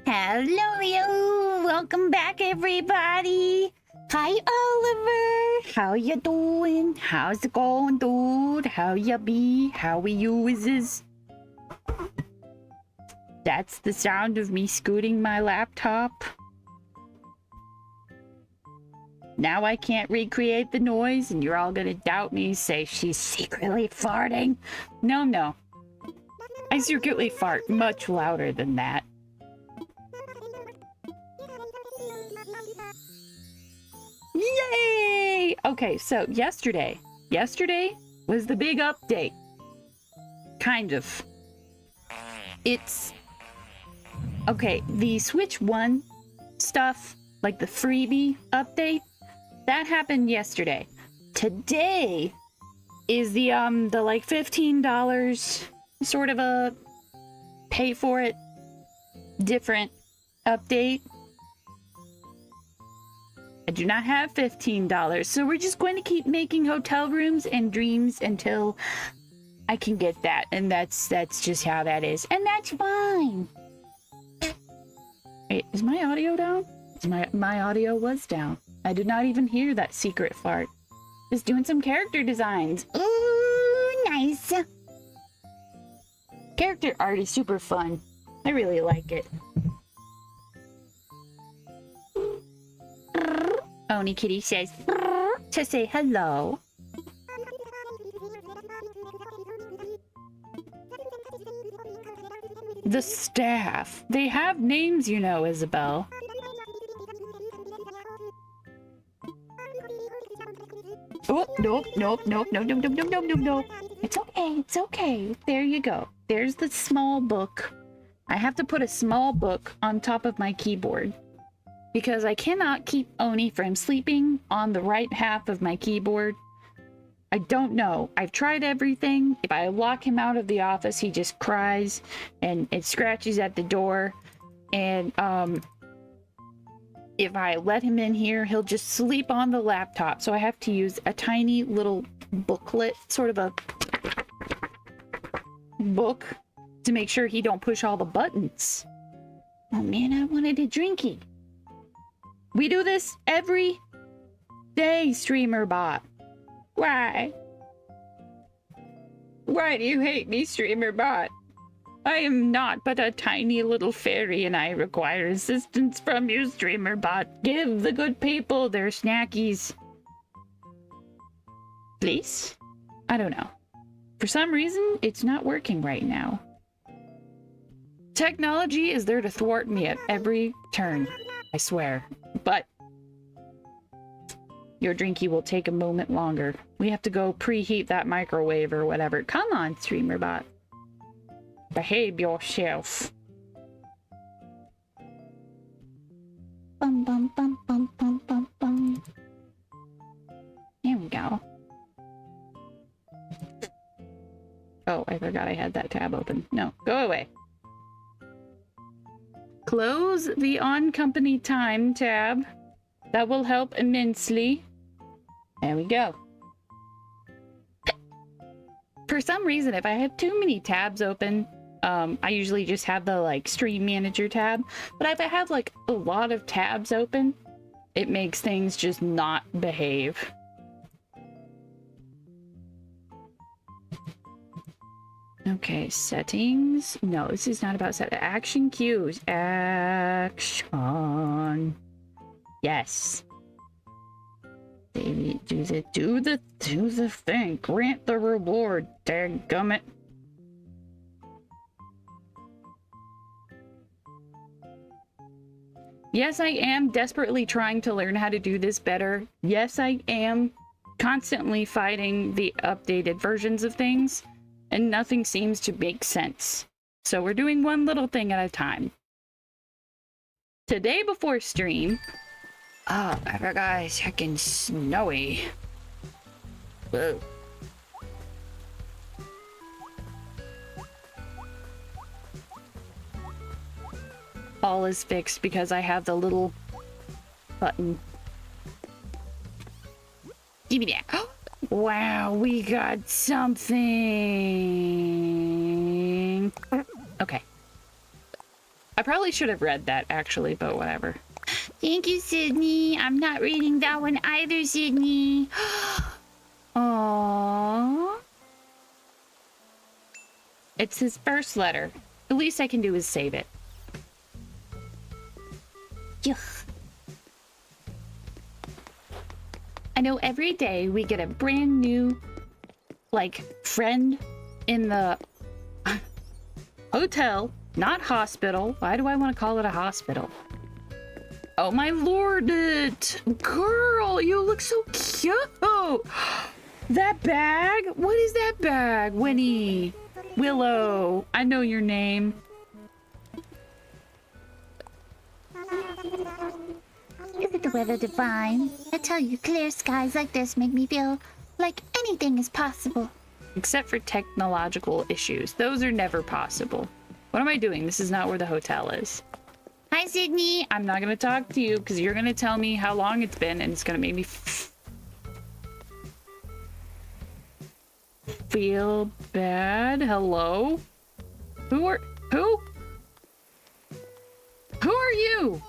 Hello, welcome back, everybody. Hi, Oliver. How you doing? How's it going, dude? How ya be? How are you, is? That's the sound of me scooting my laptop. Now I can't recreate the noise, and you're all gonna doubt me, say she's secretly farting. No. I secretly fart much louder than that. Yay! Okay, so yesterday was the big update. Kind of. It's... Okay, the Switch 1 stuff, like the freebie update, that happened yesterday. Today is the like $15 sort of a pay for it different update. I do not have $15, so we're just going to keep making hotel rooms and dreams until I can get that, and that's just how that is, and that's fine. Wait, is my audio down? My audio was down. I did not even hear that secret fart. Just doing some character designs. Ooh, nice. Character art is super fun. I really like it. Oni Kitty says to say hello. The staff. They have names, you know, Isabel. Oh, nope. It's okay. There you go. There's the small book. I have to put a small book on top of my keyboard, because I cannot keep Oni from sleeping on the right half of my keyboard. I don't know. I've tried everything. If I lock him out of the office, he just cries and it scratches at the door. And if I let him in here, he'll just sleep on the laptop. So I have to use a tiny little booklet, sort of a book, to make sure he don't push all the buttons. Oh man, I wanted a drinky. We do this every day, streamer bot. Why? Why do you hate me, streamer bot? I am not but a tiny little fairy, and I require assistance from you, streamer bot. Give the good people their snackies. Please? I don't know. For some reason, it's not working right now. Technology is there to thwart me at every turn, I swear. But your drinky will take a moment longer. We have to go preheat that microwave or whatever. Come on, streamer bot. Behave yourself. Bum bum bum bum bum bum bum. Here we go. Oh, I forgot I had that tab open. No, go away. Close the on company time tab. That will help immensely. There we go. For some reason, if I have too many tabs open, I usually just have the like stream manager tab. But if I have like a lot of tabs open, it makes things just not behave. Okay, settings. No, this is not about action cues. Action. Yes. Baby, do the thing. Grant the reward. Dadgummit. Yes, I am desperately trying to learn how to do this better. Yes, I am constantly fighting the updated versions of things, and nothing seems to make sense. So we're doing one little thing at a time. Today before stream... Oh, I forgot it's heckin' snowy. Whoa. All is fixed because I have the little button. Give me that. Wow, we got something. Okay. I probably should have read that, actually, but whatever. Thank you, Sydney. I'm not reading that one either, Sydney. Aww. It's his first letter. The least I can do is save it. Yuck. I know every day we get a brand new, like, friend in the hotel, not hospital. Why do I want to call it a hospital? Oh my lord, it. Girl, you look so cute. That bag? What is that bag, Winnie? Willow, I know your name. Isn't the weather divine? I tell you, clear skies like this make me feel like anything is possible. Except for technological issues. Those are never possible. What am I doing? This is not where the hotel is. Hi, Sydney. I'm not going to talk to you because you're going to tell me how long it's been and it's going to make me feel bad. Hello? Who are you?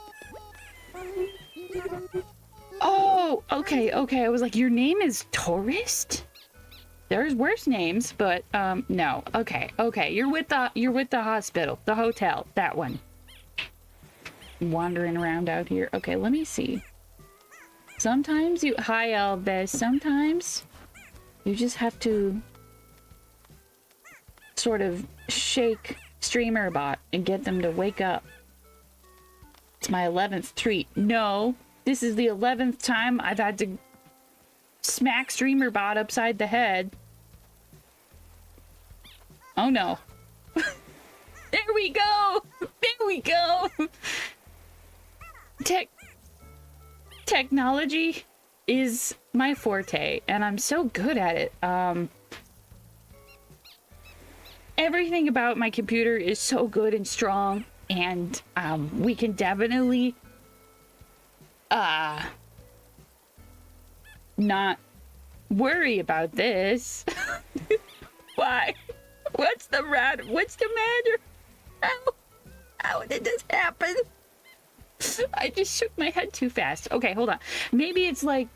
Oh, okay. I was like, your name is Tourist? There's worse names, but no. Okay. You're with the hospital, the hotel, that one. Wandering around out here. Okay, let me see. Sometimes you hi Elvis. Sometimes you just have to sort of shake StreamerBot and get them to wake up. It's my 11th treat. No, this is the 11th time I've had to smack StreamerBot upside the head. Oh no. There we go. Technology is my forte, and I'm so good at it. Everything about my computer is so good and strong, and we can definitely not worry about this. Why? What's the matter? How did this happen? I just shook my head too fast. Okay, hold on. Maybe it's like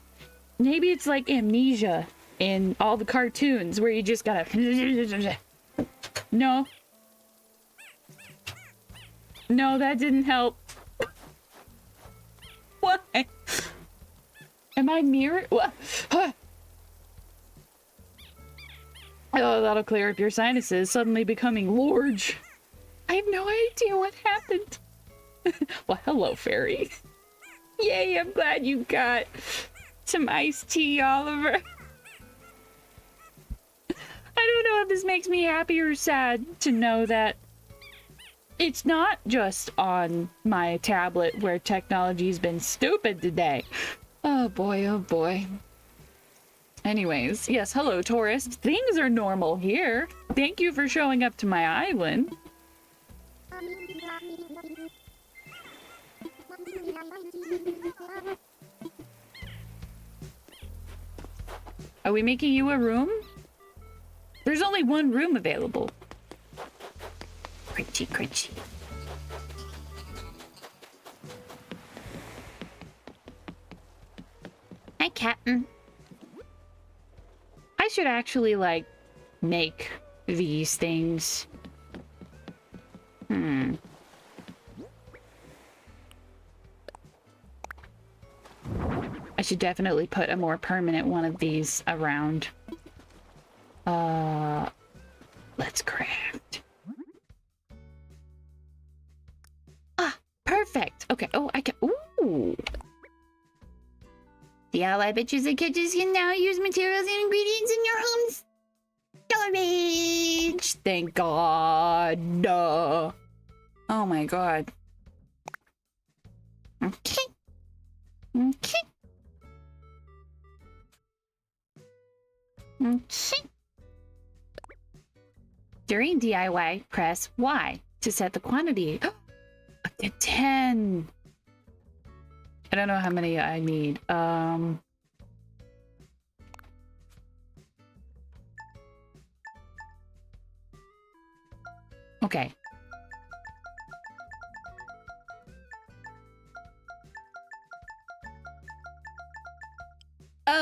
amnesia in all the cartoons where you just gotta No, that didn't help. What? Am I mirror? What? Huh. Oh, that'll clear up your sinuses suddenly becoming large. I have no idea what happened. Well, hello, fairy. Yay, I'm glad you got some iced tea, Oliver. I don't know if this makes me happy or sad to know that it's not just on my tablet where technology's been stupid today. Oh boy. Anyways, yes, hello, tourist. Things are normal here. Thank you for showing up to my island. Are we making you a room? There's only one room available. Crunchy. Hi, Captain. I should actually, like, make these things. I should definitely put a more permanent one of these around. Let's craft. Ah, perfect. Okay. Oh, I can. Ooh. The ally bitches and kitchens can now use materials and ingredients in your home's storage. Thank God. Oh my God. Okay. During DIY, press Y to set the quantity. Up to 10. I don't know how many I need. Okay.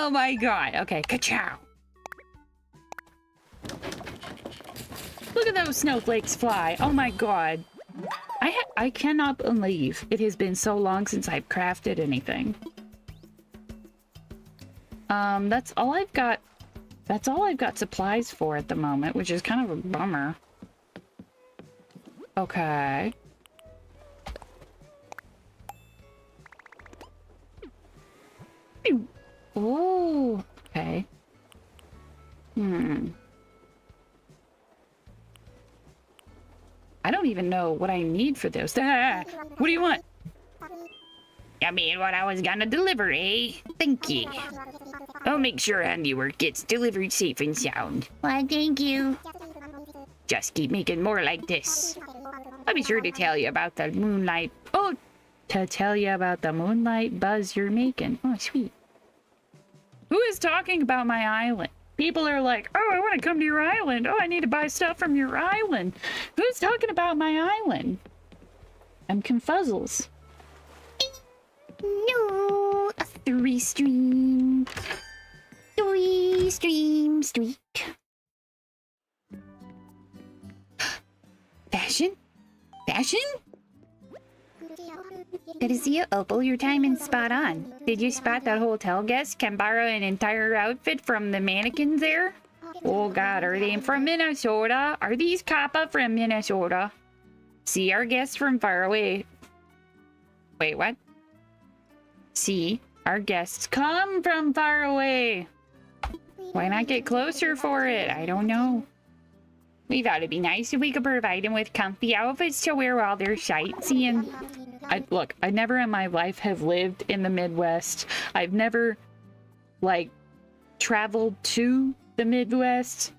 Oh my god. Okay, ka-chow. Look at those snowflakes fly. Oh my god. I cannot believe it has been so long since I've crafted anything. That's all I've got. That's all I've got supplies for at the moment, which is kind of a bummer. Okay. Oh, okay. I don't even know what I need for this. Ah, what do you want? I mean, what I was gonna deliver, eh? Thank you. I'll make sure handiwork gets delivered safe and sound. Why, thank you. Just keep making more like this. I'll be sure to tell you about the moonlight. Oh, to tell you about the moonlight buzz you're making. Oh, sweet. Who is talking about my island? People are like, oh, I want to come to your island. Oh, I need to buy stuff from your island. Who's talking about my island? I'm confuzzles. No, a 3-stream. 3-stream streak. Fashion? Fashion? Good to see you, Opal. Your timing's spot on. Did you spot that hotel guest can borrow an entire outfit from the mannequins there? Oh god, are they from Minnesota? Are these Kappa from Minnesota? See our guests from far away. Wait, what? See, our guests come from far away. Why not get closer for it? I don't know. We thought it'd be nice if we could provide them with comfy outfits to wear while they're sightseeing. Look, I never in my life have lived in the Midwest. I've never, like, traveled to the Midwest.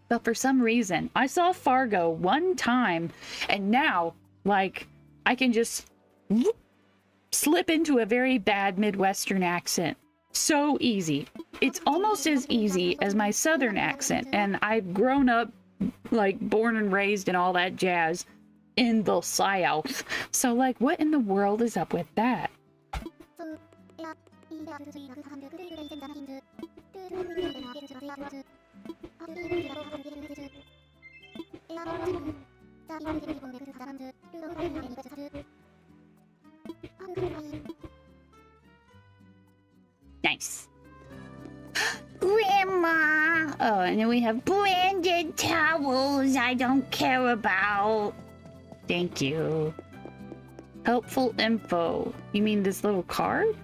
But for some reason, I saw Fargo one time, and now, like, I can just slip into a very bad Midwestern accent. So easy. It's almost as easy as my Southern accent, and I've grown up, like, born and raised and all that jazz in the South. So, like, what in the world is up with that? Nice. Grandma! Oh, and then we have... Branded towels I don't care about. Thank you. Helpful info. You mean this little card?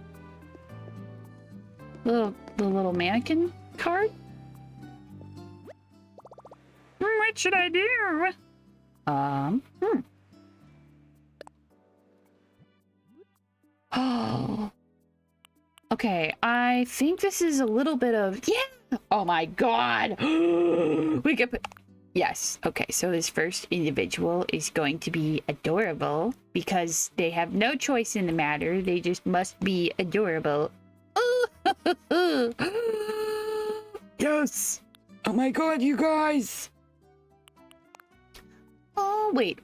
The little mannequin card? What should I do? Oh. Okay, I think this is a little bit of... Yeah! Oh my god! We could put... Yes, okay, so this first individual is going to be adorable because they have no choice in the matter. They just must be adorable. Yes! Oh my god, you guys! Oh, wait.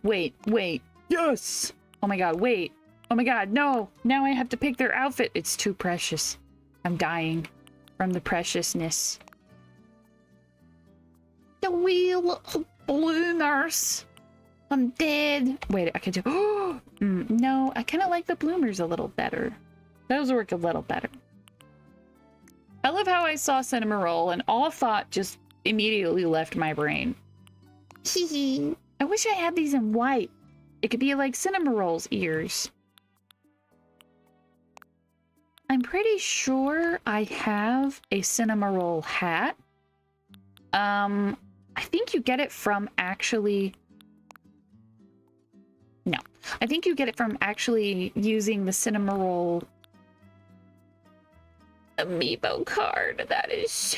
Yes! Oh my god, wait. Oh my god, no! Now I have to pick their outfit. It's too precious. I'm dying from the preciousness. The wheel of bloomers. I'm dead. Wait, I could do... no, I kind of like the bloomers a little better. Those work a little better. I love how I saw cinnamon roll and all thought just immediately left my brain. Hehe. I wish I had these in white. It could be like cinnamon roll's ears. I'm pretty sure I have a cinnamon roll hat. I think you get it from actually... No. I think you get it from actually using the cinnamon roll amiibo card. That is so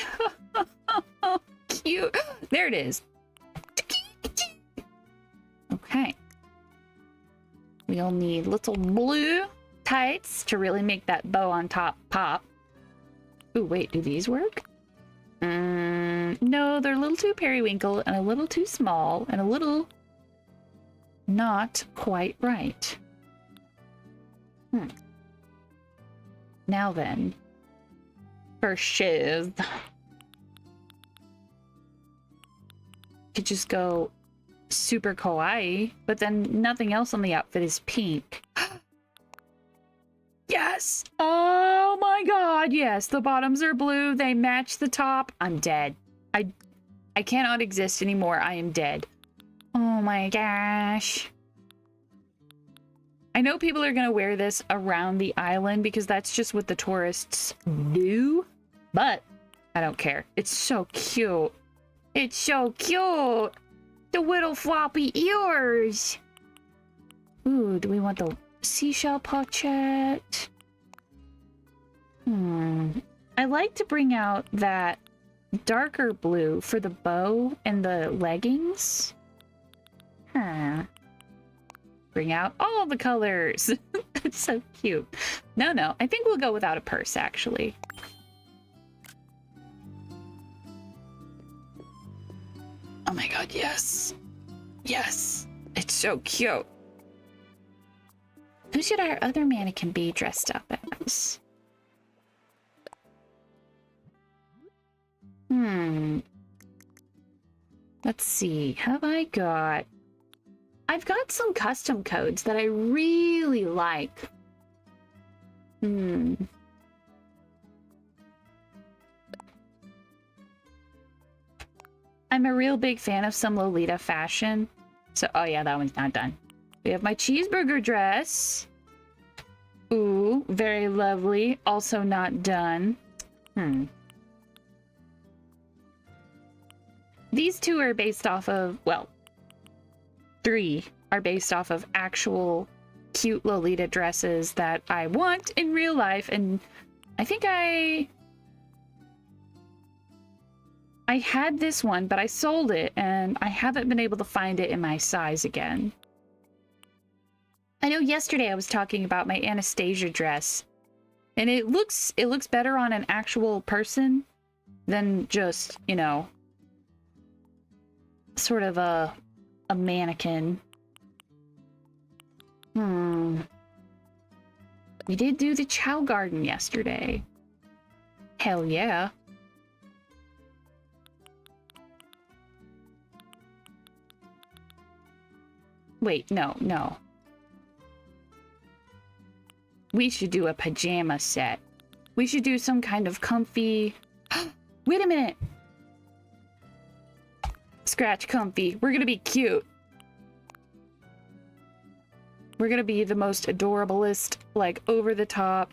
cute. There it is. Okay. We'll need little blue tights to really make that bow on top pop. Ooh, wait, do these work? No, they're a little too periwinkle and a little too small and a little not quite right. Now then, For shiz. Could just go super kawaii, but then nothing else on the outfit is pink. Yes! Oh my god, yes. The bottoms are blue. They match the top. I'm dead. I cannot exist anymore. I am dead. Oh my gosh. I know people are going to wear this around the island because that's just what the tourists do, but I don't care. It's so cute. It's so cute. The little floppy ears. Ooh, do we want the seashell pochette? I like to bring out that darker blue for the bow and the leggings. Bring out all the colors. It's so cute. No, I think we'll go without a purse, actually. Oh my god, yes. Yes. It's so cute. Who should our other mannequin be dressed up as? Let's see. Have I got... I've got some custom codes that I really like. I'm a real big fan of some Lolita fashion. So, oh yeah, that one's not done. We have my cheeseburger dress. Ooh, very lovely. Also not done. These two are based off of, well, 3 are based off of actual cute Lolita dresses that I want in real life, and I think I had this one, but I sold it, and I haven't been able to find it in my size again. I know yesterday I was talking about my Anastasia dress, and it looks better on an actual person than just, you know, sort of a mannequin. We did do the Chow Garden yesterday. Hell yeah. Wait, no. We should do a pajama set. We should do some kind of comfy... Wait a minute! Scratch comfy. We're gonna be cute. We're gonna be the most adorablest, like, over-the-top,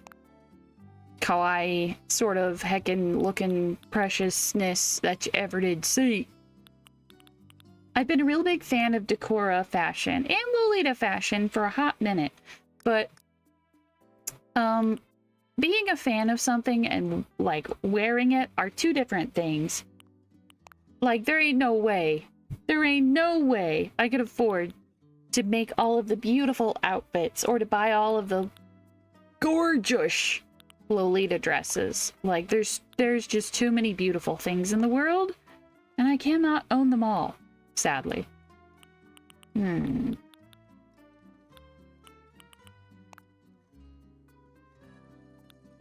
kawaii, sort of heckin' looking preciousness that you ever did see. I've been a real big fan of Decora fashion and Lolita fashion for a hot minute, but being a fan of something and, like, wearing it are two different things. Like, there ain't no way I could afford to make all of the beautiful outfits or to buy all of the gorgeous Lolita dresses. Like, there's just too many beautiful things in the world, and I cannot own them all, sadly. I'm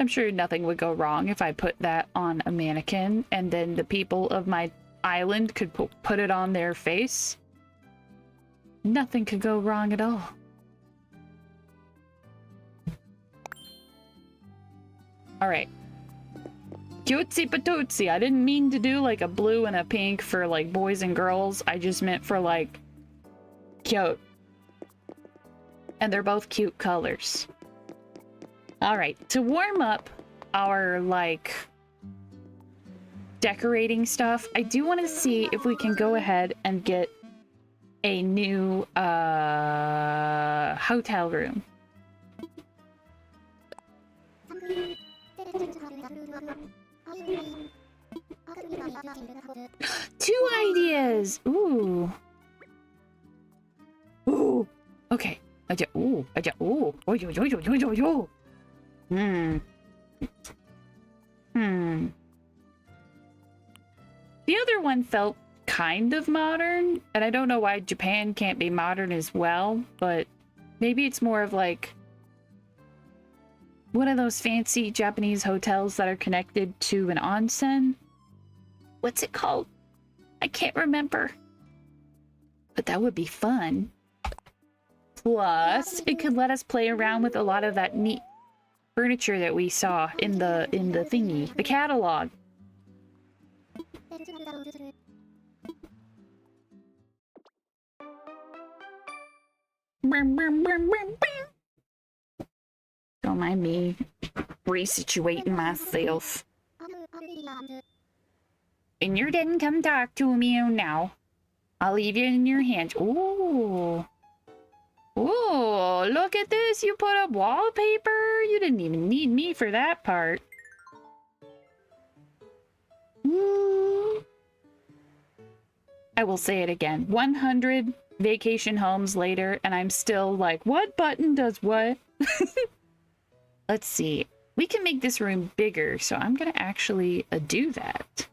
sure nothing would go wrong if I put that on a mannequin and then the people of my island could put it on their face. Nothing could go wrong at all. Alright. Cutesy patootsy. I didn't mean to do like a blue and a pink for like boys and girls. I just meant for like cute. And they're both cute colors. Alright, to warm up our like decorating stuff, I do want to see if we can go ahead and get a new hotel room. 2 ideas. Ooh. Okay. Ooh. The other one felt kind of modern, and I don't know why Japan can't be modern as well, but maybe it's more of like One of those fancy Japanese hotels that are connected to an onsen. What's it called? I can't remember. But that would be fun. Plus, it could let us play around with a lot of that neat furniture that we saw in the thingy, the catalog. Don't mind me resituating myself. And you didn't come talk to me now. I'll leave it in your hands. Ooh. Ooh, look at this. You put up wallpaper. You didn't even need me for that part. Ooh. I will say it again. 100 vacation homes later, and I'm still like, what button does what? Let's see. We can make this room bigger, so I'm going to actually do that.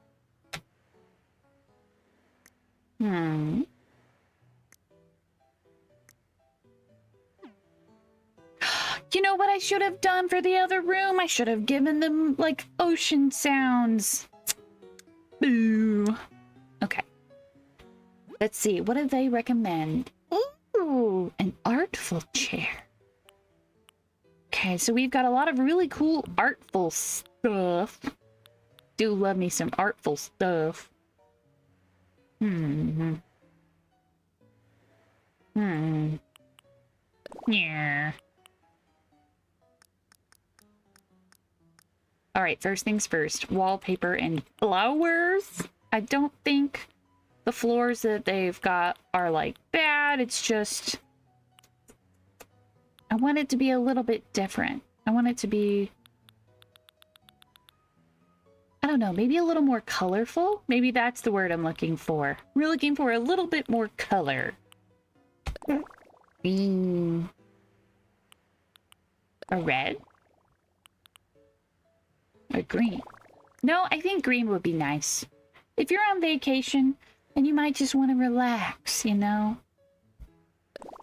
You know what I should have done for the other room? I should have given them, like, ocean sounds. Boo. Okay. Let's see. What do they recommend? Ooh, an artful chair. Okay, so we've got a lot of really cool artful stuff. Do love me some artful stuff. Yeah. All right, first things first. Wallpaper and flowers. I don't think the floors that they've got are, like, bad. It's just... I want it to be a little bit different. I want it to be... I don't know, maybe a little more colorful? Maybe that's the word I'm looking for. We're looking for a little bit more color. Green. A red? Or green? No, I think green would be nice. If you're on vacation, and you might just want to relax, you know?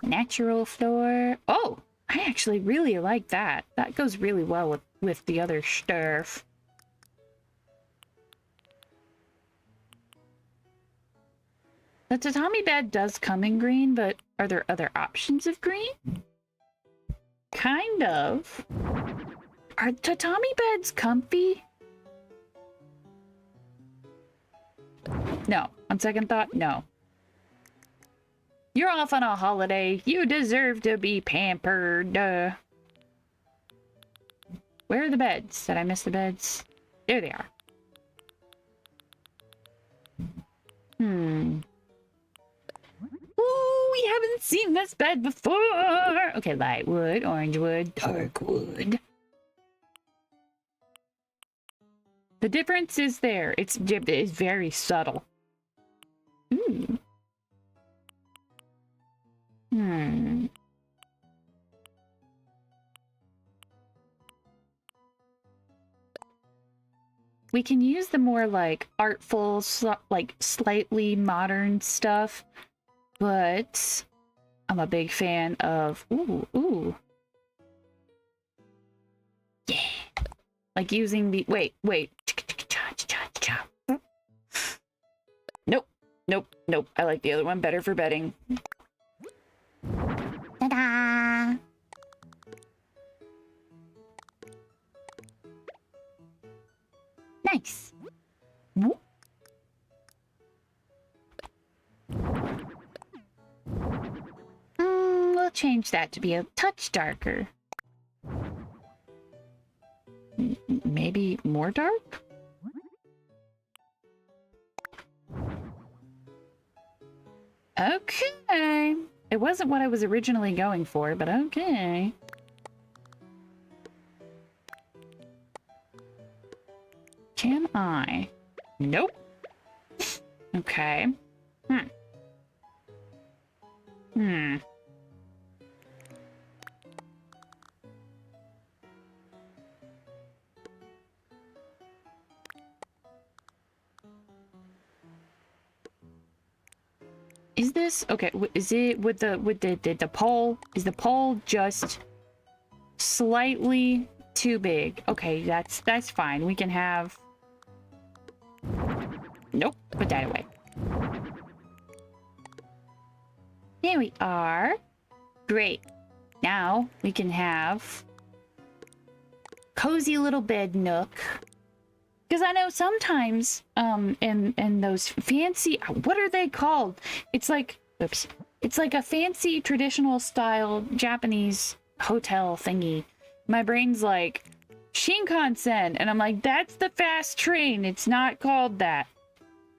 Natural floor. Oh! I actually really like that. That goes really well with the other stuff. The tatami bed does come in green, but are there other options of green? Kind of. Are tatami beds comfy? No. On second thought, no. You're off on a holiday. You deserve to be pampered. Where are the beds? Did I miss the beds? There they are. Ooh, we haven't seen this bed before. Okay, light wood, orange wood, dark wood. The difference is there. It's very subtle. Ooh. We can use the more, like, artful, like, slightly modern stuff, but I'm a big fan of... Ooh. Yeah. Like using the... Wait. Nope. I like the other one better for bedding. Ta-da! Nice. We'll change that to be a touch darker. Maybe more dark? Okay. It wasn't what I was originally going for, but okay. Can I? Nope. Okay. Is this okay? Is it with the pole? Is the pole just slightly too big. Okay, that's fine. We can have... Nope, put that away. There we are. Great. Now we can have cozy little bed nook. Because I know sometimes in those fancy, what are they called? It's like, oops. It's like a fancy traditional style Japanese hotel thingy. My brain's like Shinkansen, and I'm like, that's the fast train. It's not called that.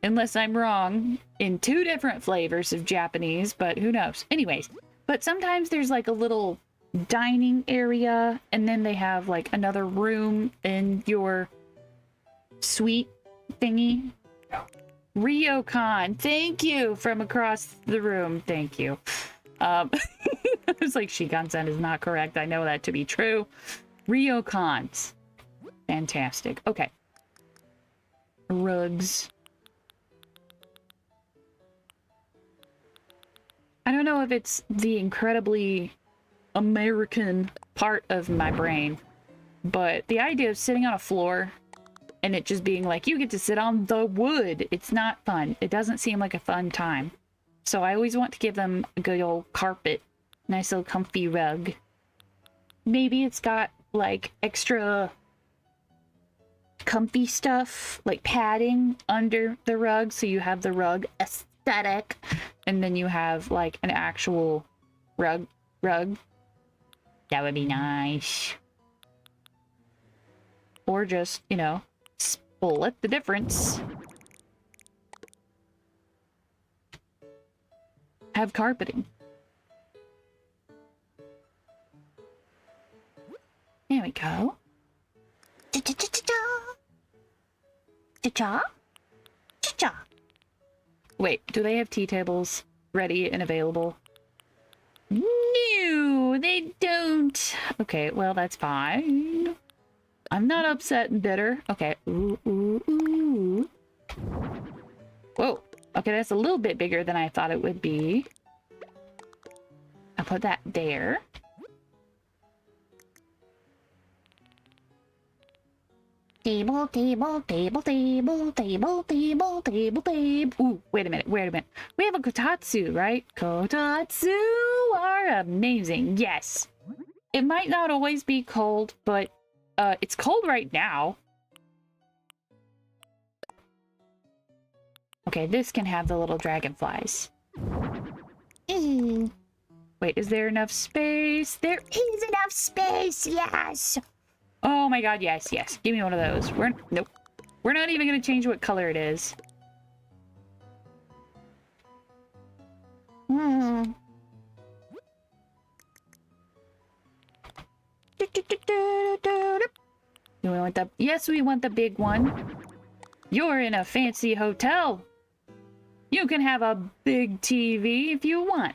Unless I'm wrong in 2 different flavors of Japanese, but who knows? Anyways, but sometimes there's like a little dining area, and then they have like another room in your suite thingy. Ryokan, thank you from across the room. Thank you. I was like, Shinkansen is not correct. I know that to be true. Ryokans. Fantastic. Okay. Rugs. I don't know if it's the incredibly American part of my brain, but the idea of sitting on a floor and it just being like, you get to sit on the wood, it's not fun. It doesn't seem like a fun time. So I always want to give them a good old carpet, nice little comfy rug. Maybe it's got like extra comfy stuff, like padding under the rug, so you have the rug aesthetic, and then you have like an actual rug. That would be nice. Or just, you know, split the difference. Have carpeting. There we go. Cha-cha. Cha-cha. Wait, do they have tea tables ready and available? No, they don't. Okay, well, that's fine. I'm not upset and bitter. Okay. Ooh, ooh, ooh. Whoa. Okay, that's a little bit bigger than I thought it would be. I'll put that there. Table, table, table, table, table, table, table, table. Ooh, wait a minute, wait a minute. We have a kotatsu, right? Kotatsu are amazing. Yes. It might not always be cold, but it's cold right now. Okay, this can have the little dragonflies. Ew. Wait, is there enough space? There Is enough space, yes. Oh my god, yes, yes. Give me one of those. Nope. We're not even gonna change what color it is. Hmm. Do we want the... Yes, we want the big one. You're in a fancy hotel. You can have a big TV if you want.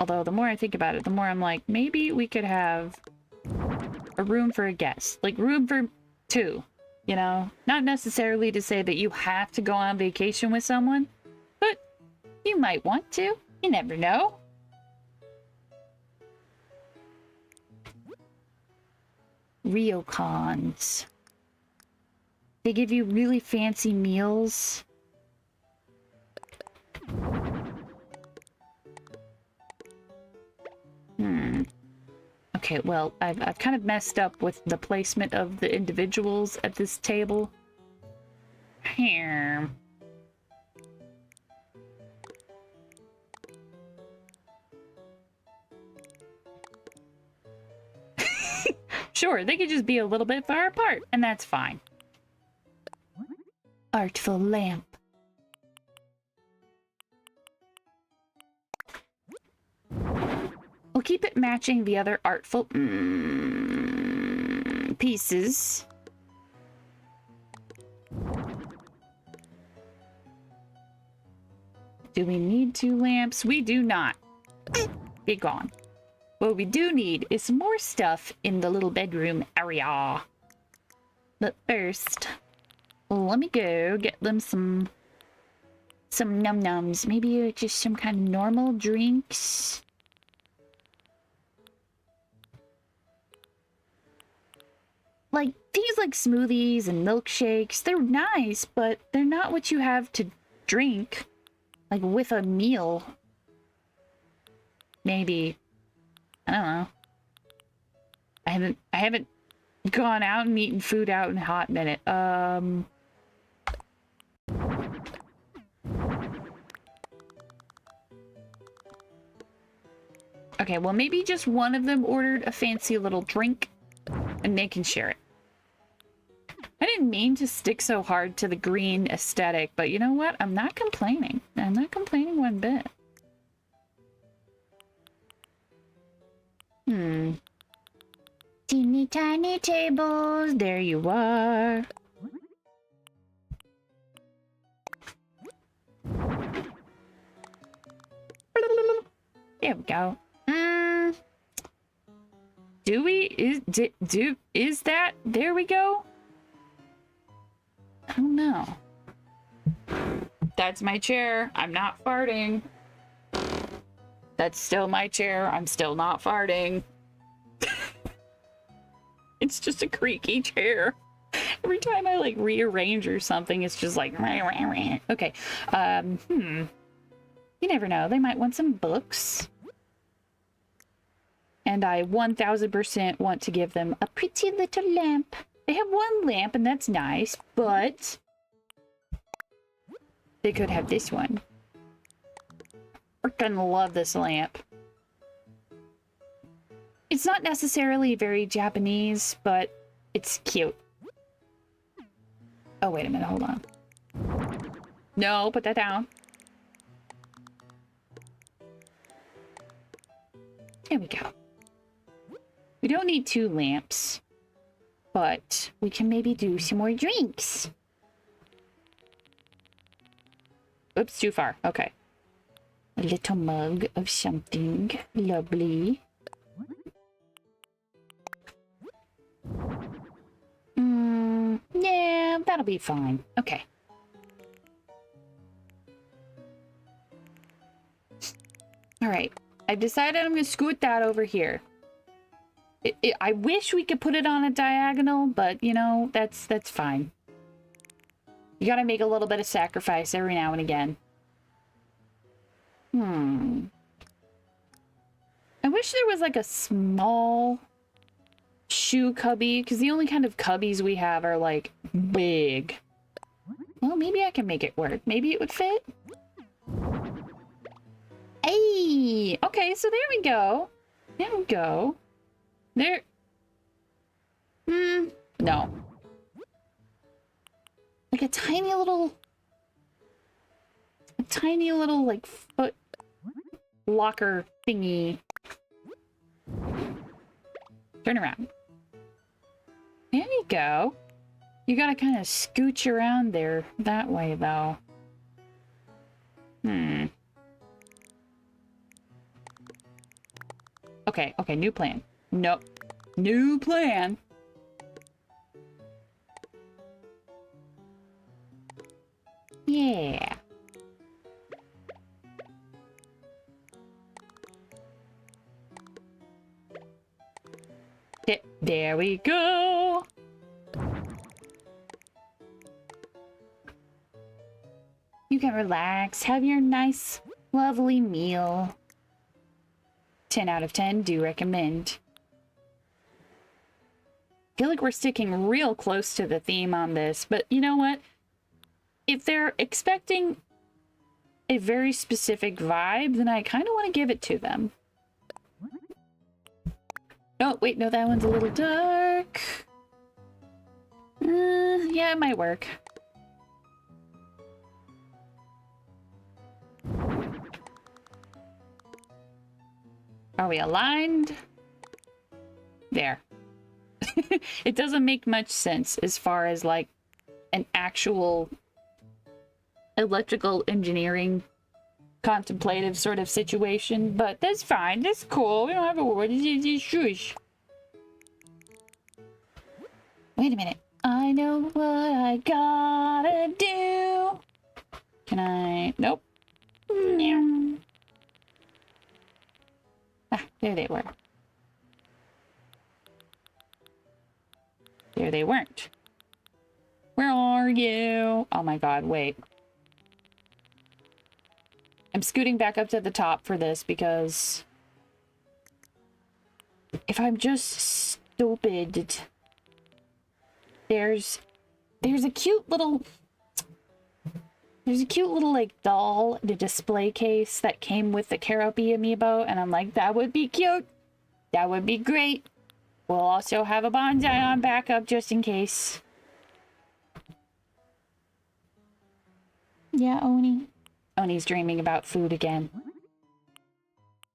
Although, the more I think about it, the more I'm like, maybe we could have a room for a guest. Like, room for 2. You know? Not necessarily to say that you have to go on vacation with someone, but you might want to. You never know. Ryokans. They give you really fancy meals. Okay, well, I've kind of messed up with the placement of the individuals at this table. Here. Sure, they could just be a little bit far apart, and that's fine. Artful lamp. We'll keep it matching the other artful pieces. Do we need 2 lamps? We do not. Be gone. What we do need is some more stuff in the little bedroom area. But first, let me go get them some num-nums. Maybe just some kind of normal drinks. like things like smoothies and milkshakes, they're nice, but they're not what you have to drink, like with a meal. Maybe. I don't know. I haven't gone out and eaten food out in a hot minute. Okay, well maybe just one of them ordered a fancy little drink and they can share it. I didn't mean to stick so hard to the green aesthetic, but you know what? I'm not complaining. I'm not complaining one bit. Teeny tiny tables, there you are. There we go. Do we? Is that? There we go? I don't know. That's my chair. I'm not farting. That's still my chair. I'm still not farting. It's just a creaky chair. Every time I like rearrange or something, it's just like okay. You never know. They might want some books. And I 1000% want to give them a pretty little lamp. They have one lamp and that's nice, but they could have this one. Freaking love this lamp. It's not necessarily very Japanese, but it's cute. Oh, wait a minute. Hold on. No, put that down. There we go. We don't need 2 lamps, but we can maybe do some more drinks. Oops, too far. Okay. A little mug of something lovely. Yeah, that'll be fine. Okay. All right. I've decided I'm going to scoot that over here. I wish we could put it on a diagonal, but, you know, that's fine. You gotta make a little bit of sacrifice every now and again. I wish there was, like, a small shoe cubby, because the only kind of cubbies we have are, like, big. Well, maybe I can make it work. Maybe it would fit. Hey! Okay, so there we go. There we go. There. No. Like a tiny little, like, foot locker thingy. Turn around. There you go. You gotta kind of scooch around there that way, though. Okay, okay, new plan. Nope. New plan. Yeah. There we go. You can relax, have your nice, lovely meal. 10 out of 10, do recommend. I feel like we're sticking real close to the theme on this, but you know what? If they're expecting a very specific vibe, then I kind of want to give it to them. Oh, wait, no, that one's a little dark. Yeah, it might work. Are we aligned? There. It doesn't make much sense as far as, like, an actual electrical engineering contemplative sort of situation, but that's fine. That's cool. We don't have a word. Shush. Wait a minute. I know what I gotta do. Can I? Nope. Ah, there they were. There they weren't. Where are you? Oh my god, wait. I'm scooting back up to the top for this because if I'm just stupid, there's a cute little like doll in a display case that came with the Caropi amiibo, and I'm like, that would be cute. That would be great. We'll also have a bonsai on backup just in case. Yeah, Oni. Oni's dreaming about food again.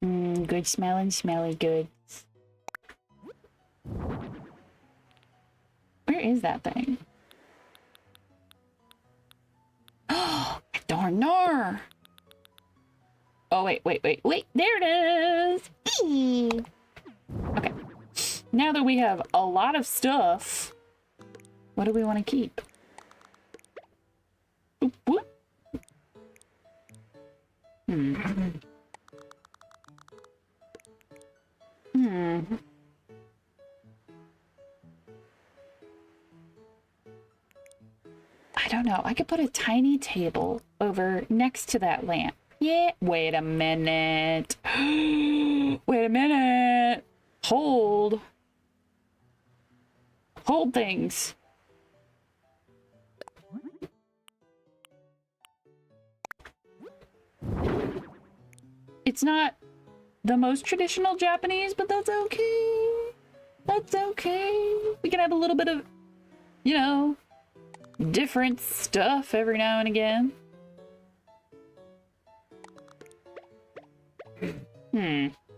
Good smelling, smelly goods. Where is that thing? Oh, darn nar! Oh, wait. There it is! Eee. Okay. Now that we have a lot of stuff, what do we want to keep? Boop, boop. I don't know. I could put a tiny table over next to that lamp. Yeah. Wait a minute. Wait a minute. Hold things. It's not the most traditional Japanese, but that's okay. That's okay. We can have a little bit of, you know, different stuff every now and again.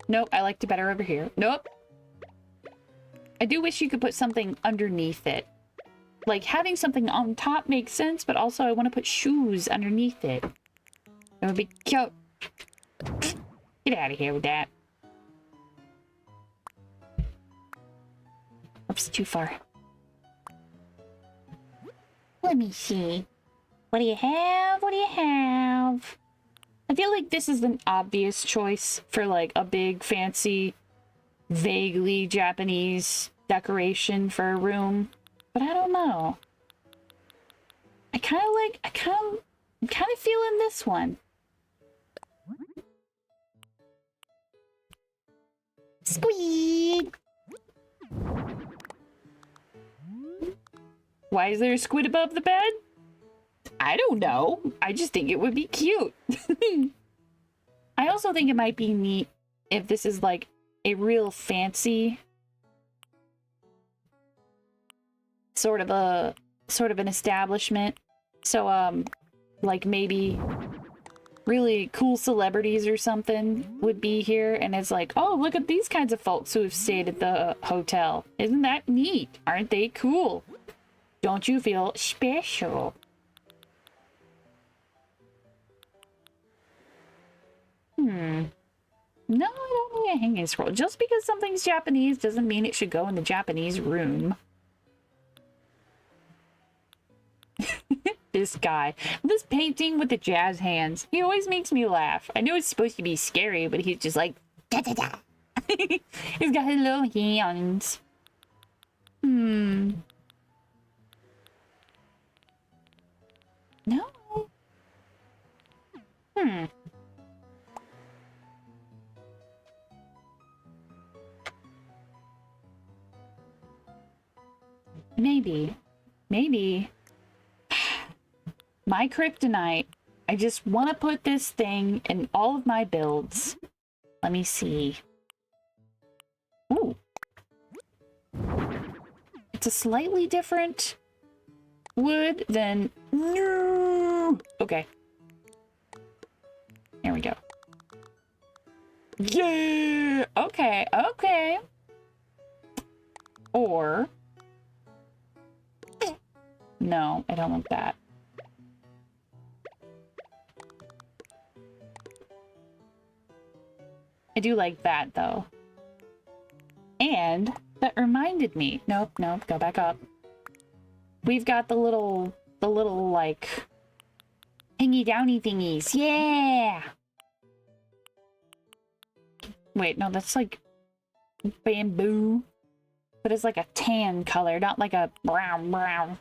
Nope, I liked it better over here. Nope. I do wish you could put something underneath it. Like, having something on top makes sense, but also I want to put shoes underneath it. It would be cute. Get out of here with that. Oops, too far. Let me see. What do you have? What do you have? I feel like this is an obvious choice for like a big, fancy, vaguely Japanese decoration for a room. But I don't know. I'm kind of feeling this one. Squeak! Why is there a squid above the bed? I don't know. I just think it would be cute. I also think it might be neat if this is like a real fancy sort of an establishment. So like maybe really cool celebrities or something would be here, and it's like, oh, look at these kinds of folks who have stayed at the hotel. Isn't that neat? Aren't they cool? Don't you feel special? No, I don't need a hanging scroll. Just because something's Japanese doesn't mean it should go in the Japanese room. This guy. This painting with the jazz hands. He always makes me laugh. I know it's supposed to be scary, but he's just like... Da, da, da. He's got his little hands. No. Maybe. My kryptonite. I just want to put this thing in all of my builds. Let me see. Ooh. It's a slightly different wood than... No! Okay. Here we go. Yeah! Okay. Or... No, I don't want that. I do like that, though. And that reminded me. Nope, go back up. We've got the little, like, hingy-downy thingies. Yeah! Wait, no, that's, like, bamboo. but it's like a tan color, not like a brown.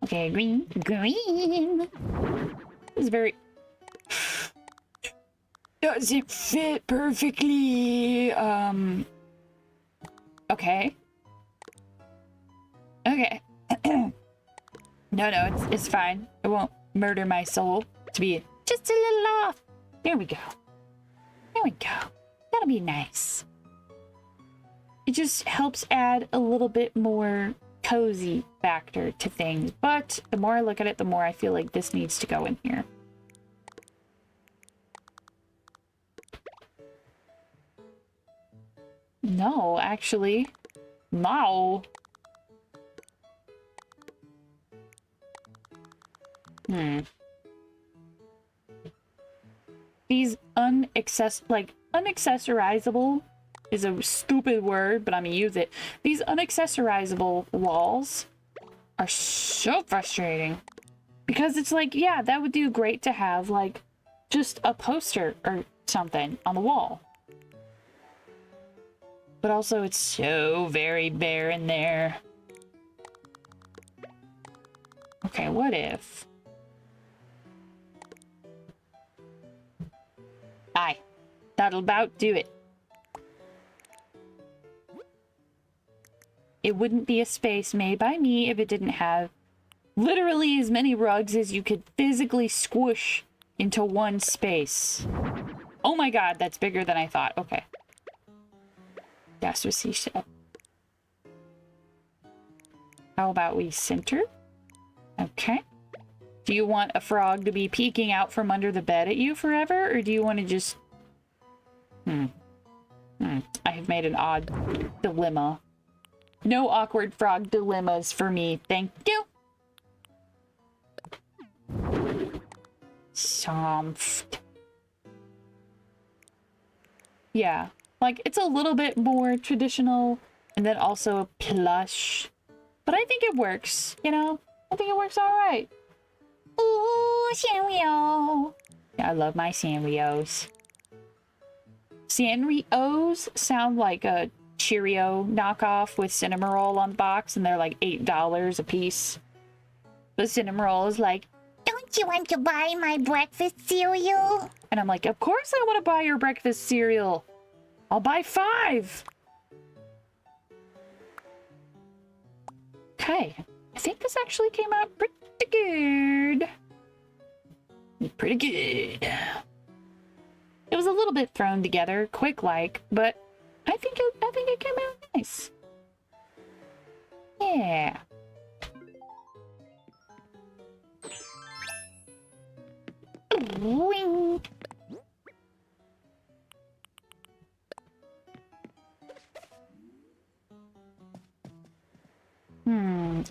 Okay, green. It's very... Does it fit perfectly? Okay. Okay. No, it's fine. It won't murder my soul to be just a little off. There we go. There we go. That'll be nice. It just helps add a little bit more cozy factor to things. But the more I look at it, the more I feel like this needs to go in here. No, actually. No. These unaccessorizable is a stupid word, but I'm gonna use it. These unaccessorizable walls are so frustrating. Because it's like, yeah, that would do great to have, like, just a poster or something on the wall. But also, it's so very bare in there. Okay, what if... Aye, that'll about do it. It wouldn't be a space made by me if it didn't have literally as many rugs as you could physically squish into one space. Oh my god, that's bigger than I thought. Okay. That's what she said. How about we center? Okay. Do you want a frog to be peeking out from under the bed at you forever? Or do you want to just... I have made an odd dilemma. No awkward frog dilemmas for me. Thank you. Soft. Yeah. Like, it's a little bit more traditional. And then also plush. But I think it works, you know? I think it works alright. Ooh, Sanrio. Yeah, I love my Sanrios. Sanrios sound like a Cheerio knockoff with cinnamon roll on the box, and they're like $8 a piece. The cinnamon roll is like, Don't you want to buy my breakfast cereal? and I'm like, of course I want to buy your breakfast cereal. I'll buy 5. Okay, I think this actually came out pretty good. Pretty good. It was a little bit thrown together, quick-like, but I think it came out nice. Yeah. Wing. Ooh.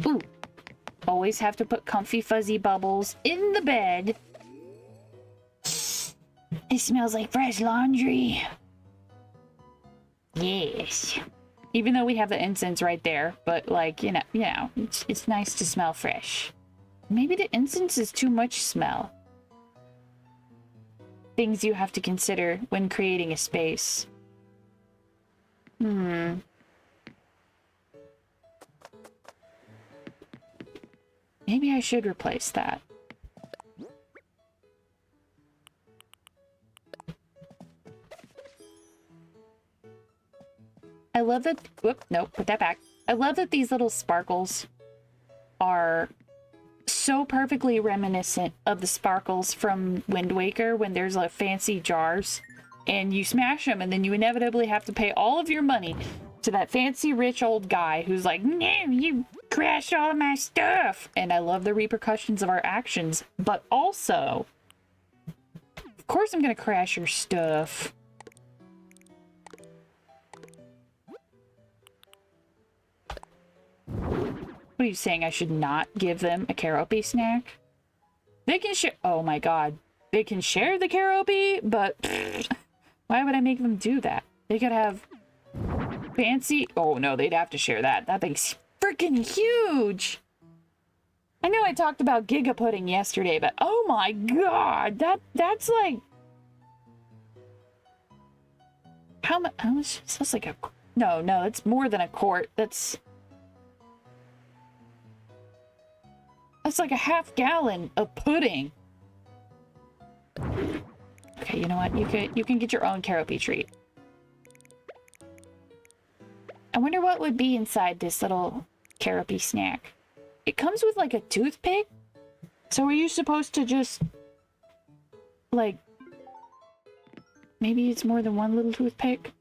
Always have to put comfy fuzzy bubbles in the bed. It smells like fresh laundry. Yes. Even though we have the incense right there, but like, you know, it's nice to smell fresh. Maybe the incense is too much smell. Things you have to consider when creating a space. Maybe I should replace that. I love that... Whoop, nope, put that back. I love that these little sparkles are so perfectly reminiscent of the sparkles from Wind Waker when there's like fancy jars and you smash them and then you inevitably have to pay all of your money to that fancy rich old guy who's like, no, you crashed all of my stuff. And I love the repercussions of our actions, but also, of course I'm gonna crash your stuff. What are you saying? I should not give them a Carope snack? They can share. Oh my god. They can share the Carope, but why would I make them do that? They could have fancy. Oh no, they'd have to share that. That thing's freaking huge. I know I talked about Giga Pudding yesterday, but oh my god, that's like... How much? How much? That's like a... No, it's more than a quart. That's like a half gallon of pudding. Okay, you know what? You can get your own caropi treat. I wonder what would be inside this little caropi snack. It comes with like a toothpick. So are you supposed to just like... Maybe it's more than one little toothpick?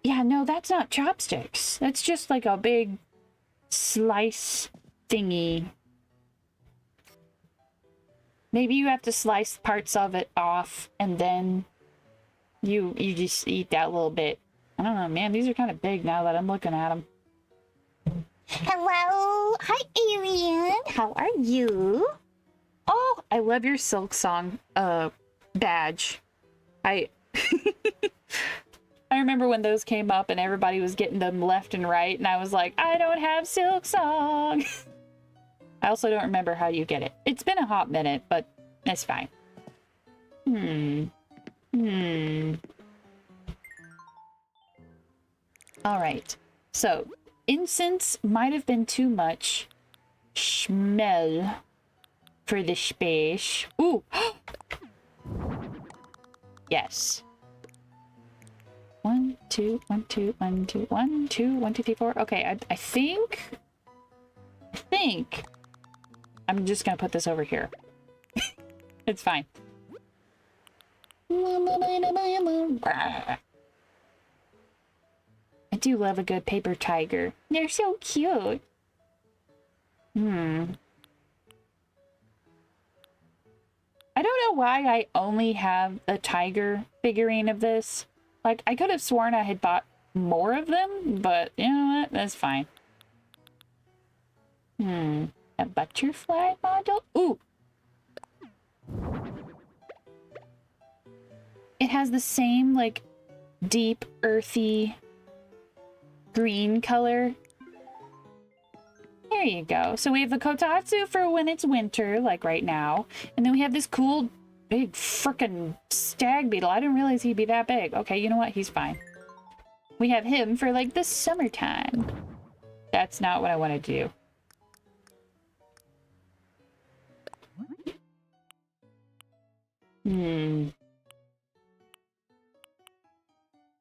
Yeah, no, that's not chopsticks. That's just like a big slice thingy. Maybe you have to slice parts of it off and then you just eat that little bit. I don't know, man. These are kind of big now that I'm looking at them. Hello. Hi, alien. How are you? Oh, I love your Silk Song badge. I remember when those came up and everybody was getting them left and right, and I was like, I don't have Silk Song. I also don't remember how you get it. It's been a hot minute, but it's fine. All right. So, incense might have been too much. Smell for the space. Ooh. Yes. 1, 2, 1, 2, 1, 2, 1, 2, 1, 2, 3, 4. Okay, I think I'm just gonna put this over here. It's fine. I do love a good paper tiger. They're so cute. I don't know why I only have a tiger figurine of this. Like, I could have sworn I had bought more of them, but you know what? That's fine. A butterfly model? Ooh! It has the same, like, deep, earthy green color. There you go. So we have the kotatsu for when it's winter, like right now. And then we have this cool, big, frickin' stag beetle. I didn't realize he'd be that big. Okay, you know what? He's fine. We have him for, like, the summertime. That's not what I want to do.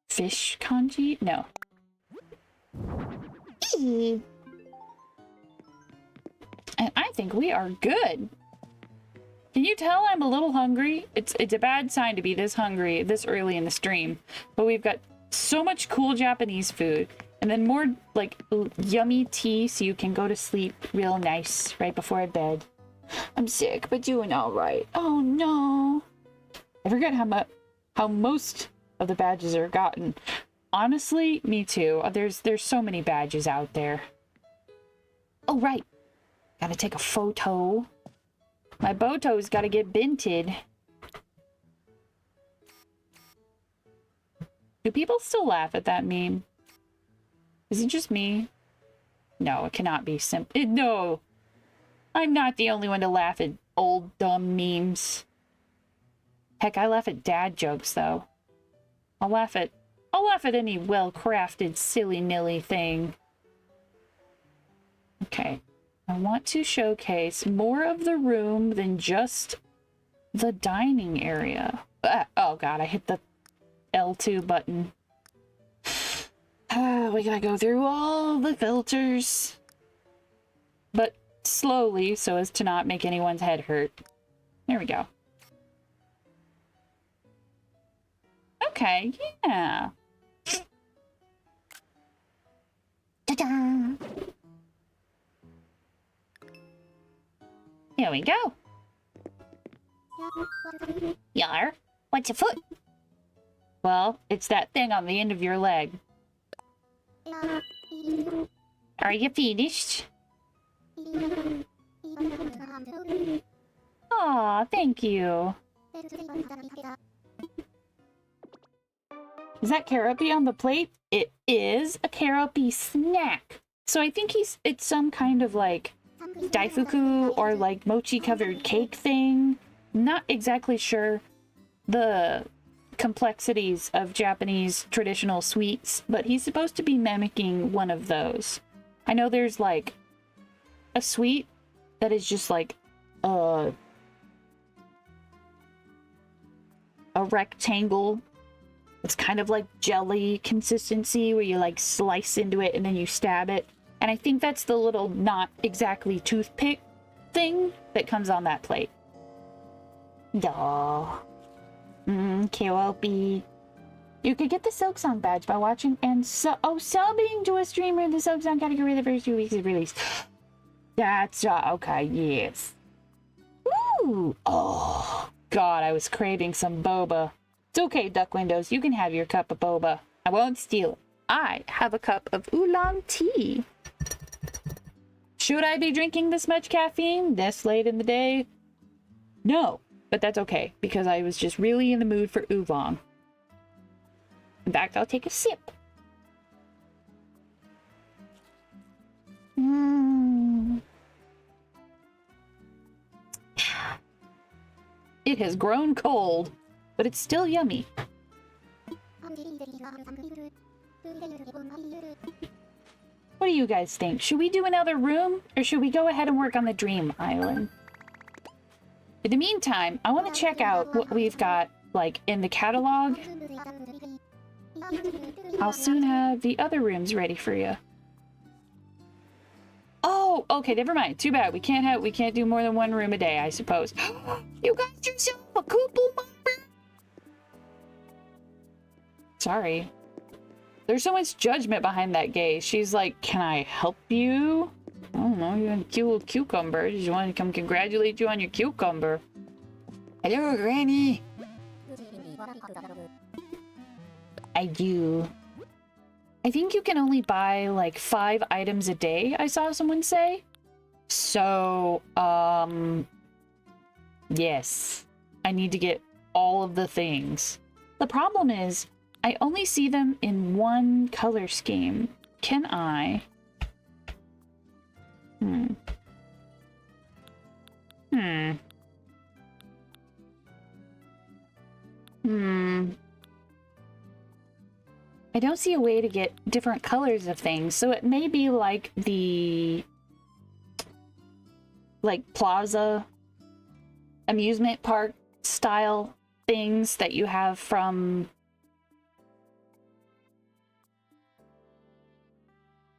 Fish kanji? No. And I think we are good. Can you tell I'm a little hungry? It's a bad sign to be this hungry this early in the stream. But we've got so much cool Japanese food. And then more, like, yummy tea so you can go to sleep real nice right before bed. I'm sick, but doing all right. Oh, no. I forget how most of the badges are gotten. Honestly, me too. There's so many badges out there. Oh, right. Gotta take a photo. My boto's gotta get binted. Do people still laugh at that meme? Is it just me? No, it cannot be no! I'm not the only one to laugh at old dumb memes. Heck, I laugh at dad jokes though. I'll laugh at any well-crafted silly-nilly thing. Okay. I want to showcase more of the room than just the dining area. Oh god, I hit the L2 button. We gotta go through all the filters. But slowly, so as to not make anyone's head hurt. There we go. Okay, yeah. Ta-da! Here we go. Yar, what's a foot? Well, it's that thing on the end of your leg. Are you finished? Aw, thank you. Is that caropi on the plate? It is a caropi snack. So I think it's some kind of like daifuku or like mochi covered cake thing. Not exactly sure the complexities of Japanese traditional sweets, but he's supposed to be mimicking one of those. I know there's like a sweet that is just like a rectangle. It's kind of like jelly consistency where you like slice into it and then you stab it. And I think that's the little not exactly toothpick thing that comes on that plate. Duh. K-O-P. You could get the Silksong badge by watching and subbing to a streamer in the Silksong category the first 2 weeks of release. That's okay, yes. Ooh. Oh, God, I was craving some boba. It's okay, Duck Windows. You can have your cup of boba. I won't steal it. I have a cup of oolong tea. Should I be drinking this much caffeine this late in the day? No, but that's okay because I was just really in the mood for oolong. In fact, I'll take a sip. It has grown cold, but it's still yummy. What do you guys think? Should we do another room, or should we go ahead and work on the Dream Island? In the meantime, I want to check out what we've got, like, in the catalog. I'll soon have the other rooms ready for you. Oh, okay, never mind. Too bad. We can't do more than one room a day, I suppose. You got yourself a couple member? Sorry. There's so much judgment behind that gaze. She's like, can I help you? I don't know, you're a cute little cucumber. Just want to come congratulate you on your cucumber. Hello, Granny. I do. I think you can only buy like 5 items a day, I saw someone say. So, yes. I need to get all of the things. The problem is, I only see them in one color scheme. Can I? I don't see a way to get different colors of things, so it may be like the plaza amusement park style things that you have from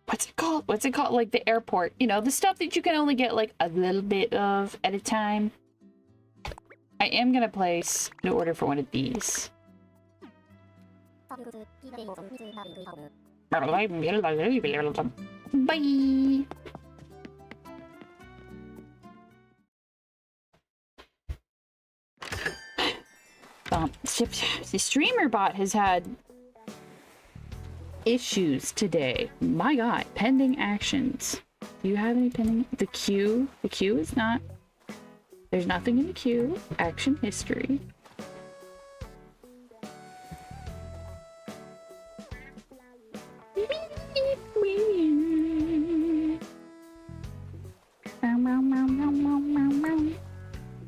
what's it called? Like the airport, you know, the stuff that you can only get like a little bit of at a time. I am gonna place an order for one of these. Bye. The streamer bot has had issues today. My God, pending actions. Do you have any pending? The queue is not. There's nothing in the queue. Action history.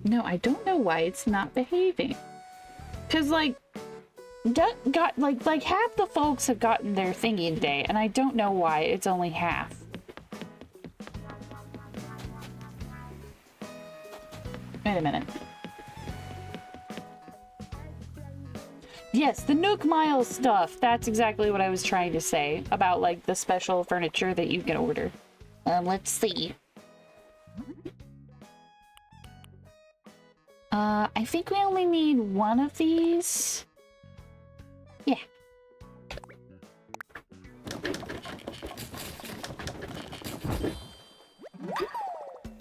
No, I don't know why it's not behaving. Cause like half the folks have gotten their thingy today, and I don't know why it's only half. Wait a minute. Yes, the Nook Mile stuff. That's exactly what I was trying to say about like the special furniture that you can order. Let's see. I think we only need one of these. Yeah.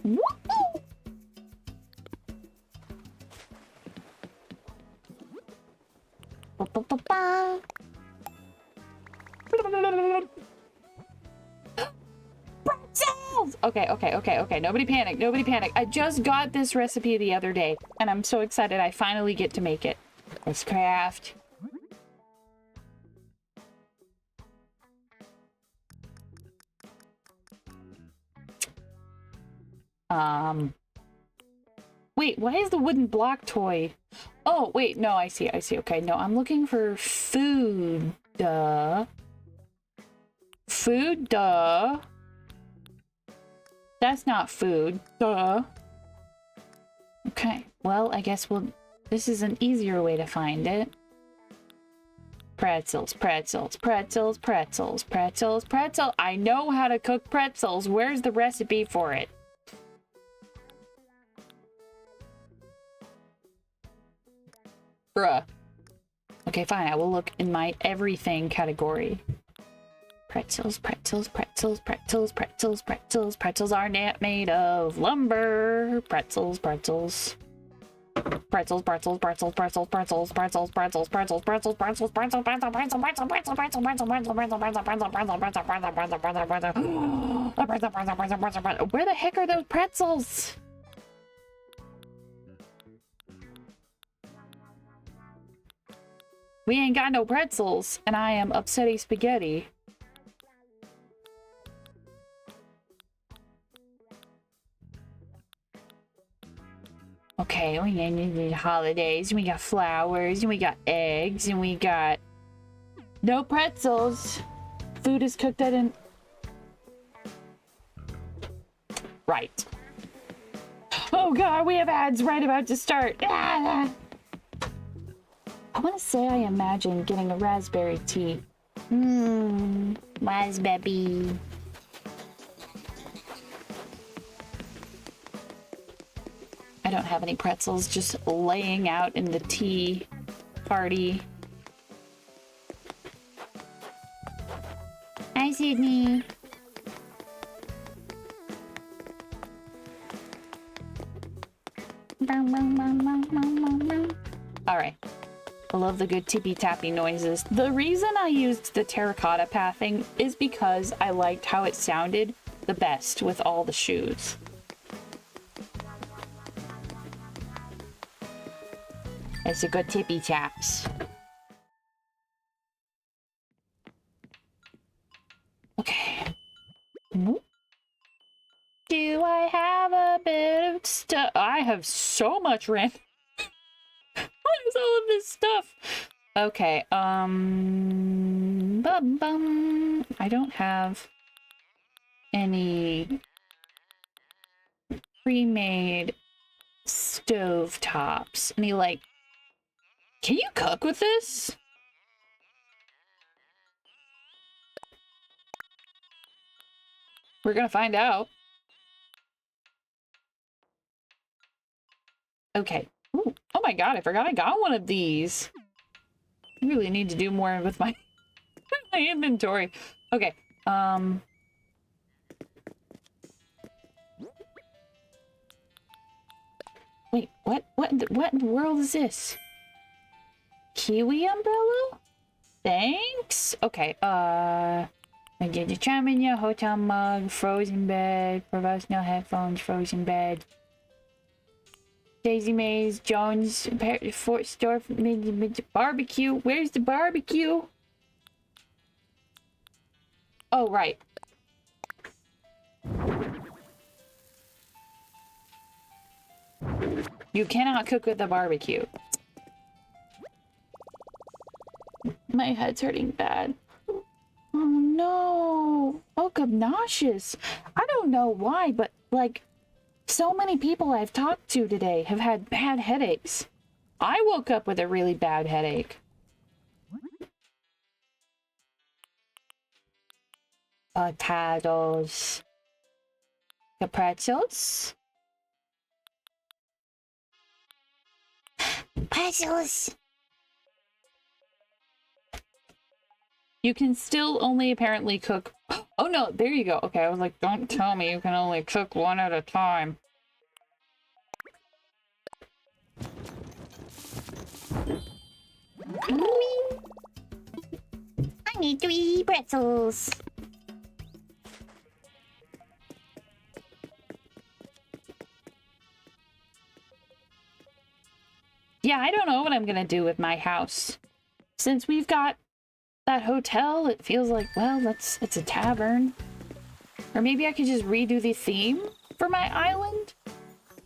Woo-hoo! Ba-ba-ba-ba. Pretzels! Okay. Nobody panic. I just got this recipe the other day, and I'm so excited I finally get to make it. Let's craft. Wait, why is the wooden block toy? Oh, wait, no, I see. Okay, no, I'm looking for food. Duh. Food, duh. That's not food. Duh. Okay, well, I guess this is an easier way to find it. Pretzels, pretzels, pretzels, pretzels, pretzels, pretzel. I know how to cook pretzels. Where's the recipe for it? Bruh. Okay, fine. I will look in my everything category. Pretzels, pretzels, pretzels, pretzels, pretzels, pretzels. Pretzels are not made of lumber. Pretzels, pretzels. Pretzels, pretzels, pretzels, pretzels, pretzels, pretzels, pretzels, pretzels, pretzels, pretzels, pretzels, pretzels, pretzels, pretzels, pretzels, pretzels, pretzels, pretzels, pretzels, pretzels. Where the heck are those pretzels? We ain't got no pretzels, and I am upsetty spaghetti. Okay, we need the holidays, and we got flowers, and we got eggs, and we got no pretzels. Food is cooked at an... Right. Oh god, we have ads right about to start. Ah! I want to say I imagine getting a raspberry tea. Raspberry. I don't have any pretzels, just laying out in the tea party. Hi, Sydney. Alright. I love the good tippy-tappy noises. The reason I used the terracotta pathing is because I liked how it sounded the best with all the shoes. It's a good tippy-taps. Okay. Do I have a bit of stuff? I have so much random. What is all of this stuff? Okay, I don't have any pre-made stove tops. Any, like, can you cook with this? We're gonna find out. Okay. Ooh. Oh my god, I forgot I got one of these. I really need to do more with my my inventory. Okay. Wait, what in the world is this? Kiwi umbrella? Thanks. Okay, I did the charm in your hotel mug, frozen bed, professional headphones, frozen bed. Daisy Mays, Jones, Fort Store, barbecue. Where's the barbecue? Oh, right. You cannot cook with a barbecue. My head's hurting bad. Oh no. Oh, obnoxious. I don't know why, but like, so many people I've talked to today have had bad headaches. I woke up with a really bad headache. Potatoes. The pretzels? Pretzels. You can still only apparently cook... Oh no, there you go. Okay, I was like, don't tell me you can only cook one at a time. I need 3 pretzels. Yeah, I don't know what I'm gonna do with my house. Since we've got that hotel, it feels like, well, it's a tavern. Or maybe I could just redo the theme for my island.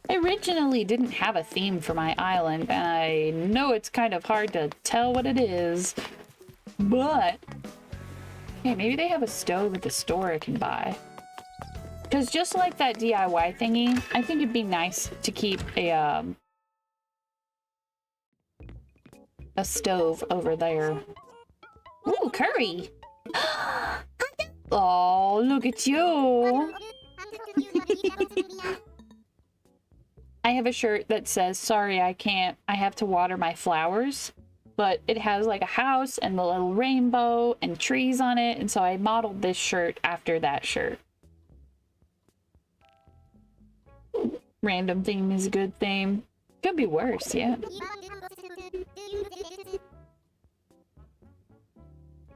I originally didn't have a theme for my island, and I know it's kind of hard to tell what it is, but hey, maybe they have a stove at the store I can buy. Because just like that DIY thingy, I think it'd be nice to keep a stove over there. Ooh, curry! Oh, look at you! I have a shirt that says, sorry, I can't, I have to water my flowers. But it has like a house and the little rainbow and trees on it. And so I modeled this shirt after that shirt. Random theme is a good theme. Could be worse, yeah.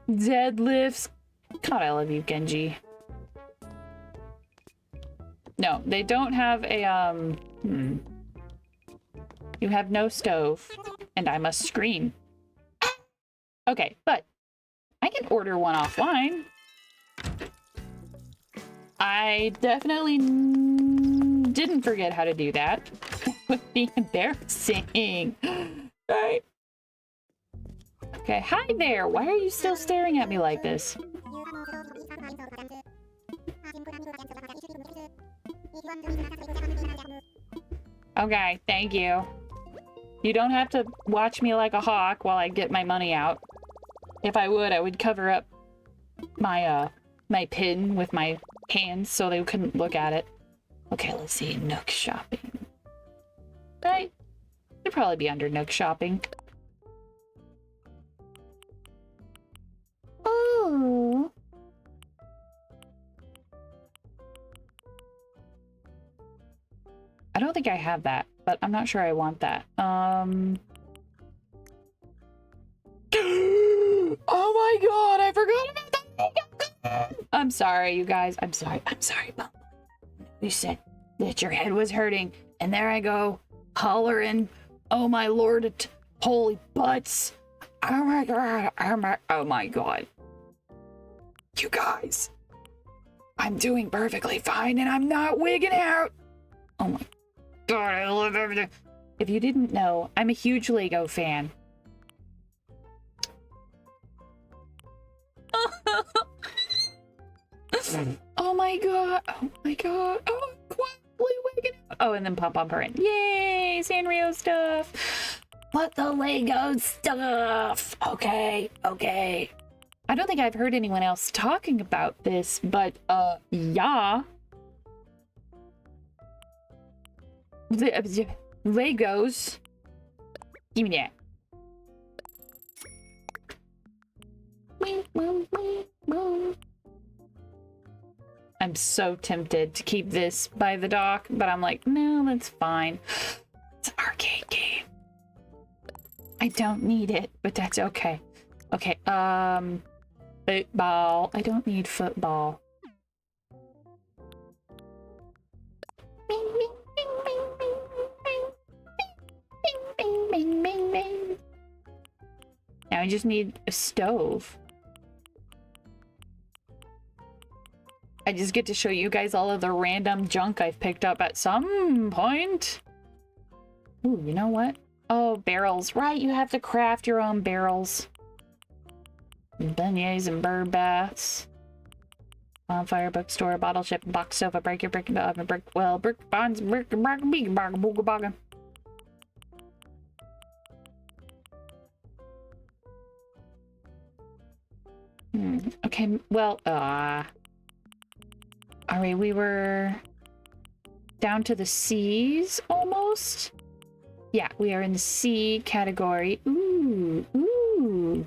Deadlifts. God, I love you, Genji. No, they don't have a, You have no stove, and I must scream. Okay, but I can order one offline. I definitely didn't forget how to do that. It would be embarrassing, right? Okay, hi there. Why are you still staring at me like this? Okay, thank you. You don't have to watch me like a hawk while I get my money out. If I would cover up my my pin with my hands so they couldn't look at it. Okay, let's see. Nook shopping. Right? It'd probably be under Nook shopping. Ooh. I don't think I have that, but I'm not sure I want that. Oh my god, I forgot about that. I'm sorry, you guys. I'm sorry. Mom. You said that your head was hurting, and there I go, hollering, oh my lord, holy butts. Oh my god, oh my god. You guys, I'm doing perfectly fine, and I'm not wigging out. Oh my god, I love everything. If you didn't know, I'm a huge Lego fan. Oh my god, oh my god, oh, quietly wigging out. Oh, and then pop on her in. Yay, Sanrio stuff. But the Lego stuff. Okay. I don't think I've heard anyone else talking about this, but yeah. The Legos. Give me that. I'm so tempted to keep this by the dock, but I'm like, no, that's fine. It's an arcade game. I don't need it, but that's okay. Okay, football. I don't need football. Now I just need a stove. I just get to show you guys all of the random junk I've picked up at some point. Ooh, you know what? Oh, barrels. Right, you have to craft your own barrels. Beignets and bird baths. Bonfire, bookstore, bottle ship, box sofa, break your brick into oven, brick well, brick bonds, brick booga booga booga. Okay, well, alright, we were down to the C's almost. Yeah, we are in the C category. Ooh.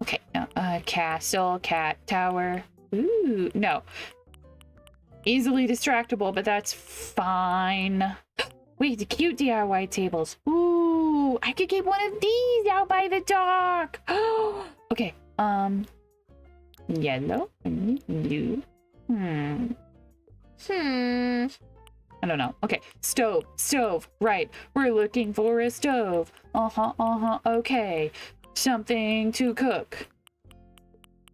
Okay, no, castle, cat, tower. Ooh, no. Easily distractible, but that's fine. Wait, the cute DIY tables. Ooh, I could get one of these out by the dock. Okay, yellow and blue. I don't know. Okay, stove. Right, we're looking for a stove. Okay. Something to cook.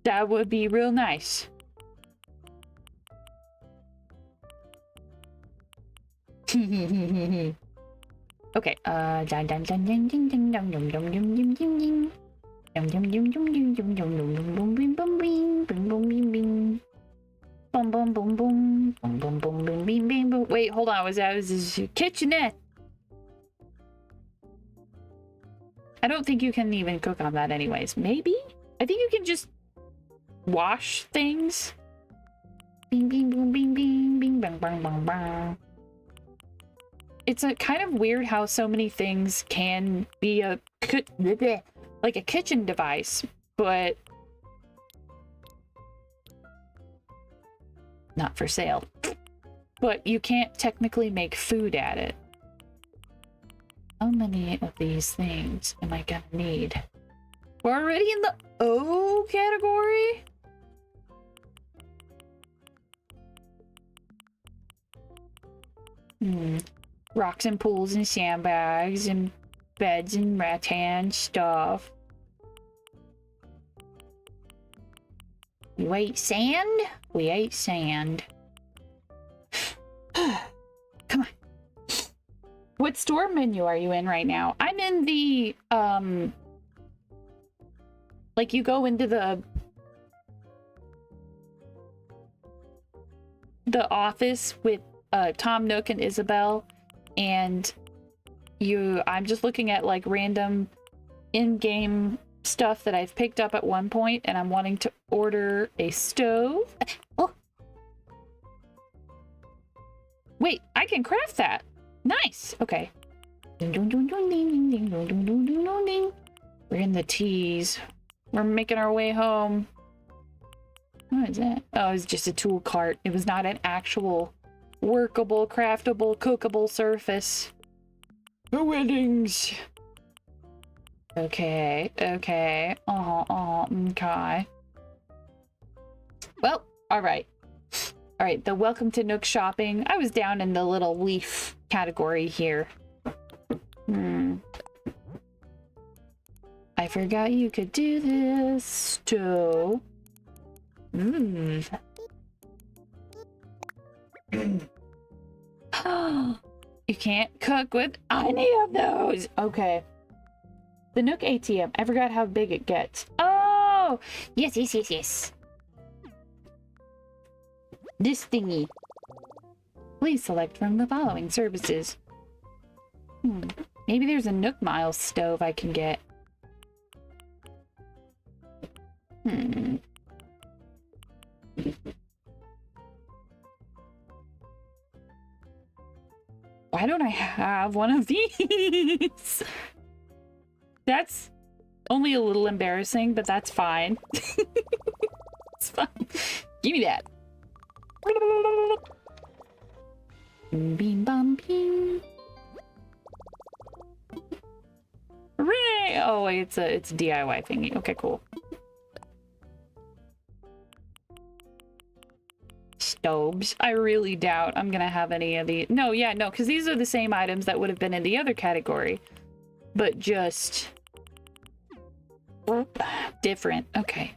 That would be real nice. Okay, dun dun dun dun dun dun dun dun dun dun dun dun dun. Dum dum dum dum dum dum dum dum dum boom bim bum bing bim bum bim bing bum bum bum bum bum bum bum bim bim bim boom. Wait, hold on. Was this kitchenette? I don't think you can even cook on that anyways. Maybe? I think you can just wash things. Bing bing boom bing bing bing bang bang bang bang. It's a kind of weird how so many things can be like a kitchen device, but not for sale. But you can't technically make food at it. How many of these things am I gonna need? We're already in the O category? Rocks and pools and sandbags and beds and rattan stuff. You ate sand? We ate sand. Come on. What store menu are you in right now? I'm in the, like you go into the office with Tom Nook and Isabel, and I'm just looking at like random in-game stuff that I've picked up at one point, and I'm wanting to order a stove. Oh. Wait, I can craft that. Nice. Okay. We're in the T's. We're making our way home. What is that? Oh, it's just a tool cart. It was not an actual workable, craftable, cookable surface. The weddings. Okay, okay. Okay. Well, alright. Alright, the welcome to Nook shopping. I was down in the little leaf category here. I forgot you could do this. Stove. You can't cook with any of those. Okay. The Nook ATM. I forgot how big it gets. Oh! Yes, yes, yes, yes. This thingy. Please select from the following services. Maybe there's a Nook Miles stove I can get. Why don't I have one of these? That's only a little embarrassing, but that's fine. It's fine. Give me that. Beam bum beam. Hooray! Oh, it's a DIY thingy. Okay, cool. Stoves. I really doubt I'm gonna have any of these. No, yeah, no, because these are the same items that would have been in the other category, but just different. Okay.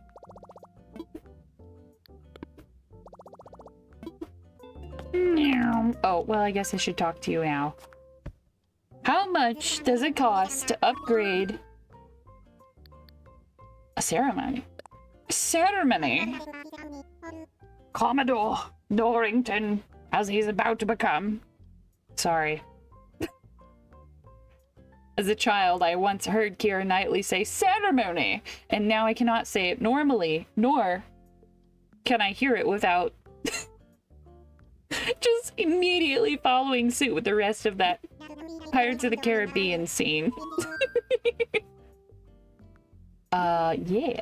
Oh, well, I guess I should talk to you now. How much does it cost to upgrade a ceremony? Ceremony? Commodore Dorrington, as he's about to become. Sorry. As a child, I once heard Keira Knightley say ceremony, and now I cannot say it normally, nor can I hear it without just immediately following suit with the rest of that Pirates of the Caribbean scene. Yeah.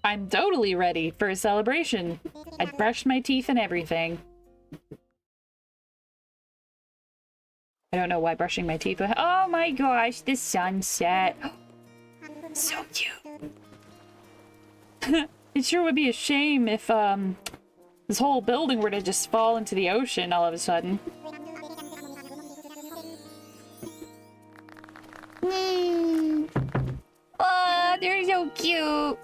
I'm totally ready for a celebration. I brushed my teeth and everything. I don't know why brushing my teeth would— oh my gosh, the sunset. So cute. It sure would be a shame if this whole building were to just fall into the ocean all of a sudden. Oh, they're so cute.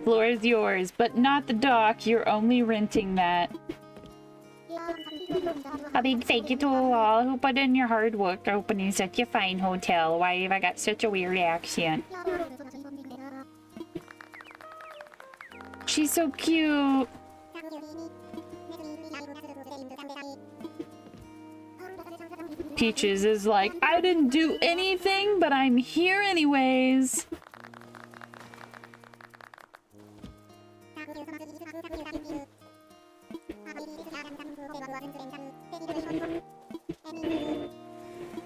floor is yours, but not the dock. You're only renting that. A big thank you to all who put in your hard work opening such a fine hotel. Why have I got such a weird accent? She's so cute. Peaches is like, I didn't do anything, but I'm here anyways.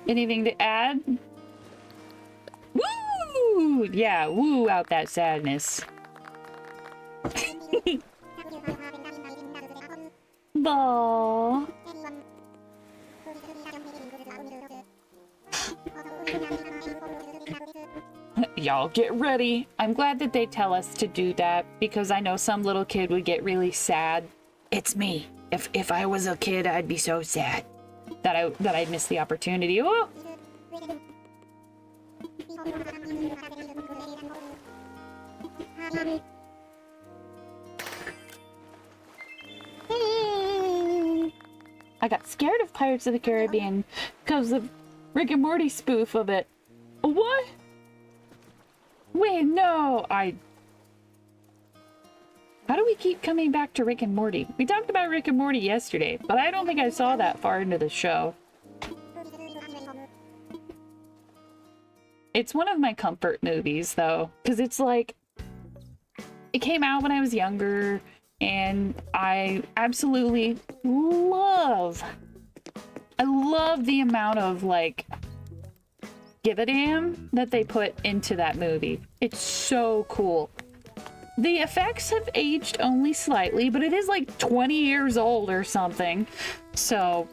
Anything to add? Woo! Yeah, woo out that sadness. Ball. Y'all get ready. I'm glad that they tell us to do that because I know some little kid would get really sad. It's me. If I was a kid, I'd be so sad that I'd miss the opportunity. Oh! I got scared of Pirates of the Caribbean because of Rick and Morty spoof of it. What? Wait, no, how do we keep coming back to Rick and Morty? We talked about Rick and Morty yesterday, but I don't think I saw that far into the show. It's one of my comfort movies, though, because it's like, it came out when I was younger, and I absolutely love the amount of, like, give a damn that they put into that movie. It's so cool. The effects have aged only slightly, but it is like 20 years old or something. So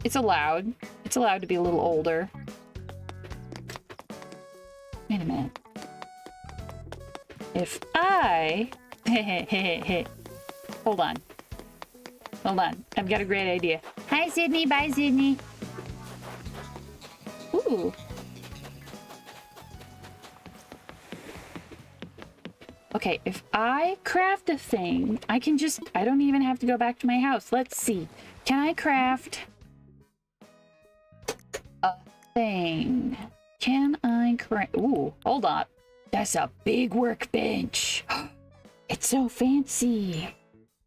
it's allowed. It's allowed to be a little older. Wait a minute. If I... Hold on. Hold on. I've got a great idea. Hi, Sydney. Bye, Sydney. Ooh. Okay, if I craft a thing, I don't even have to go back to my house. Let's see. Can I craft a thing? Can I craft... Ooh, hold on. That's a big workbench. It's so fancy.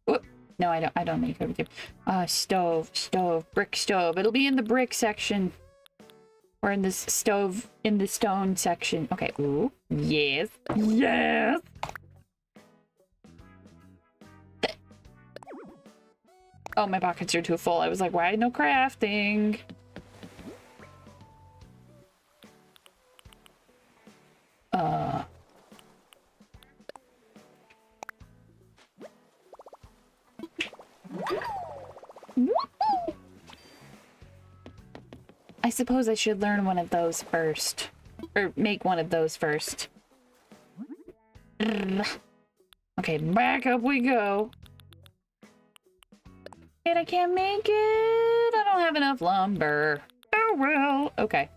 Whoop. No, I don't make everything. Stove, brick stove. It'll be in the brick section. Or in this stove, in the stone section. Okay, ooh. Yes. Yes! Oh, my pockets are too full. I was like, why no crafting? I suppose I should learn one of those first. Or make one of those first. Okay, back up we go. And I can't make it. I don't have enough lumber. Oh well. Okay.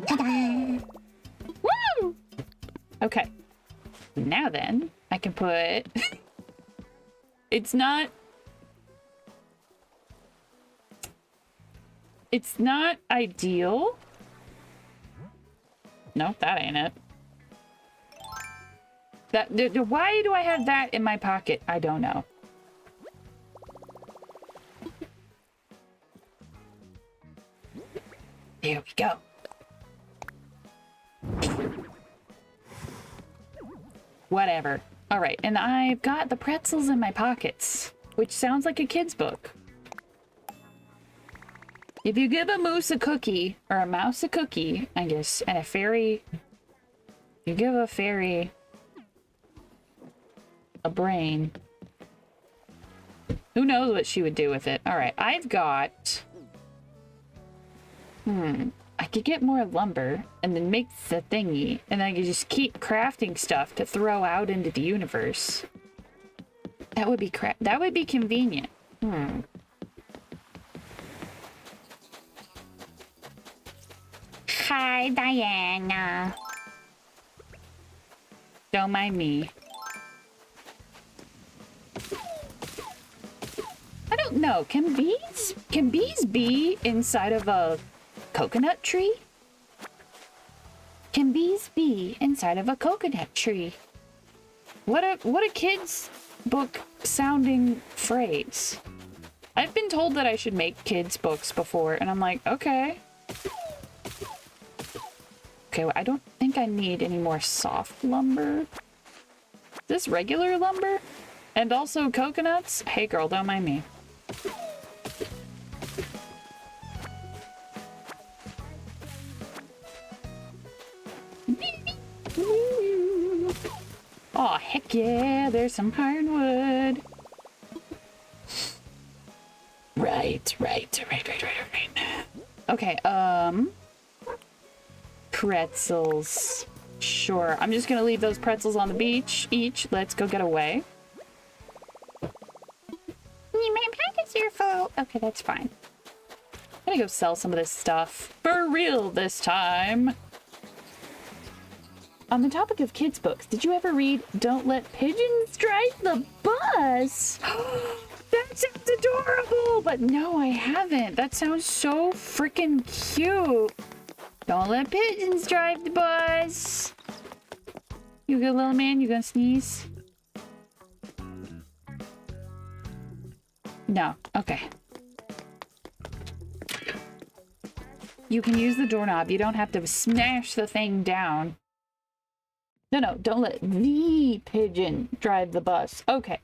Ta-da! Woo! Okay. Now then, I can put... It's not ideal. No, that ain't it. Why do I have that in my pocket? I don't know. There we go. Whatever. All right, and I've got the pretzels in my pockets, which sounds like a kid's book. If you give a moose a cookie, or a mouse a cookie, I guess, and a fairy... You give a fairy a brain. Who knows what she would do with it? All right, I've got... I could get more lumber and then make the thingy, and I could just keep crafting stuff to throw out into the universe. That would be that would be convenient. Hi, Diana. Don't mind me. I don't know. Can bees be inside of a coconut tree? Can bees be inside of a coconut tree? What a kid's book sounding phrase. I've been told that I should make kids books before, and I'm like, okay. Okay, well, I don't think I need any more soft lumber. Is this regular lumber? And also coconuts? Hey girl, don't mind me. Oh, heck yeah, there's some hardwood. Right. Okay, pretzels. Sure, I'm just gonna leave those pretzels on the beach each. Let's go get away. My packets are full. Okay, that's fine. I'm gonna go sell some of this stuff. For real this time. On the topic of kids' books, did you ever read Don't Let Pigeons Drive the Bus? That sounds adorable! But no, I haven't. That sounds so freaking cute. Don't let pigeons drive the bus. You good little man? You gonna sneeze? No. Okay. You can use the doorknob. You don't have to smash the thing down. No, don't let the pigeon drive the bus. Okay.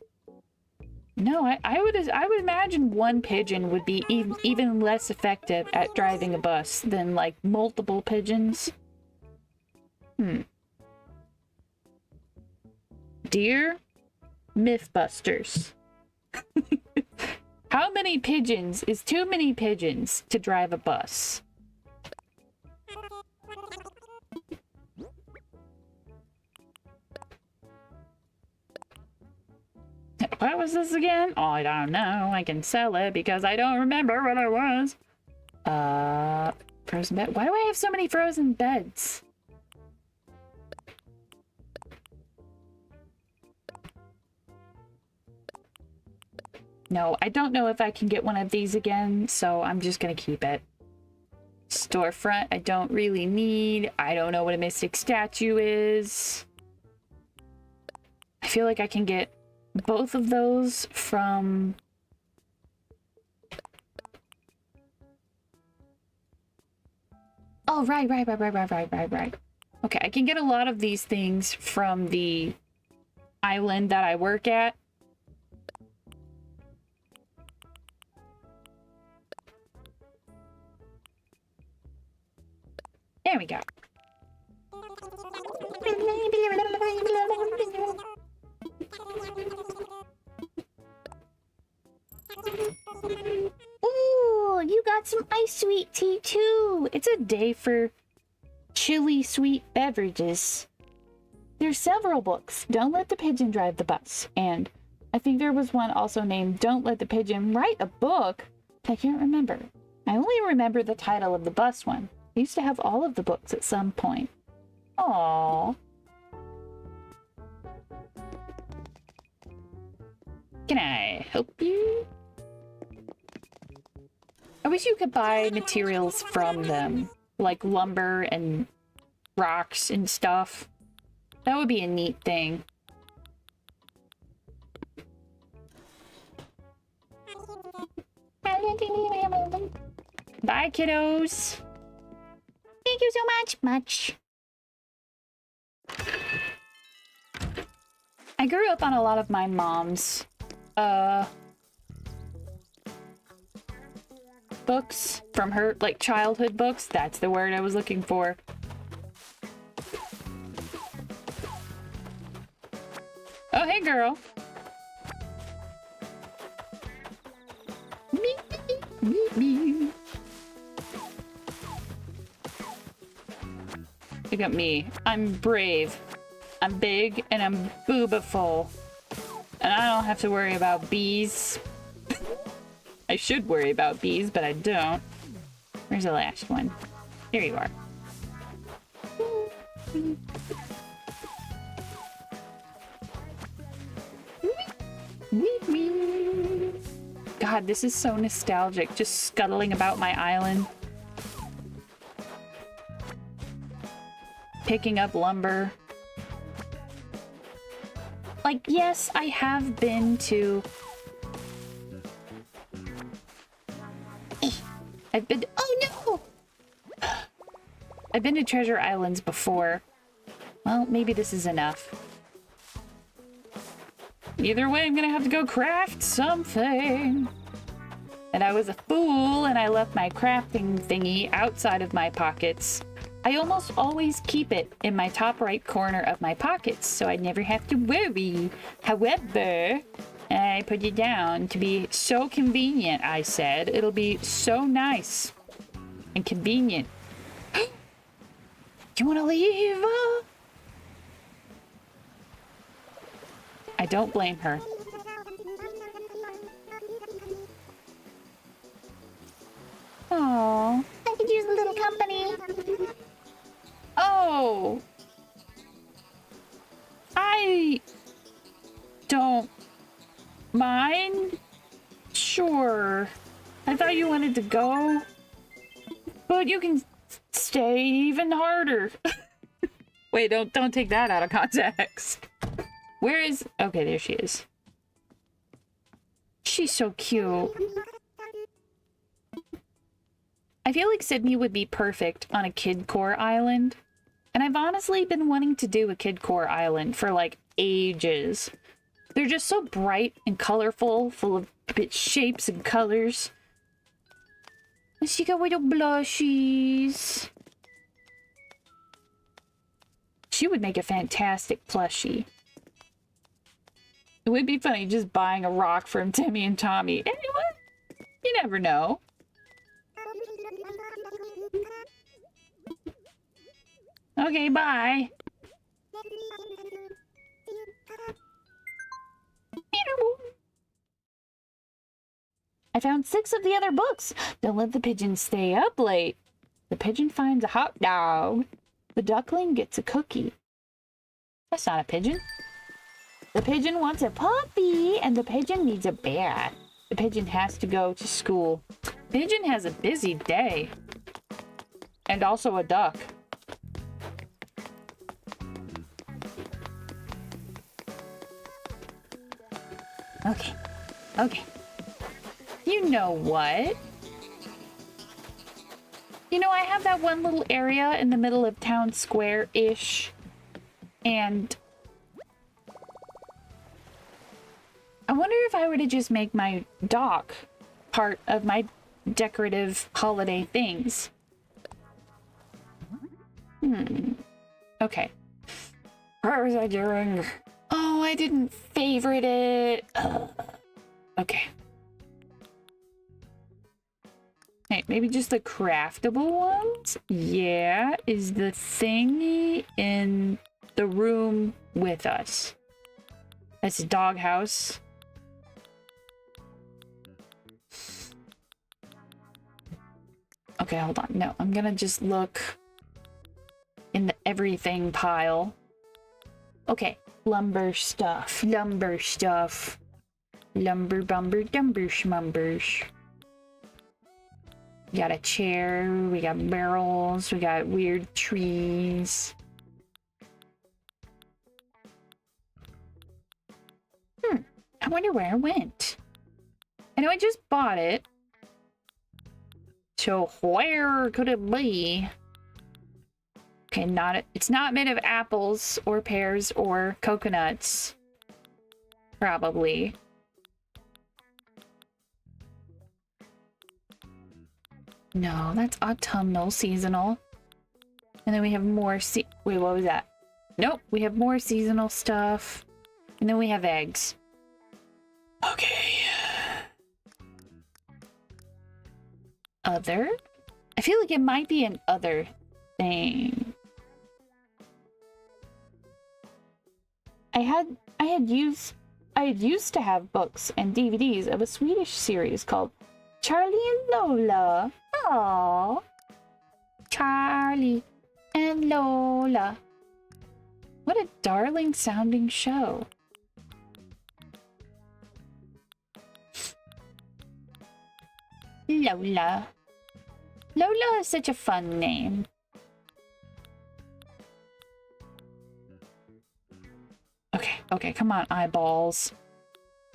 No, I would imagine one pigeon would be even less effective at driving a bus than like multiple pigeons. Dear Mythbusters. How many pigeons is too many pigeons to drive a bus? What was this again? Oh, I don't know. I can sell it because I don't remember what it was. Frozen bed. Why do I have so many frozen beds? No, I don't know if I can get one of these again, so I'm just gonna keep it. Storefront, I don't really need. I don't know what a mystic statue is. I feel like I can get both of those from... Oh, right. Okay, I can get a lot of these things from the island that I work at. There we go. Ooh, you got some ice sweet tea too. It's a day for chilly sweet beverages. There's several books. Don't Let the Pigeon Drive the Bus. And I think there was one also named Don't Let the Pigeon Write a Book. I can't remember. I only remember the title of the bus one. I used to have all of the books at some point. Aww. Can I help you? I wish you could buy materials from them, like lumber and rocks and stuff. That would be a neat thing. Bye, kiddos. Thank you so much. I grew up on a lot of my mom's books from her, like childhood books. That's the word I was looking for. Oh, hey, girl. Me. Look at me. I'm brave. I'm big and I'm boobaful. And I don't have to worry about bees. I should worry about bees, but I don't. Where's the last one? Here you are. God, this is so nostalgic, just scuttling about my island. Picking up lumber. Like, yes, I have been to... I've been... Oh, no! I've been to Treasure Islands before. Well, maybe this is enough. Either way, I'm gonna have to go craft something. And I was a fool, and I left my crafting thingy outside of my pockets. I almost always keep it in my top right corner of my pockets, so I never have to worry. However, I put it down to be so convenient, I said. It'll be so nice and convenient. Do you want to leave? I don't blame her. Oh, I could use a little company. oh. I don't mind. Sure. I thought you wanted to go, but you can stay even harder. Wait, don't take that out of context. Where is... Okay, there she is. She's so cute. I feel like Sydney would be perfect on a Kid Core island. And I've honestly been wanting to do a Kid Core island for like ages. They're just so bright and colorful, full of shapes and colors. And she got little blushies. She would make a fantastic plushie. It would be funny just buying a rock from Timmy and Tommy. Anyone? You never know. Okay, bye. I found 6 of the other books. Don't let the pigeon stay up late. The pigeon finds a hot dog. The duckling gets a cookie. That's not a pigeon. The pigeon wants a puppy, and the pigeon needs a bath. The pigeon has to go to school. Pigeon has a busy day. And also a duck. Okay. Okay. You know what? You know, I have that one little area in the middle of town square-ish. And I wonder if I were to just make my dock part of my decorative holiday things. Okay. What was I doing? Oh, I didn't favorite it. Okay. Hey, maybe just the craftable ones? Yeah, is the thingy in the room with us. That's a doghouse. Okay, hold on. No, I'm gonna just look in the everything pile. Okay, lumber stuff. Lumber stuff. Lumber bumber dumber schmumbers. We got a chair, we got barrels, we got weird trees. I wonder where it went. I know I just bought it. So where could it be? Okay, it's not made of apples or pears or coconuts. Probably. No, that's autumnal, seasonal. And then we have more wait, what was that? Nope, we have more seasonal stuff. And then we have eggs. Okay. Other? I feel like it might be an other thing. I had used to have books and DVDs of a Swedish series called Charlie and Lola. Aww. Charlie and Lola. What a darling sounding show. Lola. Lola is such a fun name. Okay, okay, come on, eyeballs.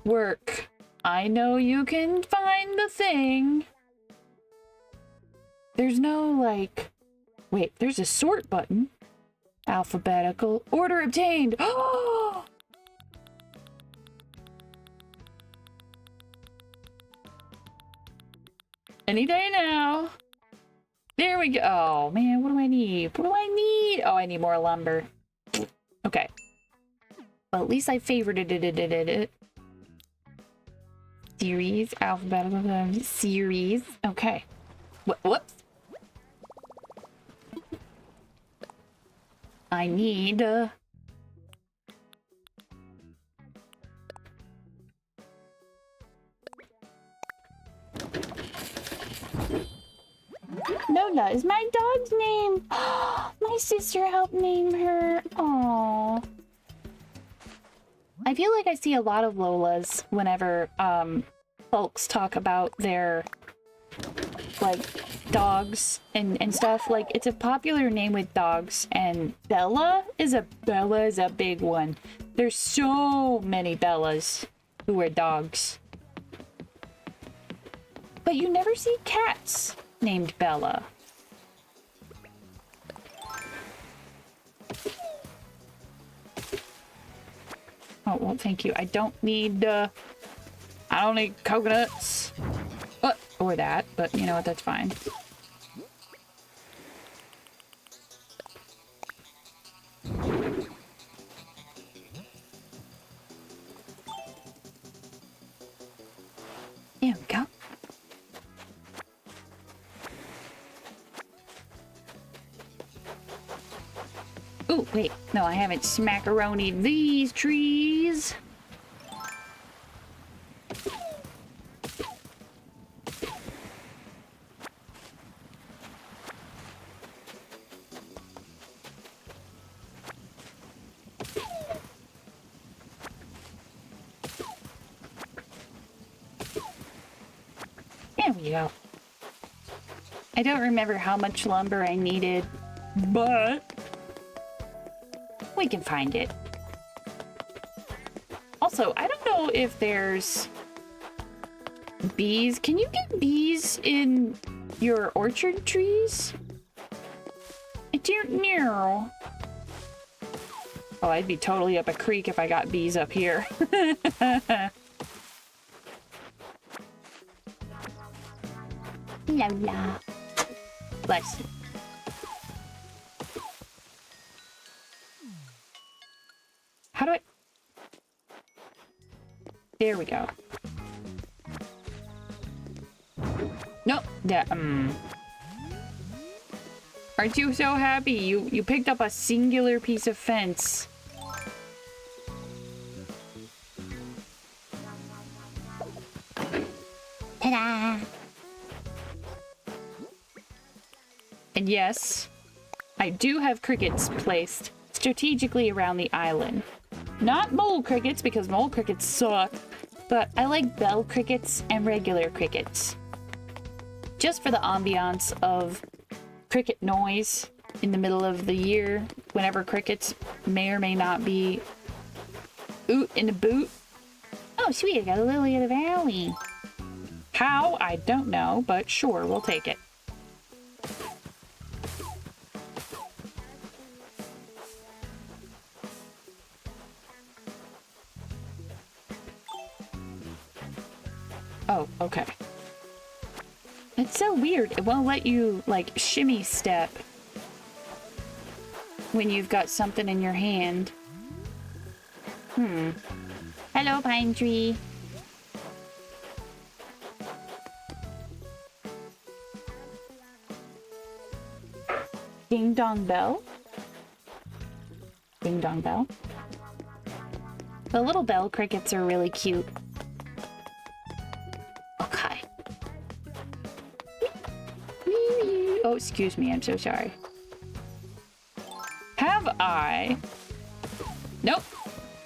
Work. I know you can find the thing. There's no, like... Wait, there's a sort button. Alphabetical. Order obtained. Oh! Any day now. There we go. Oh, man, what do I need? What do I need? Oh, I need more lumber. Okay. Well, at least I favorited it. Series, alphabetical series. Okay. Whoops. I need... Lola is my dog's name. My sister helped name her. Aww. I feel like I see a lot of Lolas whenever folks talk about their like dogs and stuff. Like, it's a popular name with dogs, and Bella is a big one. There's so many Bellas who are dogs. But you never see cats named Bella. Oh, well, thank you. I don't need coconuts. Or that, but you know what, that's fine. There we go. Oh, wait. No, I haven't smackaronied these trees. There we go. I don't remember how much lumber I needed, but we can find it. Also, I don't know if there's bees. Can you get bees in your orchard trees? I don't know. Oh, I'd be totally up a creek if I got bees up here. La la. Bless you. How do I... There we go. Nope. Yeah, Aren't you so happy? You picked up a singular piece of fence. Ta-da! And yes, I do have crickets placed strategically around the island. Not mole crickets, because mole crickets suck, but I like bell crickets and regular crickets. Just for the ambiance of cricket noise in the middle of the year, whenever crickets may or may not be in the boot. Oh, sweet, I got a lily of the valley. How? I don't know, but sure, we'll take it. Oh, okay. It's so weird. It won't let you, like, shimmy step when you've got something in your hand. Hello, pine tree. Ding dong bell. Ding dong bell. The little bell crickets are really cute. Okay. Oh, excuse me, I'm so sorry. Have I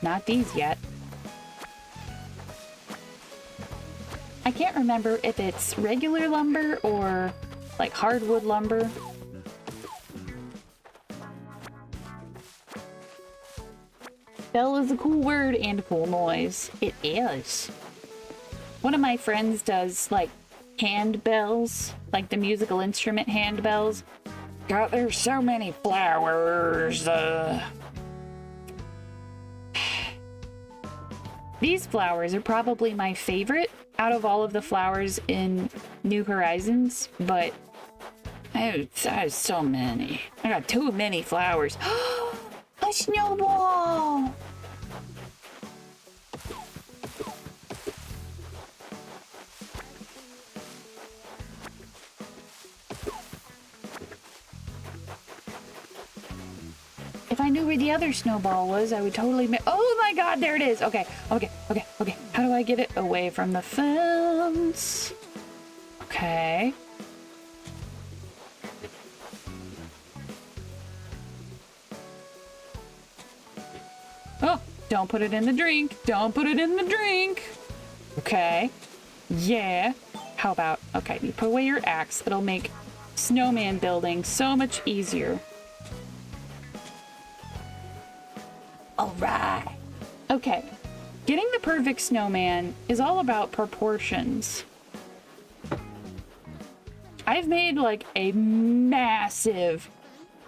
Not these yet. I can't remember if it's regular lumber or like hardwood lumber. Bell is a cool word and a cool noise. It is. One of my friends does like hand bells, like the musical instrument hand bells. God, there's so many flowers. These flowers are probably my favorite out of all of the flowers in New Horizons, but I have so many. I got too many flowers. A snowball! If I knew where the other snowball was, I would totally oh my god, there it is! Okay. How do I get it away from the fence? Okay. Oh, don't put it in the drink. Don't put it in the drink. Okay. Yeah. How about, okay, you put away your axe. It'll make snowman building so much easier. All right. Okay. Getting the perfect snowman is all about proportions. I've made like a massive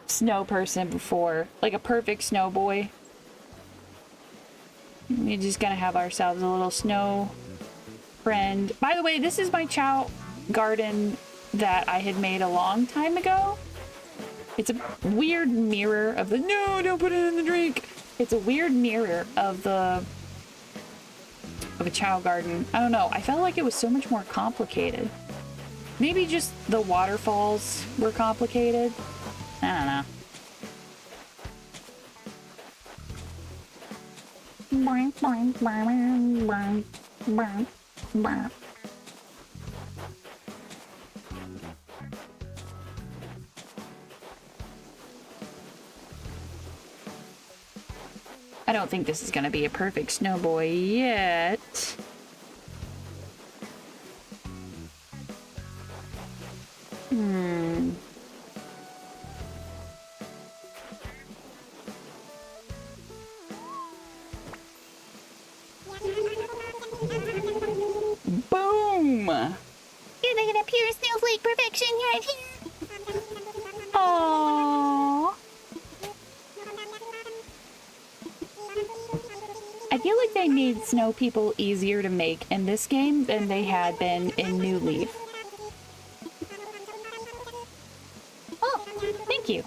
snow person before, like a perfect snow boy. We're just gonna have ourselves a little snow friend. By the way, this is my chow garden that I had made a long time ago. It's a weird mirror of the, no, don't put it in the drink. It's a weird mirror of a chow garden. I don't know. I felt like it was so much more complicated. Maybe just the waterfalls were complicated. I don't know. Boing, boing, boing, boing, boing, boing. I don't think this is gonna be a perfect snow boy yet. Boom! You're looking at pure snowflake perfection right here. Aww. I feel like they made snow people easier to make in this game than they had been in New Leaf. Oh, thank you.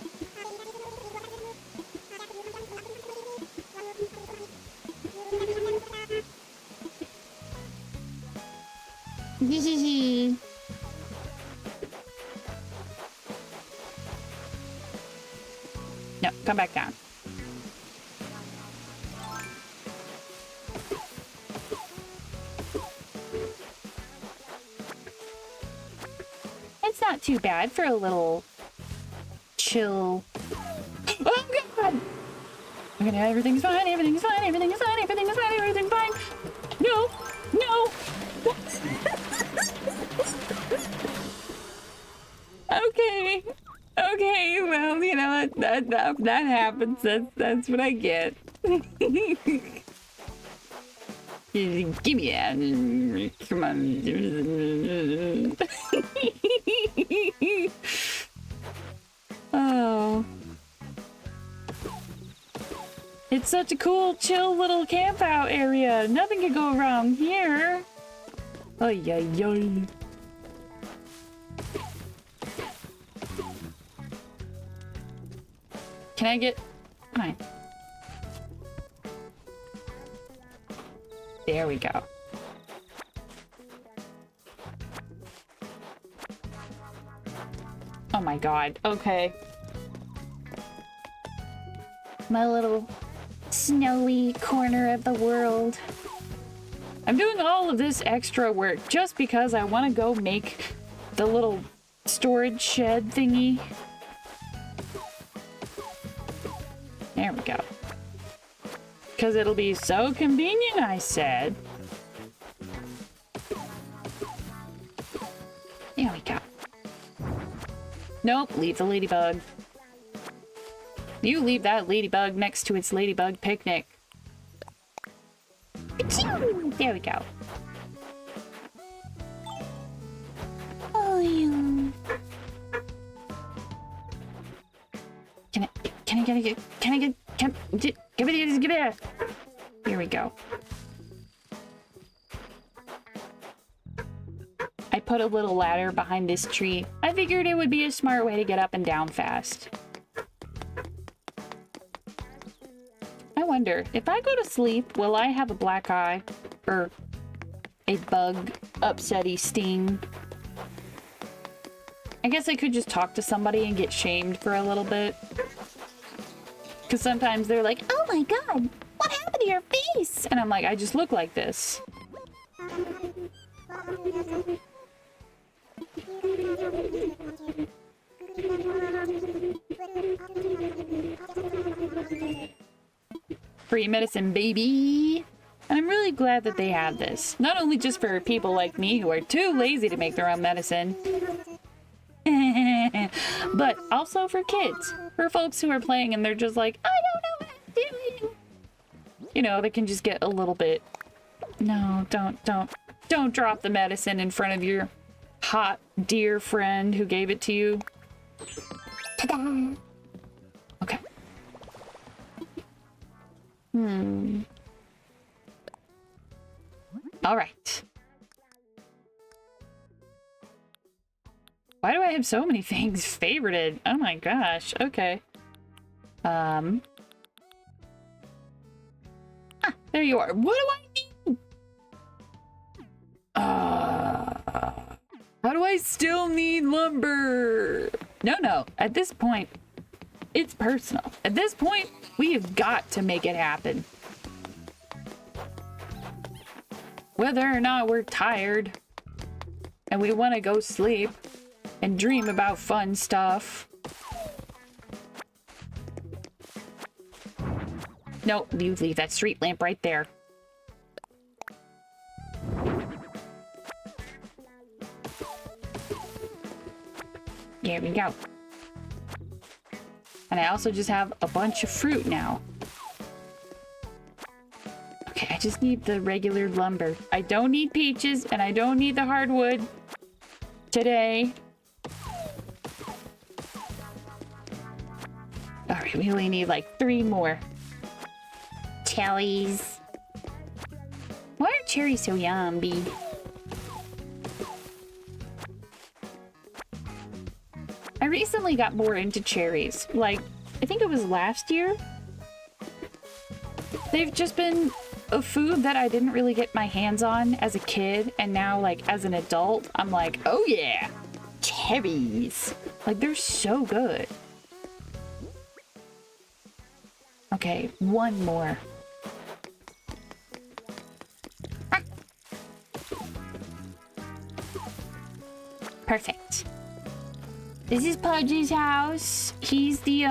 Hee. No, come back down. It's not too bad for a little chill. Oh god! Okay, everything's fine, everything's fine, everything's fine, everything's fine, everything's fine. No, no. Okay. Okay, well, you know, that happens. That's what I get. Give me that. Come on. Oh. It's such a cool, chill little camp out area. Nothing could go wrong here. Ay, ay, ay. Can I get... Fine. There we go. Oh my god. Okay. My little snowy corner of the world. I'm doing all of this extra work just because I want to go make the little storage shed thingy. There we go. Because it'll be so convenient, I said. There we go. Nope, leave the ladybug. You leave that ladybug next to its ladybug picnic. There we go. Oh, you. Give it here. Here we go. I put a little ladder behind this tree. I figured it would be a smart way to get up and down fast. I wonder, if I go to sleep, will I have a black eye? Or a bug upsetty sting? I guess I could just talk to somebody and get shamed for a little bit. Because sometimes they're like, Oh my god, what happened to your face? and I'm like, I just look like this. Free medicine, baby! And I'm really glad that they have this. Not only just for people like me who are too lazy to make their own medicine, but also for kids. For folks who are playing and they're just like, I don't know what I'm doing. You know, they can just get a little bit... No, don't drop the medicine in front of your hot, dear friend who gave it to you. Ta-da! Okay. All right. Why do I have so many things favorited? Oh my gosh. Okay. Ah, there you are. What do I need? How do I still need lumber? No. At this point, it's personal. At this point, we have got to make it happen. Whether or not we're tired and we want to go sleep and dream about fun stuff. No, you leave that street lamp right there. There we go. And I also just have a bunch of fruit now. Okay, I just need the regular lumber. I don't need peaches and I don't need the hardwood today. All right, we only need like 3 more. Cherries. Why are cherries so yummy? I recently got more into cherries. Like, I think it was last year. They've just been a food that I didn't really get my hands on as a kid, and now, like, as an adult, I'm like, oh yeah, cherries. Like, they're so good. Okay, 1 more. Ah. Perfect. This is Pudge's house. He's the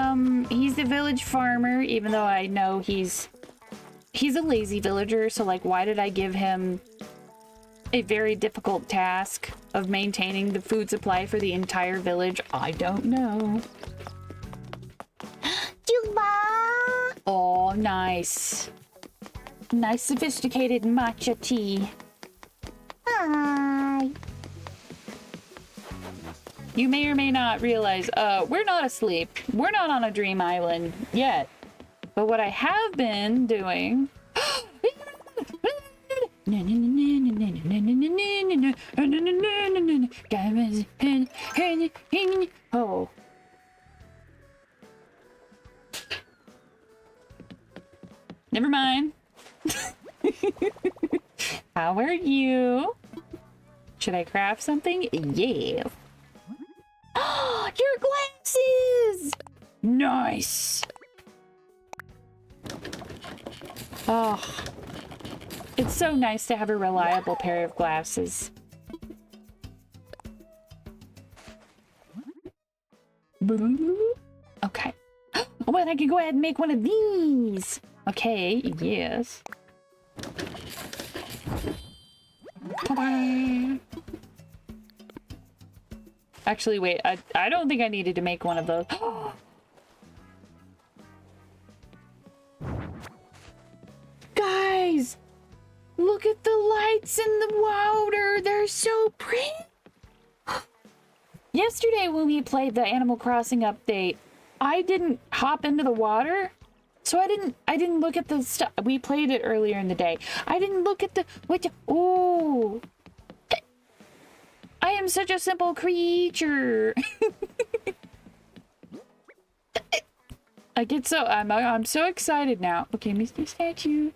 village farmer, even though I know he's a lazy villager, so like why did I give him a very difficult task of maintaining the food supply for the entire village? I don't know. Juba! Oh, nice. Nice sophisticated matcha tea. Hi. You may or may not realize, we're not asleep. We're not on a dream island yet. But what I have been doing... Oh. Never mind. How are you? Should I craft something? Yeah. Your glasses! Nice! Oh. It's so nice to have a reliable pair of glasses. Okay. Oh, and I can go ahead and make one of these. Okay, yes. Ta-da! Actually, wait, I don't think I needed to make one of those. Guys! Look at the lights in the water! They're so pretty! Yesterday when we played the Animal Crossing update, I didn't hop into the water. So I didn't look at the stuff. We played it earlier in the day. I didn't look at the oh. I am such a simple creature. I get so I'm so excited now. Okay, Mr. Statue.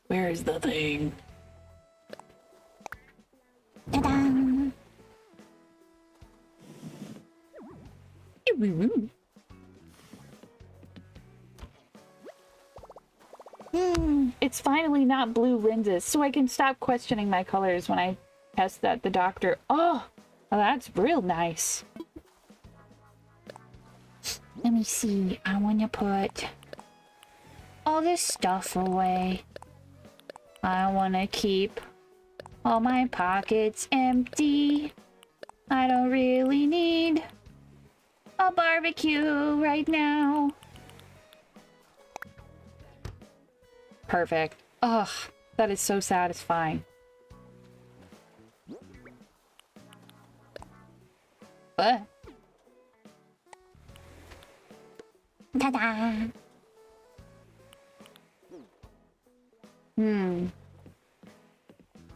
Where is the thing? Ta-da! It's finally not blue lenses, so I can stop questioning my colors when I test that the doctor. Oh, well, that's real nice. Let me see. I want to put all this stuff away. I want to keep all my pockets empty. I don't really need a barbecue right now. Perfect. Ugh, that is so satisfying. What? Ta-da!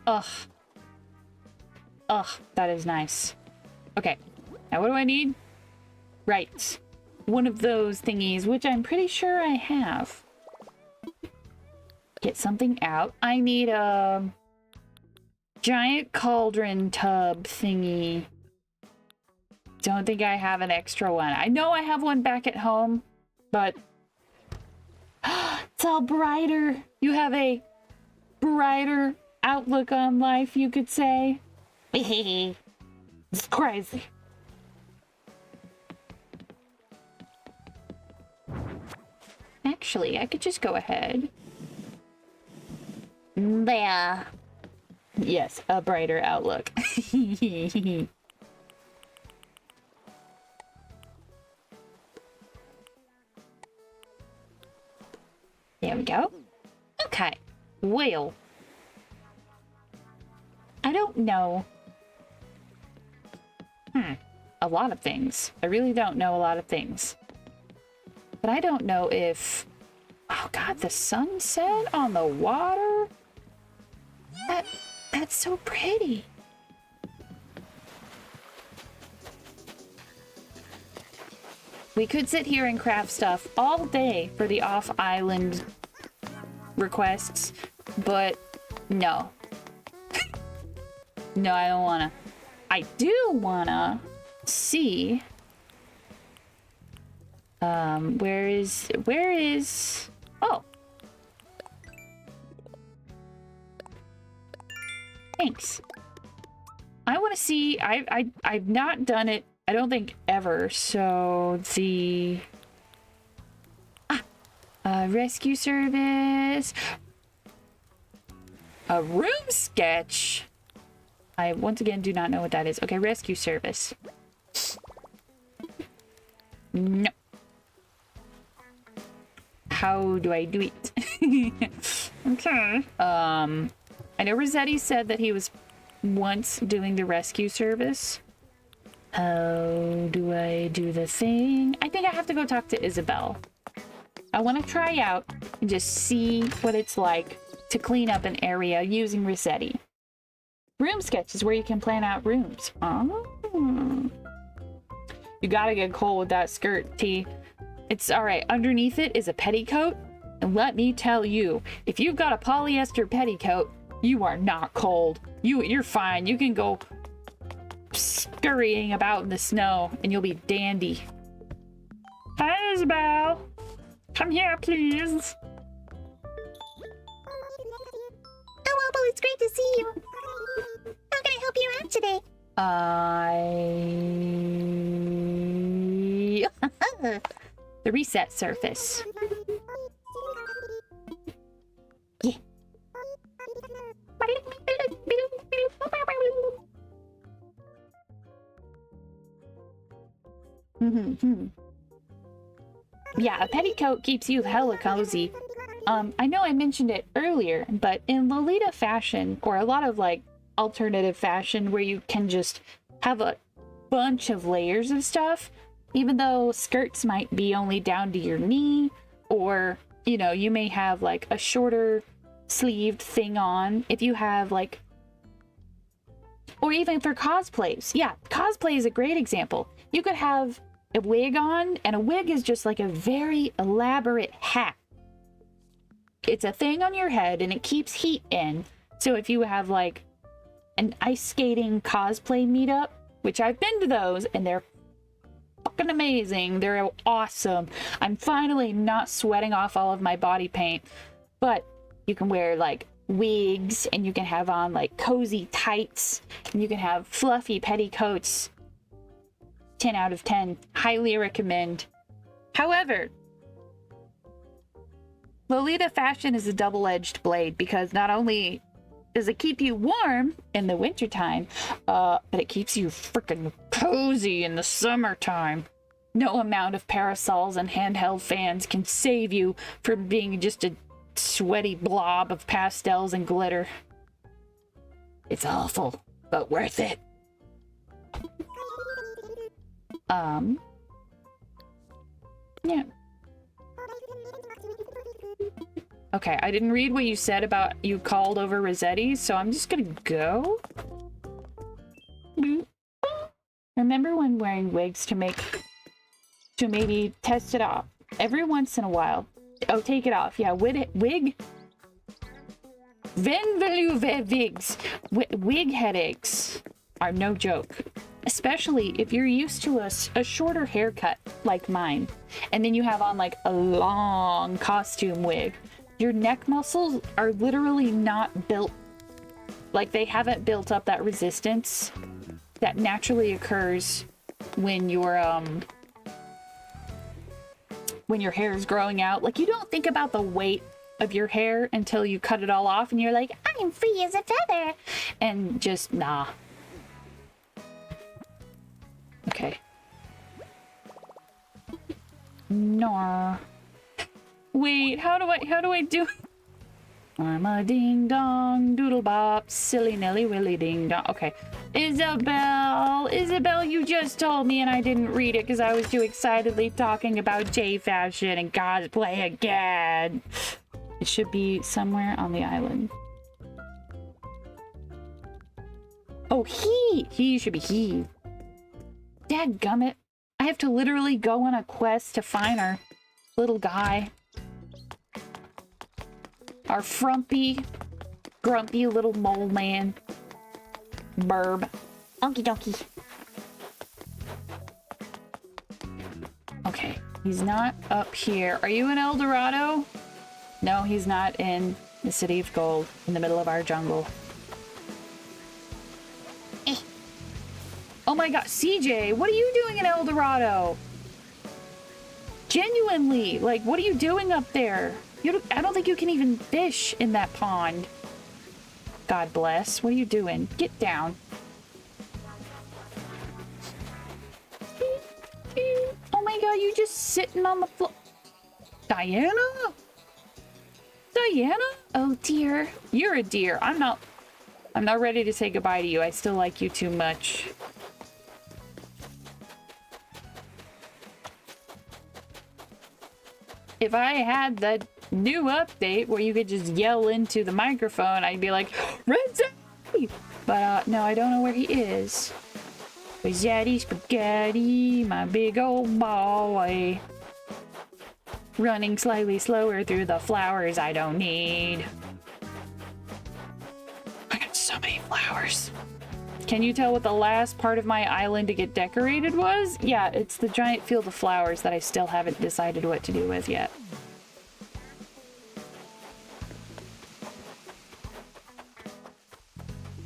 Ugh. Ugh, that is nice. Okay, now what do I need? Right. One of those thingies, which I'm pretty sure I have. Get something out. I need a giant cauldron tub thingy. Don't think I have an extra one. I know I have one back at home, but it's all brighter. You have a brighter outlook on life, you could say. It's crazy. Actually, I could just go ahead. There. Yes, a brighter outlook. There we go. Okay. Well, I don't know. A lot of things. I really don't know a lot of things. But I don't know if... Oh god, the sunset on the water? That's so pretty. We could sit here and craft stuff all day for the off-island requests, but no. No, I don't wanna. I do wanna see... where is... Oh. Thanks. I want to see... I've not done it, I don't think, ever, so the... rescue service... A room sketch? I, once again, do not know what that is. Okay, rescue service. No. How do I do it? Okay. I know Rossetti said that he was once doing the rescue service. How do I do the thing? I think I have to go talk to Isabel. I want to try out and just see what it's like to clean up an area using Rossetti. Room sketch is where you can plan out rooms. Oh. You gotta get cold with that skirt, T. It's alright. Underneath it is a petticoat. And let me tell you, if you've got a polyester petticoat, you are not cold. You're fine. You can go scurrying about in the snow and you'll be dandy. Hi, Isabel. Come here, please. Oh, Opal, it's great to see you. How can I help you out today? the reset surface. Yeah. Yeah, a petticoat keeps you hella cozy. I know I mentioned it earlier, but in Lolita fashion, or a lot of like alternative fashion where you can just have a bunch of layers of stuff, even though skirts might be only down to your knee, or you know, you may have like a shorter sleeved thing on. If you have like, or even for cosplays, yeah, cosplay is a great example. You could have a wig on, and a wig is just like a very elaborate hat. It's a thing on your head and it keeps heat in. So if you have like an ice skating cosplay meetup, which I've been to those and they're fucking amazing, they're awesome. I'm finally not sweating off all of my body paint, but you can wear like wigs and you can have on like cozy tights and you can have fluffy petticoats. 10 out of 10. Highly recommend. However, Lolita fashion is a double-edged blade because not only does it keep you warm in the wintertime, but it keeps you freaking cozy in the summertime. No amount of parasols and handheld fans can save you from being just a sweaty blob of pastels and glitter. It's awful, but worth it. Yeah. Okay, I didn't read what you said about you called over Rossetti, so I'm just gonna go. Remember when wearing wigs to maybe test it off every once in a while? Oh, take it off. Yeah, wig. Wigs. Wig headaches are no joke. Especially if you're used to a shorter haircut like mine, and then you have on like a long costume wig. Your neck muscles are literally not built, like they haven't built up that resistance that naturally occurs when your hair is growing out. Like, you don't think about the weight of your hair until you cut it all off and you're like, I'm free as a feather, and just nah. Okay. Nar. Wait, how do I do? I'm a ding dong doodle bop, silly Nelly willy ding dong. Okay. Isabel, you just told me and I didn't read it because I was too excitedly talking about J fashion and cosplay again. It should be somewhere on the island. Oh, he should be he. Dadgummit. I have to literally go on a quest to find our little guy. Our frumpy, grumpy little mole man. Burb. Okie dokie. Okay, he's not up here. Are you in El Dorado? No, he's not in the City of Gold in the middle of our jungle. Oh my god, CJ, what are you doing in El Dorado? Genuinely, like, what are you doing up there? I don't think you can even fish in that pond. God bless. What are you doing? Get down. Oh my god, you just sitting on the floor. Diana? Diana? Oh dear. You're a dear. I'm not ready to say goodbye to you. I still like you too much. If I had the new update where you could just yell into the microphone, I'd be like, Rossetti! But no, I don't know where he is. Rossetti Spaghetti, my big old boy. Running slightly slower through the flowers I don't need. I got so many flowers. Can you tell what the last part of my island to get decorated was? Yeah, it's the giant field of flowers that I still haven't decided what to do with yet.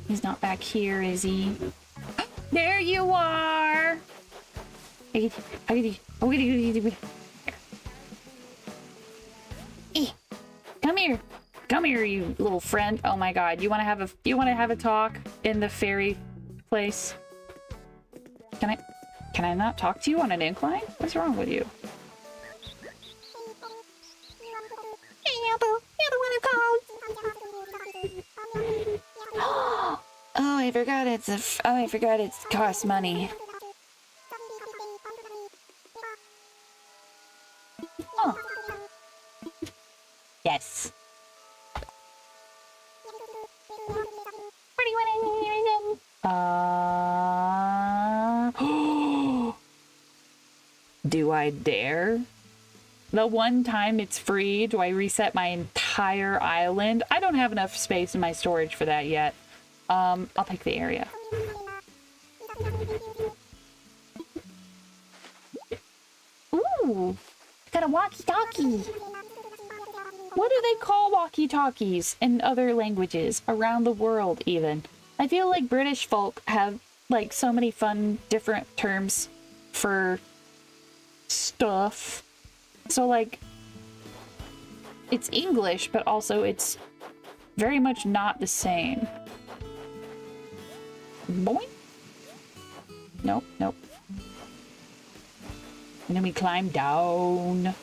He's not back here, is he? There you are! here. Come here, you little friend. Oh my god, you want to have a talk in the fairy place? Can I not talk to you on an incline? What's wrong with you? Hey, Apple, you're the one who called. Oh, I forgot I forgot it costs money. Oh. Yes. What do you want to Do I dare? The one time it's free, do I reset my entire island? I don't have enough space in my storage for that yet. I'll pick the area. Ooh, got a walkie-talkie. What do they call walkie-talkies in other languages around the world even? I feel like British folk have like so many fun different terms for stuff. So like it's English, but also it's very much not the same. Boing. Nope, nope. And then we climb down.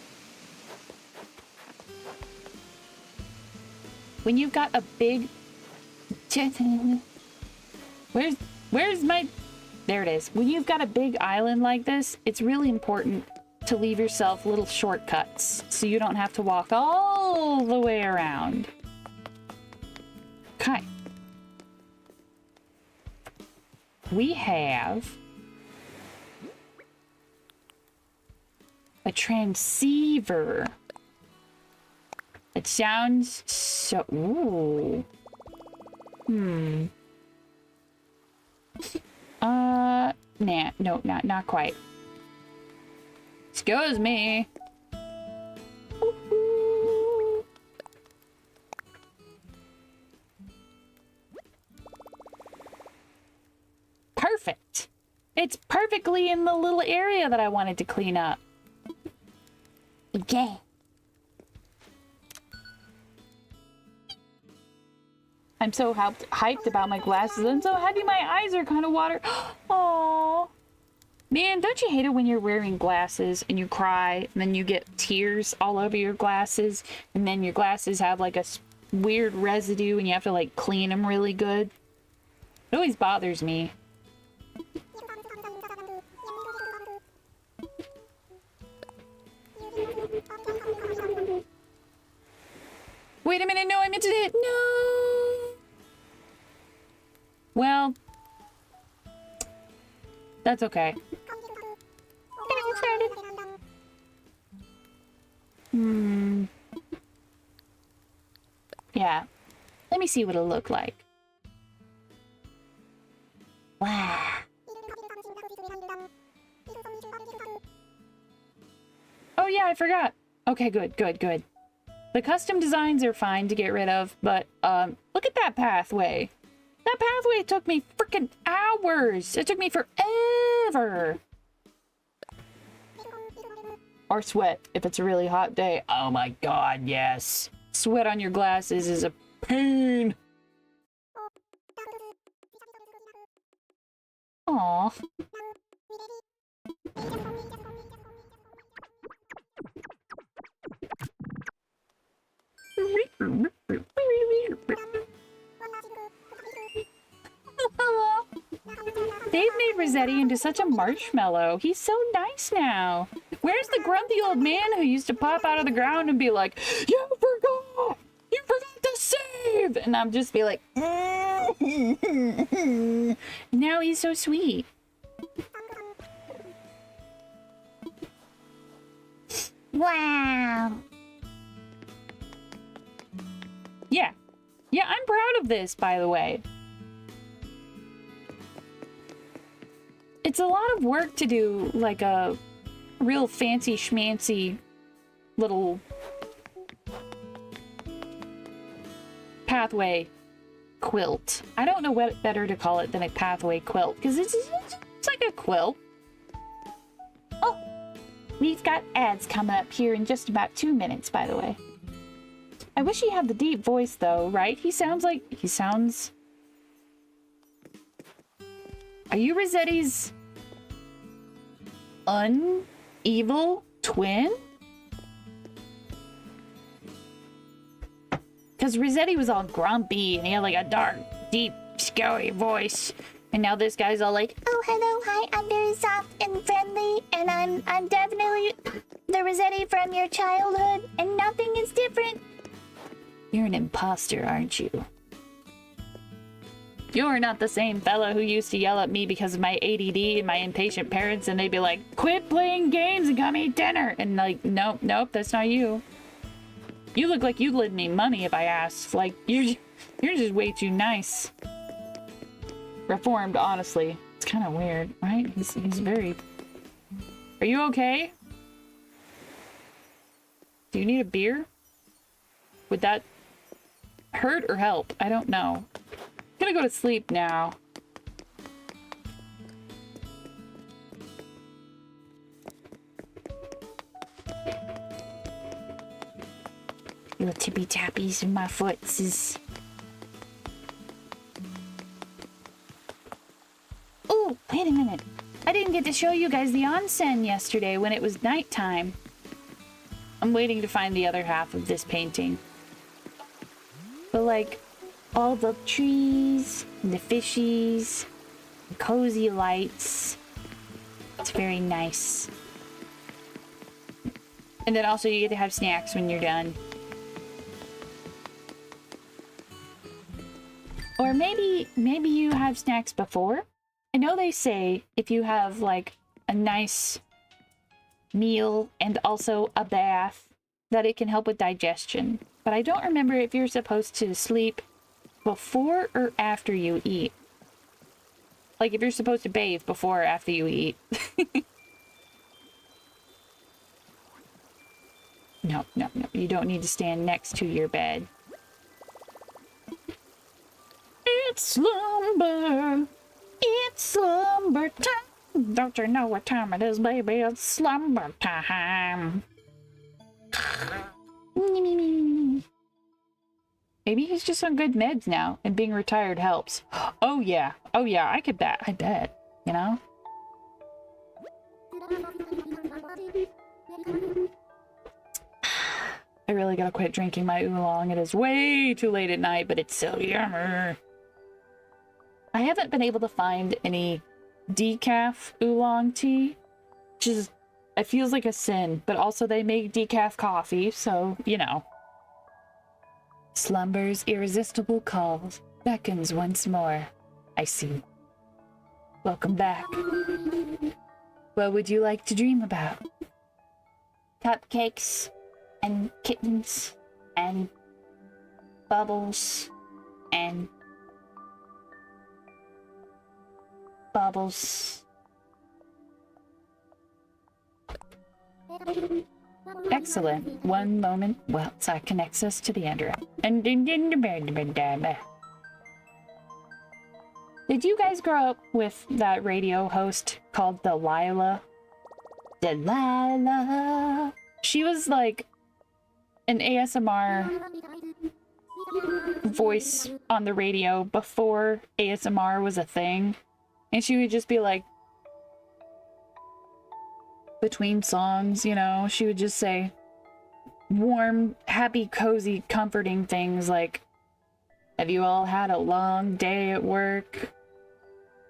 When you've got a big... Where's my... There it is. When you've got a big island like this, it's really important to leave yourself little shortcuts so you don't have to walk all the way around. Okay. We have a transceiver. It sounds so... Ooh. Nah, no, not quite. Excuse me. Ooh. Perfect. It's perfectly in the little area that I wanted to clean up. Okay. I'm so hyped about my glasses. I'm so happy my eyes are kind of water. Aww. Man, don't you hate it when you're wearing glasses and you cry and then you get tears all over your glasses and then your glasses have like a weird residue and you have to like clean them really good? It always bothers me. Wait a minute, no, I meant to hit. No. Well, that's okay. Getting started. Yeah. Let me see what it'll look like. Wow. Oh yeah, I forgot. Okay, good. The custom designs are fine to get rid of, but look at that pathway. That pathway took me freaking hours. It took me forever. Or sweat if it's a really hot day. Oh my god, yes. Sweat on your glasses is a pain. Aw. They've made Rossetti into such a marshmallow. He's so nice now. Where's the grumpy old man who used to pop out of the ground and be like, "You forgot! You forgot to save!" And I'm just be like, now he's so sweet. Wow. Yeah. Yeah, I'm proud of this, by the way. It's a lot of work to do, like, a real fancy schmancy little pathway quilt. I don't know what better to call it than a pathway quilt, because it's like a quilt. Oh, we've got ads coming up here in just about 2 minutes, by the way. I wish he had the deep voice though, right? He sounds... Are you Rossetti's evil twin? Because Rossetti was all grumpy and he had like a dark, deep, scary voice. And now this guy's all like, oh, hello, hi, I'm very soft and friendly, and I'm definitely the Rossetti from your childhood, and nothing is different. you're an imposter, aren't you? You're not the same fella who used to yell at me because of my ADD and my impatient parents, and they'd be like, quit playing games and come eat dinner. And like, nope, that's not you. You look like you'd lend me money if I asked. Like, you're just way too nice. Reformed, honestly. It's kind of weird, right? He's very... Are you okay? Do you need a beer? Would that hurt or help? I don't know. I'm gonna go to sleep now. Little tippy tappies in my footses. Oh, wait a minute. I didn't get to show you guys the onsen yesterday when it was nighttime. I'm waiting to find the other half of this painting. But like, all the trees, and the fishies, the cozy lights. It's very nice. And then also you get to have snacks when you're done. Or maybe you have snacks before. I know they say if you have like a nice meal and also a bath, that it can help with digestion. But I don't remember if you're supposed to sleep before or after you eat. Like if you're supposed to bathe before or after you eat. No. You don't need to stand next to your bed. It's slumber. It's slumber time. Don't you know what time it is, baby? It's slumber time. Maybe he's just on good meds now, and being retired helps. Oh yeah, I bet, you know? I really gotta quit drinking my oolong. It is way too late at night, but it's so yummy. I haven't been able to find any decaf oolong tea, which is, it feels like a sin, but also they make decaf coffee, so, you know. Slumber's irresistible call beckons once more. I see. Welcome back. What would you like to dream about? Cupcakes and kittens and bubbles and bubbles. Excellent. One moment. Well, that connects us to the internet. Did you guys grow up with that radio host called Delilah? Delilah. She was like an ASMR voice on the radio before ASMR was a thing. And she would just be like, between songs, you know, she would just say warm, happy, cozy, comforting things like, have you all had a long day at work?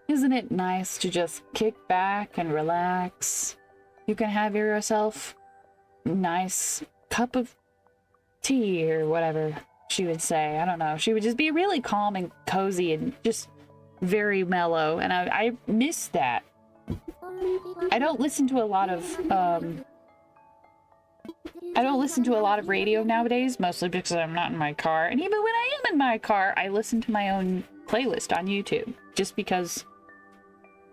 Isn't it nice to just kick back and relax? You can have yourself a nice cup of tea or whatever she would say. I don't know. She would just be really calm and cozy and just very mellow. And I miss that. I don't listen to a lot of radio nowadays, mostly because I'm not in my car. And even when I am in my car, I listen to my own playlist on YouTube, just because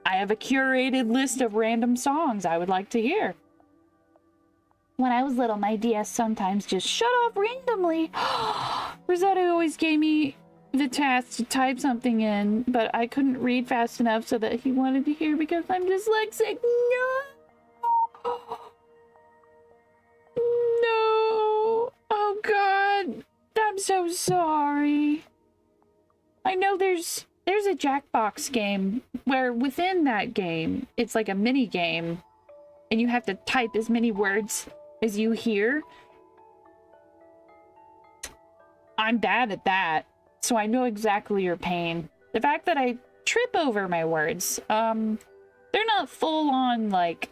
I have a curated list of random songs I would like to hear. When I was little, my DS sometimes just shut off randomly. Rosetta always gave me the task to type something in, but I couldn't read fast enough so that he wanted to hear because I'm dyslexic. No. No. Oh God. I'm so sorry. I know there's a Jackbox game where within that game, it's like a mini game and you have to type as many words as you hear. I'm bad at that, so I know exactly your pain. The fact that I trip over my words, they're not full on like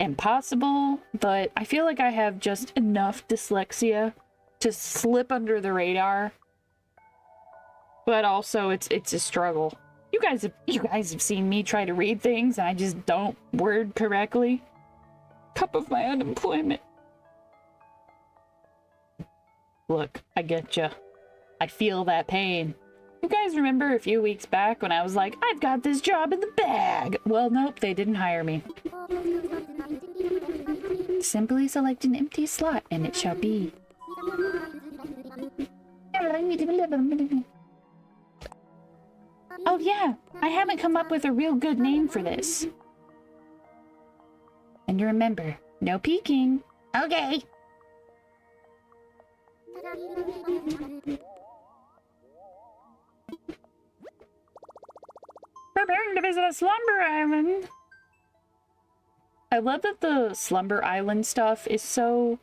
impossible, but I feel like I have just enough dyslexia to slip under the radar. But also it's a struggle. You guys have seen me try to read things and I just don't word correctly. Cup of my unemployment. Look, I get ya. I feel that pain. You guys remember a few weeks back when I was like, I've got this job in the bag? Well, nope, they didn't hire me. Simply select an empty slot and it shall be. Oh yeah, I haven't come up with a real good name for this. And remember, no peeking. Okay. Preparing to visit a slumber island. I love that the slumber island stuff is so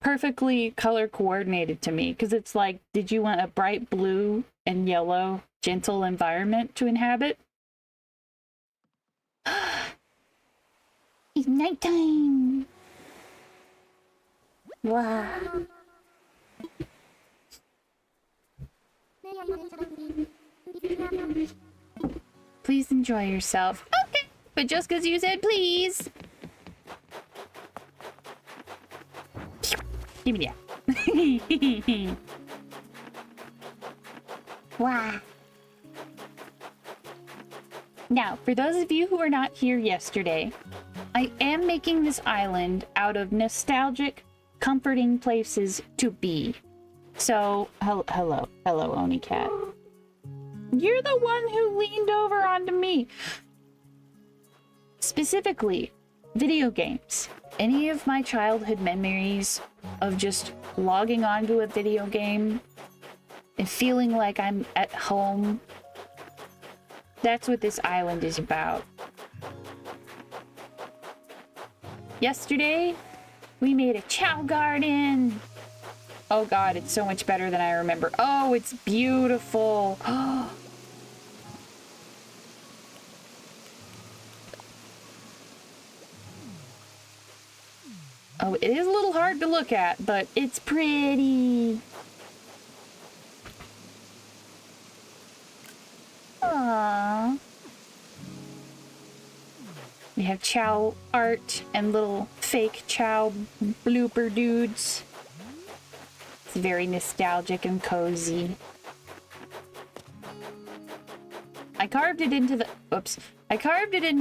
perfectly color coordinated to me, because it's like, did you want a bright blue and yellow gentle environment to inhabit? It's nighttime. Wow. Please enjoy yourself. Okay, but just because you said please. Give me that. Wow. Now, for those of you who were not here yesterday, I am making this island out of nostalgic, comforting places to be. So, hello, Oni Cat. You're the one who leaned over onto me. Specifically, video games. Any of my childhood memories of just logging onto a video game and feeling like I'm at home. That's what this island is about. Yesterday, we made a chow garden. Oh god, it's so much better than I remember. Oh, it's beautiful. Oh, it is a little hard to look at, but it's pretty. Aww. We have chow art and little fake chow blooper dudes. It's very nostalgic and cozy. I carved it into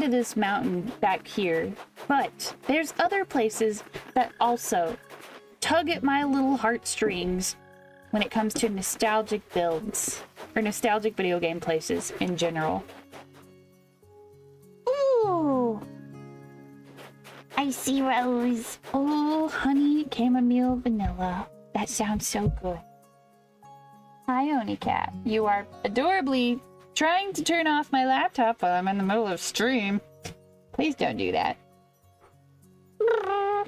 this mountain back here, but there's other places that also tug at my little heartstrings when it comes to nostalgic builds or nostalgic video game places in general. Ooh. I see Rose. Oh, honey chamomile vanilla. That sounds so good. Hi, Oni Cat. You are adorably trying to turn off my laptop while I'm in the middle of stream. Please don't do that.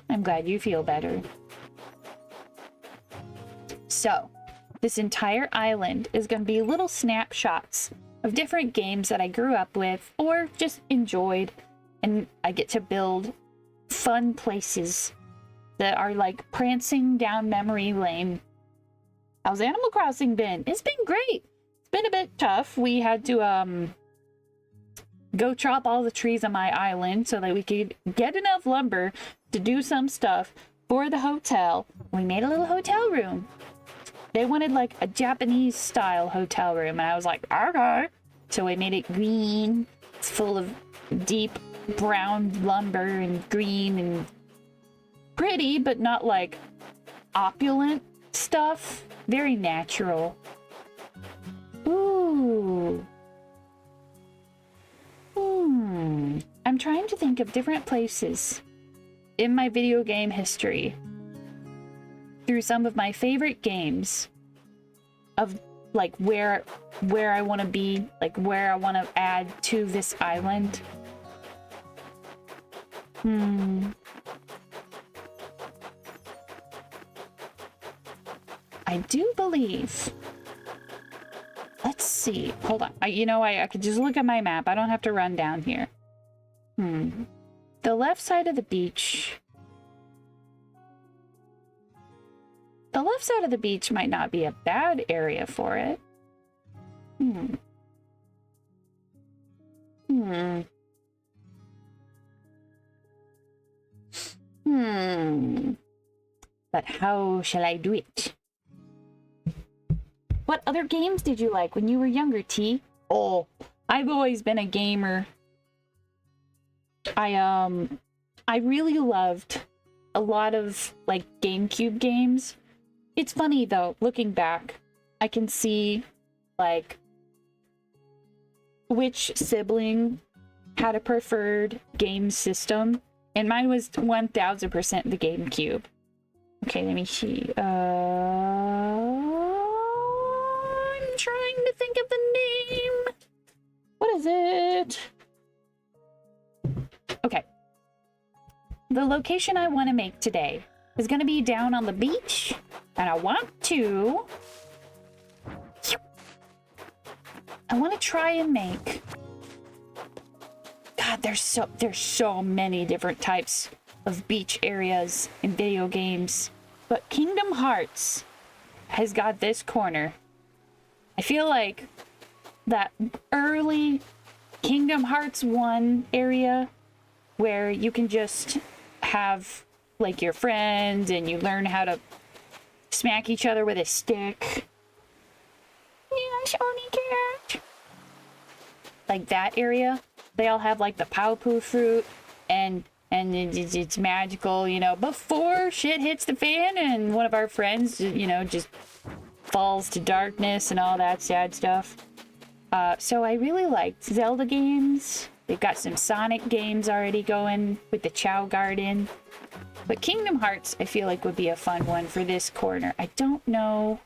I'm glad you feel better. So, this entire island is going to be little snapshots of different games that I grew up with or just enjoyed, and I get to build fun places that are like prancing down memory lane. How's Animal Crossing been? It's been great. It's been a bit tough. We had to go chop all the trees on my island so that we could get enough lumber to do some stuff for the hotel. We made a little hotel room. They wanted like a Japanese style hotel room, and I was like, okay. So we made it green. It's full of deep brown lumber and green and pretty, but not like opulent stuff. Very natural. Ooh. I'm trying to think of different places in my video game history through some of my favorite games of like where I want to be, like where I want to add to this island. I do believe. Let's see. Hold on. I could just look at my map. I don't have to run down here. The left side of the beach. The left side of the beach might not be a bad area for it. But how shall I do it? What other games did you like when you were younger, T? Oh, I've always been a gamer. I really loved a lot of like GameCube games. It's funny though, looking back, I can see like which sibling had a preferred game system, and mine was 1000% the GameCube. Okay, let me see. I'm trying to think of the name. What is it? Okay. The location I want to make today is going to be down on the beach, and I want to try and make... God, there's so many different types of beach areas in video games, but Kingdom Hearts has got this corner. I feel like that early Kingdom Hearts 1 area where you can just have like your friends and you learn how to smack each other with a stick. Yes, Oni cat. Like that area. They all have like the Pao-Poo fruit and it's magical, you know, before shit hits the fan and one of our friends, you know, just falls to darkness and all that sad stuff. So I really liked Zelda games. They've got some Sonic games already going with the Chow Garden. But Kingdom Hearts, I feel like would be a fun one for this corner. I don't know.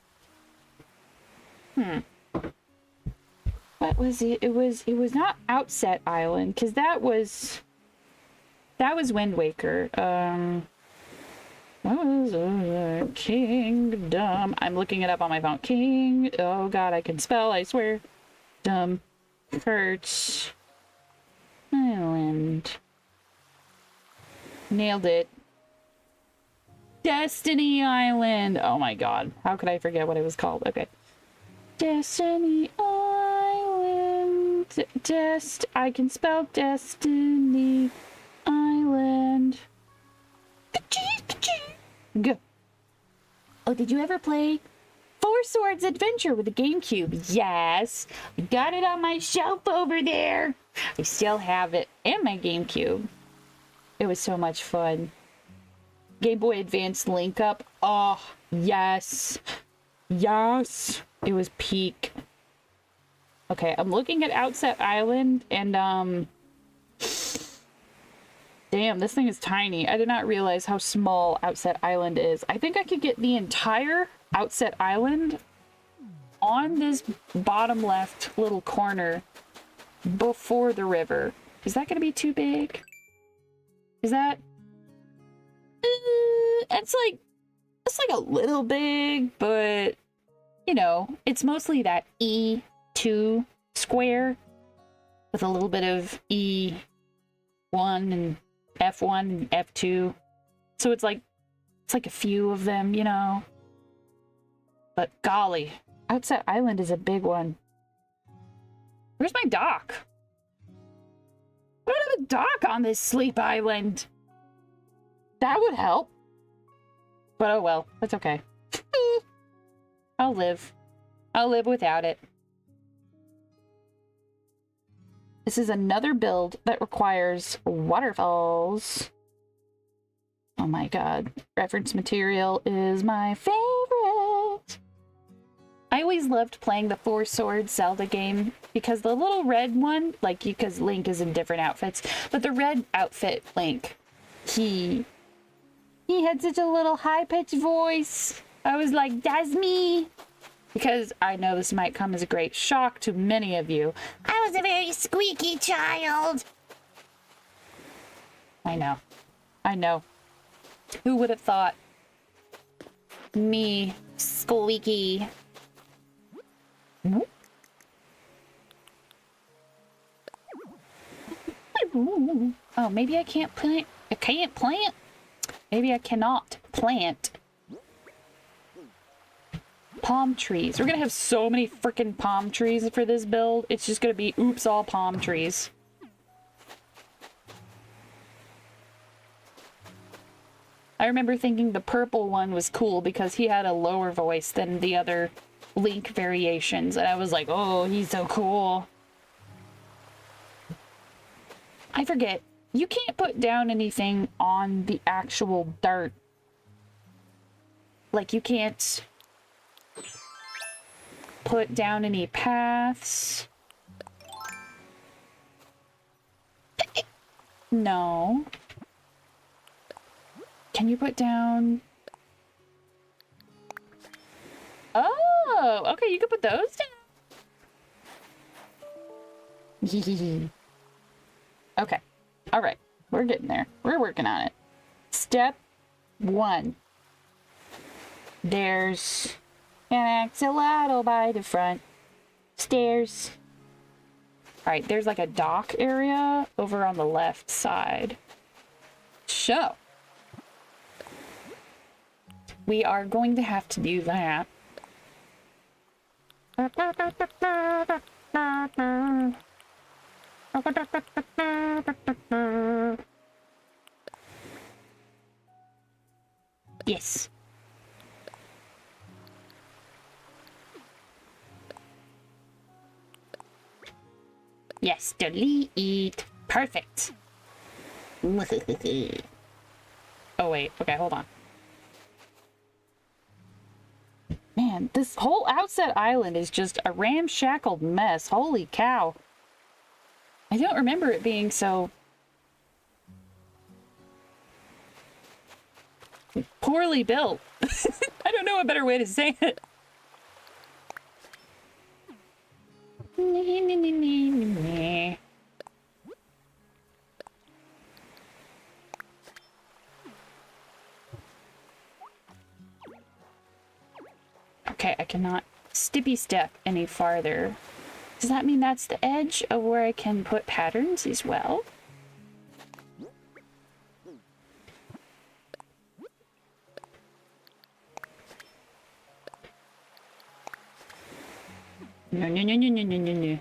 What was it? It was not Outset Island, because that was Wind Waker. What was Kingdom? I'm looking it up on my phone. Oh god, I can spell, I swear. Hearts Island. Nailed it. Destiny Island. Oh my god. How could I forget what it was called? Okay. Destiny Island. I can spell Destiny Island. Go. Oh, did you ever play Four Swords Adventure with the GameCube? Yes. I got it on my shelf over there. I still have it and my GameCube. It was so much fun. Game Boy Advance Link Up. Oh, yes. Yes. It was peak. Okay, I'm looking at Outset Island and damn, this thing is tiny. I did not realize how small Outset Island is. I think I could get the entire Outset Island on this bottom left little corner before the river. Is that going to be too big? Is that... it's like a little big, but you know, it's mostly that E2 square with a little bit of E1 and F1 and F2. So it's like a few of them, you know. But golly, Outset Island is a big one. Where's my dock? I don't have a dock on this sleep island. That would help. But oh well, that's okay. I'll live. I'll live without it. This is another build that requires waterfalls. Oh my god. Reference material is my favorite. I always loved playing the Four Swords Zelda game because the little red one, like, because Link is in different outfits, but the red outfit Link, he He had such a little high-pitched voice. I was like, that's me. Because I know this might come as a great shock to many of you. I was a very squeaky child. I know. I know. Who would have thought? Me, squeaky. Oh, maybe I can't plant. I can't plant? Maybe I cannot plant palm trees. We're gonna have so many freaking palm trees for this build. It's just gonna be oops, all palm trees. I remember thinking the purple one was cool because he had a lower voice than the other Link variations, and I was like, oh, he's so cool. I forget. You can't put down anything on the actual dirt. Like, you can't put down any paths. No. Can you put down... Oh, okay, you can put those down. Okay. All right. We're getting there. We're working on it. Step 1. There's an axolotl by the front. Stairs. All right. There's like a dock area over on the left side. So we are going to have to do that. Yes. Yes, delete. Perfect. Oh, wait. Okay, hold on. Man, this whole Outset Island is just a ramshackled mess. Holy cow. I don't remember it being so poorly built. I don't know a better way to say it. Okay, I cannot stippy step any farther. Does that mean that's the edge of where I can put patterns as well? No, no, no, no, no, no, no,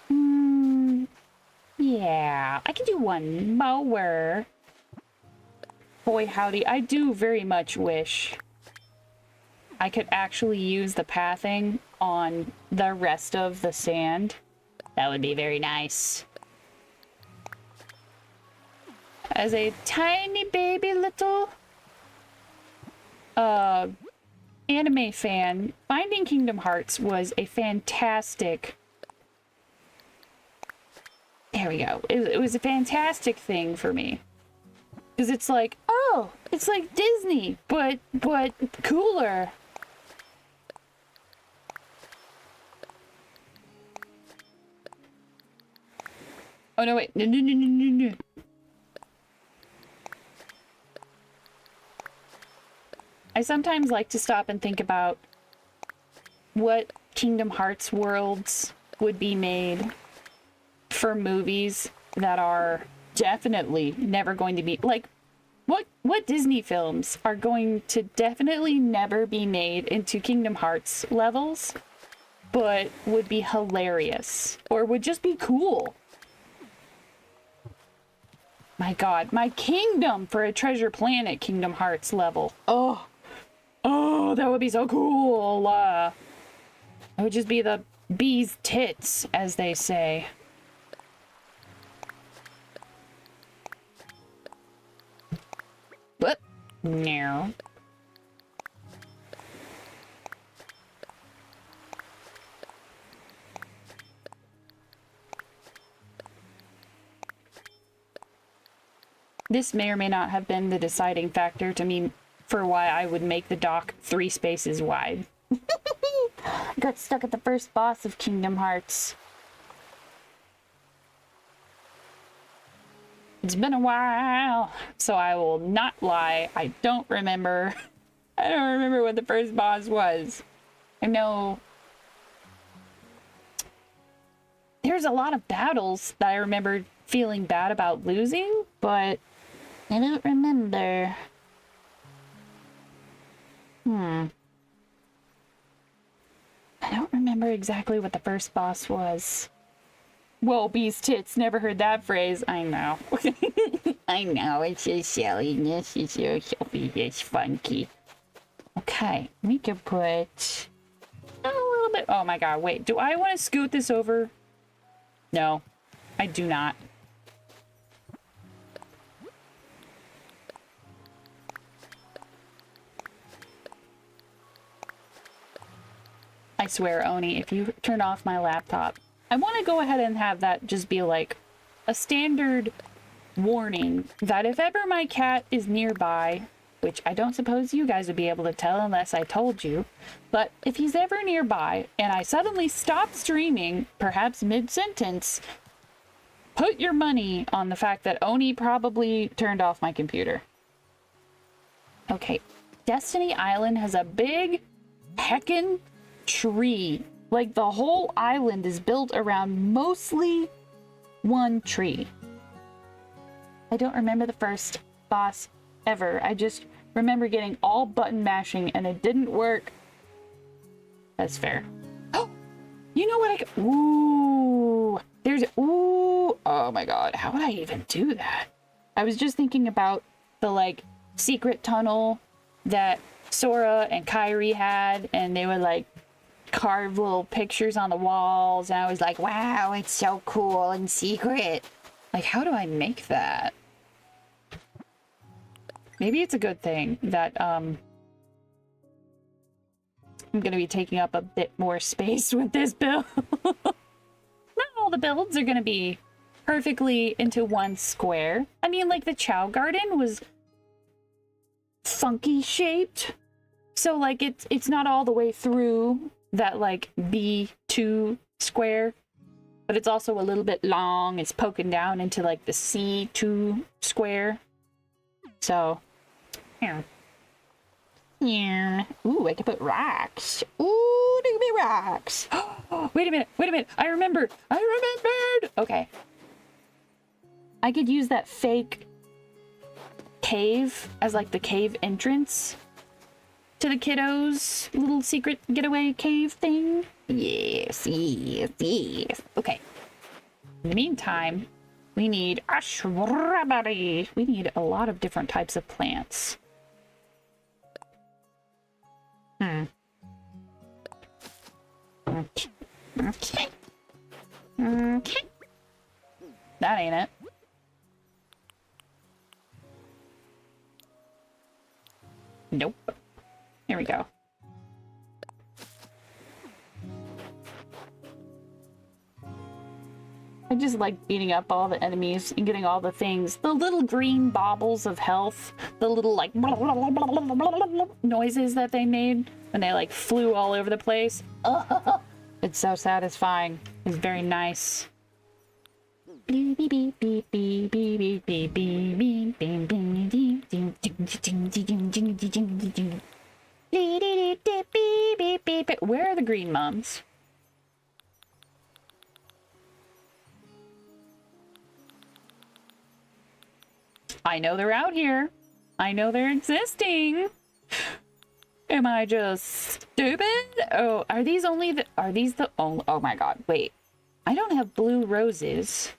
no. Yeah, I can do one more. Boy, howdy, I do very much wish I could actually use the pathing on the rest of the sand. That would be very nice. As a tiny baby little anime fan, Finding Kingdom Hearts was a fantastic... There we go. It was a fantastic thing for me. Because it's like, oh, it's like Disney, but cooler. Oh, no, wait. No, no, no, no, no, no. I sometimes like to stop and think about what Kingdom Hearts worlds would be made for movies that are definitely never going to be... Like, what Disney films are going to definitely never be made into Kingdom Hearts levels, but would be hilarious, or would just be cool? My god, my kingdom for a Treasure Planet Kingdom Hearts level. Oh, that would be so cool. It would just be the bee's tits, as they say. What? No. This may or may not have been the deciding factor to me for why I would make the dock 3 spaces wide. Got stuck at the first boss of Kingdom Hearts. It's been a while, so I will not lie. I don't remember. I don't remember what the first boss was. I know there's a lot of battles that I remember feeling bad about losing, but I don't remember. I don't remember exactly what the first boss was. Whoa, beast tits, never heard that phrase. I know. I know, it's just silly. This is so it's funky. Okay, we could put a little bit. Oh my god, wait, do I want to scoot this over? No, I do not. I swear, Oni, if you turn off my laptop, I want to go ahead and have that just be like a standard warning that if ever my cat is nearby, which I don't suppose you guys would be able to tell unless I told you, but if he's ever nearby and I suddenly stop streaming, perhaps mid-sentence, put your money on the fact that Oni probably turned off my computer. Okay, Destiny Island has a big heckin' tree. Like, the whole island is built around mostly one tree. I don't remember the first boss ever. I just remember getting all button mashing and it didn't work. That's fair. Oh, you know what ooh, there's, ooh, oh my god, how would I even do that? I was just thinking about the, like, secret tunnel that Sora and Kairi had, and they would, like, carve little pictures on the walls, and I was like, wow, it's so cool and secret. Like, how do I make that? Maybe it's a good thing that I'm gonna be taking up a bit more space with this build. Not all the builds are gonna be perfectly into one square. I mean, like, the Chow Garden was funky shaped, so like it's not all the way through that, like, B2 square, but it's also a little bit long. It's poking down into, like, the C2 square. So, yeah. Yeah. Ooh, I can put rocks. Ooh, there can be rocks. Oh, wait a minute. I remembered. Okay. I could use that fake cave as, like, the cave entrance to the kiddos' little secret getaway cave thing. Yes. Okay. In the meantime, we need a shrubbery. We need a lot of different types of plants. Okay. That ain't it. Nope. Here we go. I just like beating up all the enemies and getting all the things. The little green baubles of health. The little, like, noises that they made when they, like, flew all over the place. It's so satisfying. It's very nice. Where are the green mums? I know they're out here. I know they're existing. Am I just stupid? Oh, are these the only, oh my god, wait. I don't have blue roses.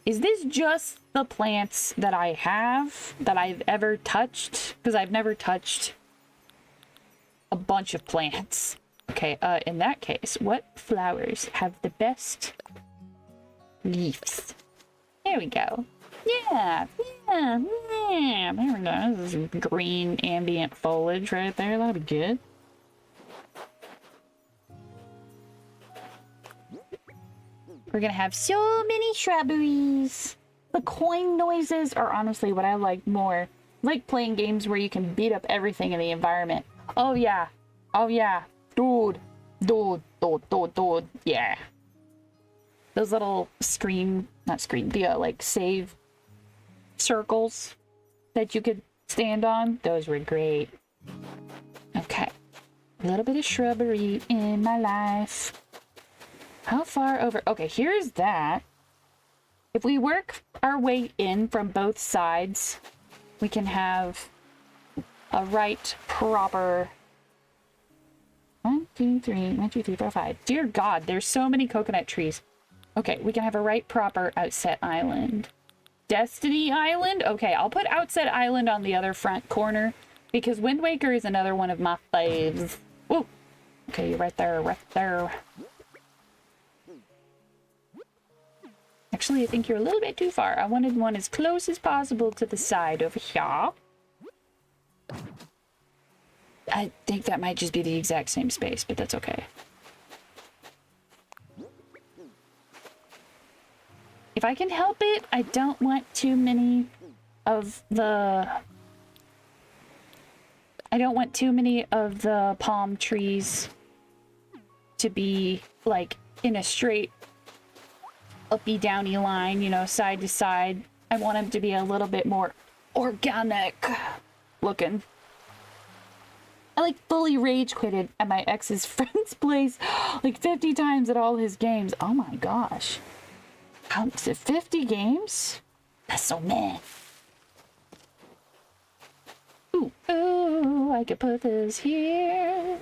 Is this just the plants that I have that I've ever touched? Because I've never touched a bunch of plants. Okay, in that case, what flowers have the best leaves? There we go. Yeah. There we go. This is green ambient foliage right there. That'll be good. We're gonna have so many shrubberies. The coin noises are honestly what I like more. I like playing games where you can beat up everything in the environment. Oh yeah. Oh yeah. Dude. Dude. Dude. Dude. Dude. Yeah. Those little like save circles that you could stand on. Those were great. Okay. A little bit of shrubbery in my life. How far over? Okay, here's that. If we work our way in from both sides, we can have a right proper 1, 2, 3, 1, 2, 3, 4, 5. Dear God, there's so many coconut trees. Okay, we can have a right proper Outset Island. Destiny Island? Okay, I'll put Outset Island on the other front corner because Wind Waker is another one of my faves. Whoa. Okay, you're right there, right there. Actually, I think you're a little bit too far. I wanted one as close as possible to the side over here. I think that might just be the exact same space, but that's okay. If I can help it, I don't want too many of the... I don't want too many of the palm trees to be, like, in a straight uppy downy line, you know, side to side. I want them to be a little bit more organic looking. I like fully rage quitted at my ex's friend's place like 50 times at all his games. Oh my gosh. How is it 50 games? That's so mad. Ooh, ooh, I could put this here.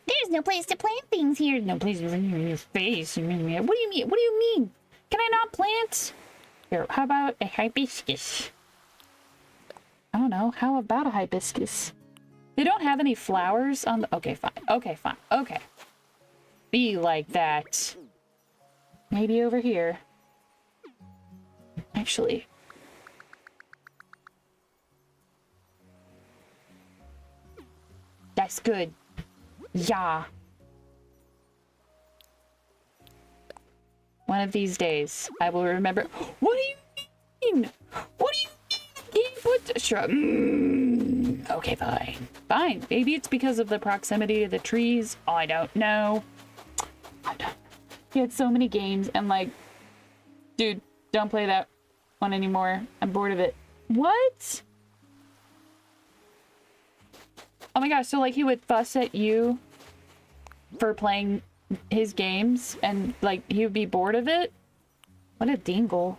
There's no place to plant things here. No place in your face. What do you mean? What do you mean? Can I not plant? Here, how about a hibiscus? I don't know. How about a hibiscus? They don't have any flowers on the... Okay, fine. Okay, fine. Okay. Be like that. Maybe over here. Actually. That's good. Yeah. One of these days, I will remember... What do you mean? What do you mean? What shrub? Okay, fine. Fine. Maybe it's because of the proximity of the trees. I don't know. He had so many games, and like... Dude, don't play that one anymore. I'm bored of it. What? Oh my gosh, so like he would fuss at you for playing his games and like he would be bored of it? What a dingle.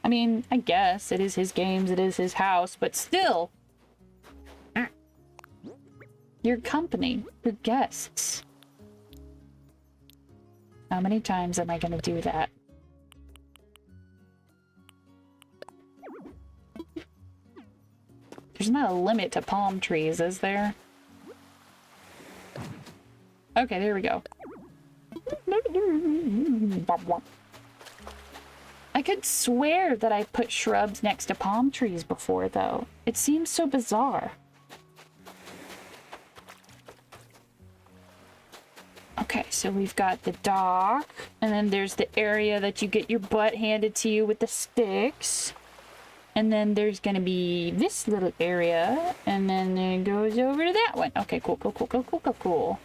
I mean, I guess it is his games, it is his house, but still. Your company, your guests. How many times am I gonna do that? There's not a limit to palm trees, is there? Okay, there we go. I could swear that I put shrubs next to palm trees before, though. It seems so bizarre. Okay, so we've got the dock, and then there's the area that you get your butt handed to you with the sticks. And then there's gonna be this little area, and then it goes over to that one. Okay, cool, cool, cool, cool, cool, cool, cool.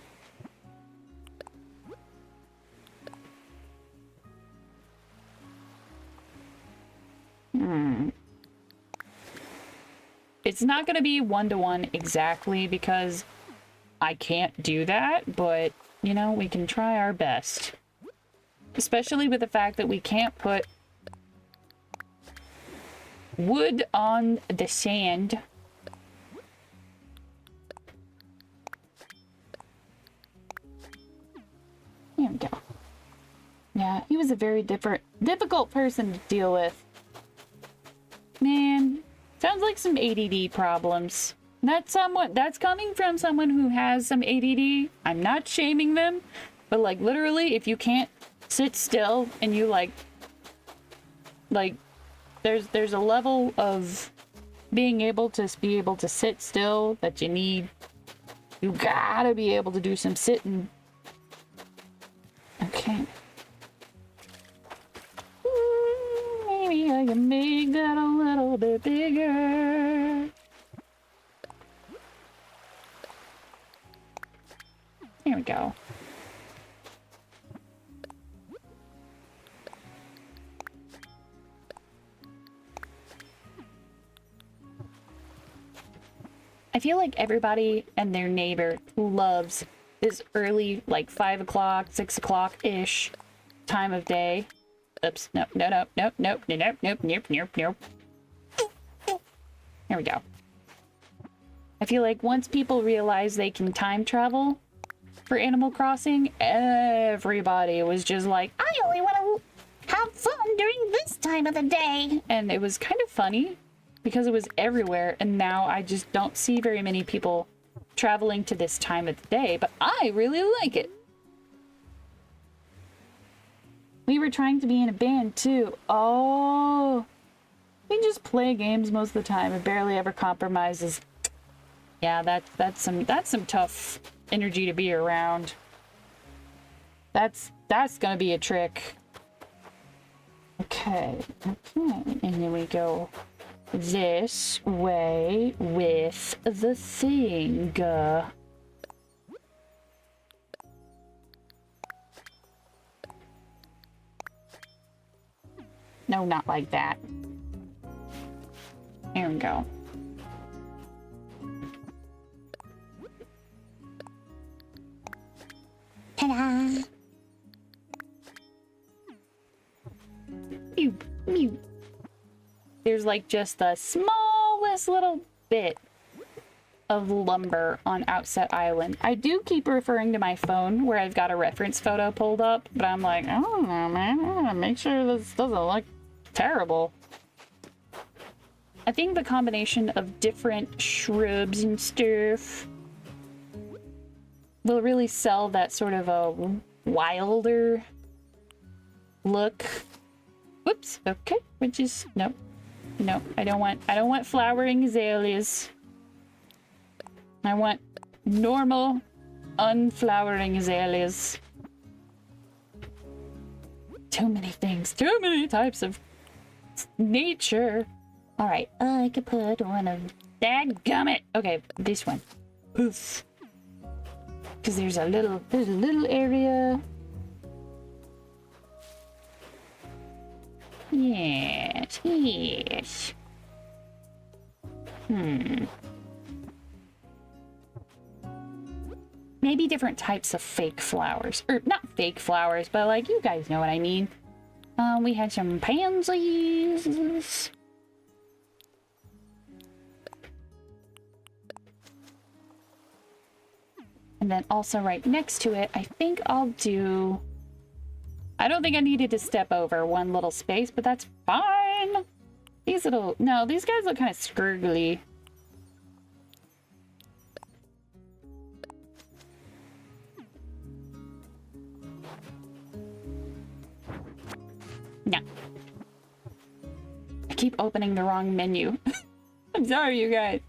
It's not gonna be one-to-one exactly because I can't do that, but, you know, we can try our best. Especially with the fact that we can't put wood on the sand. There we go. Yeah, he was a very difficult person to deal with. Man, sounds like some ADD problems. That's coming from someone who has some ADD. I'm not shaming them, but like literally, if you can't sit still and you like there's a level of being able to sit still that you need. You gotta be able to do some sitting. Okay. Maybe I can make that a little bit bigger. There we go. I feel like everybody and their neighbor loves this early, like 5 o'clock, 6 o'clock-ish time of day. Oops, nope, nope, nope, nope, nope, nope, nope, nope, nope. There we go. I feel like once people realize they can time travel for Animal Crossing, everybody was just like, I only want to have fun during this time of the day. and it was kind of funny because it was everywhere, and now I just don't see very many people traveling to this time of the day, but I really like it. We were trying to be in a band too. Oh, we just play games most of the time. It barely ever compromises. Yeah, that's some tough energy to be around. That's gonna be a trick. Okay, and then we go this way with the thing. No, not like that. There we go. Ta-da! Mew, mew. There's like just the smallest little bit of lumber on Outset Island. I do keep referring to my phone where I've got a reference photo pulled up, but I'm like, I don't know, man. I gotta make sure this doesn't look terrible. I think the combination of different shrubs and stuff will really sell that sort of a wilder look. Whoops, okay, which is, nope. Nope, I don't want flowering azaleas. I want normal, unflowering azaleas. Too many things, too many types of nature. All right, I could put one of, dadgummit. Okay, this one. Poof. Because there's a little area. Yes, yes. Maybe different types of fake flowers. Or not fake flowers, but like, you guys know what I mean. We had some pansies. And then also right next to it, I think I'll do... I don't think I needed to step over one little space, but that's fine. These little... No, these guys look kind of scriggly. No. I keep opening the wrong menu. I'm sorry, you guys.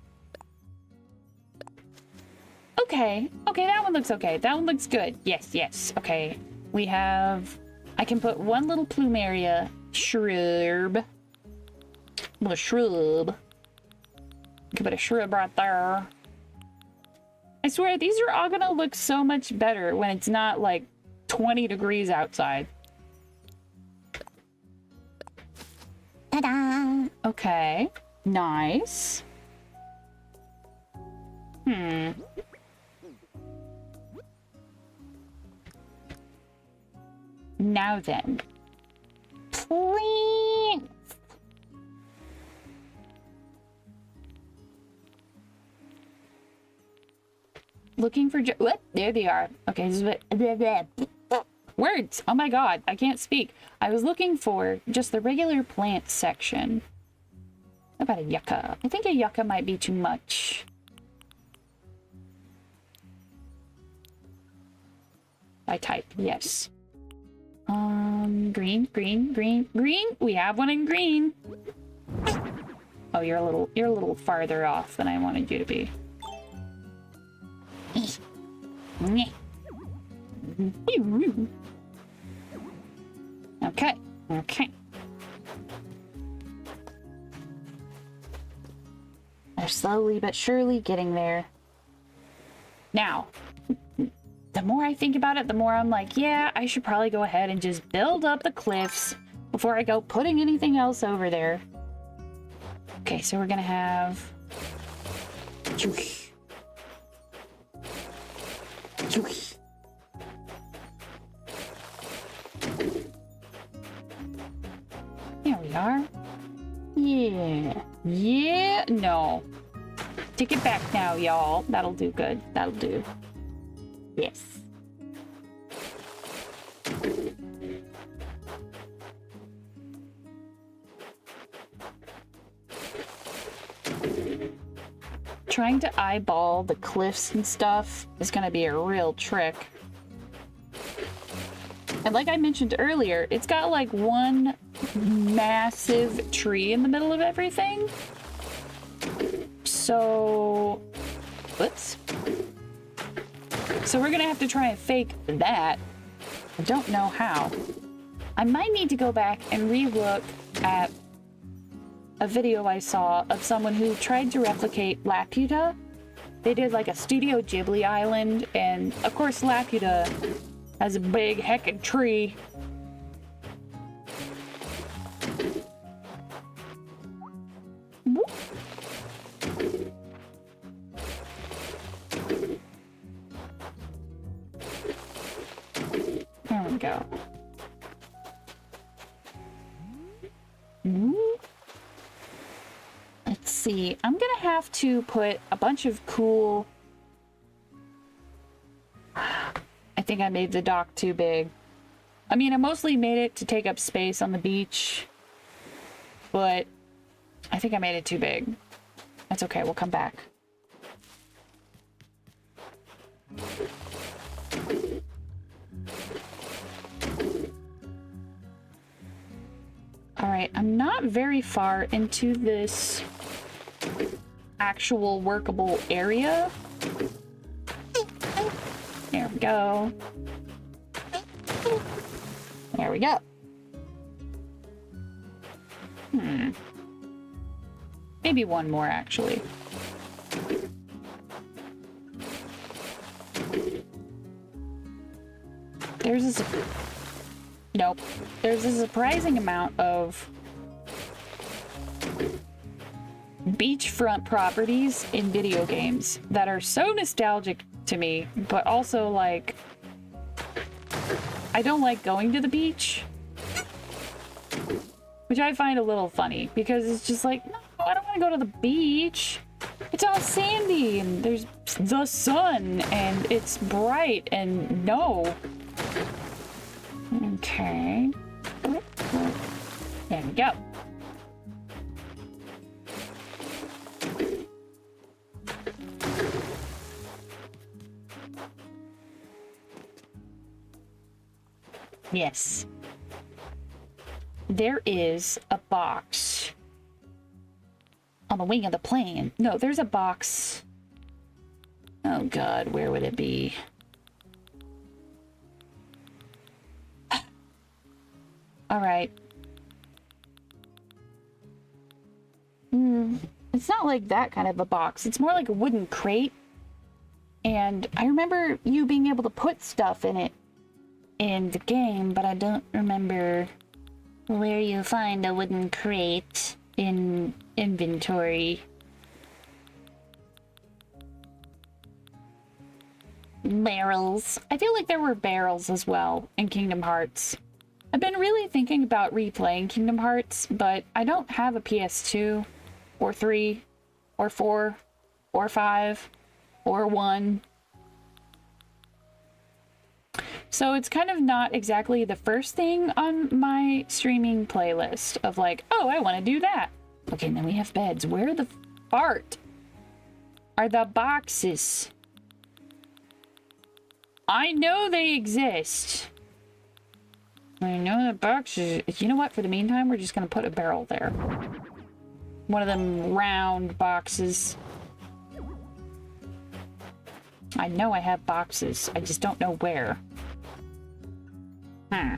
Okay. Okay, that one looks okay. That one looks good. Yes, yes. Okay. We have... I can put one little plumeria shrub. Little shrub. I can put a shrub right there. I swear, these are all gonna look so much better when it's not like 20 degrees outside. Ta-da! Okay. Nice. Now then. Please! Looking for what? There they are. Okay, this is what... Words! Oh my god, I can't speak. I was looking for just the regular plant section. How about a yucca? I think a yucca might be too much. I type, yes. Green, green, green, green. We have one in green. Oh, you're a little farther off than I wanted you to be. Okay, okay. They're slowly but surely getting there. Now, the more I think about it, the more I'm like, yeah, I should probably go ahead and just build up the cliffs before I go putting anything else over there. Okay, so we're gonna have... There we are. Yeah. Yeah. No. Take it back now, y'all. That'll do good. That'll do. Yes. Trying to eyeball the cliffs and stuff is going to be a real trick. And like I mentioned earlier, it's got like one massive tree in the middle of everything. So, whoops. So we're gonna have to try and fake that. I don't know how. I might need to go back and re-look at a video I saw of someone who tried to replicate Laputa. They did like a Studio Ghibli island, and of course Laputa has a big heckin' tree. Whoop. There we go. Let's see. I'm gonna have to put a bunch of cool... I think I made the dock too big. I mean, I mostly made it to take up space on the beach, but I think I made it too big. That's okay, we'll come back. Alright, I'm not very far into this actual workable area. There we go. There we go. Maybe one more, actually. There's a... Nope. There's a surprising amount of beachfront properties in video games that are so nostalgic to me, but also like I don't like going to the beach, which I find a little funny because it's just like, no, I don't want to go to the beach. It's all sandy and there's the sun and it's bright and no. Okay. There we go. Yes. There is a box on the wing of the plane. No, there's a box. Oh God, where would it be? All right. It's not like that kind of a box. It's more like a wooden crate. And I remember you being able to put stuff in it in the game, but I don't remember where you find a wooden crate in inventory. Barrels. I feel like there were barrels as well in Kingdom Hearts. I've been really thinking about replaying Kingdom Hearts, but I don't have a PS2 or 3 or 4 or 5 or 1. So it's kind of not exactly the first thing on my streaming playlist of like, oh, I want to do that. Okay, and then we have beds. Where the fart are the boxes? I know they exist. I know the boxes. You know what? For the meantime, we're just going to put a barrel there. One of them round boxes. I know I have boxes. I just don't know where. Hmm.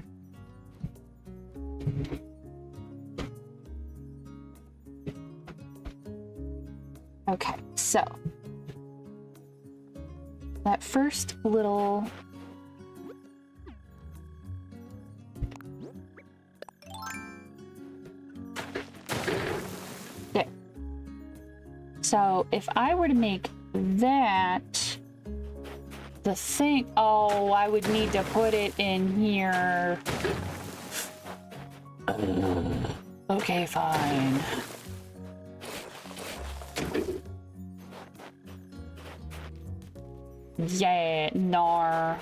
Okay, so that first little there. So if I were to make that the thing, oh, I would need to put it in here. Okay, fine. Yeah, nar.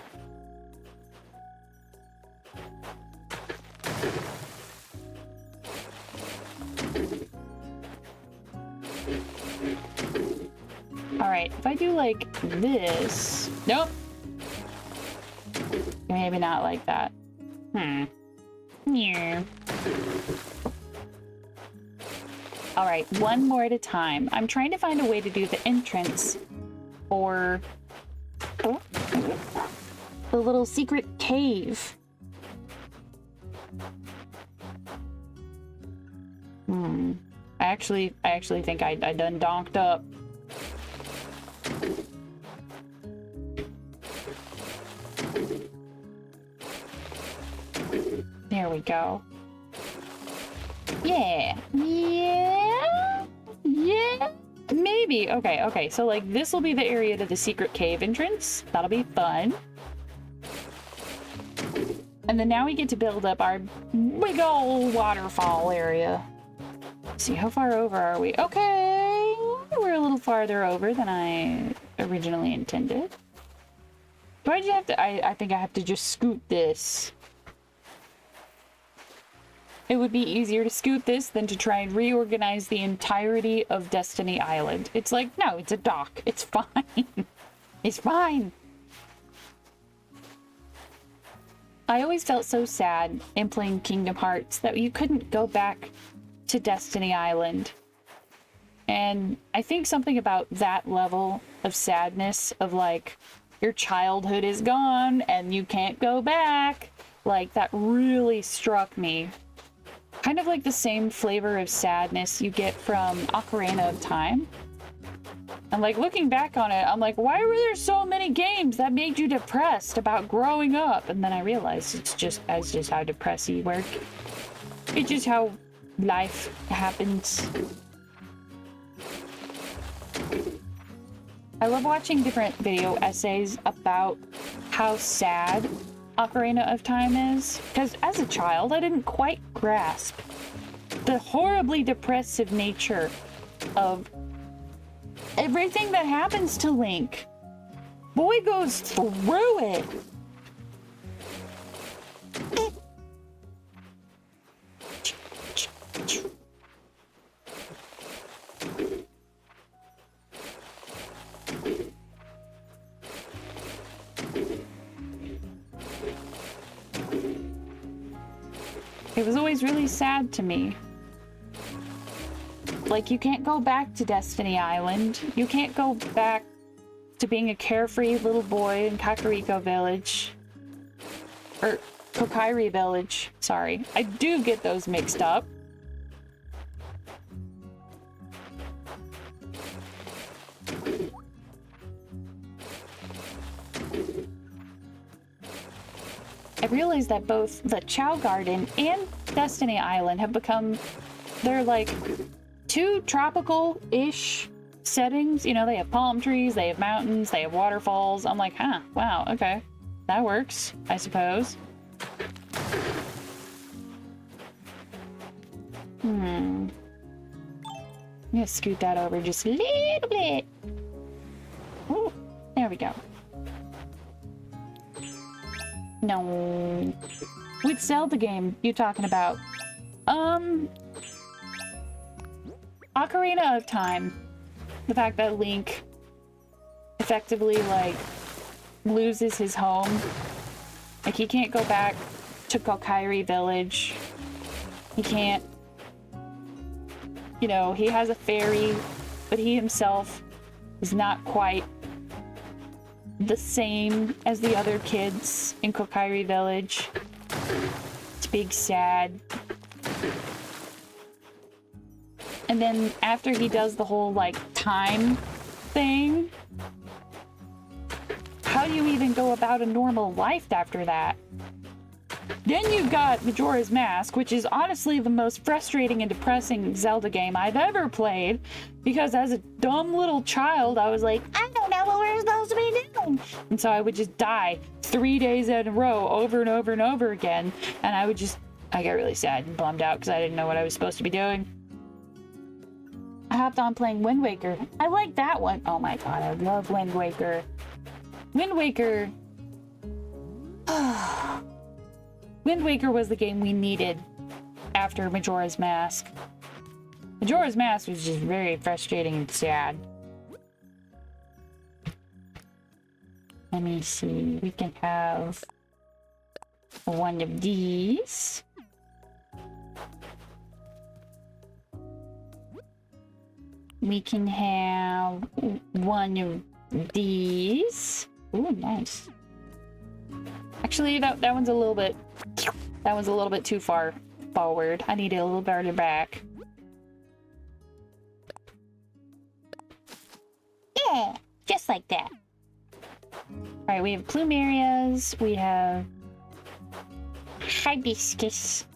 Alright, if I do like this... Nope. Maybe not like that. Yeah. Alright, one more at a time. I'm trying to find a way to do the entrance for the little secret cave. I actually think I done donked up. There we go. Yeah. Yeah. Yeah. Maybe. Okay. So, like, this will be the area to the secret cave entrance. That'll be fun. And then now we get to build up our big old waterfall area. Let's see, how far over are we? Okay. We're a little farther over than I originally intended. Do I just have to... I think I have to just scoot this. It would be easier to scoot this than to try and reorganize the entirety of Destiny Island. It's like, no, it's a dock. It's fine. It's fine. I always felt so sad in playing Kingdom Hearts that you couldn't go back to Destiny Island. And I think something about that level of sadness of like, your childhood is gone and you can't go back. Like, that really struck me. Kind of like the same flavor of sadness you get from Ocarina of Time. And like, looking back on it, I'm like, why were there so many games that made you depressed about growing up? And then I realized that's just how depressing work. It's just how life happens. I love watching different video essays about how sad Ocarina of Time is, because as a child I didn't quite grasp the horribly depressive nature of everything that happens to Link. Boy goes through it. It was always really sad to me. Like, you can't go back to Destiny Island. You can't go back to being a carefree little boy in Kakariko Village. Or Kokairi Village. Sorry. I do get those mixed up. I realized that both the Chow Garden and Destiny Island have become, they're like two tropical-ish settings. You know, they have palm trees, they have mountains, they have waterfalls. I'm like, huh, wow, okay. That works, I suppose. I'm gonna scoot that over just a little bit. Ooh, there we go. No. Which Zelda game you talking about? Ocarina of Time. The fact that Link effectively, like, loses his home. Like, he can't go back to Kokairi Village. He can't... You know, he has a fairy, but he himself is not quite the same as the other kids in Kokiri Village. It's big sad. And then after he does the whole, like, time thing, how do you even go about a normal life after that? Then you've got Majora's Mask, which is honestly the most frustrating and depressing Zelda game I've ever played, because as a dumb little child, I was like, I don't know what we're supposed to be doing. And so I would just die 3 days in a row over and over and over again, and I got really sad and bummed out because I didn't know what I was supposed to be doing. I hopped on playing Wind Waker. I like that one. Oh my god, I love Wind Waker. Wind Waker... Wind Waker was the game we needed after Majora's Mask. Majora's Mask was just very frustrating and sad. Let me see. We can have one of these. We can have one of these. Ooh, nice. Actually, that one's a little bit too far forward. I need it a little farther back. Yeah, just like that. Alright, we have plumerias, we have hibiscus.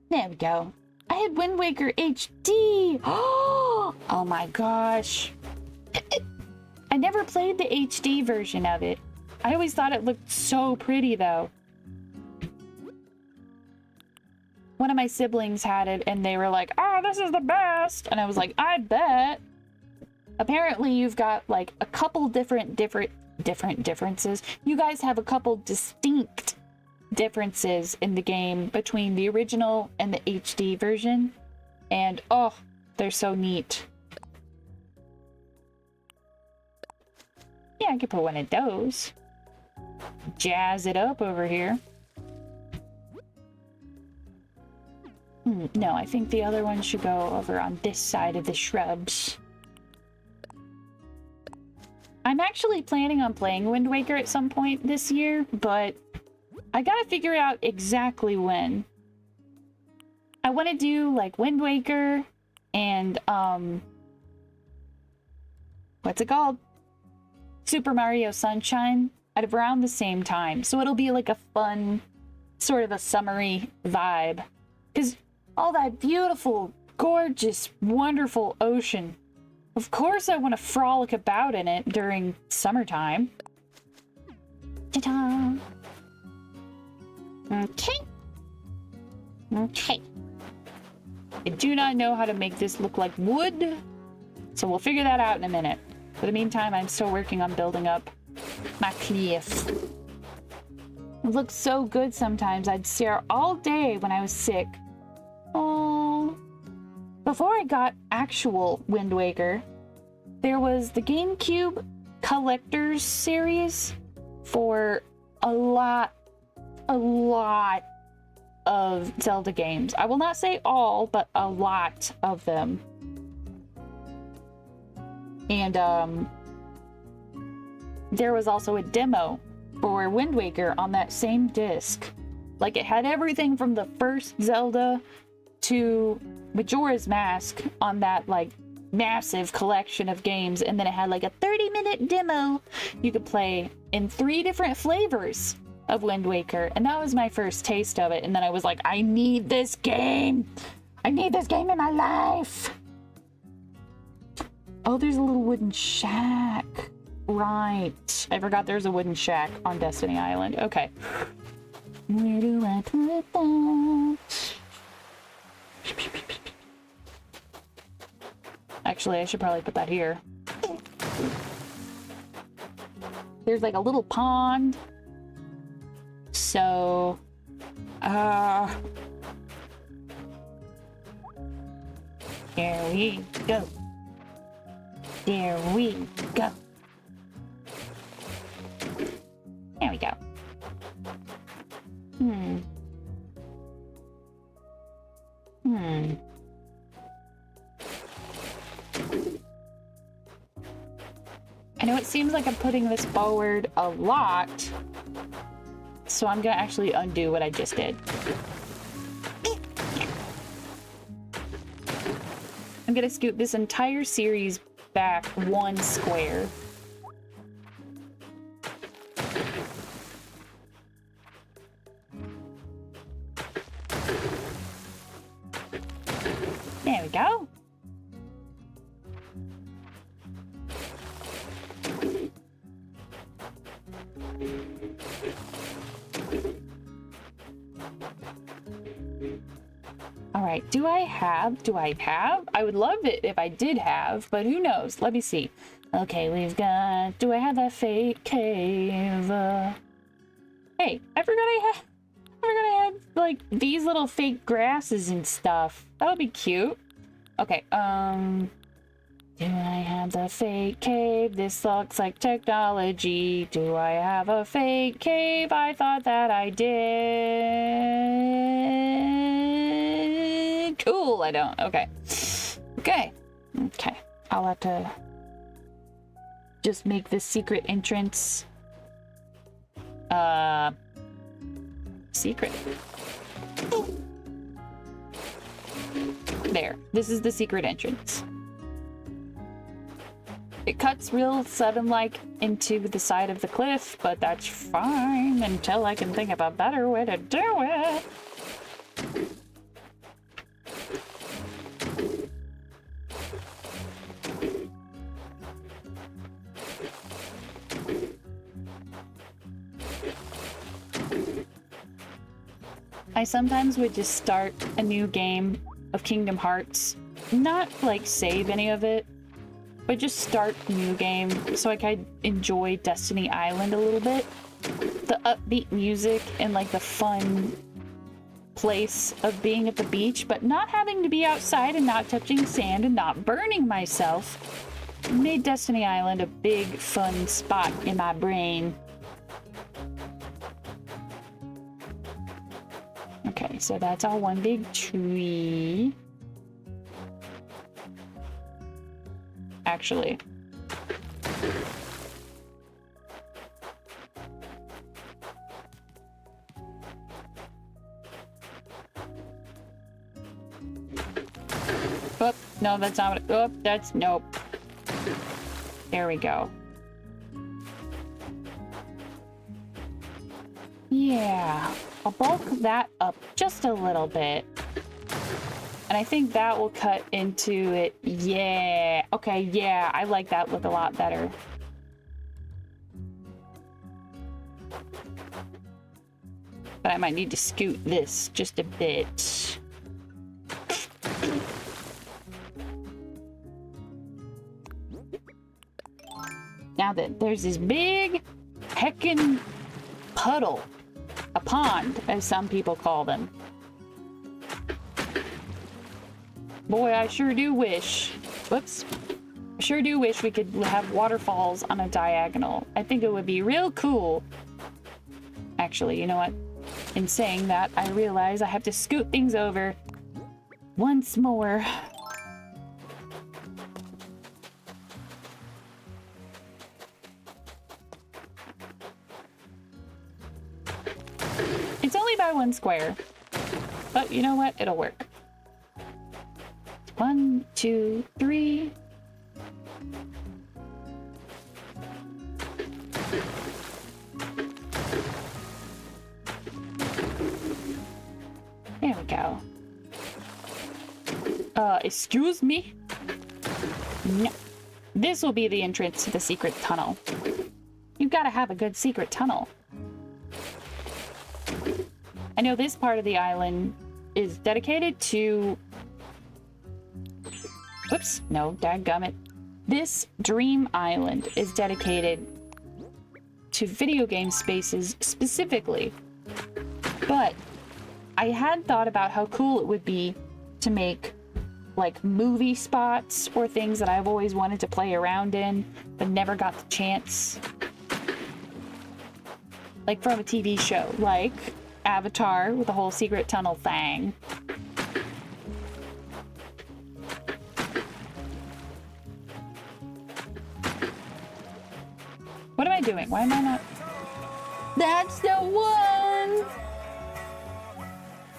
There we go. I had Wind Waker HD! Oh my gosh. I never played the HD version of it. I always thought it looked so pretty though. One of my siblings had it and they were like, oh, this is the best! And I was like, I bet. Apparently you've got like a couple different differences. You guys have a couple distinct differences in the game between the original and the HD version. And oh, they're so neat. Yeah, I could put one of those. Jazz it up over here. No, I think the other one should go over on this side of the shrubs. I'm actually planning on playing Wind Waker at some point this year, but I gotta figure out exactly when. I want to do like Wind Waker and what's it called? Super Mario Sunshine at around the same time. So it'll be like a fun, sort of a summery vibe. Because all that beautiful, gorgeous, wonderful ocean. Of course I want to frolic about in it during summertime. Ta-da! Okay. Okay. I do not know how to make this look like wood, so we'll figure that out in a minute. For the meantime, I'm still working on building up my cliff. It looks so good sometimes. I'd stare all day when I was sick. Oh. Before I got actual Wind Waker, there was the GameCube Collector's Series for a lot of Zelda games. I will not say all, but a lot of them. And there was also a demo for Wind Waker on that same disc. Like, it had everything from the first Zelda to Majora's Mask on that, like, massive collection of games, and then it had like a 30-minute demo you could play in 3 different flavors of Wind Waker, and that was my first taste of it. And then I was like, I need this game! I need this game in my life! Oh, there's a little wooden shack. Right. I forgot there's a wooden shack on Destiny Island. Okay. Where do I put that? Actually, I should probably put that here. There's like a little pond. So, there we go. There we go. There we go. I know it seems like I'm putting this forward a lot, so I'm gonna actually undo what I just did. I'm gonna scoot this entire series back 1 square. There we go. All right, do I have? I would love it if I did have, but who knows? Let me see. Okay, we've got, do I have that fake cave? Hey, I forgot I had like these little fake grasses and stuff. That would be cute. Okay, do I have the fake cave? This looks like technology. Do I have a fake cave? I thought that I did. Cool, I don't. Okay. Okay. I'll have to just make this secret entrance secret. There. This is the secret entrance. It cuts real sudden-like into the side of the cliff, but that's fine until I can think of a better way to do it. I sometimes would just start a new game of Kingdom Hearts, not like save any of it, but just start a new game so I could enjoy Destiny Island a little bit. The upbeat music and like the fun place of being at the beach, but not having to be outside and not touching sand and not burning myself made Destiny Island a big fun spot in my brain. Okay, so that's all one big tree. Actually. Oh, no, that's not what oh, that's nope. There we go. Yeah, I'll bulk that up just a little bit. And I think that will cut into it. Yeah. Okay, yeah, I like that look a lot better. But I might need to scoot this just a bit. Now that there's this big heckin' puddle, a pond, as some people call them. Boy, I sure do wish, whoops, I sure do wish we could have waterfalls on a diagonal. I think it would be real cool. Actually, you know what? In saying that, I realize I have to scoot things over once more. It's only by 1 square, but you know what? It'll work. 1, 2, 3. There we go. Excuse me? No. This will be the entrance to the secret tunnel. You've got to have a good secret tunnel. I know this part of the island is dedicated to... Whoops, no, dadgummit. This dream island is dedicated to video game spaces specifically. But I had thought about how cool it would be to make like movie spots or things that I've always wanted to play around in, but never got the chance. Like from a TV show, like Avatar with the whole secret tunnel thing. What am I doing? Why am I not? That's the one!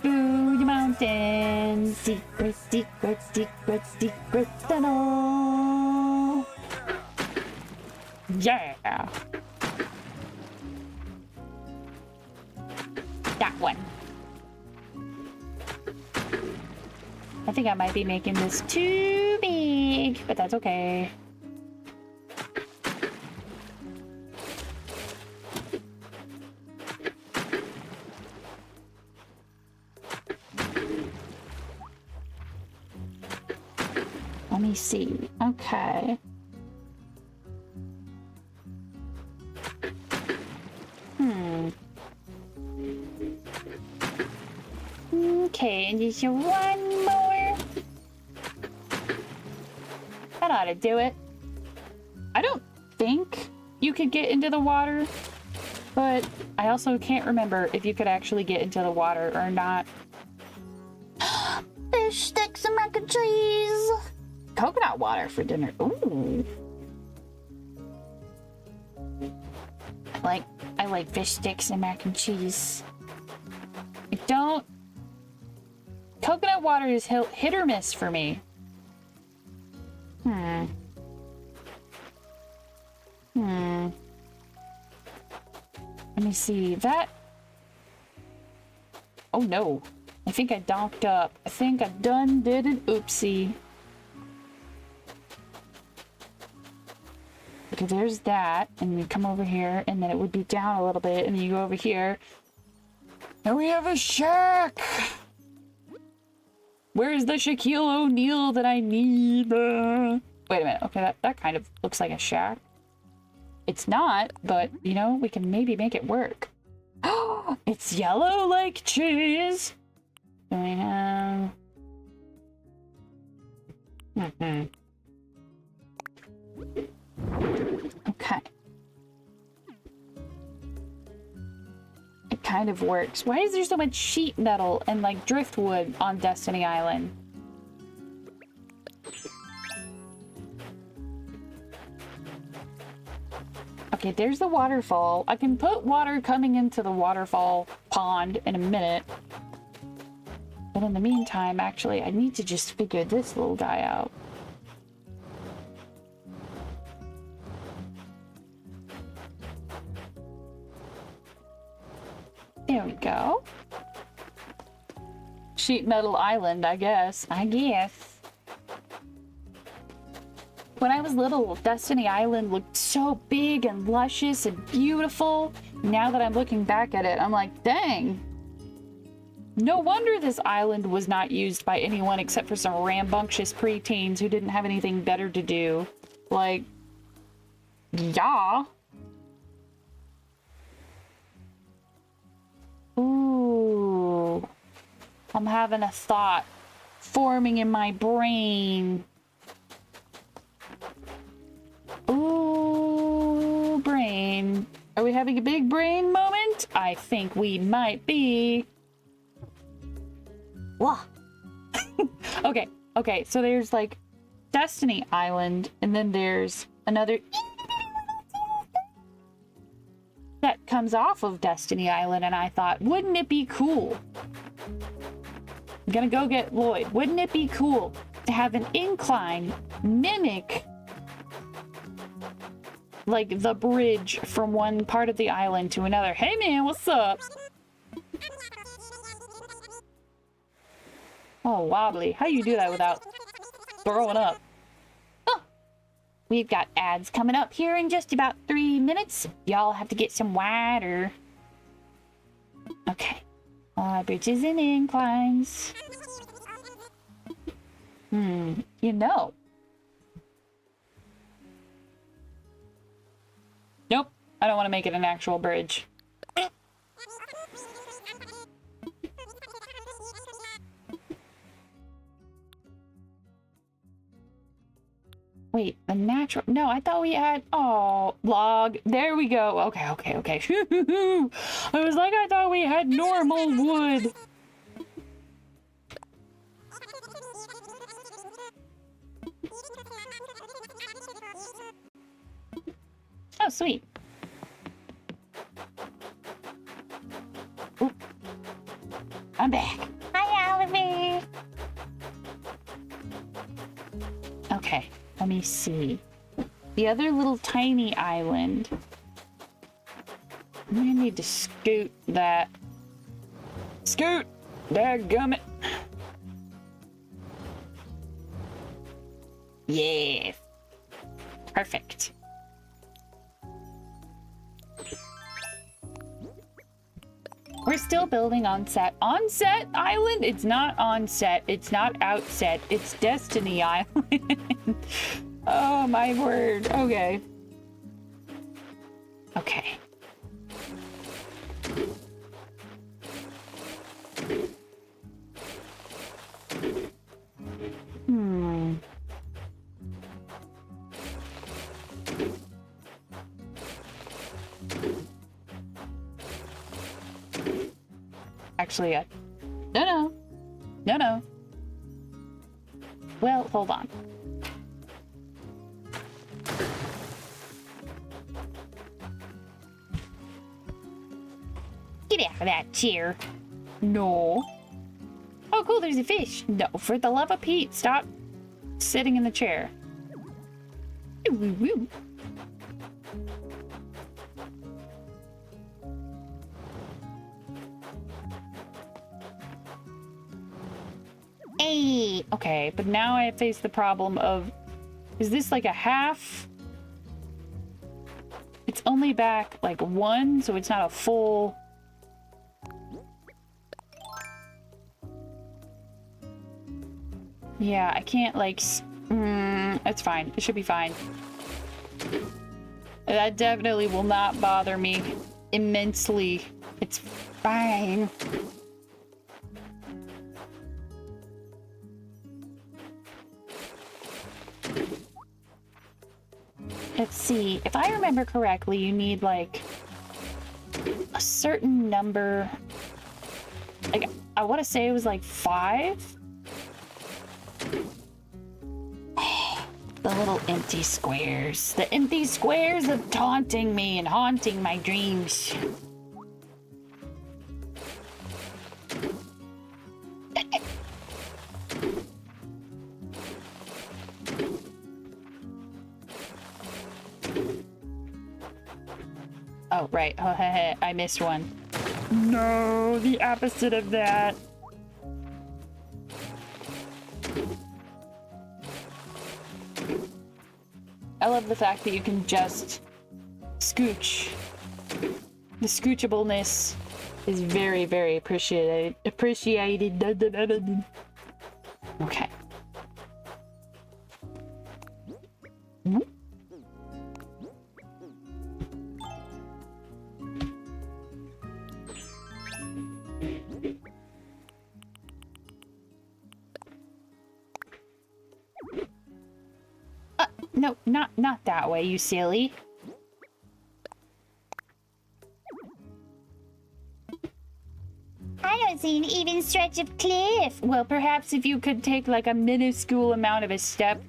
Through the mountain, secret, secret, secret, secret tunnel. Yeah! That one. I think I might be making this too big, but that's okay. Let me see. Okay. Okay, and just one more. That ought to do it. I don't think you could get into the water, but I also can't remember if you could actually get into the water or not. Fish sticks and mac and cheese. Coconut water for dinner. Ooh. I like fish sticks and mac and cheese. I don't. Coconut water is hit or miss for me. Let me see. That. Oh no. I think I donked up. I think I done did an oopsie. Okay, there's that. And you come over here, and then it would be down a little bit, and then you go over here. And we have a shack! Where's the Shaquille O'Neal that I need? Wait a minute. Okay, that kind of looks like a shack. It's not, but, you know, we can maybe make it work. Oh, it's yellow like cheese! I know. Okay. It kind of works. Why is there so much sheet metal and like driftwood on Destiny Island? Okay, there's the waterfall. I can put water coming into the waterfall pond in a minute. But in the meantime, actually, I need to just figure this little guy out. There we go. Sheet metal island, I guess. When I was little, Destiny Island looked so big and luscious and beautiful. Now that I'm looking back at it, I'm like, dang. No wonder this island was not used by anyone except for some rambunctious preteens who didn't have anything better to do. Like, yeah. Ooh. I'm having a thought forming in my brain. Ooh, brain. Are we having a big brain moment? I think we might be. Whoa. Okay, so there's like Destiny Island, and then there's another that comes off of Destiny Island, and I thought, wouldn't it be cool? I'm gonna go get Lloyd. Wouldn't it be cool to have an incline mimic like the bridge from one part of the island to another? Hey man, what's up? Oh, wobbly. How do you do that without throwing up? Oh, we've got ads coming up here in just about 3 minutes. Y'all have to get some water. Okay. Bridges and inclines. You know. Nope. I don't want to make it an actual bridge. Wait, the natural... No, I thought we had... Oh, log. There we go. Okay. I was like, I thought we had normal wood. Oh, sweet. I'm back. Hi, Oliver. Okay, let me see. The other little tiny island. I'm gonna need to scoot that. Scoot! Dadgummit! Yes. Perfect. We're still building on set. On set island? It's not on set. It's not outset. It's Destiny Island. Oh my word. Okay. Okay. Hmm. Actually, no. Well, hold on. Get out of that chair. No. Oh, cool, there's a fish. No, for the love of Pete, stop sitting in the chair. Woo-woo-woo. Hey, okay, but now I face the problem of, is this like a half? It's only back like one, so it's not a full. Yeah, I can't like, it's fine. It should be fine. That definitely will not bother me immensely. It's fine. Let's see. If I remember correctly, you need like a certain number. Like, I want to say it was like 5. The little empty squares. The empty squares of taunting me and haunting my dreams. Oh, right. Oh, I missed one. No, the opposite of that. I love the fact that you can just scooch. The scoochableness is very, very appreciated. Okay. No, not that way, you silly. I don't see an even stretch of cliff. Well, perhaps if you could take like a minuscule amount of a step.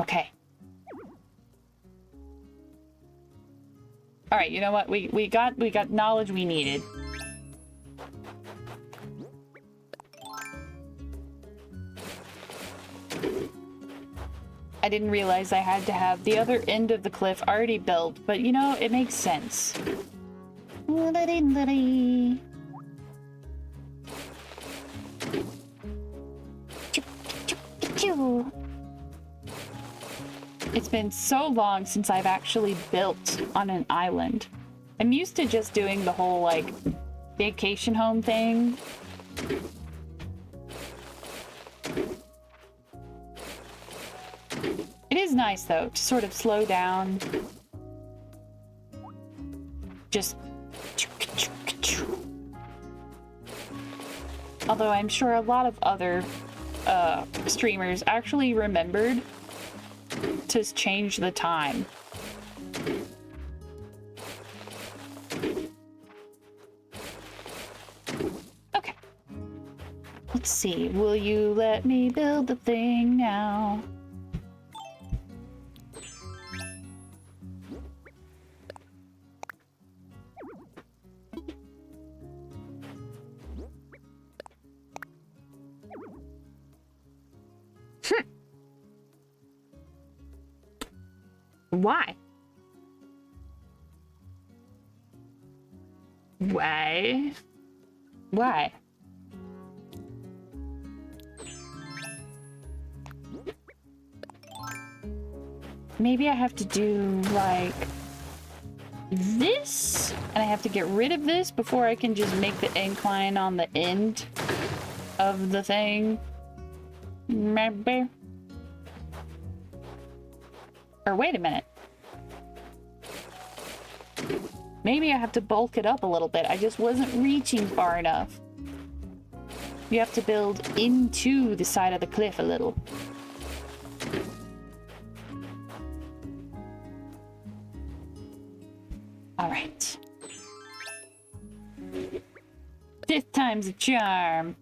Okay. All right, you know what? We got knowledge we needed. I didn't realize I had to have the other end of the cliff already built, but you know, it makes sense. It's been so long since I've actually built on an island. I'm used to just doing the whole like vacation home thing. It is nice though to sort of slow down. Just although I'm sure a lot of other streamers actually remembered to change the time. Okay. Let's see. Will you let me build the thing now? Why? Why? Why? Maybe I have to do like this, and I have to get rid of this before I can just make the incline on the end of the thing. Maybe. Or wait a minute. Maybe I have to bulk it up a little bit. I just wasn't reaching far enough. You have to build into the side of the cliff a little. All right. 5th time's a charm.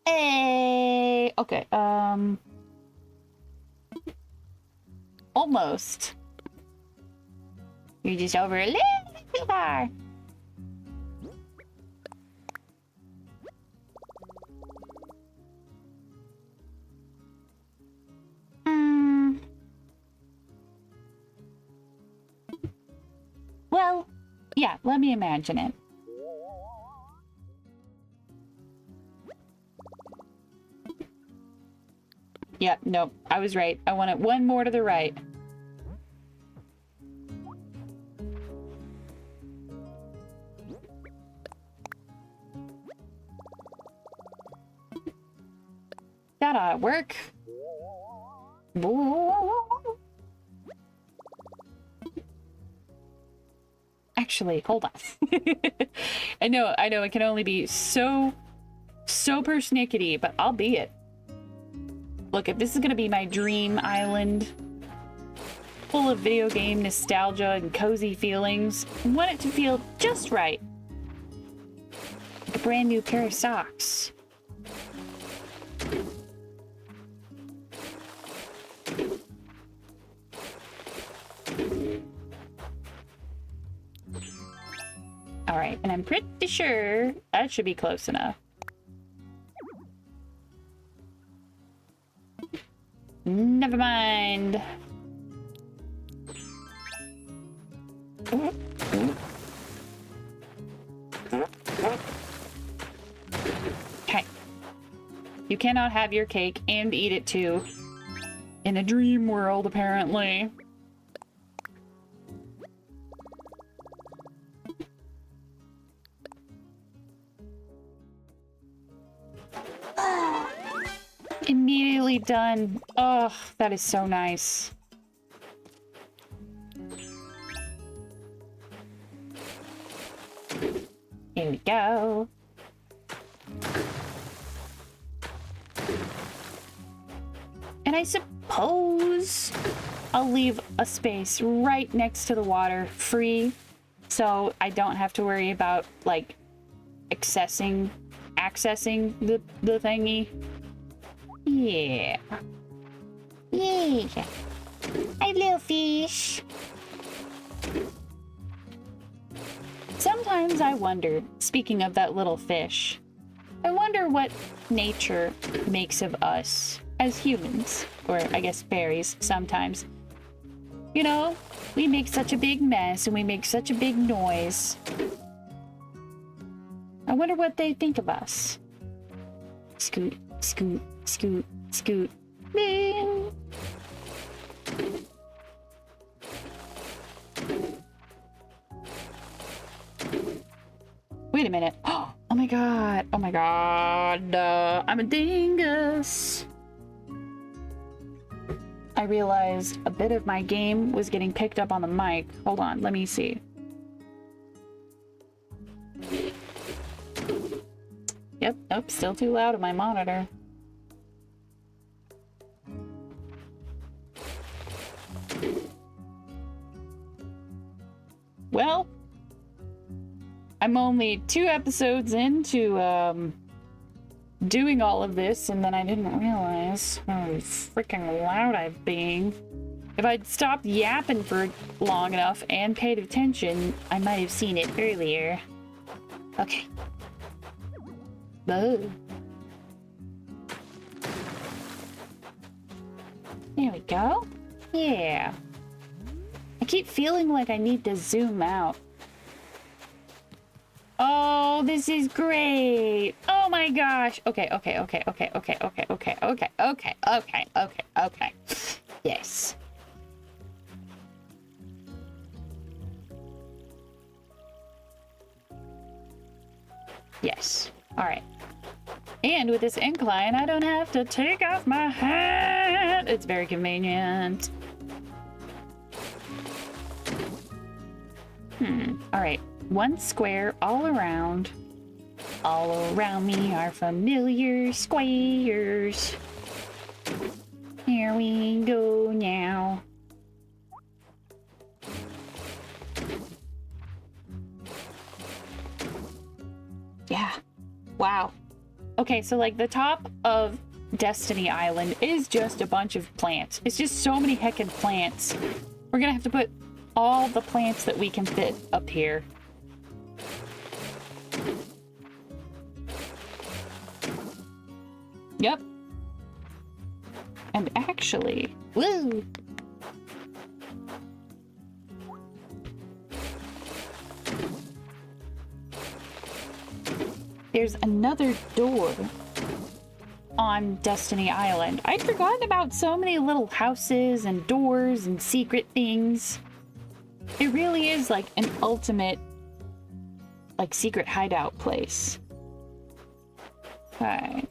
Hey, okay. Almost. You're just over a little too far. Well, yeah, let me imagine it. Yep, nope, I was right. I want it one more to the right. That ought to work. Actually, hold on. I know, it can only be so persnickety, but I'll be it. Look, if this is gonna be my dream island, full of video game nostalgia and cozy feelings, I want it to feel just right. Like a brand new pair of socks. All right, and I'm pretty sure that should be close enough. Never mind. Okay. You cannot have your cake and eat it too. In a dream world, apparently. Immediately done. Oh, that is so nice. Here we go. And I suppose I'll leave a space right next to the water free, so I don't have to worry about like accessing the thingy. Yeah. Yeah. Hi, little fish. Sometimes I wonder, speaking of that little fish, I wonder what nature makes of us as humans, or I guess fairies sometimes. You know, we make such a big mess and we make such a big noise. I wonder what they think of us. Scoot, scoot, scoot, scoot. Bing. Wait a minute. Oh my god. Oh my god. I'm a dingus. I realized a bit of my game was getting picked up on the mic. Hold on, let me see. Yep, nope, still too loud on my monitor. Well, I'm only 2 episodes into doing all of this, and then I didn't realize how freaking loud I've been. If I'd stopped yapping for long enough and paid attention, I might have seen it earlier. Okay. Whoa. There we go. Yeah. keep feeling like I need to zoom out. Oh, this is great. Oh my gosh. Okay. Yes. Yes. All right. And with this incline, I don't have to take off my hat. It's very convenient. All right. One square all around. All around me are familiar squares. Here we go now. Yeah. Wow. Okay, so like the top of Destiny Island is just a bunch of plants. It's just so many heckin' plants. We're gonna have to put all the plants that we can fit up here. Yep. And actually, woo! There's another door on Destiny Island. I'd forgotten about so many little houses and doors and secret things. It really is like an ultimate, like, secret hideout place. Okay.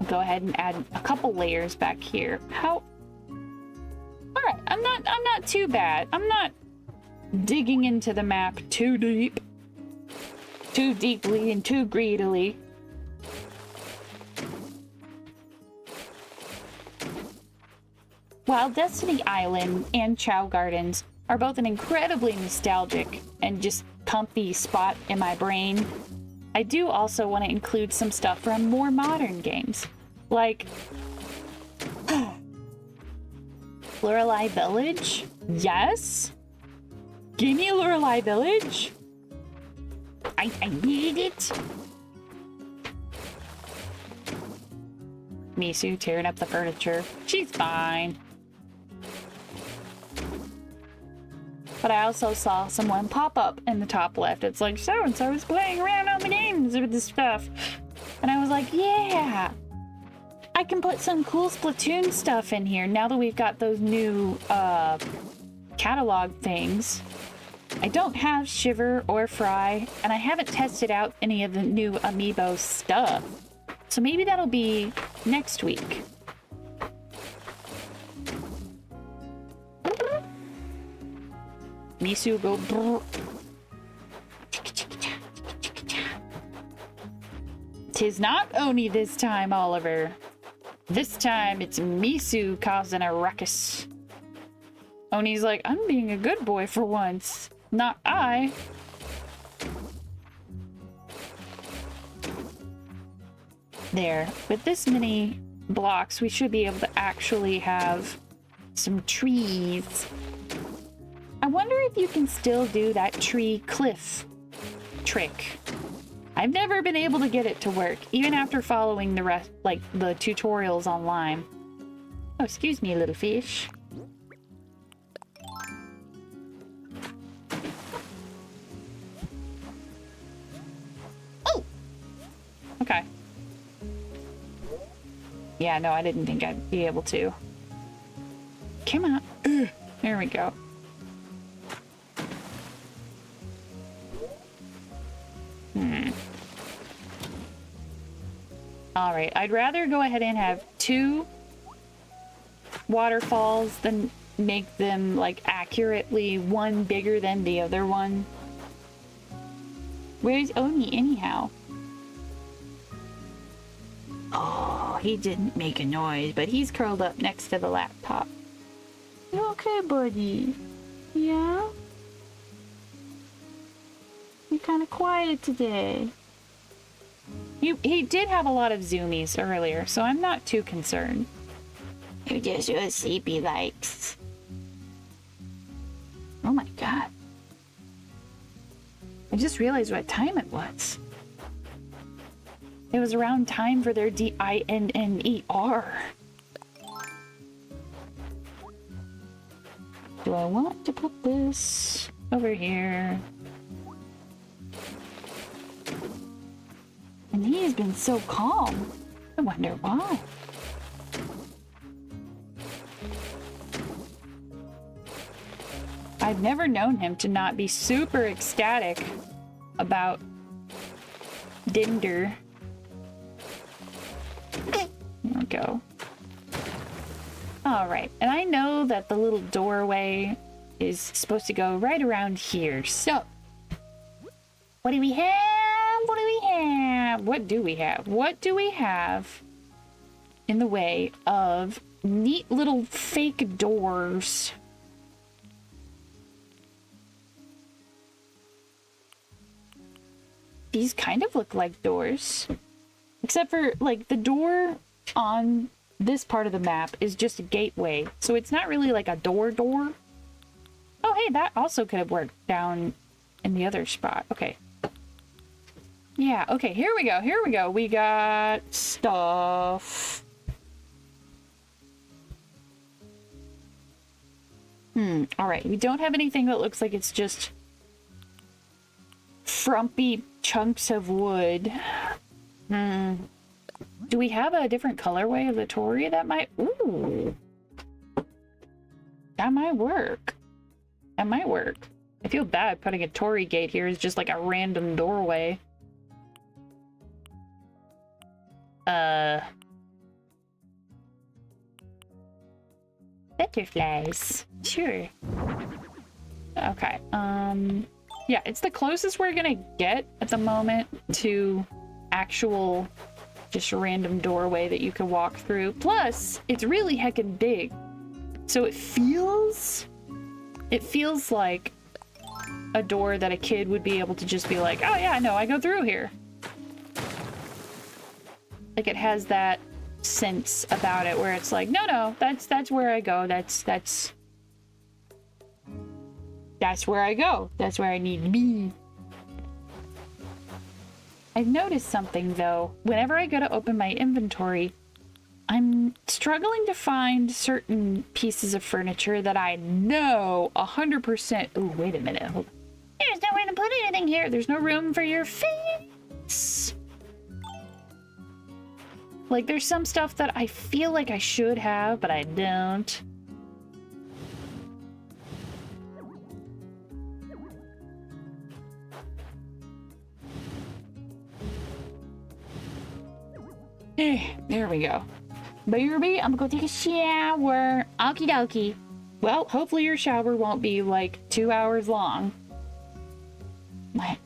Go ahead and add a couple layers back here. How? All right, I'm not too bad. I'm not digging into the map too deep, too deeply and too greedily. While Destiny Island and Chow Gardens are both an incredibly nostalgic and just comfy spot in my brain, I do also want to include some stuff from more modern games, like Lorelei Village. Yes, give me Lorelei Village. I need it. Misu tearing up the furniture. She's fine. But I also saw someone pop up in the top left. It's like, so-and-so is playing around on the games with this stuff. And I was like, yeah, I can put some cool Splatoon stuff in here now that we've got those new catalog things. I don't have Shiver or Fry, and I haven't tested out any of the new Amiibo stuff. So maybe that'll be next week. Misu go brrr. 'Tis not Oni this time, Oliver. This time it's Misu causing a ruckus. Oni's like, I'm being a good boy for once, not I. There, with this many blocks, we should be able to actually have some trees. I wonder if you can still do that tree cliff trick. I've never been able to get it to work, even after following the rest, like the tutorials online. Oh, excuse me, little fish. Oh! Okay. Yeah, no, I didn't think I'd be able to. Come on. Ugh. There we go. All right, I'd rather go ahead and have 2 waterfalls than make them like accurately one bigger than the other one. Where's Oni anyhow? Oh, he didn't make a noise, but he's curled up next to the laptop. You okay, buddy? Yeah? You're kind of quiet today. He did have a lot of zoomies earlier, so I'm not too concerned. You're just real sleepy likes. Oh my god. I just realized what time it was. It was around time for their DINNER. Do I want to put this over here? And he's been so calm. I wonder why. I've never known him to not be super ecstatic about Dinder. There we go. All right, and I know that the little doorway is supposed to go right around here. So, what do we have? What do we have? What do we have? What do we have in the way of neat little fake doors? These kind of look like doors, except for like the door on this part of the map is just a gateway, so it's not really like a door. Oh, hey, that also could have worked down in the other spot. Okay. Yeah, okay, here we go. We got stuff. All right, we don't have anything that looks like it's just frumpy chunks of wood. Do we have a different colorway of the Torii that might... Ooh. That might work. That might work. I feel bad putting a Torii gate here as just like a random doorway. Butterflies. Sure. Okay. Yeah, it's the closest we're gonna get at the moment to actual just a random doorway that you can walk through. Plus, it's really heckin' big. So it feels like a door that a kid would be able to just be like, oh yeah, no, I go through here. Like it has that sense about it where it's like, no, that's where I go. That's where I go. That's where I need to be. I've noticed something though. Whenever I go to open my inventory, I'm struggling to find certain pieces of furniture that I know 100%. Oh, wait a minute. Hold on. There's nowhere to put anything here. There's no room for your face. Like, there's some stuff that I feel like I should have, but I don't. There we go. Baby, I'm gonna go take a shower. Okie dokie. Well, hopefully your shower won't be like 2 hours long. My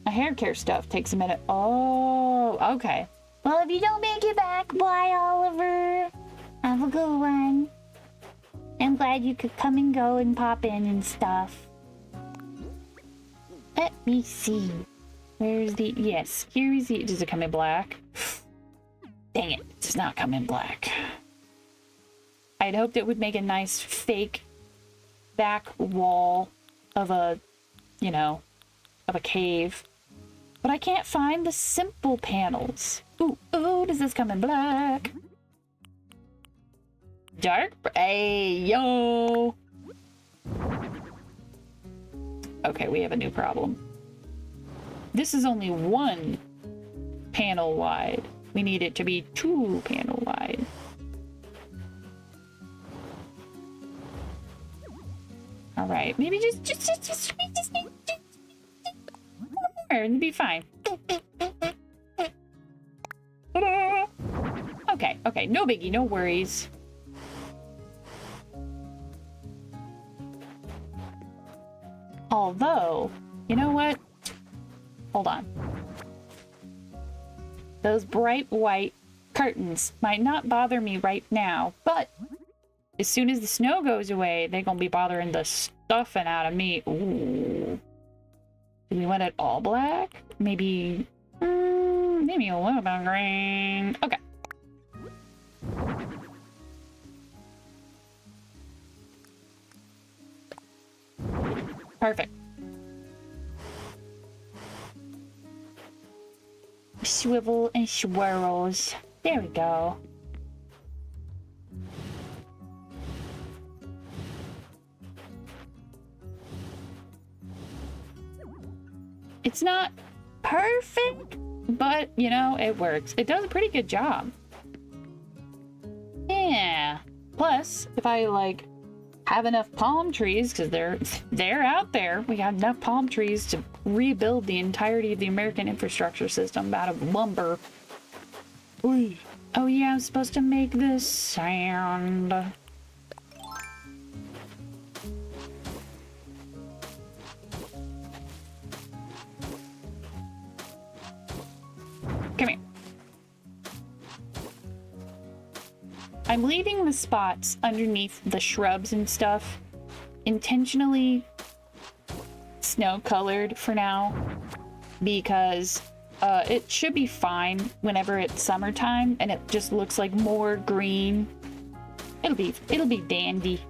hair care stuff takes a minute. Oh, okay. Well, if you don't make it back, bye, Oliver. Have a good one. I'm glad you could come and go and pop in and stuff. Let me see. Where's the... Yes, here's the... Does it come in black? Dang it, it does not come in black. I'd hoped it would make a nice fake back wall of a, you know, of a cave. But I can't find the simple panels. Ooh, does this come in black? Dark? Hey, yo! Okay, we have a new problem. This is only 1 panel wide. We need it to be 2 panel wide. All right, maybe just more and be fine. Okay, no biggie, no worries. Although, you know what? Hold on. Those bright white curtains might not bother me right now, but as soon as the snow goes away, they're gonna be bothering the stuffing out of me. Ooh. Do we want it all black? Maybe a little bit of green. Okay. Perfect. swivel and swirls. There we go. It's not perfect, but, you know, it works. It does a pretty good job. Yeah. Plus, if I, like, have enough palm trees, because they're out there, we have enough palm trees to rebuild the entirety of the American infrastructure system out of lumber. Ooh. Oh, yeah, I'm supposed to make this sound. Come here. I'm leaving the spots underneath the shrubs and stuff intentionally snow-colored for now because it should be fine whenever it's summertime and it just looks like more green. It'll be dandy.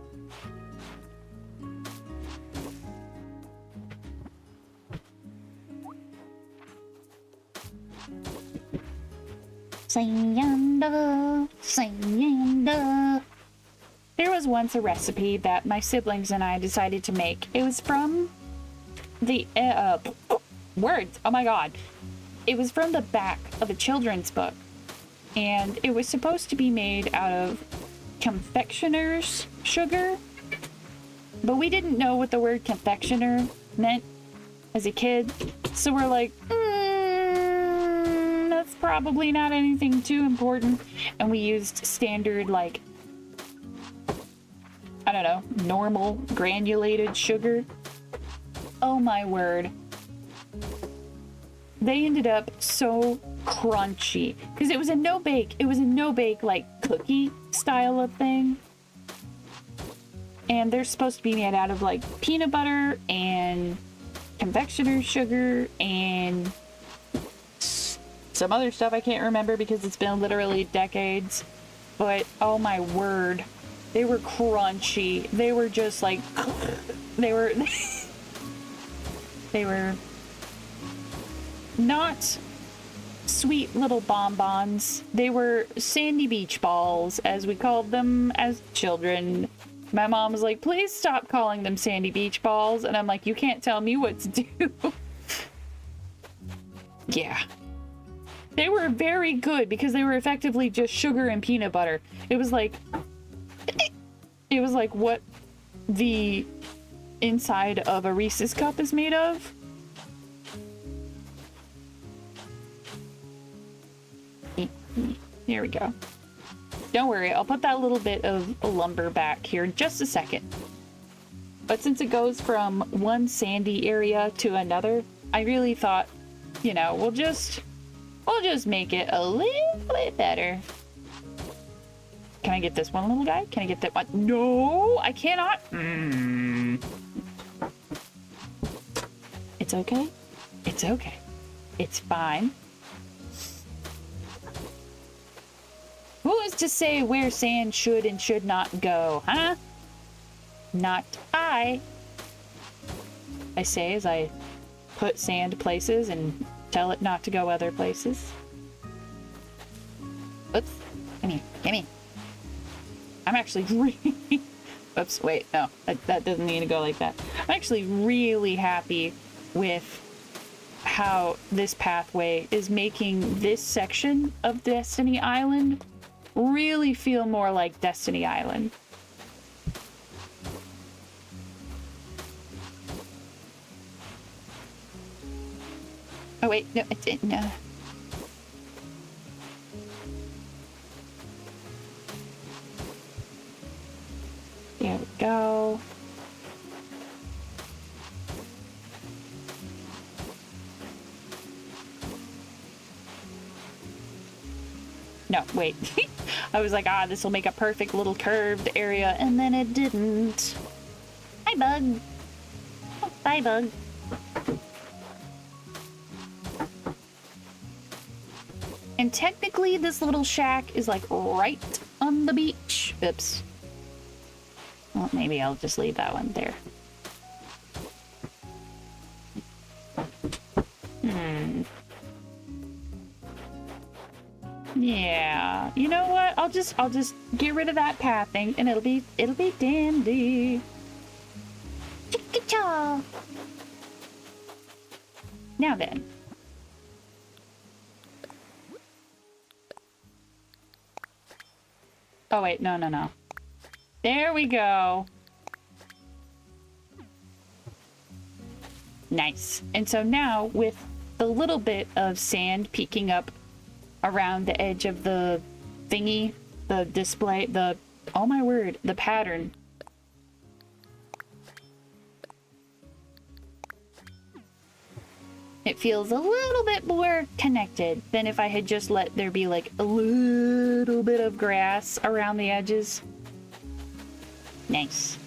Sanda, sanda. There was once a recipe that my siblings and I decided to make. It was from the words. Oh my god. It was from the back of a children's book. And it was supposed to be made out of confectioner's sugar. But we didn't know what the word confectioner meant as a kid. So we're like, that's probably not anything too important. And we used standard, like, I don't know, normal granulated sugar. Oh my word. They ended up so crunchy because it was a no-bake. It was a no-bake, like, cookie style of thing. And they're supposed to be made out of, like, peanut butter and confectioner's sugar and some other stuff I can't remember because it's been literally decades. But oh my word, they were crunchy. They were just like they were they were not sweet little bonbons. They were sandy beach balls, as we called them as children. My mom was like, please stop calling them sandy beach balls. And I'm like, you can't tell me what to do. Yeah. They were very good because they were effectively just sugar and peanut butter. It was like what the inside of a Reese's cup is made of. There we go. Don't worry, I'll put that little bit of lumber back here in just a second. But since it goes from one sandy area to another, I really thought, you know, we'll just make it a little bit better. Can I get this one little guy? Can I get that one? No, I cannot. It's okay. It's okay. It's fine. Who is to say where sand should and should not go, huh? Not I. I say as I put sand places and tell it not to go other places. Oops. Come here. Come here. I'm actually really... Oops, wait. No, that doesn't need to go like that. I'm actually really happy with how this pathway is making this section of Destiny Island really feel more like Destiny Island. Oh wait, no, it didn't. No. There we go. No, wait. I was like, this will make a perfect little curved area, and then it didn't. Hi, bug. Oh, bye, bug. And technically, this little shack is like right on the beach. Oops. Well, maybe I'll just leave that one there. Yeah. You know what? I'll just get rid of that pathing and it'll be dandy. Chicka-chaw. Now then. Oh wait, no. There we go. Nice. And so now with the little bit of sand peeking up around the edge of the thingy, the display, oh my word, the pattern. It feels a little bit more connected than if I had just let there be like a little bit of grass around the edges. Nice.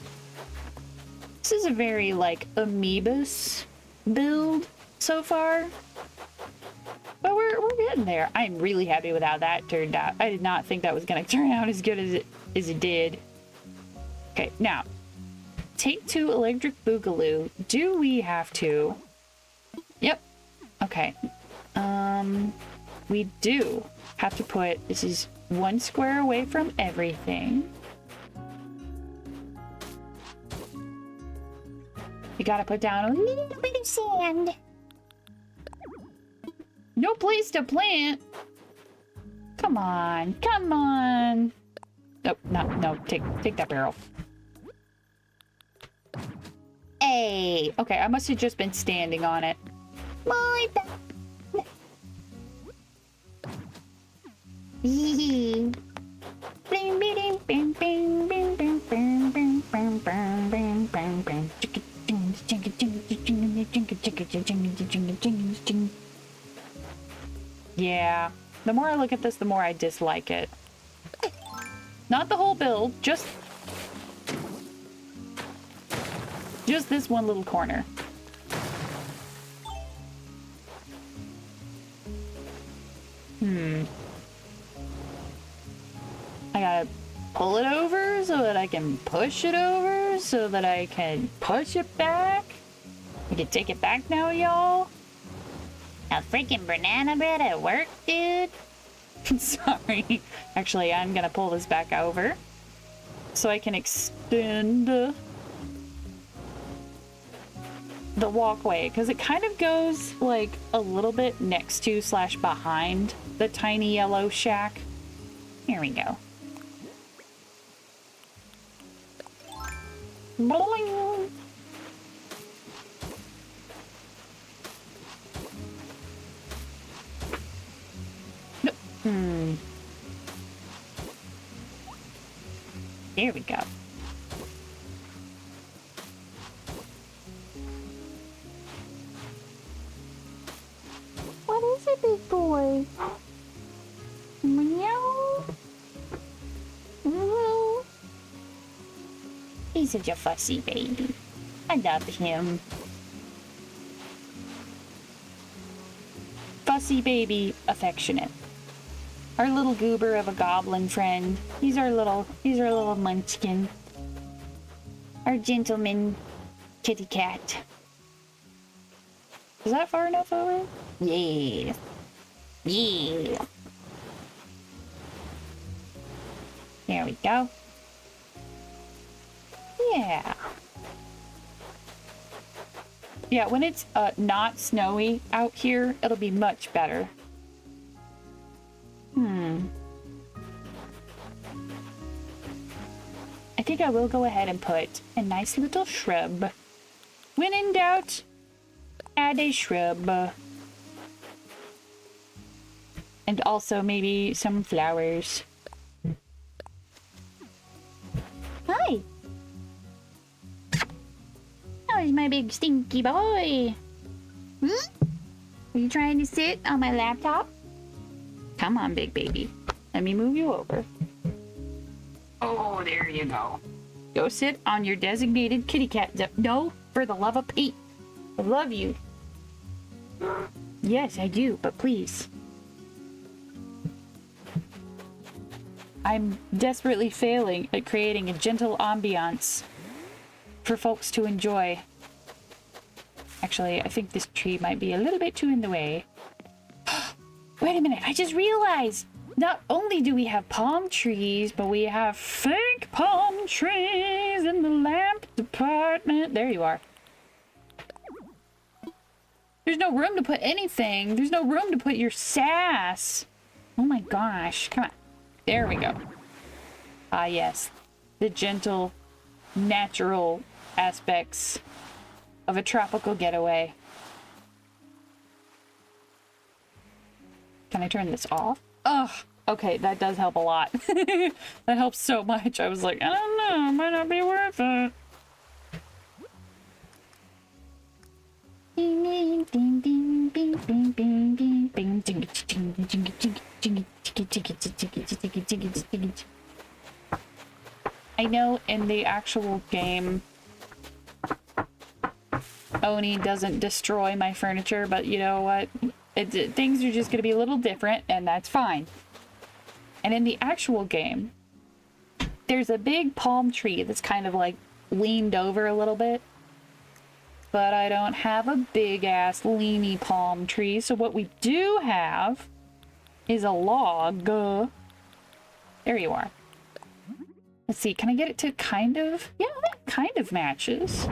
This is a very like amoebus build so far. But we're getting there. I'm really happy with how that turned out. I did not think that was gonna turn out as good as it did. Okay, now take 2 electric boogaloo. Do we have to? Yep. Okay. We do have to put, this is 1 square away from everything. You gotta put down a little bit of sand. No place to plant. Come on, come on. Nope, no, take that barrel. Hey, okay, I must have just been standing on it. My bad. Yee. Bing, bing, bing, bing, bing, bing, bing, bing, bing, bing, bing, bing, bing. Yeah, the more I look at this, the more I dislike it. Not the whole build, just this one little corner. I gotta pull it over so that I can push it over so that I can push it back. I can take it back now, y'all. A freaking banana bread at work, dude. Sorry. Actually, I'm gonna pull this back over so I can extend the walkway, because it kind of goes like a little bit next to / behind the tiny yellow shack. Here we go. Boing. No. There we go. What is it, big boy? Meow. Meow. He's such a fussy baby. I love him. Fussy baby, affectionate. Our little goober of a goblin friend. He's our little munchkin. Our gentleman kitty cat. Is that far enough over? Yeah. Yeah. There we go. Yeah. Yeah, when it's not snowy out here, it'll be much better. I think I will go ahead and put a nice little shrub. When in doubt, add a shrub. And also maybe some flowers. Hi. How's my big stinky boy? Are you trying to sit on my laptop? Come on, big baby. Let me move you over. Oh, there you go. Go sit on your designated kitty cat. No, for the love of Pete. I love you. Yes, I do, but please. I'm desperately failing at creating a gentle ambiance for folks to enjoy. Actually, I think this tree might be a little bit too in the way. Wait a minute, I just realized not only do we have palm trees, but we have fake palm trees in the lamp department. There you are. There's no room to put anything. There's no room to put your sass. Oh my gosh. Come on. There we go. Ah, yes. The gentle, natural aspects of a tropical getaway. Can I turn this off? Ugh. Okay, that does help a lot. That helps so much. I was like, I don't know. It might not be worth it. I know in the actual game, Oni doesn't destroy my furniture, but you know what? Things are just going to be a little different, and that's fine. And in the actual game, there's a big palm tree that's kind of like leaned over a little bit. But I don't have a big ass leany palm tree. So what we do have is a log. There you are. Let's see, can I get it to kind of? Yeah, that kind of matches.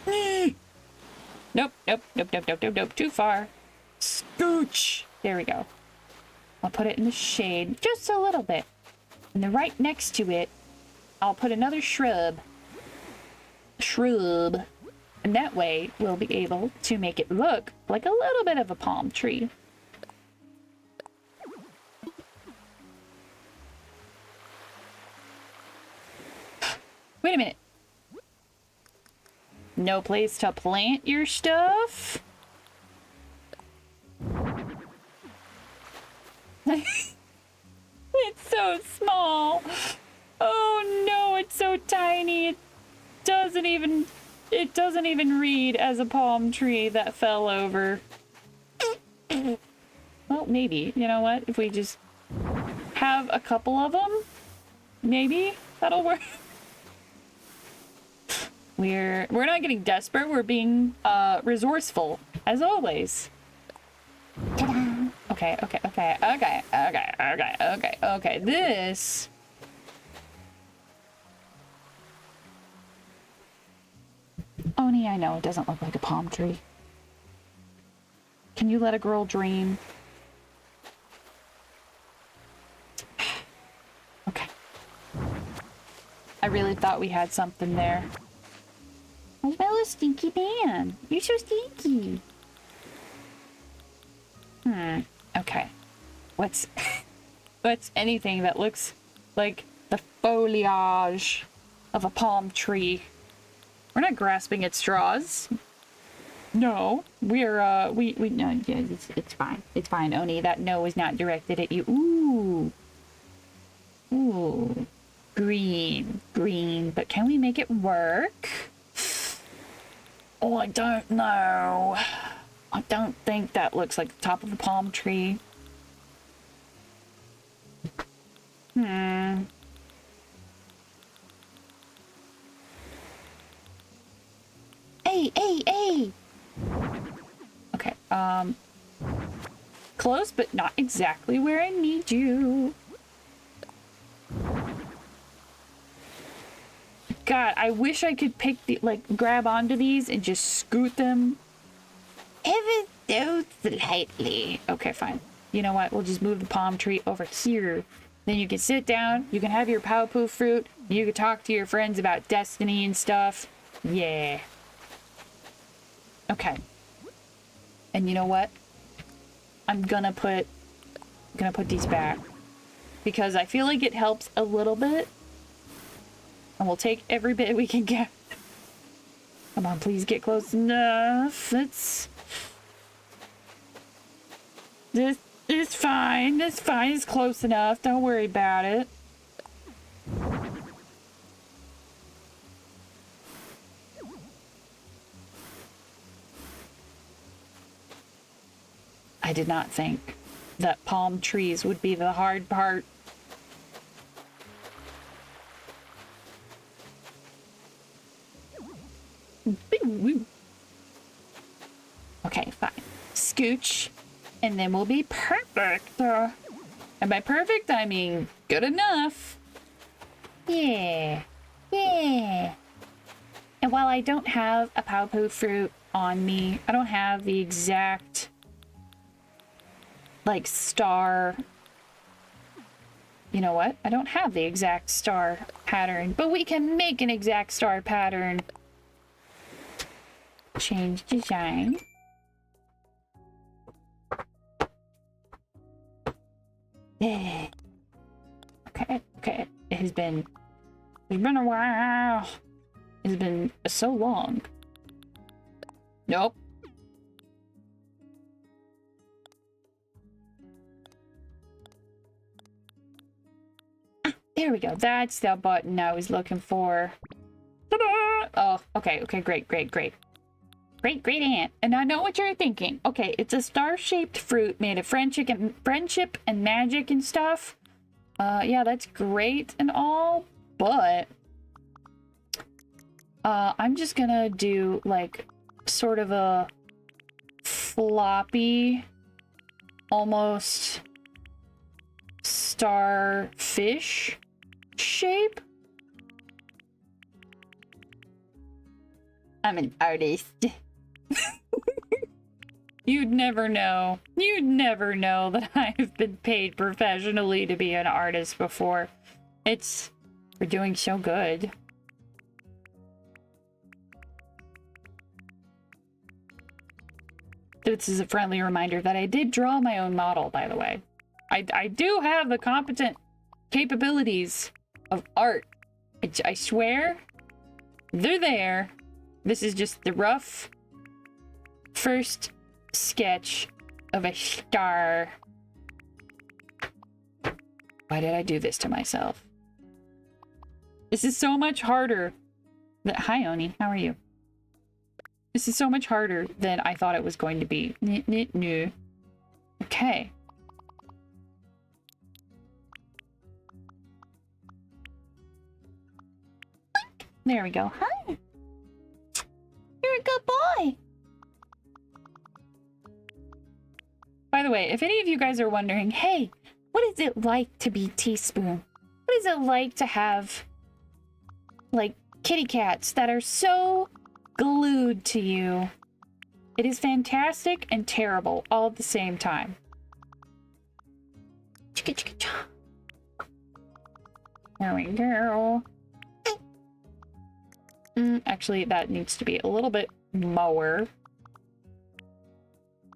Nope, nope, nope, nope, nope, nope, nope, too far. Scooch! There we go. I'll put it in the shade just a little bit. And then right next to it, I'll put another shrub. And that way we'll be able to make it look like a little bit of a palm tree. Wait a minute. No place to plant your stuff? It's so small. Oh no, it's so tiny. It doesn't even read as a palm tree that fell over. Well, maybe. You know what? If we just have a couple of them, maybe that'll work. We're not getting desperate. We're being resourceful, as always. Ta-da! Okay. This. Oni, I know it doesn't look like a palm tree. Can you let a girl dream? Okay. I really thought we had something there. I smell a stinky man. You're so stinky. Okay. What's anything that looks like the foliage of a palm tree? We're not grasping at straws. No, we're no, yeah, it's fine. It's fine, Oni. That no is not directed at you. Ooh, green. But can we make it work? Oh, I don't know. I don't think that looks like the top of a palm tree. Hey. Okay, close, but not exactly where I need you. God, I wish I could pick the, grab onto these and just scoot them ever so slightly. Okay, fine. You know what? We'll just move the palm tree over here. Then you can sit down, you can have your Paw-Poo fruit, you can talk to your friends about Destiny and stuff. Yeah. Okay. And you know what? I'm gonna put these back because I feel like it helps a little bit. And we'll take every bit we can get. Come on, please get close enough. This is fine. It's close enough. Don't worry about it. I did not think that palm trees would be the hard part. Okay, fine. Scooch. and then we'll be perfect. And by perfect, I mean good enough. Yeah. Yeah. And while I don't have a Paopu fruit on me, I don't have the exact, like, star. You know what? I don't have the exact star pattern, but we can make an exact star pattern. Change design. Okay, okay. It's been a while. It's been so long. Nope. There we go. That's the button I was looking for. Ta-da! Oh, okay, great. Great aunt. And I know what you're thinking. Okay, it's a star-shaped fruit made of friendship and magic and stuff. Yeah, that's great and all, but I'm just gonna do like sort of a floppy, almost starfish shape. I'm an artist. You'd never know. You'd never know that I've been paid professionally to be an artist before. We're doing so good. This is a friendly reminder that I did draw my own model, by the way. I do have the competent capabilities of art. I swear, they're there. This is just the rough first sketch of a star. Why did I do this to myself? This is so much harder. Hi, Oni. How are you? This is so much harder than I thought it was going to be. No. Okay. There we go. Hi. You're a good boy. By the way, if any of you guys are wondering, hey, what is it like to be Teaspoon? What is it like to have, like, kitty cats that are so glued to you? It is fantastic and terrible all at the same time. There we go. Actually, that needs to be a little bit lower.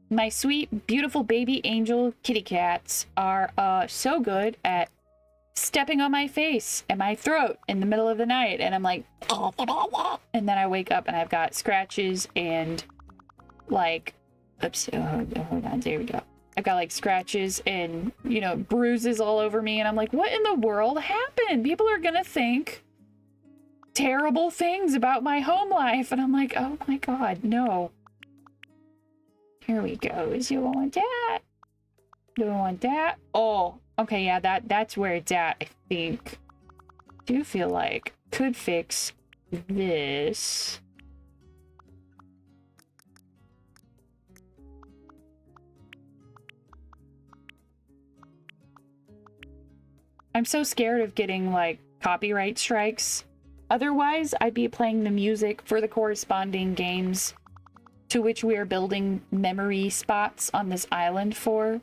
My sweet, beautiful baby angel kitty cats are so good at stepping on my face and my throat in the middle of the night, and I'm like, and then I wake up and I've got scratches and like, oops, hold on, there we go. I've got like scratches and, you know, bruises all over me, and I'm like, what in the world happened? People are gonna think terrible things about my home life, and I'm like, oh my god, no. Here we go. Is you want that? Do I want that? Oh, okay, yeah, that's where it's at, I think. Do feel like could fix this. I'm so scared of getting like copyright strikes. Otherwise, I'd be playing the music for the corresponding games to which we are building memory spots on this island for.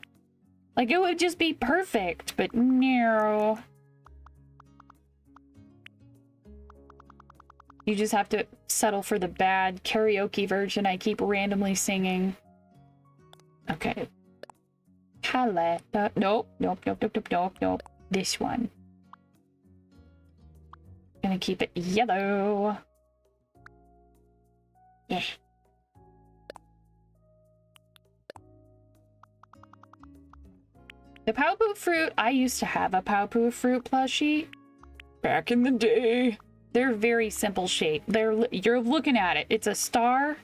Like, it would just be perfect, but no. You just have to settle for the bad karaoke version I keep randomly singing. Okay. Nope. This one. Gonna keep it yellow. Yeah. The Paopu fruit, I used to have a Paopu fruit plushie back in the day. They're very simple shape. You're looking at it. It's a star.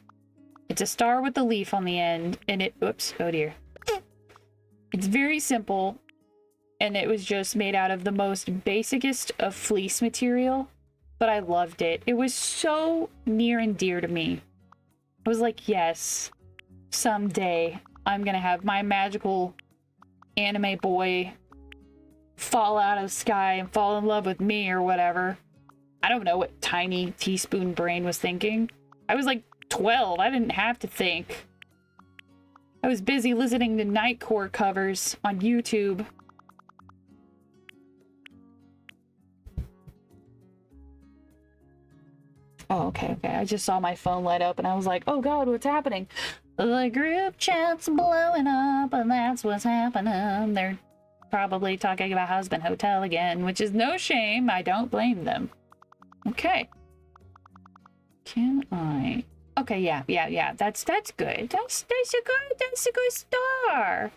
It's a star with the leaf on the end, and it, oops, oh dear. It's very simple, and it was just made out of the most basicest of fleece material, but I loved it. It was so near and dear to me. I was like, yes, someday I'm gonna have my magical anime boy fall out of the sky and fall in love with me or whatever. I don't know what tiny teaspoon brain was thinking. I was like 12. I didn't have to think. I was busy listening to Nightcore covers on YouTube. Oh, okay. I just saw my phone light up and I was like, oh god, what's happening? The group chat's blowing up and that's what's happening. They're probably talking about Husband Hotel again, which is no shame. I don't blame them. Okay. Can I... Okay, yeah. That's good. That's a good star.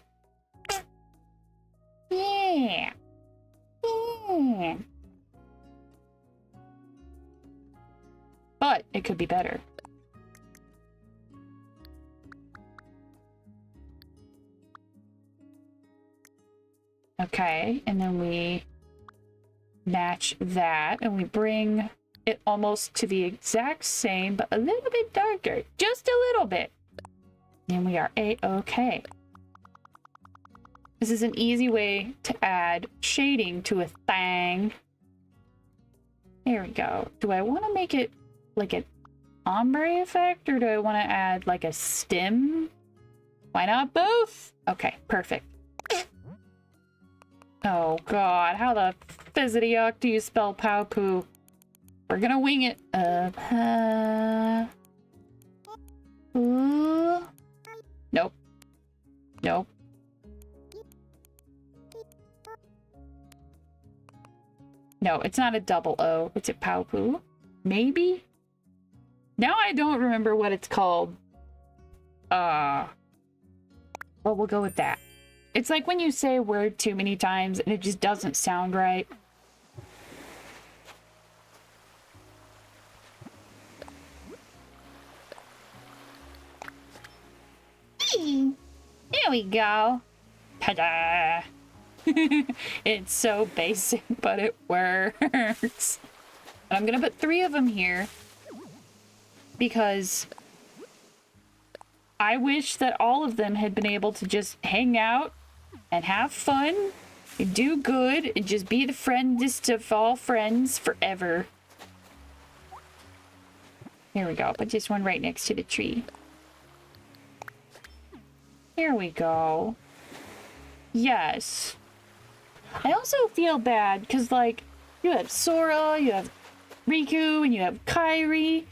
Yeah. But it could be better. Okay, and then we match that and we bring it almost to the exact same, but a little bit darker. Just a little bit. And we are A-okay. This is an easy way to add shading to a thing. There we go. Do I want to make it like an ombre effect, or do I want to add like a stem? Why not both? Okay, perfect. Oh god, how the fizzity-yuck do you spell Paopu? We're gonna wing it. Nope. Nope. No, it's not a double O. It's a Paopu. Maybe? Now I don't remember what it's called. Well, we'll go with that. It's like when you say a word too many times and it just doesn't sound right. There we go. Ta-da! It's so basic, but it works. And I'm gonna put 3 of them here because I wish that all of them had been able to just hang out and have fun and do good and just be the friendest of all friends forever. Here we go. I'll put this one right next to the tree. Here we go. Yes. I also feel bad because, like, you have Sora, you have Riku, and you have Kairi,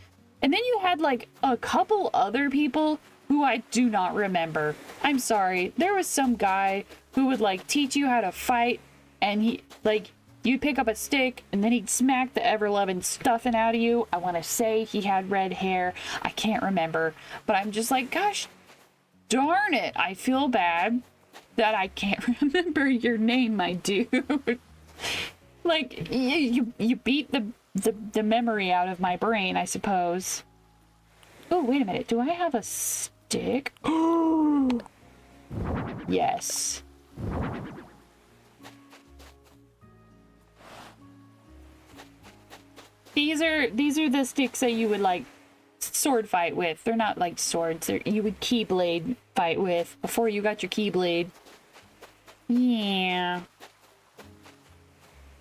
and then you had, like, a couple other people who I do not remember. I'm sorry. There was some guy who would, like, teach you how to fight, and he, like, you'd pick up a stick, and then he'd smack the ever-loving stuffing out of you. I want to say he had red hair. I can't remember. But I'm just like, gosh, darn it. I feel bad that I can't remember your name, my dude. Like, you beat the memory out of my brain, I suppose. Oh, wait a minute. Do I have a stick? Oh, yes. These are the sticks that you would, like, sword fight with. They're not like swords. You would keyblade fight with before you got your keyblade. Yeah.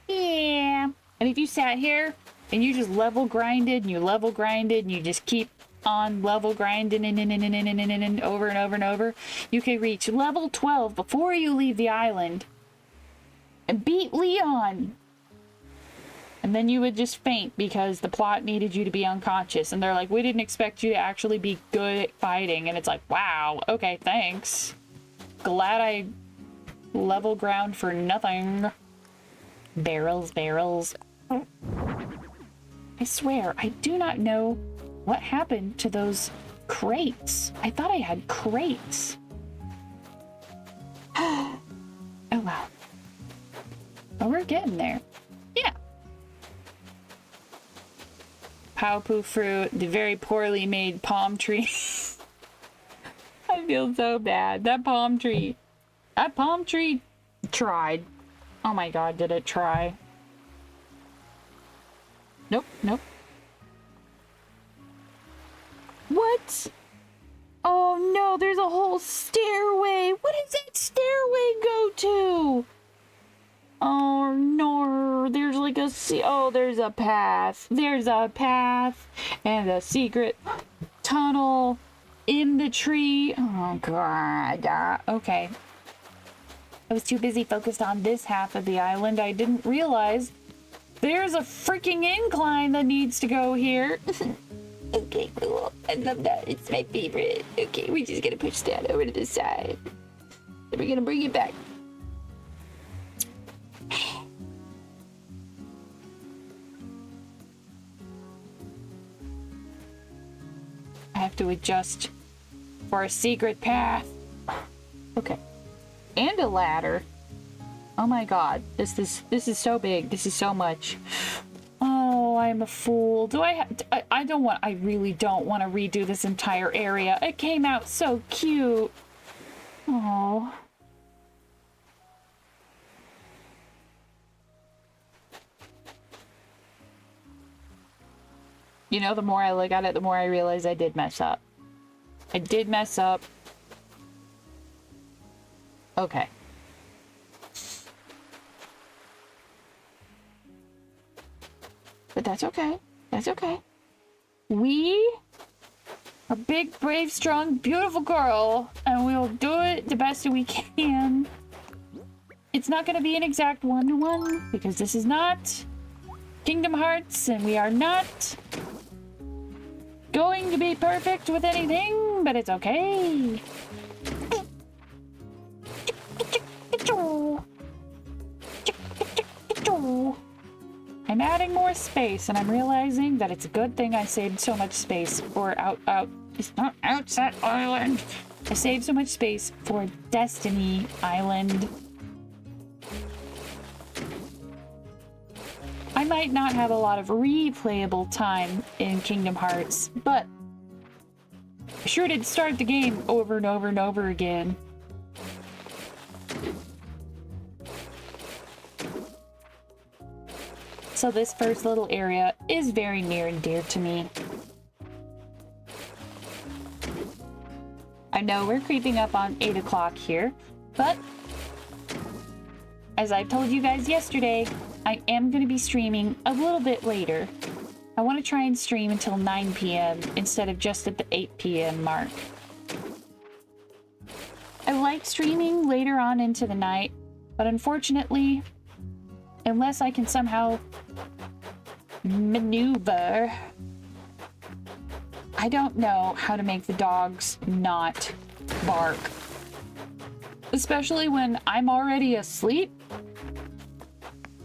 Yeah. And if you sat here and you just level grinded and you just keep on level grinding and over and over and over, you can reach level 12 before you leave the island and beat Leon. And then you would just faint because the plot needed you to be unconscious. And they're like, we didn't expect you to actually be good at fighting. And it's like, wow, okay, thanks. Glad I level ground for nothing. Barrels. I swear, I do not know what happened to those crates. I thought I had crates. Oh, wow. Oh, we're getting there. Yeah. Paopu fruit, the very poorly made palm tree. I feel so bad. That palm tree tried. Oh my god, did it try? Nope. What? Oh no, there's a whole stairway. What does that stairway go to? Oh no, there's like a there's a path. There's a path and a secret tunnel in the tree. Oh god. Okay. I was too busy focused on this half of the island. I didn't realize there's a freaking incline that needs to go here. Okay, cool. I love that. It's my favorite. Okay, we're just gonna push that over to the side. Then we're gonna bring it back. I have to adjust for a secret path. Okay. And a ladder. Oh my god. This is so big. This is so much. Oh, I'm a fool. Do I I really don't want to redo this entire area. It came out so cute. Oh. You know, the more I look at it, the more I realize I did mess up. I did mess up. Okay. But that's okay. That's okay. We are big, brave, strong, beautiful girl, and we'll do it the best that we can. It's not going to be an exact one-to-one, because this is not Kingdom Hearts, and we are not going to be perfect with anything, but it's okay. I'm adding more space, and I'm realizing that it's a good thing I saved so much space for it's not Outset Island. I saved so much space for Destiny Island. I might not have a lot of replayable time in Kingdom Hearts, but I sure did start the game over and over and over again. So this first little area is very near and dear to me. I know we're creeping up on 8 o'clock here, but as I told you guys yesterday, I am going to be streaming a little bit later. I want to try and stream until 9 p.m. instead of just at the 8 p.m. mark. I like streaming later on into the night, but unfortunately, unless I can somehow maneuver, I don't know how to make the dogs not bark. Especially when I'm already asleep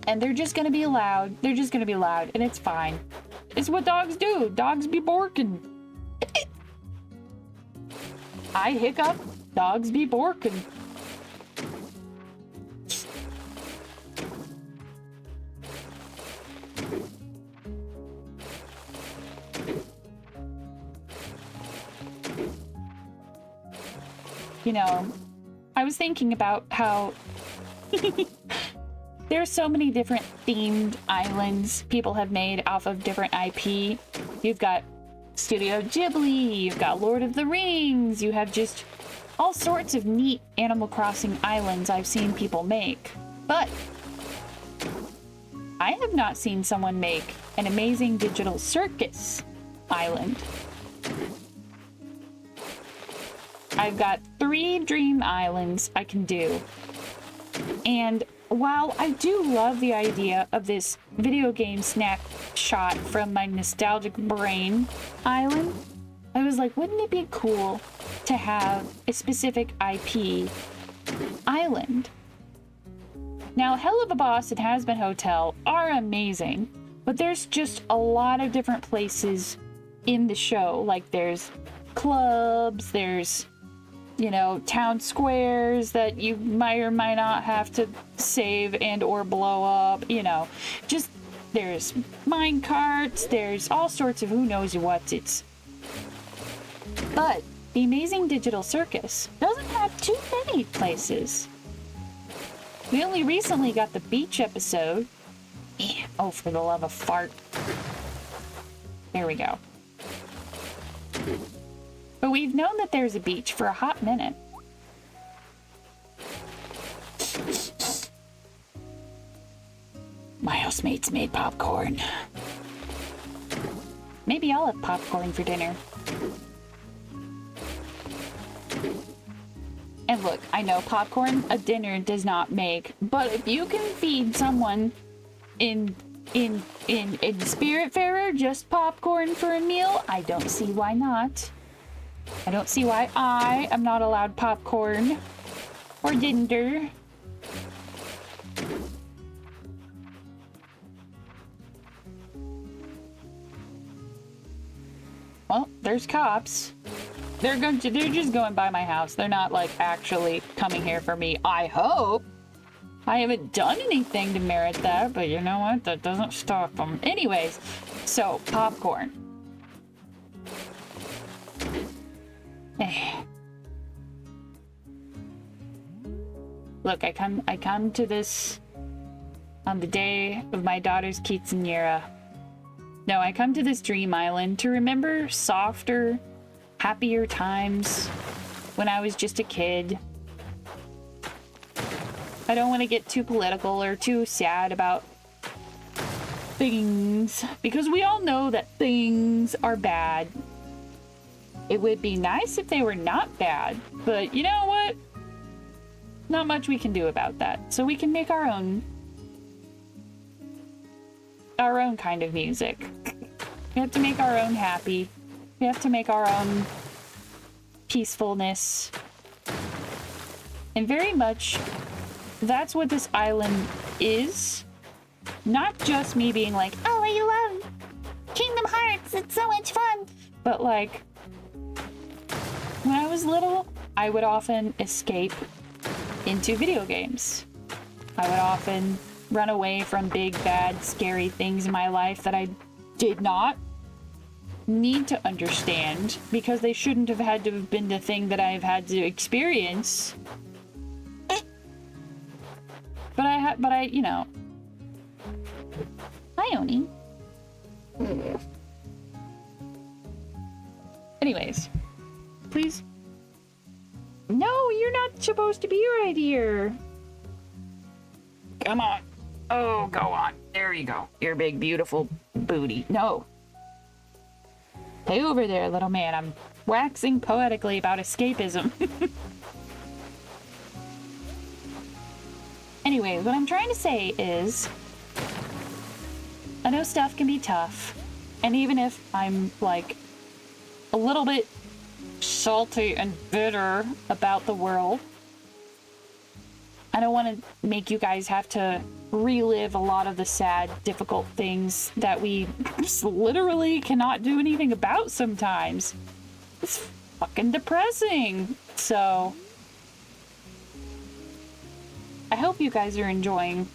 and they're just gonna be loud. They're just gonna be loud, and it's fine. It's what dogs do. Dogs be barking. I hiccup, dogs be barking. You know, I was thinking about how there's so many different themed islands people have made off of different IP. You've got Studio Ghibli, you've got Lord of the Rings, you have just all sorts of neat Animal Crossing islands I've seen people make. But I have not seen someone make an Amazing Digital Circus island. I've got 3 dream islands I can do. And while I do love the idea of this video game snapshot from my nostalgic brain island, I was like, wouldn't it be cool to have a specific IP island? Now, Hell of a Boss and Has Been Hotel are amazing, but there's just a lot of different places in the show. Like, there's clubs, there's, you know, town squares that you might or might not have to save and or blow up, you know. Just, there's mine carts, there's all sorts of who knows what. But the Amazing Digital Circus doesn't have too many places. We only recently got the beach episode. Oh, for the love of fart. There we go. But we've known that there's a beach for a hot minute. My housemates made popcorn. Maybe I'll have popcorn for dinner. And look, I know popcorn a dinner does not make, but if you can feed someone in Spiritfarer just popcorn for a meal, I don't see why not. I don't see why I am not allowed popcorn or dinner. Well, there's cops. They're just going by my house. They're not like actually coming here for me. I hope. I haven't done anything to merit that, but you know what? That doesn't stop them. Anyways, so popcorn. Look, I come to this on the day of my daughter's quinceañera. No, I come to this dream island to remember softer, happier times when I was just a kid. I don't want to get too political or too sad about things, because we all know that things are bad. It would be nice if they were not bad, but you know what? Not much we can do about that. So we can make our own kind of music. We have to make our own happy. We have to make our own peacefulness. And very much, that's what this island is. Not just me being like, oh, I love Kingdom Hearts, it's so much fun. But like, when I was little, I would often escape into video games. I would often run away from big, bad, scary things in my life that I did not need to understand, because they shouldn't have had to have been the thing that I've had to experience. But I, you know. Hi, Oni. Anyways, please. No, you're not supposed to be right here. Come on. Oh, go on. There you go. Your big, beautiful booty. No. Stay over there, little man. I'm waxing poetically about escapism. Anyway, what I'm trying to say is, I know stuff can be tough, and even if I'm like a little bit salty and bitter about the world, I don't want to make you guys have to relive a lot of the sad, difficult things that we just literally cannot do anything about sometimes. It's fucking depressing. So I hope you guys are enjoying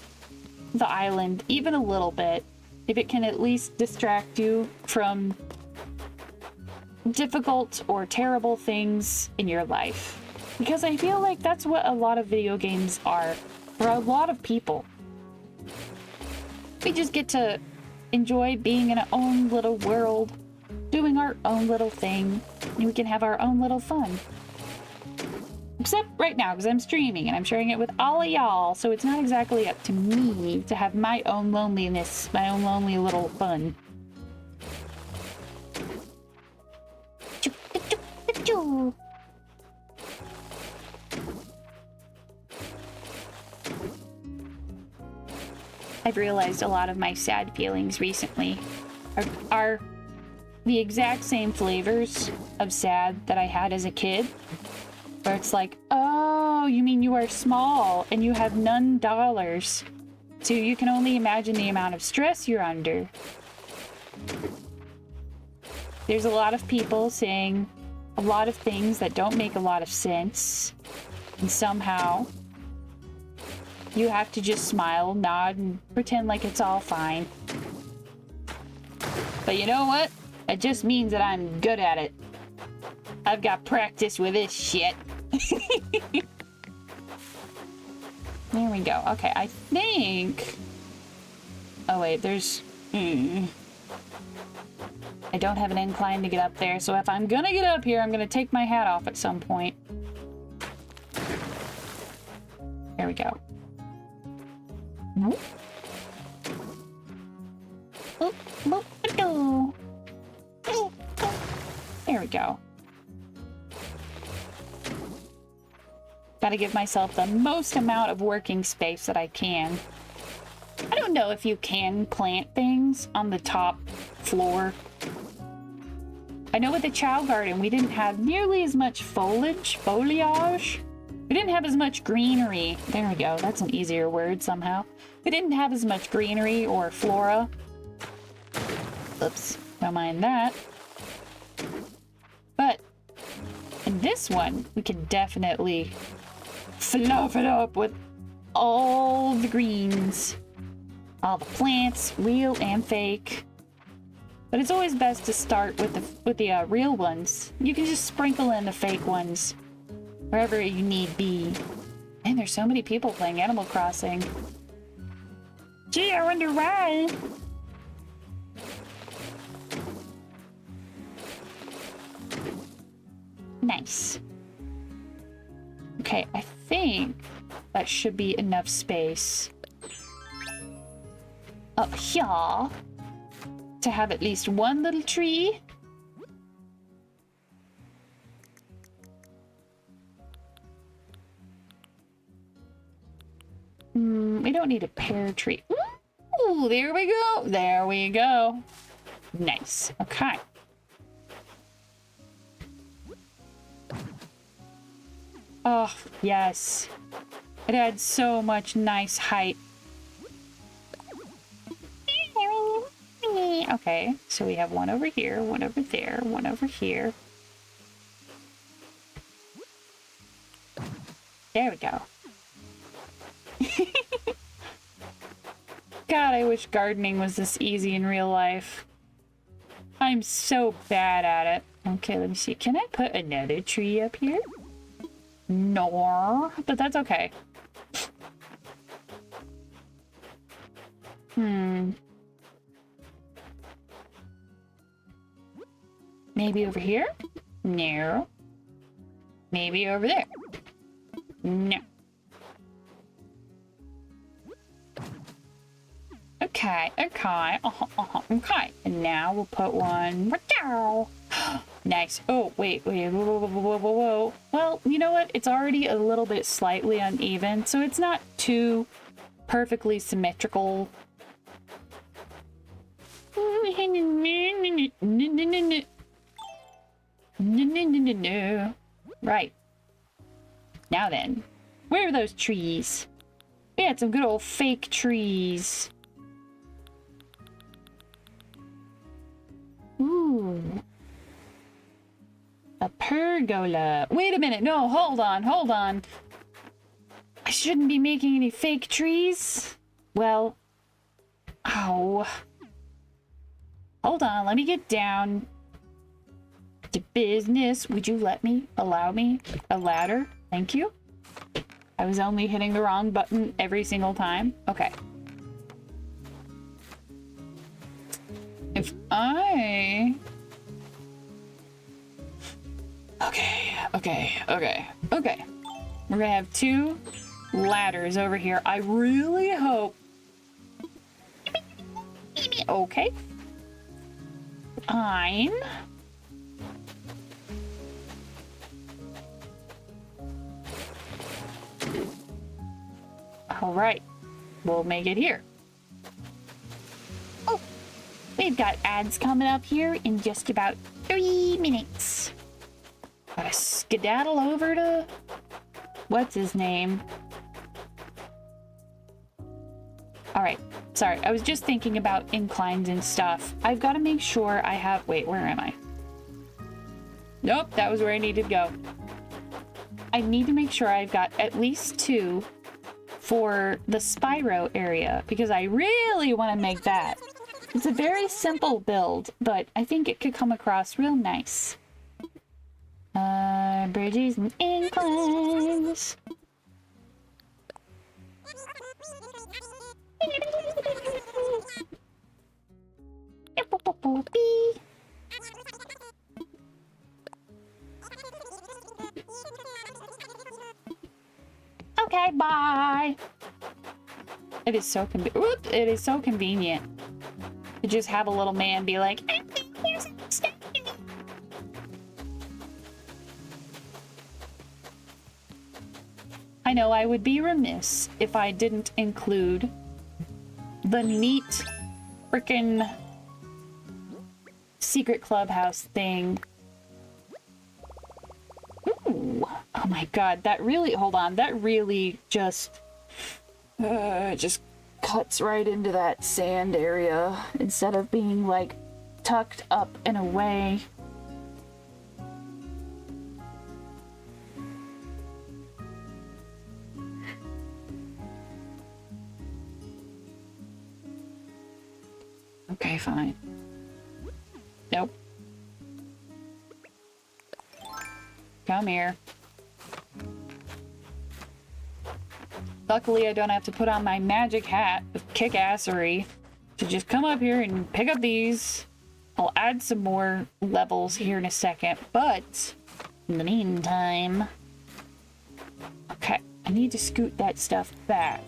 the island even a little bit, if it can at least distract you from difficult or terrible things in your life. Because I feel like that's what a lot of video games are for a lot of people. We just get to enjoy being in our own little world, doing our own little thing, and we can have our own little fun. Except right now, because I'm streaming and I'm sharing it with all of y'all, so it's not exactly up to me to have my own loneliness, my own lonely little fun. I've realized a lot of my sad feelings recently are the exact same flavors of sad that I had as a kid. Where it's like, oh, you mean you are small and you have none dollars. So you can only imagine the amount of stress you're under. There's a lot of people saying a lot of things that don't make a lot of sense. And somehow you have to just smile, nod, and pretend like it's all fine. But you know what? It just means that I'm good at it. I've got practice with this shit. There we go. Okay, I think... Oh wait, there's... I don't have an incline to get up there, so if I'm gonna get up here, I'm gonna take my hat off at some point. There we go. Boop, boop, doo. There we go. Gotta give myself the most amount of working space that I can. I don't know if you can plant things on the top floor. I know with the Chow Garden, we didn't have nearly as much foliage. We didn't have as much greenery. There we go. That's an easier word somehow. We didn't have as much greenery or flora. Oops, don't mind that. But in this one, we can definitely fluff it up with all the greens. All the plants, real and fake. But it's always best to start with the real ones. You can just sprinkle in the fake ones wherever you need be. And there's so many people playing Animal Crossing. Gee, I wonder why. Nice. Okay, I think that should be enough space up here to have at least one little tree. We don't need a pear tree. Ooh, there we go. There we go. Nice. Okay. Oh, yes. It adds so much nice height. Okay, so we have one over here, one over there, one over here. There we go. God, I wish gardening was this easy in real life. I'm so bad at it. Okay, let me see. Can I put another tree up here? No, but that's okay. Maybe over here? No. Maybe over there? No. Okay, okay, okay. And now we'll put one right there. Nice. Oh, wait, whoa. Well, you know what? It's already a little bit slightly uneven, so it's not too perfectly symmetrical. No. Right. Now then, where are those trees? We had some good old fake trees. Ooh. A pergola. Wait a minute. No, hold on. I shouldn't be making any fake trees. Well, oh. Hold on, let me get down to business. Would you allow me a ladder? Thank you. I was only hitting the wrong button every single time. Okay. If I... Okay. We're gonna have two ladders over here. I really hope... Okay. Fine. All right. We'll make it here. Oh, we've got ads coming up here in just about 3 minutes. Gotta skedaddle over to... What's his name? All right. Sorry, I was just thinking about inclines and stuff. I've got to make sure I have... Wait, where am I? Nope, that was where I needed to go. I need to make sure I've got at least 2 for the Spyro area, because I really want to make that. It's a very simple build, but I think it could come across real nice. Bridges and inclines. It is so it is so convenient to just have a little man be like, I think there's a mistake in it. I know I would be remiss if I didn't include the neat frickin' secret clubhouse thing. Ooh. Oh my god, that really, hold on, that really just cuts right into that sand area instead of being like tucked up and away. Okay, fine. Nope. Come here. Luckily, I don't have to put on my magic hat with kick-assery to just come up here and pick up these. I'll add some more levels here in a second, but in the meantime... Okay, I need to scoot that stuff back.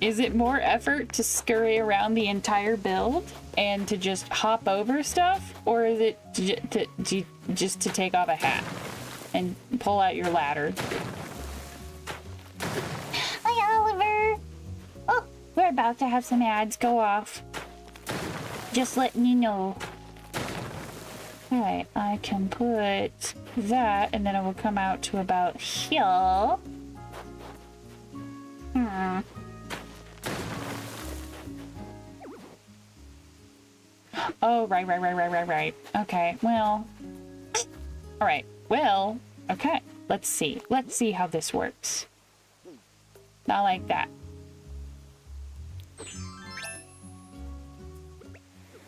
Is it more effort to scurry around the entire build and to just hop over stuff? Or is it just to take off a hat and pull out your ladder? Hi, Oliver. Oh, we're about to have some ads go off. Just letting you know. Alright, I can put that and then it will come out to about here. Oh, right. Okay, well. Alright, well, okay. Let's see. Let's see how this works. Not like that.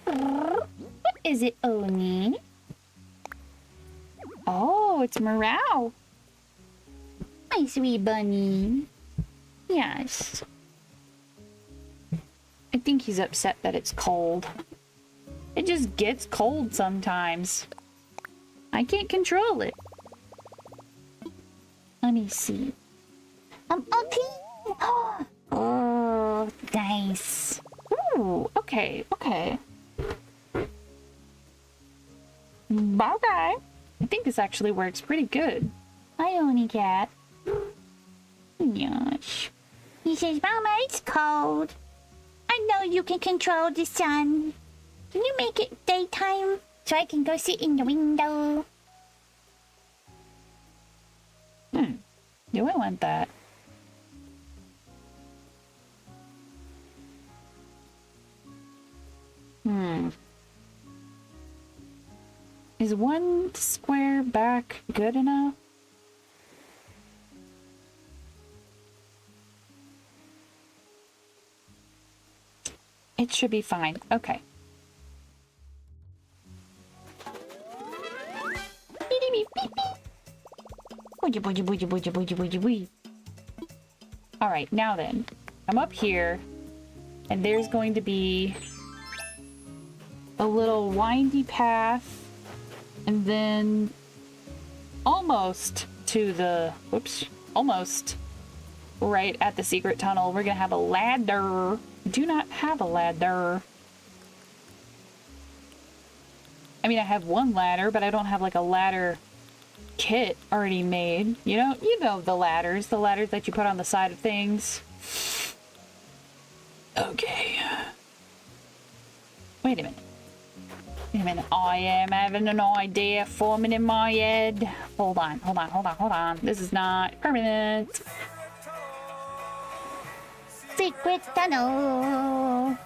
What is it, Oni? Oh, it's Morale. My sweet bunny. Yes. I think he's upset that it's cold. It just gets cold sometimes. I can't control it. Let me see. Okay. Oh, nice. Ooh, okay. Okay. I think this actually works pretty good. Hi, Oni cat. Gosh. He says, Mama, it's cold. I know you can control the sun. Can you make it daytime so I can go sit in the window? Do I want that? Is one square back good enough? It should be fine. Okay. All right, now then, I'm up here, and there's going to be a little windy path, and then almost to the, almost right at the secret tunnel, we're gonna have a ladder. Do not have a ladder. I mean, I have one ladder, but I don't have like a ladder kit already made. You know the ladders that you put on the side of things. Okay. Wait a minute. I am having an idea forming in my head. Hold on. This is not permanent. Secret tunnel.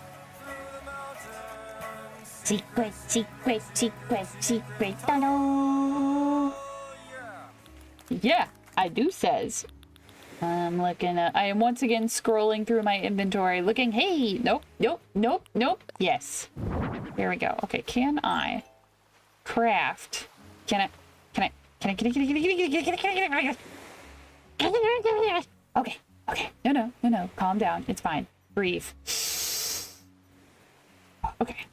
Secret tunnel. Yeah, I do says. I'm looking at, I am once again scrolling through my inventory looking, hey, nope. Yes. Here we go. Okay, can I craft? Okay. Okay, no. Calm down. It's fine. Breathe. Okay.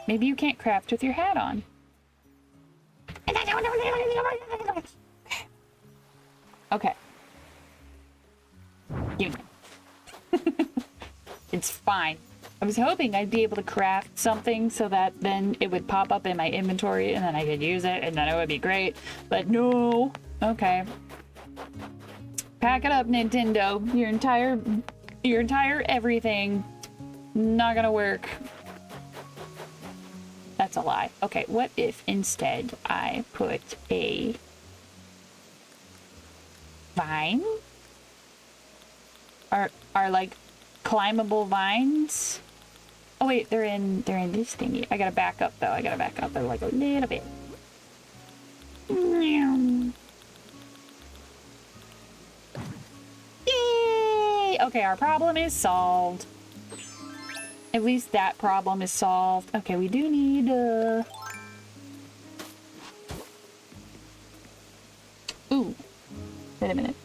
Maybe you can't craft with your hat on. Okay. Give me. It's fine. I was hoping I'd be able to craft something so that then it would pop up in my inventory and then I could use it and then it would be great. But no. Okay. Pack it up, Nintendo. Your entire everything. Not gonna work. That's a lie. Okay, what if instead I put a vine? Are like climbable vines? Oh wait, they're in this thingy. I gotta back up though. I gotta back up like a little bit. Yay! Okay, our problem is solved. At least that problem is solved. Okay, we do need Ooh. Wait a minute.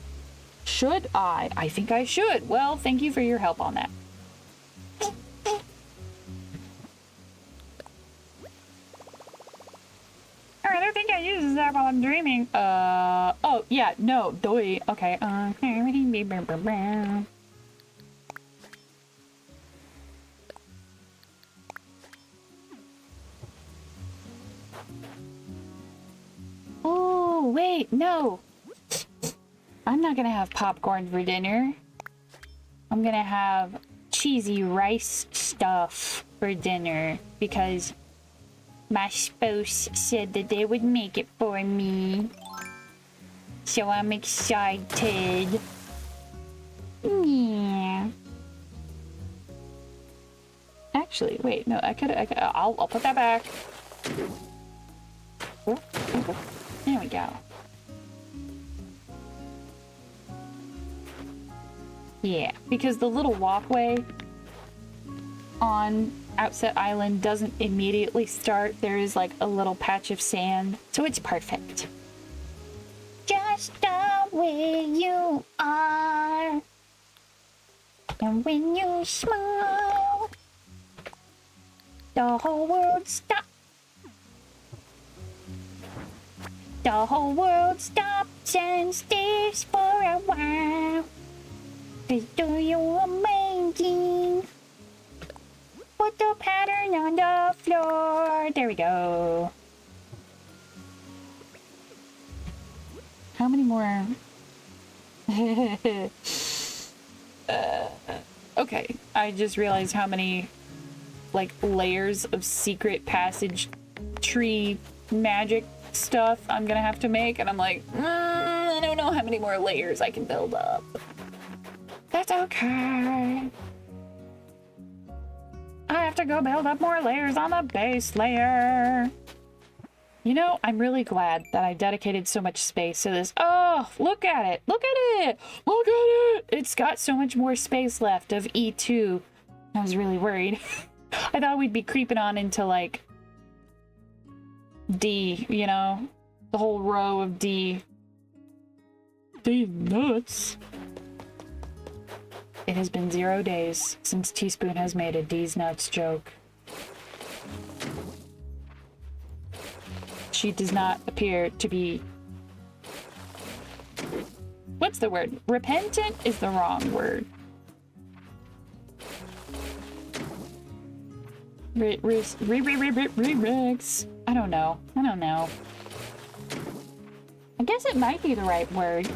Should I? I think I should. Well, thank you for your help on that. I don't think I use that while I'm dreaming. Oh, yeah, no, doy. Okay, oh, wait, no. I'm not gonna have popcorn for dinner. I'm gonna have cheesy rice stuff for dinner because my spouse said that they would make it for me. So I'm excited. Yeah. Actually, wait, no, I'll put that back. There we go. Yeah, because the little walkway on Outset Island doesn't immediately start. There is like a little patch of sand, so it's perfect. Just the way you are. And when you smile, the whole world stops. The whole world stops and stares for a while. 'Cause you're amazing. Put the pattern on the floor. There we go. How many more? Okay, I just realized how many like layers of secret passage tree magic stuff I'm gonna have to make, and I'm like, I don't know how many more layers I can build up. That's okay. I have to go build up more layers on the base layer. You know, I'm really glad that I dedicated so much space to this. Oh, look at it. Look at it. Look at it. It's got so much more space left of E2. I was really worried. I thought we'd be creeping on into like D, you know, the whole row of D. D nuts. It has been 0 days since Teaspoon has made a D's nuts joke. She does not appear to be... What's the word? Repentant is the wrong word. Rex. I don't know. I guess it might be the right word.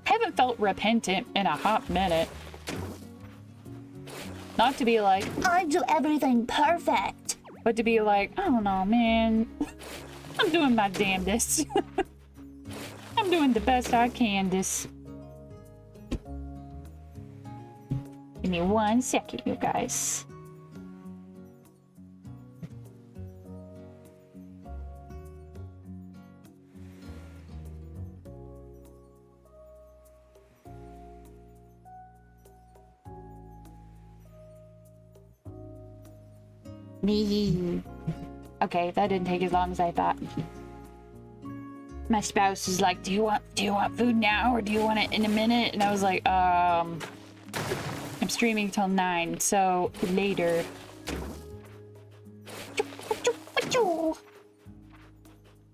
I haven't felt repentant in a hot minute. Not to be like, I do everything perfect. but to be like, I don't know, man. I'm doing my damnedest. I'm doing the best I can this. Give me 1 second, you guys. Me. Okay, that didn't take as long as I thought. My spouse was like, do you want food now or do you want it in a minute? And I was like, I'm streaming till 9, so later.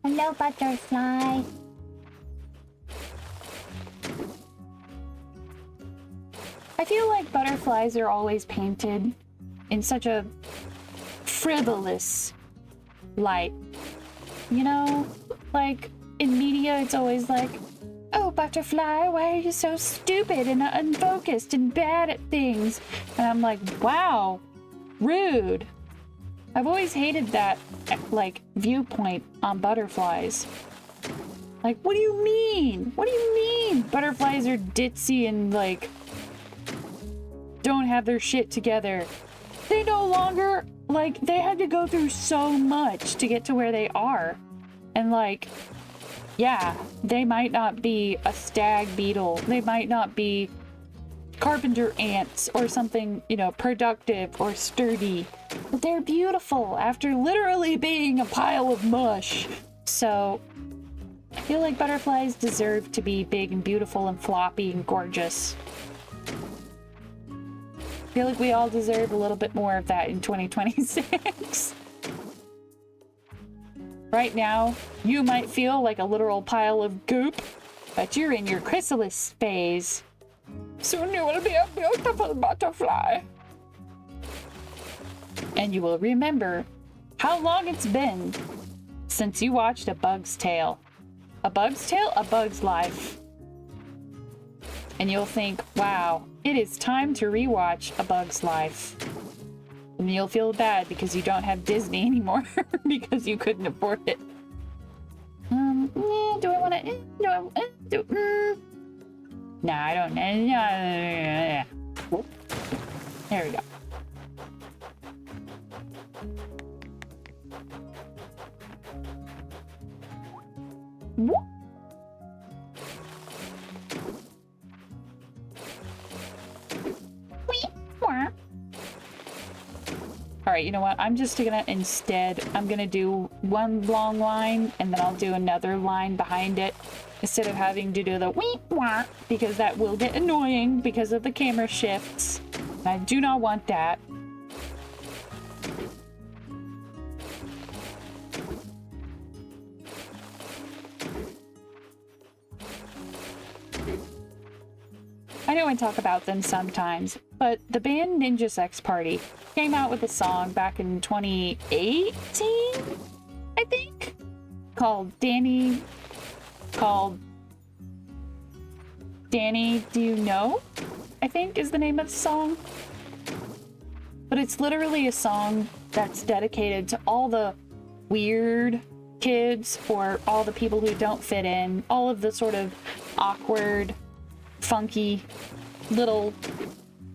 Hello, butterfly. I feel like butterflies are always painted in such a frivolous light. You know, like in media, it's always like, oh, butterfly, why are you so stupid and unfocused and bad at things? And I'm like, wow, rude. I've always hated that, like, viewpoint on butterflies. Like, what do you mean? What do you mean? Butterflies are ditzy and, like, don't have their shit together. They no longer, like, they had to go through so much to get to where they are. And, like, yeah, they might not be a stag beetle. They might not be carpenter ants or something, you know, productive or sturdy. But they're beautiful after literally being a pile of mush. So I feel like butterflies deserve to be big and beautiful and floppy and gorgeous. I feel like we all deserve a little bit more of that in 2026. Right now, you might feel like a literal pile of goop, but you're in your chrysalis phase. Soon you will be a beautiful butterfly. And you will remember how long it's been since you watched A Bug's Tale. A Bug's Tale? A Bug's Life. And you'll think, wow, it is time to rewatch A Bug's Life. And you'll feel bad because you don't have Disney anymore because you couldn't afford it. Do I want to? No, I don't. There we go. All right, you know what? I'm just gonna I'm gonna do one long line and then I'll do another line behind it instead of having to do the wee-wah, because that will get annoying because of the camera shifts. And I do not want that. I know I talk about them sometimes, but the band Ninja Sex Party came out with a song back in 2018, I think, called Danny, Do You Know? I think is the name of the song. But it's literally a song that's dedicated to all the weird kids or all the people who don't fit in, all of the sort of awkward, funky, little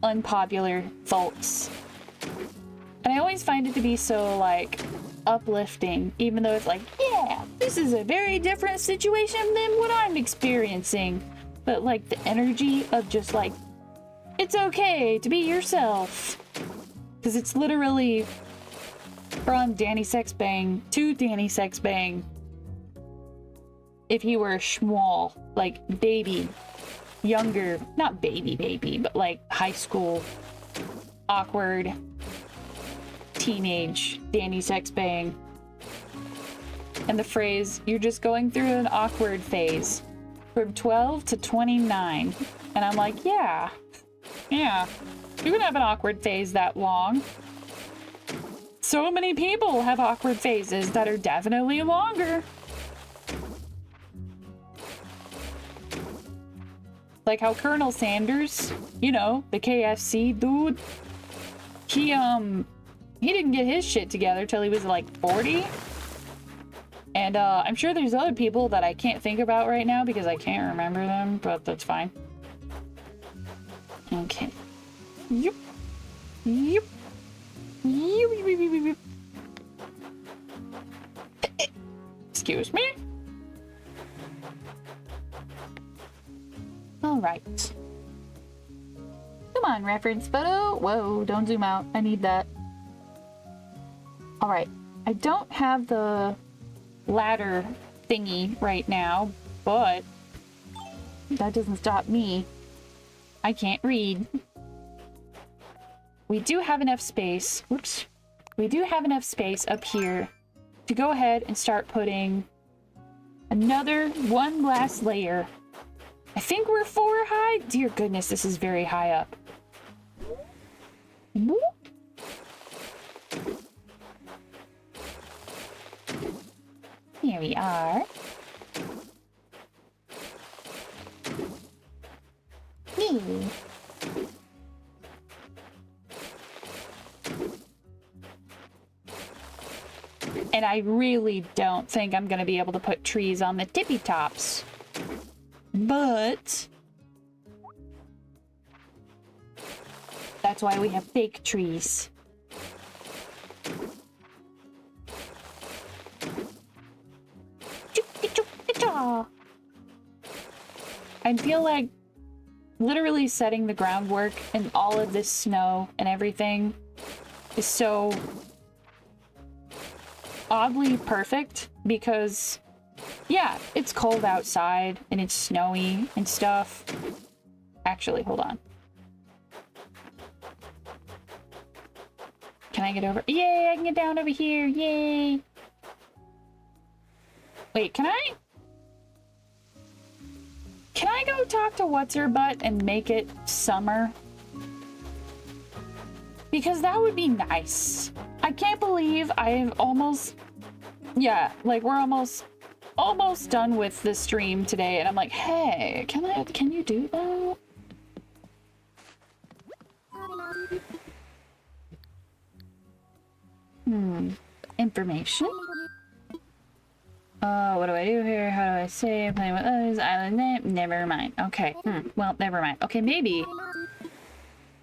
unpopular folks. And I always find it to be so, like, uplifting, even though it's like, yeah, this is a very different situation than what I'm experiencing. But, like, the energy of just, like, it's okay to be yourself. Because it's literally from Danny Sexbang to Danny Sexbang. If he were a schmall, like, baby, younger, not baby, but like high school, awkward, teenage Danny Sexbang. And the phrase, you're just going through an awkward phase from 12 to 29. And I'm like, yeah, you can have an awkward phase that long. So many people have awkward phases that are definitely longer. Like how Colonel Sanders, you know, the KFC dude, he didn't get his shit together till he was like 40. And I'm sure there's other people that I can't think about right now because I can't remember them, but that's fine. Okay. Yep. Excuse me. All right. Come on, reference photo. Whoa, don't zoom out. I need that. All right. I don't have the ladder thingy right now, but that doesn't stop me. I can't read. We do have enough space. Whoops. We do have enough space up here to go ahead and start putting another one last layer. I think we're 4 high. Dear goodness, this is very high up. Whoop. Here we are. Me. And I really don't think I'm going to be able to put trees on the tippy tops. But that's why we have fake trees. I feel like literally setting the groundwork and all of this snow and everything is so oddly perfect because, yeah, it's cold outside and it's snowy and stuff. Actually, hold on. Can I get over? Yay, I can get down over here. Yay. Wait, can I go talk to what's-her-butt and make it summer? Because that would be nice. I can't believe I've almost... Yeah, like we're almost done with the stream today, and I'm like, hey, can you do that? Information. What do I do here? How do I say? I'm playing with others. Island name. Never mind. Okay. Well, never mind. Okay, maybe.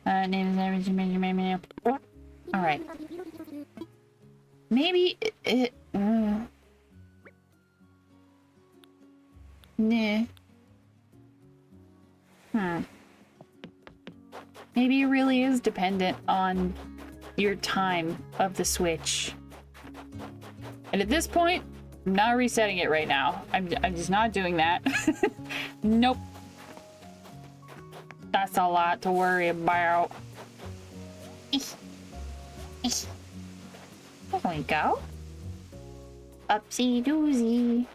Name is never. All right. Maybe it. Nah. Maybe it really is dependent on your time of the Switch. And at this point, I'm not resetting it right now. I'm just not doing that. Nope. That's a lot to worry about. There we go. Upsy doozy.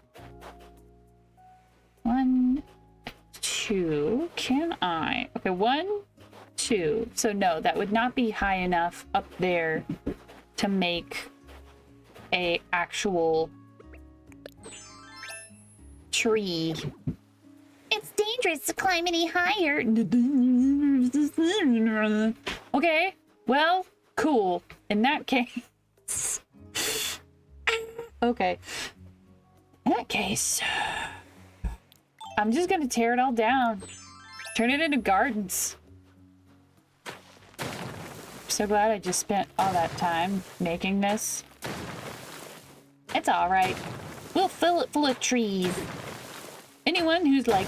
1, 2. Can I? Okay, 1, 2. So no, that would not be high enough up there to make a actual tree. It's dangerous to climb any higher. Okay, well, cool. In that case. Okay. In that case, I'm just gonna tear it all down. Turn it into gardens. I'm so glad I just spent all that time making this. It's alright. We'll fill it full of trees. Anyone who's like,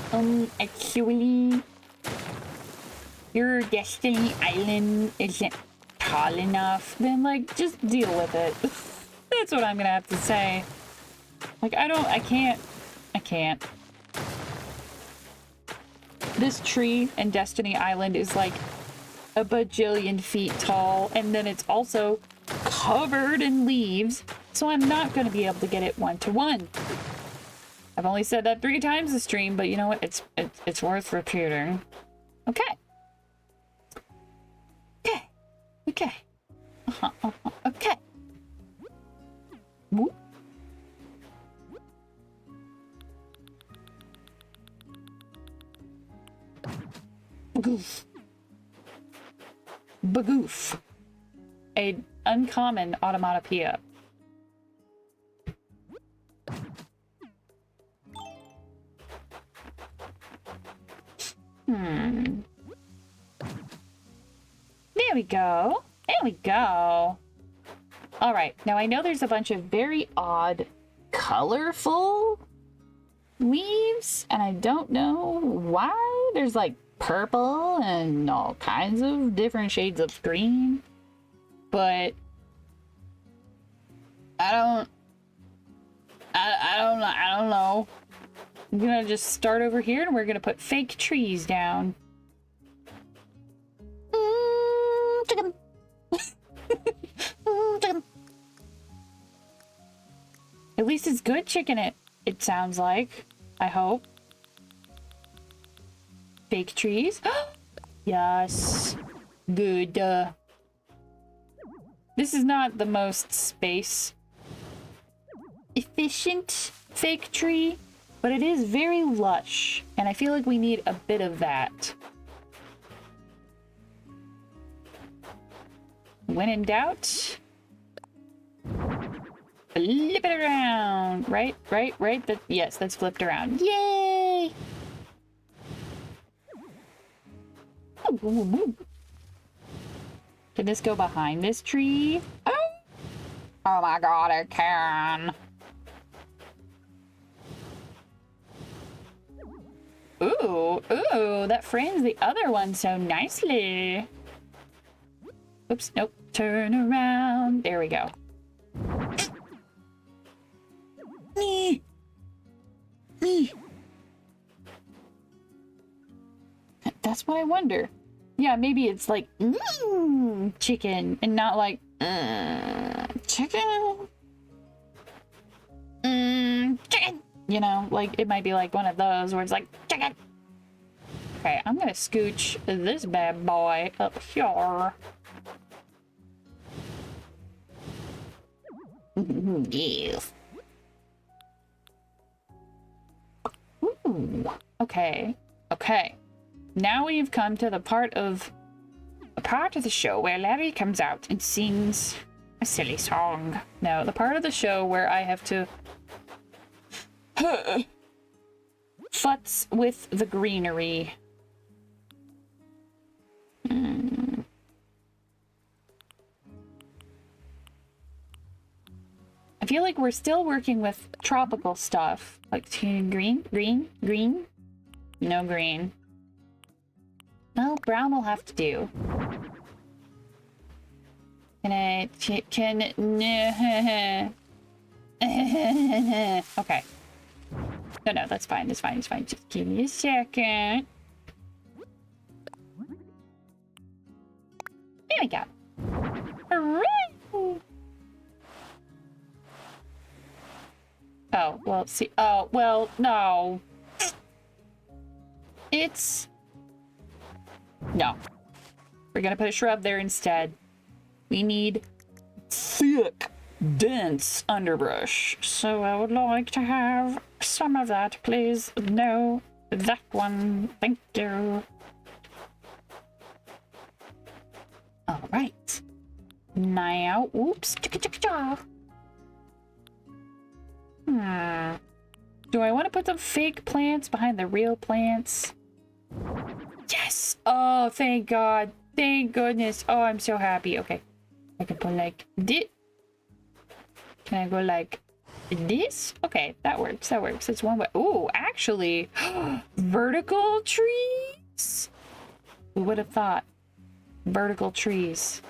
actually, your Destiny Island isn't tall enough, then like, just deal with it. That's what I'm gonna have to say. Like, I can't. This tree in Destiny Island is like a bajillion feet tall, and then it's also covered in leaves, so I'm not gonna be able to get it 1-to-1. I've only said that 3 times this stream, but you know what? It's worth repeating. Okay. Okay. Okay. Whoop. Bagoof. Bagoof. An uncommon automatopoeia. There we go. There we go. All right. Now I know there's a bunch of very odd, colorful leaves, and I don't know why. There's like purple and all kinds of different shades of green, but I I don't know. I'm gonna just start over here and we're gonna put fake trees down. Chicken. Chicken. At least it's good chicken it sounds like. I hope. Fake trees. Yes. Good. This is not the most space efficient fake tree, but it is very lush, and I feel like we need a bit of that. When in doubt, flip it around. Right. Yes, that's flipped around. Yay! Can this go behind this tree? Oh my god, it can. Ooh, that frames the other one so nicely. Oops, nope. Turn around. There we go. Me. That's what I wonder. Yeah, maybe it's like chicken and not like chicken. Chicken. You know, like it might be like one of those where it's like chicken. Okay, I'm gonna scooch this bad boy up here. Yes. Ooh. Okay. Now we've come to the part of the show where Larry comes out and sings a silly song. No, the part of the show where I have to futz with the greenery. I feel like we're still working with tropical stuff. Like green? No green. Well, brown will have to do. Okay. No, that's fine. Just give me a second. There we go. Hooray! Oh, well, see. Oh, well, no. No. We're gonna put a shrub there instead. We need thick, dense underbrush. So I would like to have some of that, please. No, that one. Thank you. All right. Now, oops. Do I want to put some fake plants behind the real plants? Yes! Oh, thank God. Thank goodness. Oh, I'm so happy. Okay. I can put like this. Can I go like this? Okay, that works. That's one way. Oh, actually, vertical trees? Who would have thought? Vertical trees.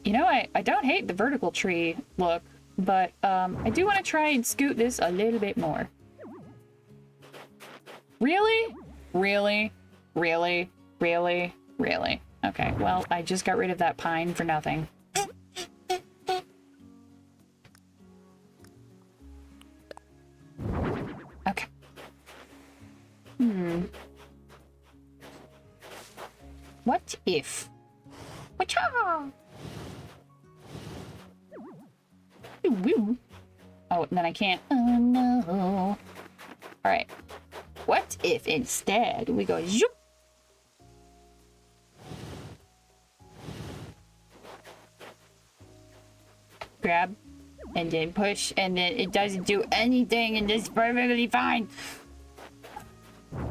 You know, I don't hate the vertical tree look, but I do want to try and scoot this a little bit more. Really? Okay, well, I just got rid of that pine for nothing. Okay. What if? Wacha! Oh, and then I can't. Oh no. Alright. What if instead we go zoop? Grab and then push, and then it doesn't do anything, and it's perfectly fine.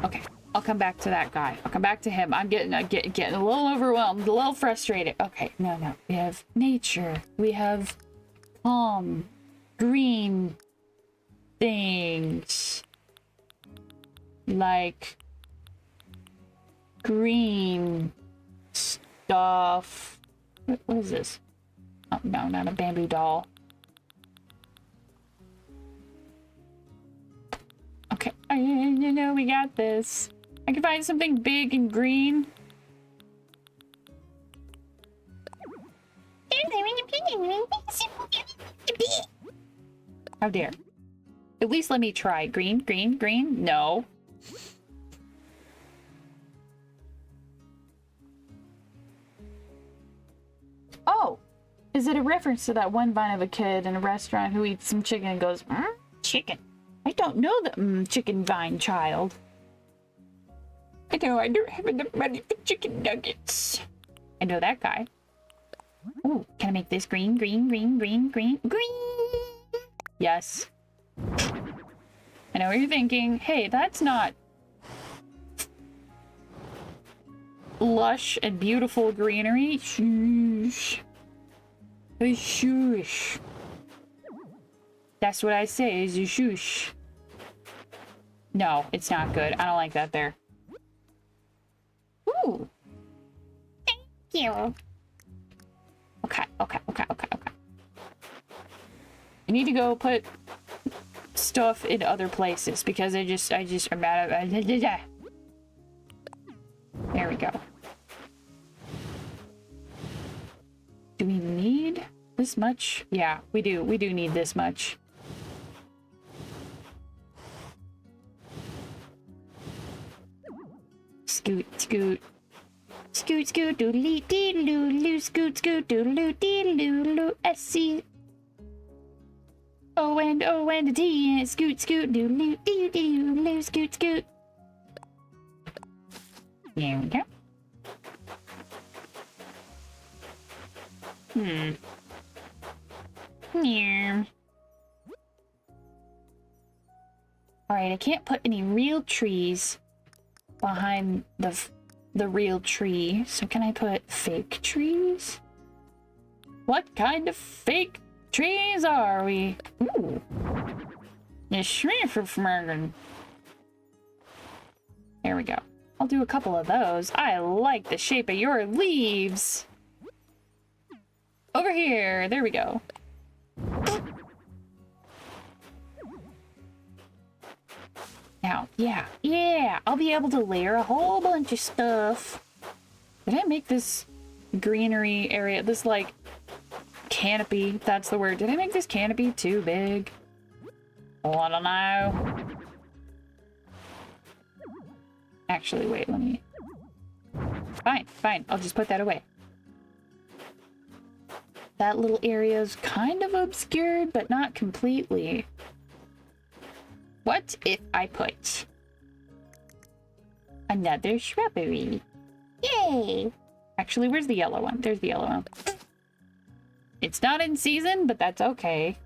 Okay, I'll come back to that guy. I'll come back to him. I'm getting a little overwhelmed, a little frustrated. Okay, no. We have nature. We have calm, green things. Like green stuff. What is this? Oh, no, not a bamboo doll. You know, we got this. I can find something big and green. How dare. At least let me try. Green, green, green. No. Oh! Is it a reference to that one vine of a kid in a restaurant who eats some chicken and goes, chicken? I don't know the chicken vine, child. I know I don't have enough money for chicken nuggets. I know that guy. Ooh, can I make this green, green, green, green, green, green? Yes. I know what you're thinking. Hey, that's not lush and beautiful greenery. Shush. Shush. That's what I say is a shush. No, it's not good. I don't like that there. Ooh. Thank you. Okay. I need to go put stuff in other places because I just am out of. There we go. Do we need this much? Yeah, we do. We do need this much. Scoot, scoot. Scoot, scoot, doodly dee loo loo, scoot, scoot, doodloo dee loo loo, S-C. O and a T, and scoot, scoot, doodloo dee dee loo, scoot, scoot. There we go. Yeah. Alright, I can't put any real trees behind the real tree. So can I put fake trees? What kind of fake trees are we? Ooh. There we go. I'll do a couple of those. I like the shape of your leaves. Over here. There we go. Now, yeah, I'll be able to layer a whole bunch of stuff. Did I make this greenery area, this like canopy, that's the word. Did I make this canopy too big? Oh, I don't know. Actually, wait, let me. Fine, I'll just put that away. That little area is kind of obscured, but not completely. What if I put another shrubbery? Yay! Actually, where's the yellow one? There's the yellow one. It's not in season, but that's okay.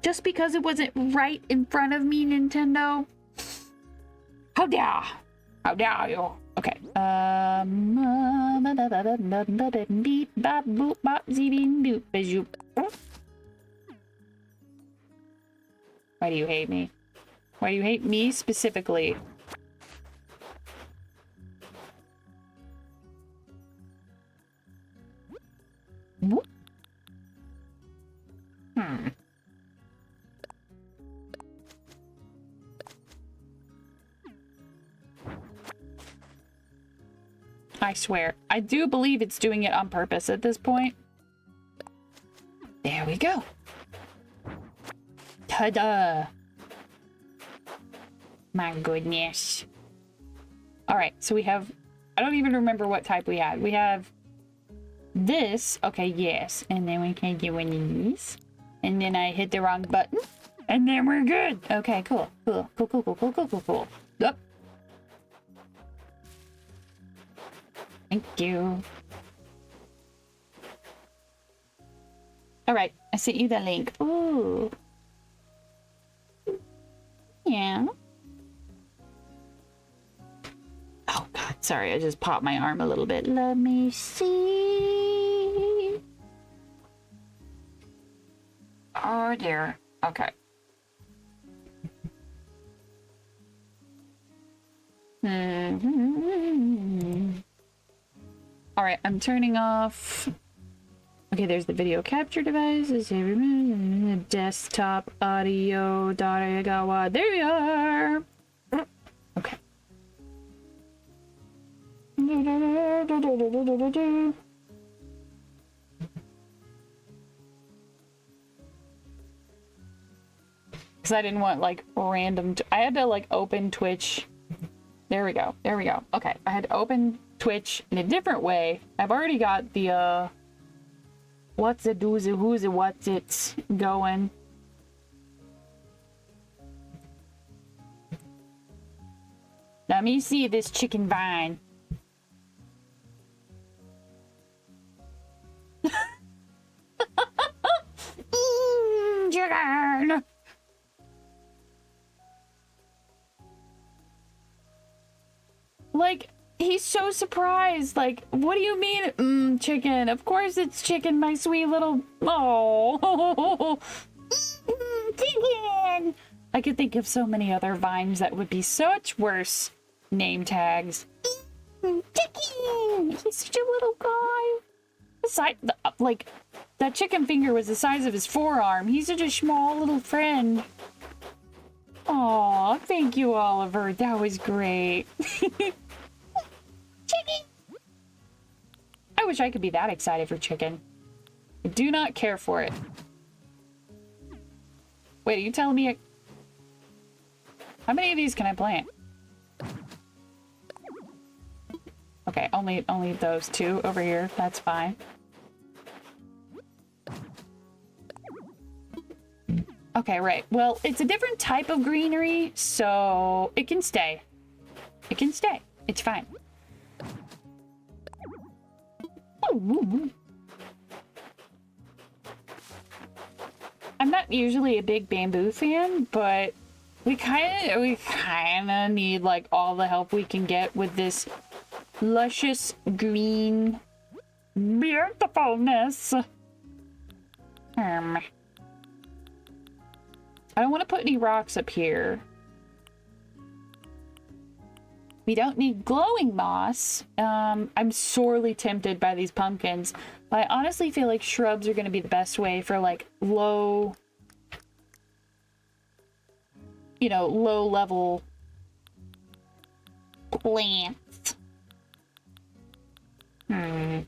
Just because it wasn't right in front of me, Nintendo. How dare! How dare you? Okay. Why do you hate me? Why do you hate me specifically? I swear. I do believe it's doing it on purpose at this point. There we go. Ta-da! My goodness. Alright, so we have... I don't even remember what type we had. We have this. Okay, yes. And then we can get one of these. And then I hit the wrong button. And then we're good. Okay, cool. Cool. Yep. Thank you. Alright, I sent you the link. Ooh. Yeah. Oh god, sorry, I just popped my arm a little bit. Let me see. Oh dear. Okay. All right, I'm turning off. Okay, there's the video capture device. Desktop audio. Daragawa. There you are. Okay. Because I didn't want like random. I had to like open Twitch. There we go. There we go. Okay, I had to open Twitch in a different way. I've already got the what's it, who's it, what's it going. Let me see this chicken vine. Chicken. Like, he's so surprised. Like, what do you mean, chicken? Of course it's chicken, my sweet little... Oh. Chicken! I could think of so many other vines that would be such worse name tags. Chicken! He's such a little guy. Like, that chicken finger was the size of his forearm. He's such a small little friend. Aw, thank you, Oliver. That was great. Chicken! I wish I could be that excited for chicken. I do not care for it. Wait, are you telling me... How many of these can I plant? Okay, only those two over here. That's fine. Okay, right. Well, it's a different type of greenery, so it can stay. It can stay. It's fine. I'm not usually a big bamboo fan, but we kind of need like all the help we can get with this luscious green beautifulness. I don't want to put any rocks up here. We don't need glowing moss. I'm sorely tempted by these pumpkins, but I honestly feel like shrubs are going to be the best way for like low, you know, low level plants. I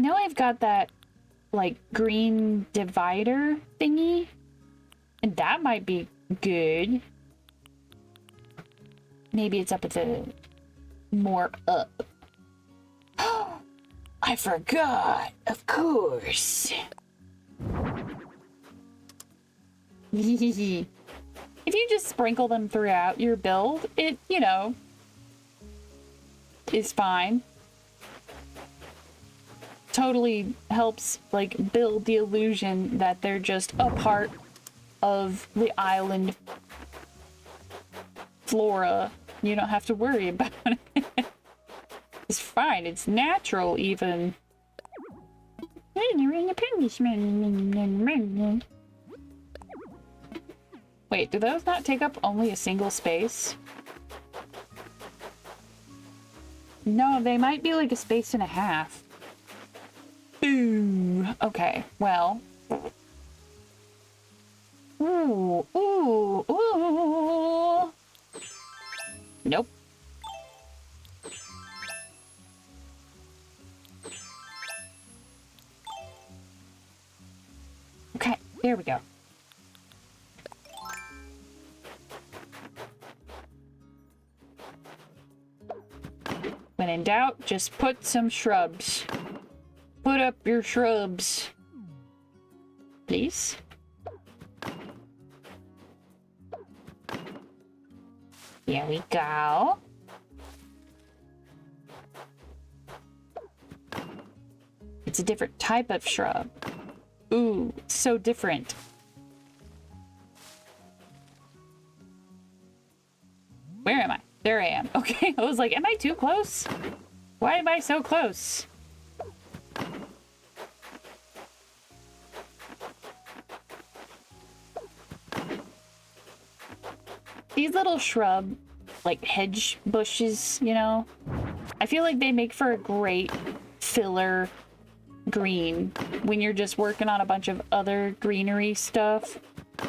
know I've got that like green divider thingy, and that might be good. Maybe it's up at the more up. I forgot, of course. If you just sprinkle them throughout your build, it, you know, is fine. Totally helps like build the illusion that they're just a part of the island flora. You don't have to worry about it. It's fine. It's natural even. Wait, do those not take up only a single space? No, they might be like a space and a half. Ooh, okay, well. Ooh, ooh, ooh. Nope. Okay, there we go. When in doubt, just put some shrubs. Put up your shrubs. Please. Here we go. It's a different type of shrub. Ooh, so different. Where am I? There I am. Okay, I was like, am I too close? Why am I so close? these little shrub, like hedge bushes, you know, I feel like they make for a great filler green when you're just working on a bunch of other greenery stuff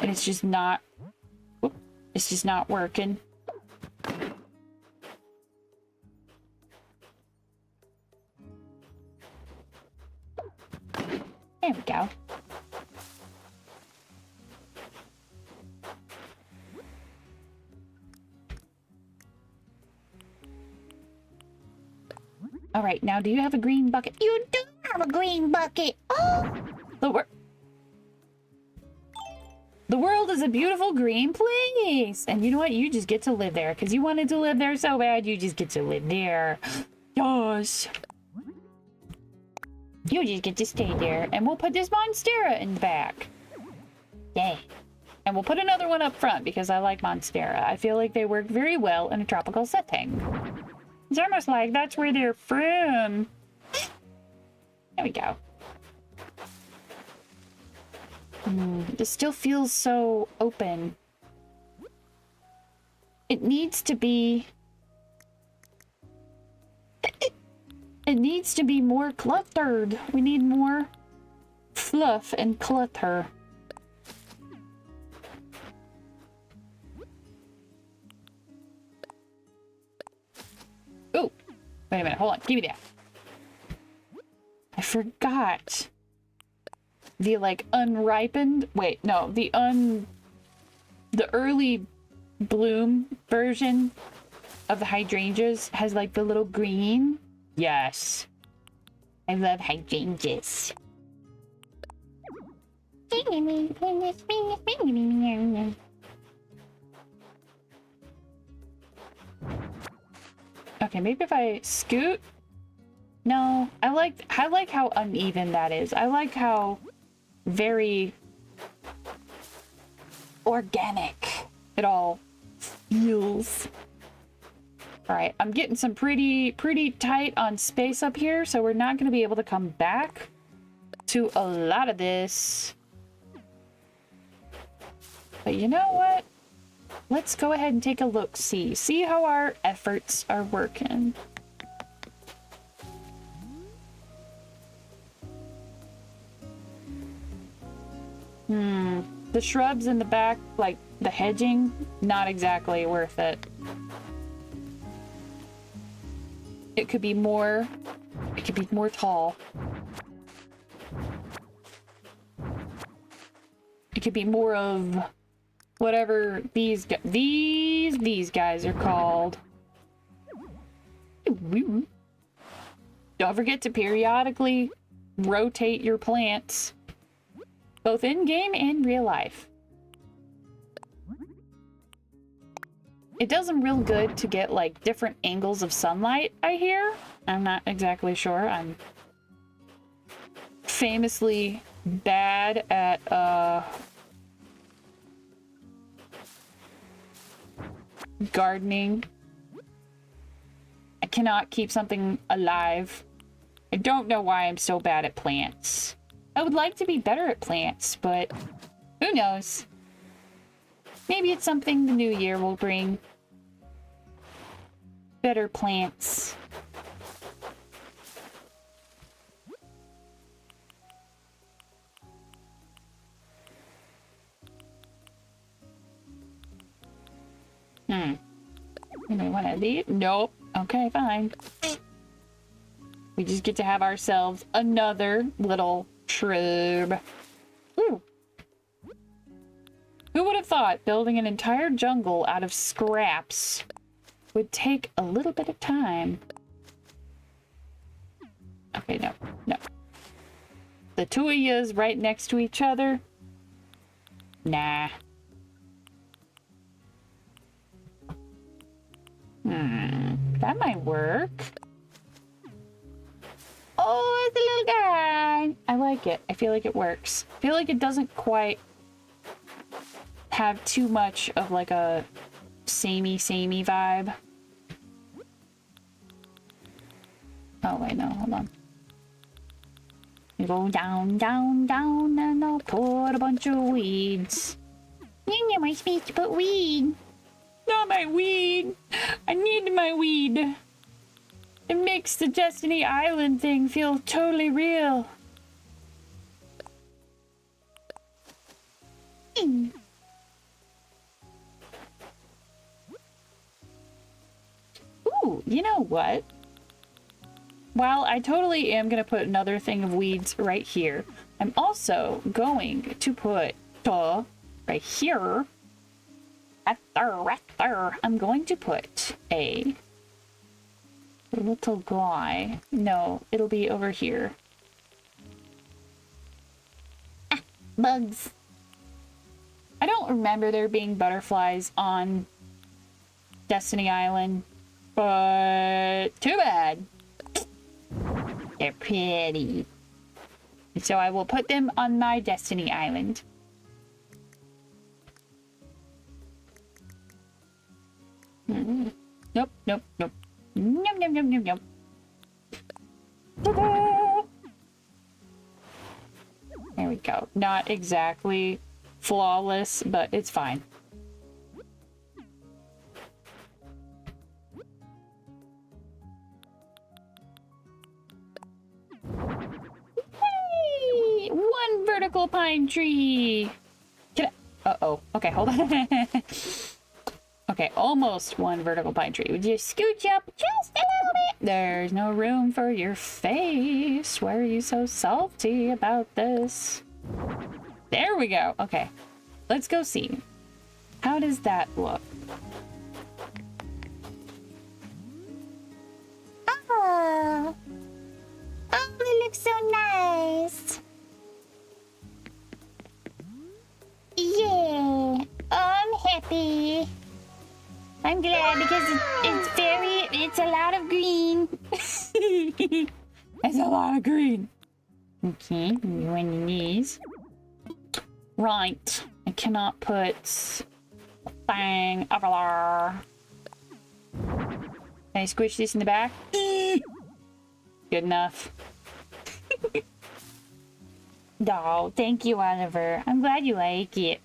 and it's just not working. There we go. All right, now do you have a green bucket? You do have a green bucket. Oh, the world is a beautiful green place. And you know what? You just get to live there because you wanted to live there so bad. You just get to live there. Yes. You just get to stay there. And we'll put this monstera in the back. Yay. And we'll put another one up front because I like monstera. I feel like they work very well in a tropical setting. It's almost like that's where they're from. There we go. This still feels so open. It needs to be... It needs to be more cluttered. We need more fluff and clutter. Oh, wait a minute. Hold on. Give me that. I forgot. The like unripened. Wait, no. The early bloom version of the hydrangeas has like the little green. Yes. I love hydrangeas. Okay, maybe if I scoot. No, I like how uneven that is. I like how very organic it all feels. All right, I'm getting some pretty tight on space up here, so we're not going to be able to come back to a lot of this. But you know what? Let's go ahead and take a look, see how our efforts are working. The shrubs in the back, like the hedging, not exactly worth it. It could be more tall. It could be more of whatever these guys are called. Don't forget to periodically rotate your plants, both in game and real life. It does them real good to get like different angles of sunlight, I hear. I'm not exactly sure. I'm famously bad at gardening. I cannot keep something alive. I don't know why I'm so bad at plants. I would like to be better at plants, but who knows? Maybe it's something the new year will bring. Better plants. Anybody want to leave? Nope. Okay, fine. We just get to have ourselves another little shrub. Ooh. Who would have thought building an entire jungle out of scraps would take a little bit of time? Okay, no. The two of yous right next to each other? Nah. That might work. Oh, it's a little guy. I like it. I feel like it works. I feel like it doesn't quite have too much of like a samey vibe. Oh wait, no, hold on. You go down, and I'll put a bunch of weeds. you know my space to put weed. Not my weed. I need my weed. It makes the Destiny Island thing feel totally real. Ooh, you know what? While I totally am going to put another thing of weeds right here, I'm also going to put right here. Right there. I'm going to put a little guy. No, it'll be over here. Ah, bugs. I don't remember there being butterflies on Destiny Island, but too bad. They're pretty. So I will put them on my Destiny Island. Nope, nope, nope. Nope, nope, nope, nope, nope. Ta-da! There we go. Not exactly flawless, but it's fine. Hey! One vertical pine tree! Can I... Uh-oh. Okay, hold on. Okay, almost one vertical pine tree. Would you scooch up just a little bit? There's no room for your face. Why are you so salty about this? There we go. Okay, let's go see. How does that look? Oh. Oh, it looks so nice. Yeah. Oh, I'm happy. I'm glad because it's a lot of green. It's a lot of green. Okay, you on your knees. Right, I cannot put thing over there. Can I squish this in the back? Good enough. Oh, thank you, Oliver. I'm glad you like it.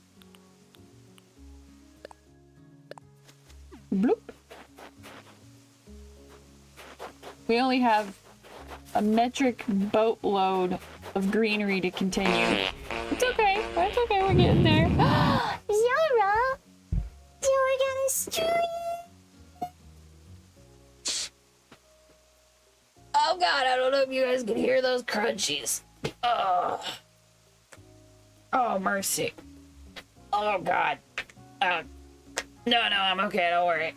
Bloop. We only have a metric boatload of greenery to continue. It's okay. It's okay. We're getting there. Zara! Zara got a stream! Oh god, I don't know if you guys can hear those crunchies. Oh, oh mercy. Oh god. No, I'm okay. Don't worry.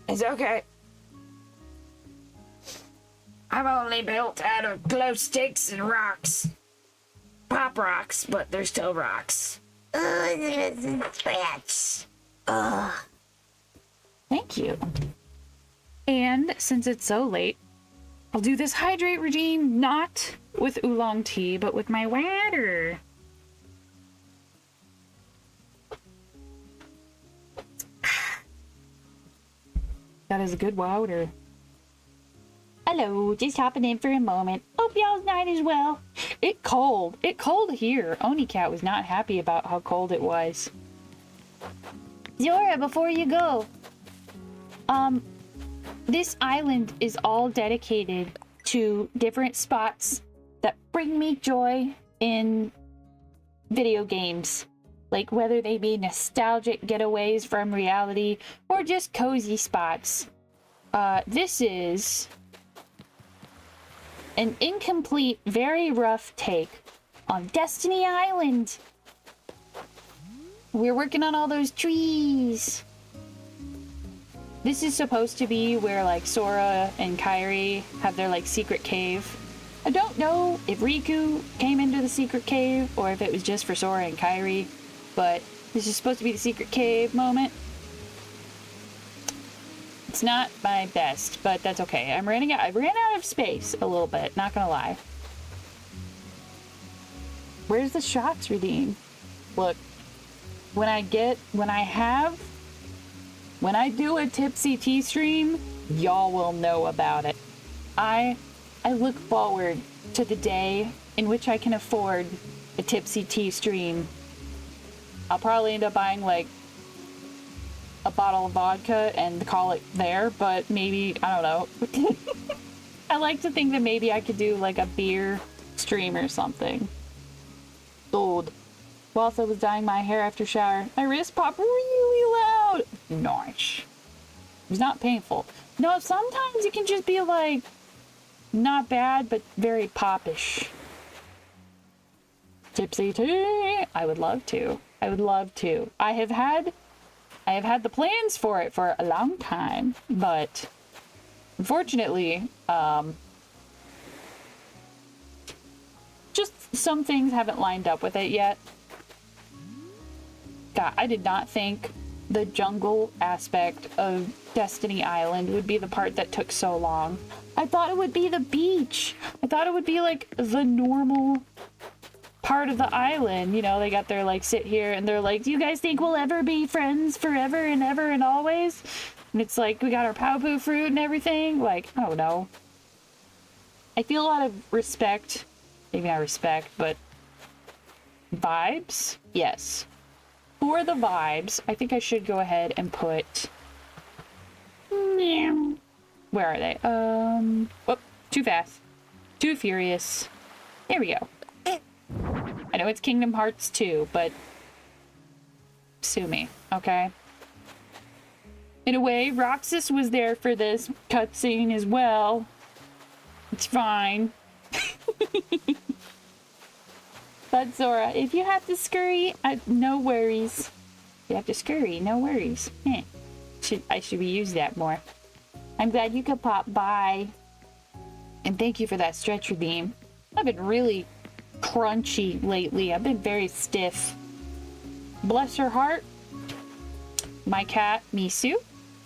It's okay. I'm only built out of glow sticks and rocks. Pop rocks, but they're still rocks. Scratch. Ugh. Thank you. And since it's so late, I'll do this hydrate regime not with oolong tea, but with my water. That is a good water. Hello, just hopping in for a moment. Hope y'all's night is well. It cold. It cold here. Oni Cat was not happy about how cold it was. Zora, before you go, This island is all dedicated to different spots that bring me joy in video games. Like whether they be nostalgic getaways from reality or just cozy spots. This is an incomplete, very rough take on Destiny Island. We're working on all those trees. This is supposed to be where like Sora and Kairi have their like secret cave. I don't know if Riku came into the secret cave or if it was just for Sora and Kairi, but this is supposed to be the secret cave moment. It's not my best, but that's okay. I ran out of space a little bit, not gonna lie. Where's the shots redeem? Look, when I do a Tipsy Tea stream, y'all will know about it. I look forward to the day in which I can afford a Tipsy Tea stream. I'll probably end up buying like a bottle of vodka and call it there, but maybe, I don't know. I like to think that maybe I could do like a beer stream or something. Old. Whilst I was dyeing my hair after shower, my wrist popped really loud. Nice. It was not painful. No, sometimes it can just be like, not bad, but very popish. Tipsy tea. I would love to. I would love to. I have had the plans for it for a long time, but unfortunately, just some things haven't lined up with it yet. God, I did not think the jungle aspect of Destiny Island would be the part that took so long. I thought it would be the beach. I thought it would be like the normal part of the island. You know, they got their like sit here and they're like, do you guys think we'll ever be friends forever and ever and always? And it's like, we got our Paopu fruit and everything. Like, I don't know. I feel a lot of respect. Maybe not respect, but vibes? Yes. For the vibes, I think I should go ahead and put... Where are they? Whoop, too fast. Too furious. There we go. I know it's Kingdom Hearts 2, but sue me, okay? In a way, Roxas was there for this cutscene as well. It's fine. But Zora, if you have to scurry, no worries. You have to scurry, no worries. I should use that more. I'm glad you could pop by. And thank you for that stretch redeem. I've been really crunchy lately. I've been very stiff. Bless her heart. My cat, Misu,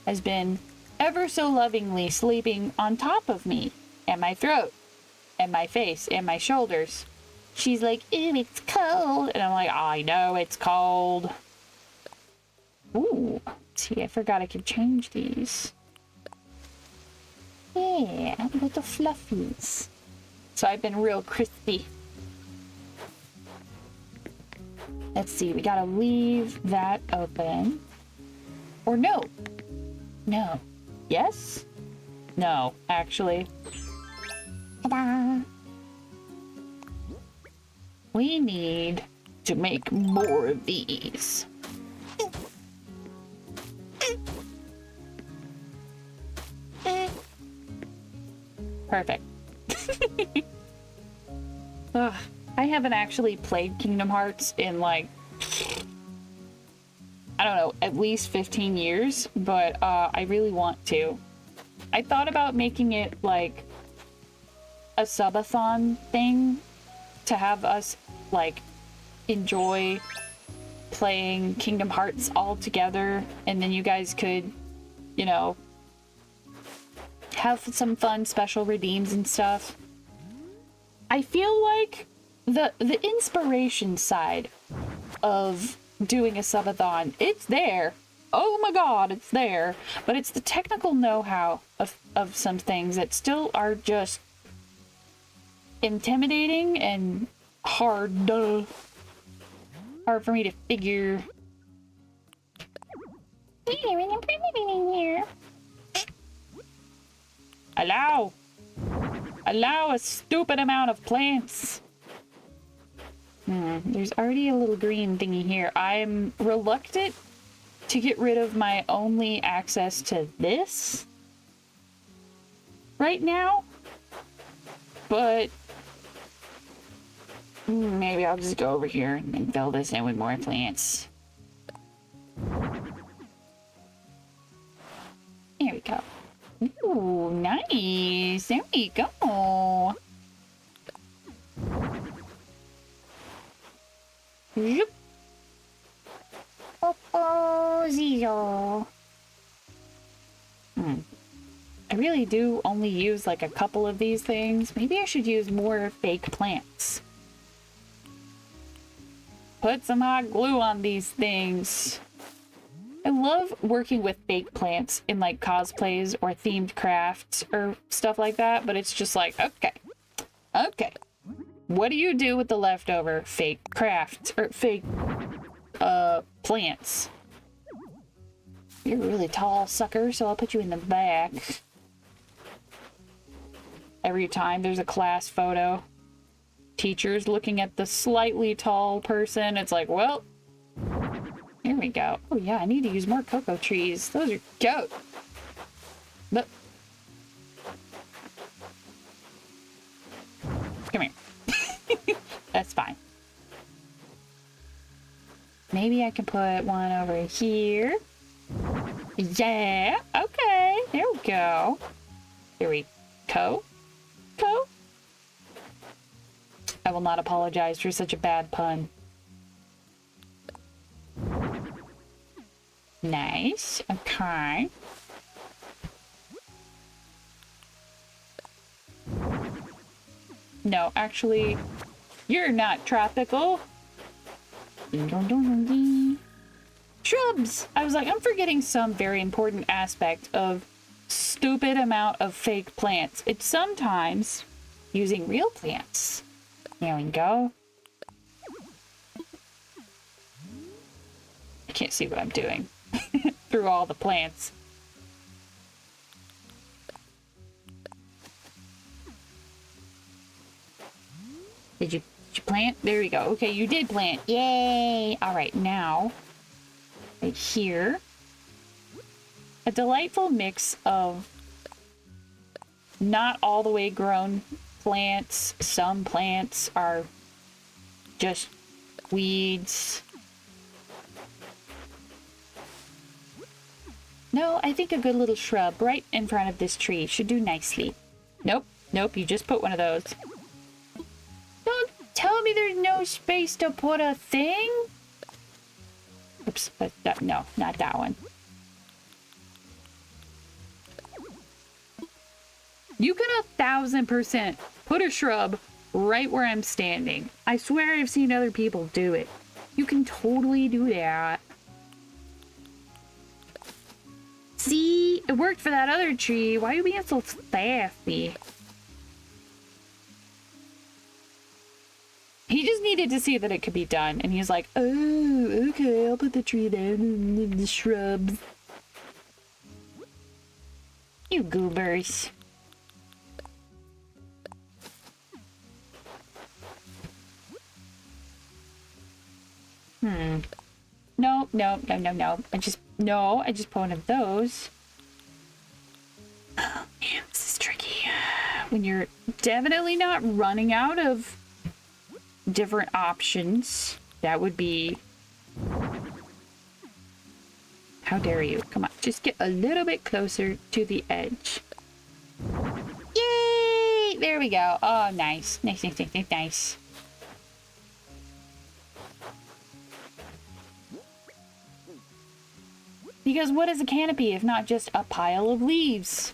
has been ever so lovingly sleeping on top of me, and my throat, and my face, and my shoulders. She's like, ooh, it's cold. And I'm like, I know it's cold. Ooh, see, I forgot I could change these. Yeah, little fluffies. So I've been real crispy. Let's see, we gotta leave that open. Or no. No. Yes? No, actually. Ta-da! We need to make more of these. Perfect. Ugh, I haven't actually played Kingdom Hearts in like, I don't know, at least 15 years, but I really want to. I thought about making it like a subathon thing to have us like enjoy playing Kingdom Hearts all together, and then you guys could, you know, have some fun special redeems and stuff. I feel like the inspiration side of doing a subathon, it's there. Oh my god, it's there. But it's the technical know-how of some things that still are just intimidating and hard for me to figure. Allow a stupid amount of plants. There's already a little green thingy here. I'm reluctant to get rid of my only access to this right now, but maybe I'll just go over here and then fill this in with more plants. There we go. Ooh, nice. There we go. Zoop. Zero. I really do only use like a couple of these things. Maybe I should use more fake plants. Put some hot glue on these things. I love working with fake plants in like cosplays or themed crafts or stuff like that, but it's just like, okay. What do you do with the leftover fake crafts or fake plants? You're a really tall sucker, so I'll put you in the back. Every time there's a class photo, teachers looking at the slightly tall person, it's like, well, here we go. Oh yeah, I need to use more cocoa trees. Those are goat. But come here. That's fine. Maybe I can put one over here. Yeah, okay. There we go. Here we go. I will not apologize for such a bad pun. Nice. Okay. No, actually, you're not tropical. Shrubs! I was like, I'm forgetting some very important aspect of stupid amount of fake plants. It's sometimes using real plants. There we go. I can't see what I'm doing through all the plants. Did you plant? There we go. Okay, you did plant. Yay! All right, now, right here, a delightful mix of not all the way grown plants. Some plants are just weeds. No, I think a good little shrub right in front of this tree should do nicely. Nope, nope, you just put one of those. Don't tell me there's no space to put a thing. Oops, no, not that one. You can 1000% put a shrub right where I'm standing. I swear I've seen other people do it. You can totally do that. See? It worked for that other tree. Why are you being so sassy? He just needed to see that it could be done. And he's like, oh, okay, I'll put the tree there and the shrubs. You goobers. No. I just put one of those. Oh, man, this is tricky. When you're definitely not running out of different options, that would be... How dare you? Come on, just get a little bit closer to the edge. Yay! There we go. Oh, nice. Nice. Because what is a canopy if not just a pile of leaves?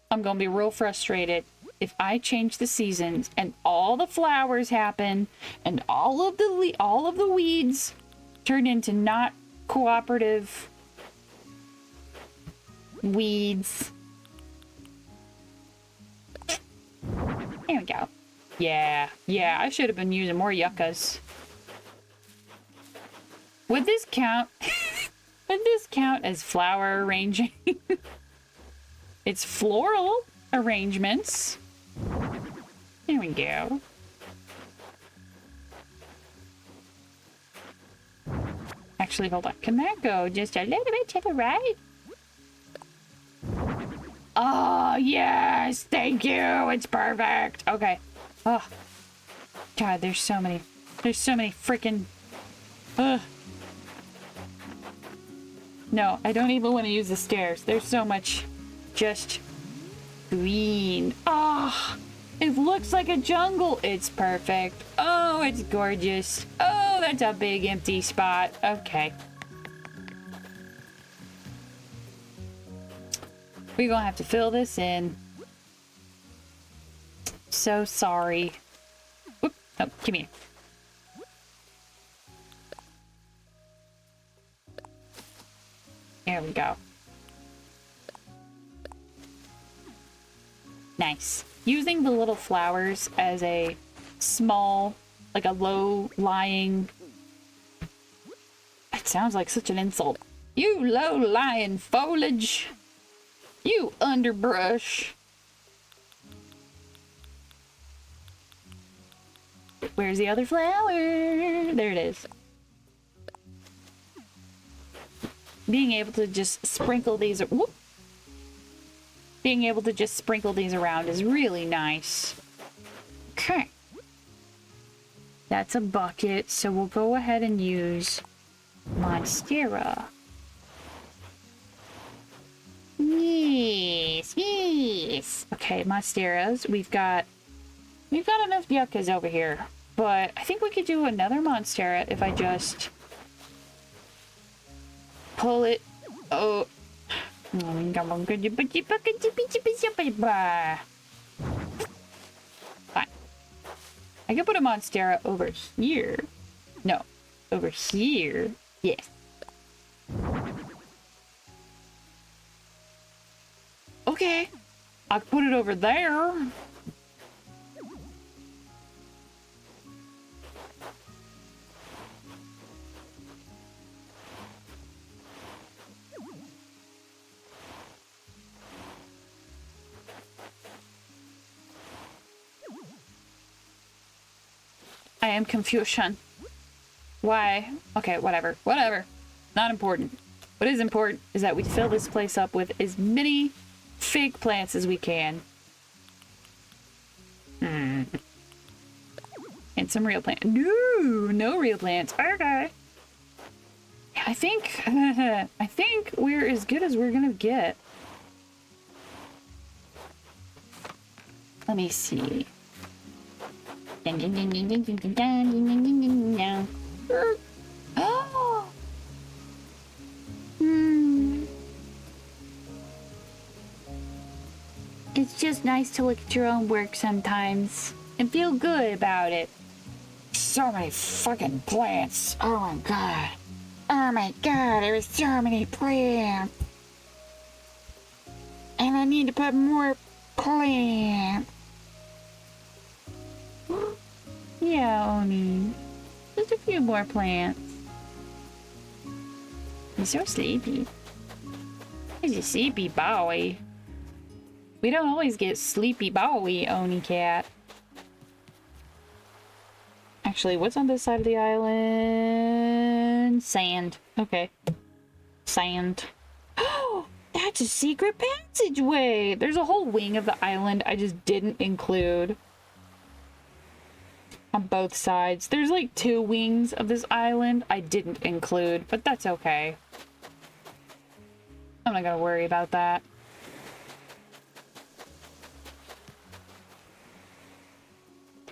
I'm gonna be real frustrated if I change the seasons and all the flowers happen and all of the weeds turn into not cooperative weeds. There we go. Yeah, I should have been using more yuccas. Would this count? Would this count as flower arranging? It's floral arrangements. There we go. Actually, hold on. Can that go just a little bit to the right? Oh, yes. Thank you. It's perfect. Okay. Oh. God, there's so many freaking... Ugh. No, I don't even want to use the stairs. There's so much just green. Oh, it looks like a jungle. It's perfect. Oh, it's gorgeous. Oh, that's a big empty spot. Okay. We're gonna have to fill this in. So sorry. Whoop. Oh, come here. There we go. Nice. Using the little flowers as a small like a low-lying... It sounds like such an insult. You low-lying foliage. You underbrush. Where's the other flower? There it is. Being able to just sprinkle these... Whoop. Being able to just sprinkle these around is really nice. Okay. That's a bucket, so we'll go ahead and use Monstera. Yes, yes. Okay, Monsteras. We've got enough yuccas over here, but I think we could do another Monstera if I just pull it. Oh. Fine. I could put a Monstera over here. No, over here. Yes. Okay. I could put it over there. I am confusion. Why? Okay, whatever. Whatever. Not important. What is important is that we fill this place up with as many fake plants as we can. And some real plants. No real plants. Okay. I think we're as good as we're gonna get. Let me see. Oh. It's just nice to look at your own work sometimes and feel good about it. So many fucking plants. Oh my god. Oh my god, there was so many plants. And I need to put more plants. Yeah, Oni. Just a few more plants. He's so sleepy. He's a sleepy boy. We don't always get sleepy boy, Oni cat. Actually, what's on this side of the island? Sand. Okay. Sand. Oh, that's a secret passageway. There's a whole wing of the island I just didn't include. On both sides. There's like 2 wings of this island I didn't include, but that's okay. I'm not gonna worry about that.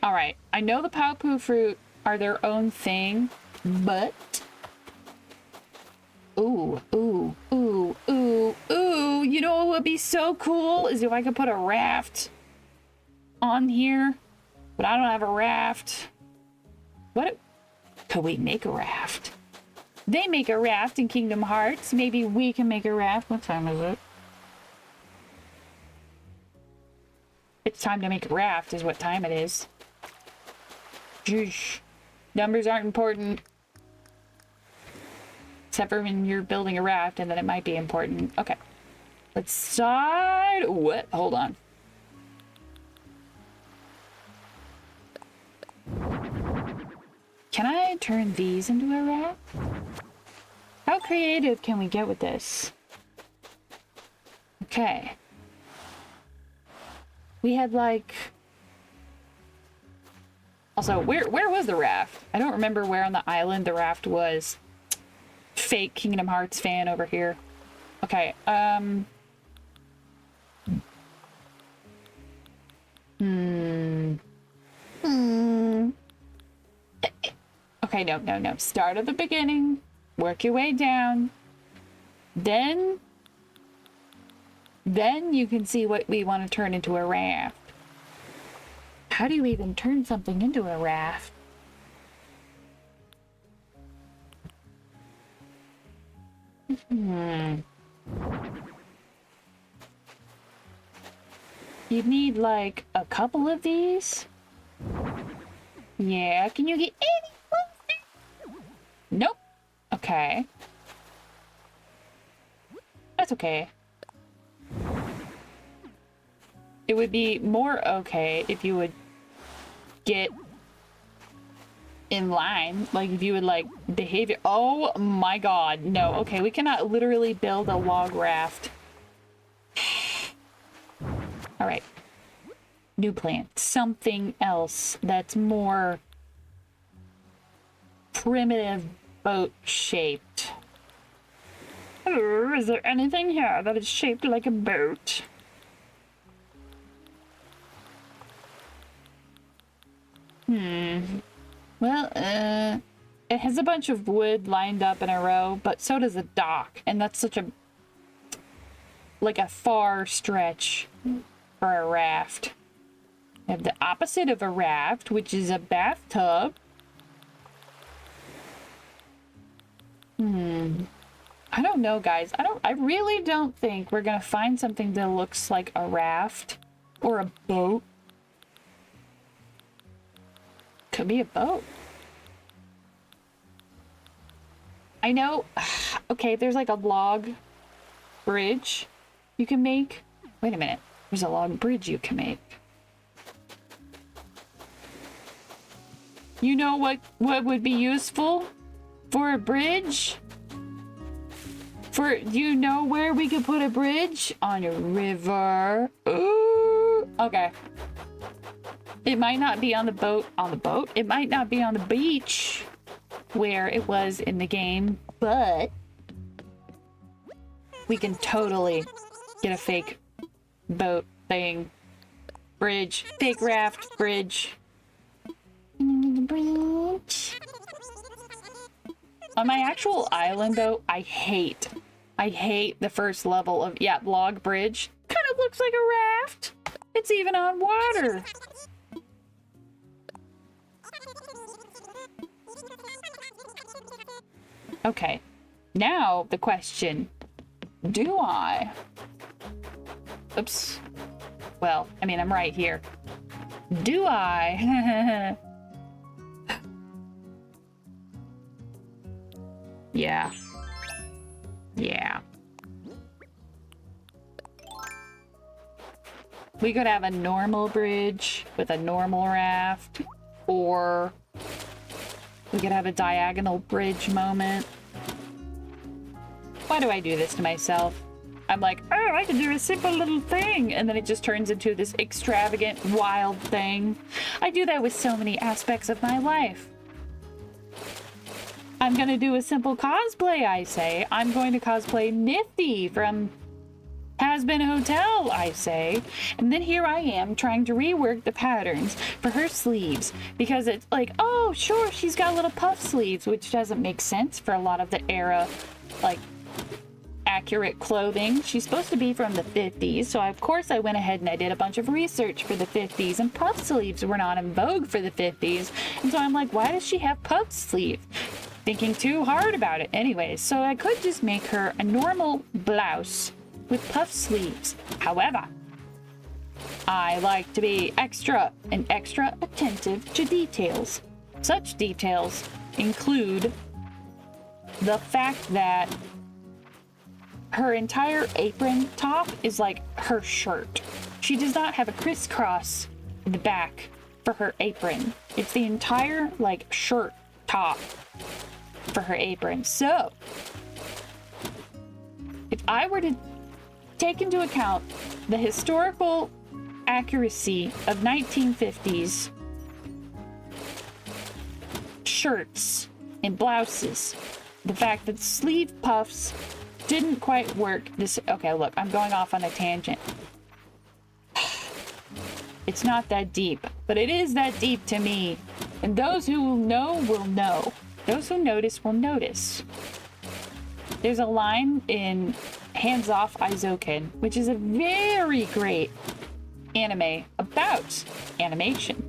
Alright, I know the Paopu fruit are their own thing, but... Ooh, you know what would be so cool is if I could put a raft on here. But I don't have a raft. What? Could we make a raft? They make a raft in Kingdom Hearts. Maybe we can make a raft. What time is it? It's time to make a raft is what time it is. Sheesh. Numbers aren't important. Except for when you're building a raft, and then it might be important. Okay. Let's side... What? Hold on. Can I turn these into a raft? How creative can we get with this? Okay. We had like... Also, where was the raft? I don't remember where on the island the raft was. Fake Kingdom Hearts fan over here. Okay, Okay, no. Start at the beginning. Work your way down. Then you can see what we want to turn into a raft. How do you even turn something into a raft? You'd need like a couple of these. Yeah, can you get any closer? Nope. Okay. That's okay. It would be more okay if you would get in line, like if you would like behave your— oh my god, no. Okay, we cannot literally build a log raft. All right, new plan. Something else that's more primitive boat shaped. Is there anything here that is shaped like a boat? Well, it has a bunch of wood lined up in a row, but so does a dock, and that's such a, like a far stretch for a raft. We have the opposite of a raft, which is a bathtub. I don't know, guys. I really don't think we're gonna find something that looks like a raft or a boat. Could be a boat. I know. Okay, there's like a log bridge you can make. Wait a minute. There's a log bridge you can make. You know what would be useful for a bridge? Do you know where we could put a bridge? On a river. Ooh. Okay. It might not be on the boat. It might not be on the beach where it was in the game, but we can totally get a fake boat thing. Bridge. Fake raft bridge. Bridge. On my actual island, though, I hate the first level of, yeah, log bridge. Kind of looks like a raft. It's even on water. Okay, now the question, do I? Oops. Well, I mean, I'm right here. Do I? Yeah. Yeah. We could have a normal bridge with a normal raft, or we could have a diagonal bridge moment. Why do I do this to myself? I'm like, oh, I can do a simple little thing, and then it just turns into this extravagant, wild thing. I do that with so many aspects of my life. I'm gonna do a simple cosplay, I say. I'm going to cosplay Nifty from Has-Been Hotel, I say. And then here I am trying to rework the patterns for her sleeves, because it's like, oh, sure, she's got little puff sleeves, which doesn't make sense for a lot of the era, like, accurate clothing. She's supposed to be from the 50s, so of course I went ahead and I did a bunch of research for the 50s, and puff sleeves were not in vogue for the 50s. And so I'm like, why does she have puff sleeves? Thinking too hard about it. Anyways, so I could just make her a normal blouse with puff sleeves. However, I like to be extra attentive to details. Such details include the fact that her entire apron top is like her shirt. She does not have a crisscross in the back for her apron. It's the entire like shirt top for her apron. So if I were to take into account the historical accuracy of 1950s shirts and blouses, the fact that sleeve puffs didn't quite work this— okay, look, I'm going off on a tangent. It's not that deep, but it is that deep to me, and those who know will know. Those who notice will notice. There's a line in Hands Off Aizoken, which is a very great anime about animation.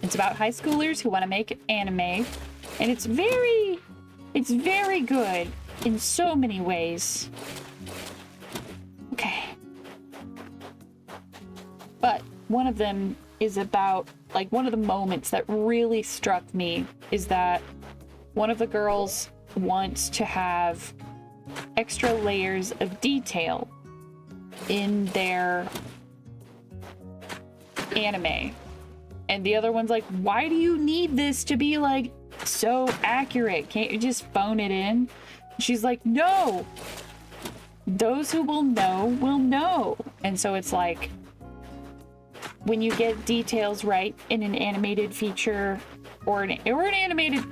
It's about high schoolers who want to make anime, and it's very good in so many ways. Okay. But one of them is about like one of the moments that really struck me is that one of the girls wants to have extra layers of detail in their anime. And the other one's like, why do you need this to be like so accurate? Can't you just phone it in? She's like, no, those who will know. And so it's like, when you get details right in an animated feature or an animated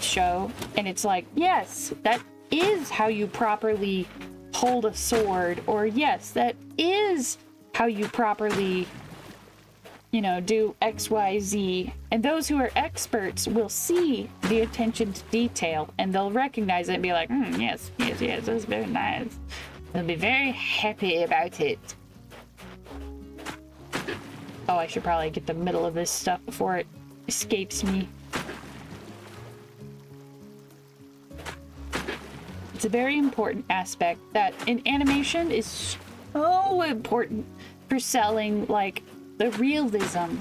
show, and it's like, yes, that is how you properly hold a sword, or yes, that is how you properly, you know, do XYZ. And those who are experts will see the attention to detail and they'll recognize it and be like, yes, that's very nice. They'll be very happy about it. Oh, I should probably get the middle of this stuff before it escapes me. It's a very important aspect that in animation is so important for selling, like, the realism.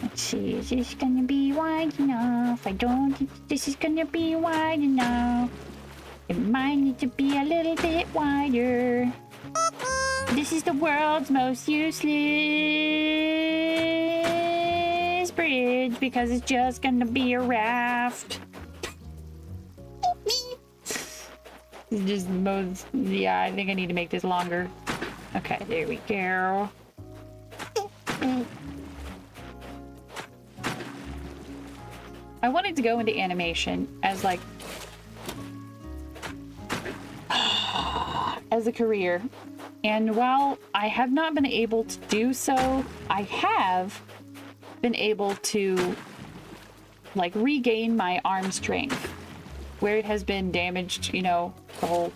Let's see, is this gonna be wide enough? I don't think this is gonna be wide enough. It might need to be a little bit wider. This is the world's most useless bridge because it's just gonna be a raft. Just most, yeah, I think I need to make this longer. Okay, there we go. I wanted to go into animation as like as a career, and while I have not been able to do so, I have been able to like regain my arm strength where it has been damaged, you know, the whole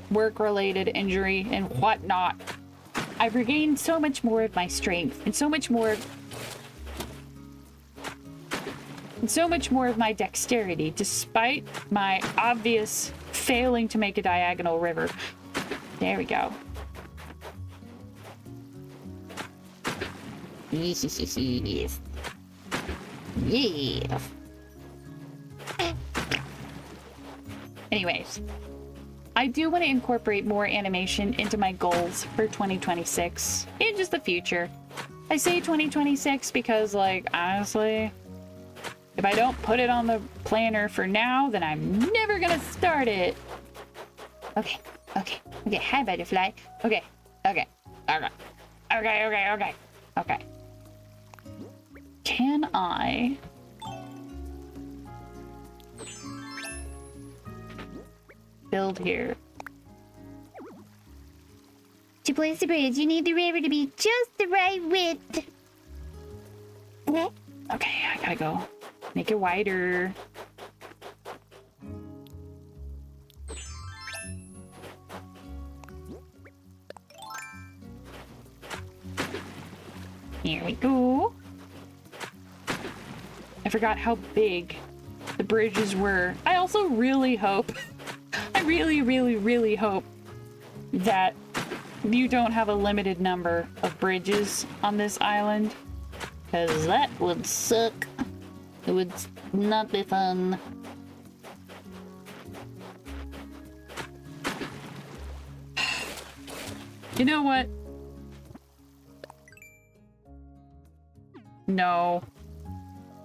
work-related injury and whatnot. I've regained so much more of my strength and so much more of my dexterity, despite my obvious failing to make a diagonal river. There we go. Yes. Yeah. Anyways, I do want to incorporate more animation into my goals for 2026 in just the future. I say 2026 because, like, honestly, if I don't put it on the planner for now, then I'm never gonna start it. Okay. Hi, butterfly. Okay. Can I build here? To place the bridge, you need the river to be just the right width. Okay, I gotta go make it wider. Here we go. I forgot how big the bridges were. I also really hope, I really hope that you don't have a limited number of bridges on this island, because that would suck. It would not be fun. You know what? No.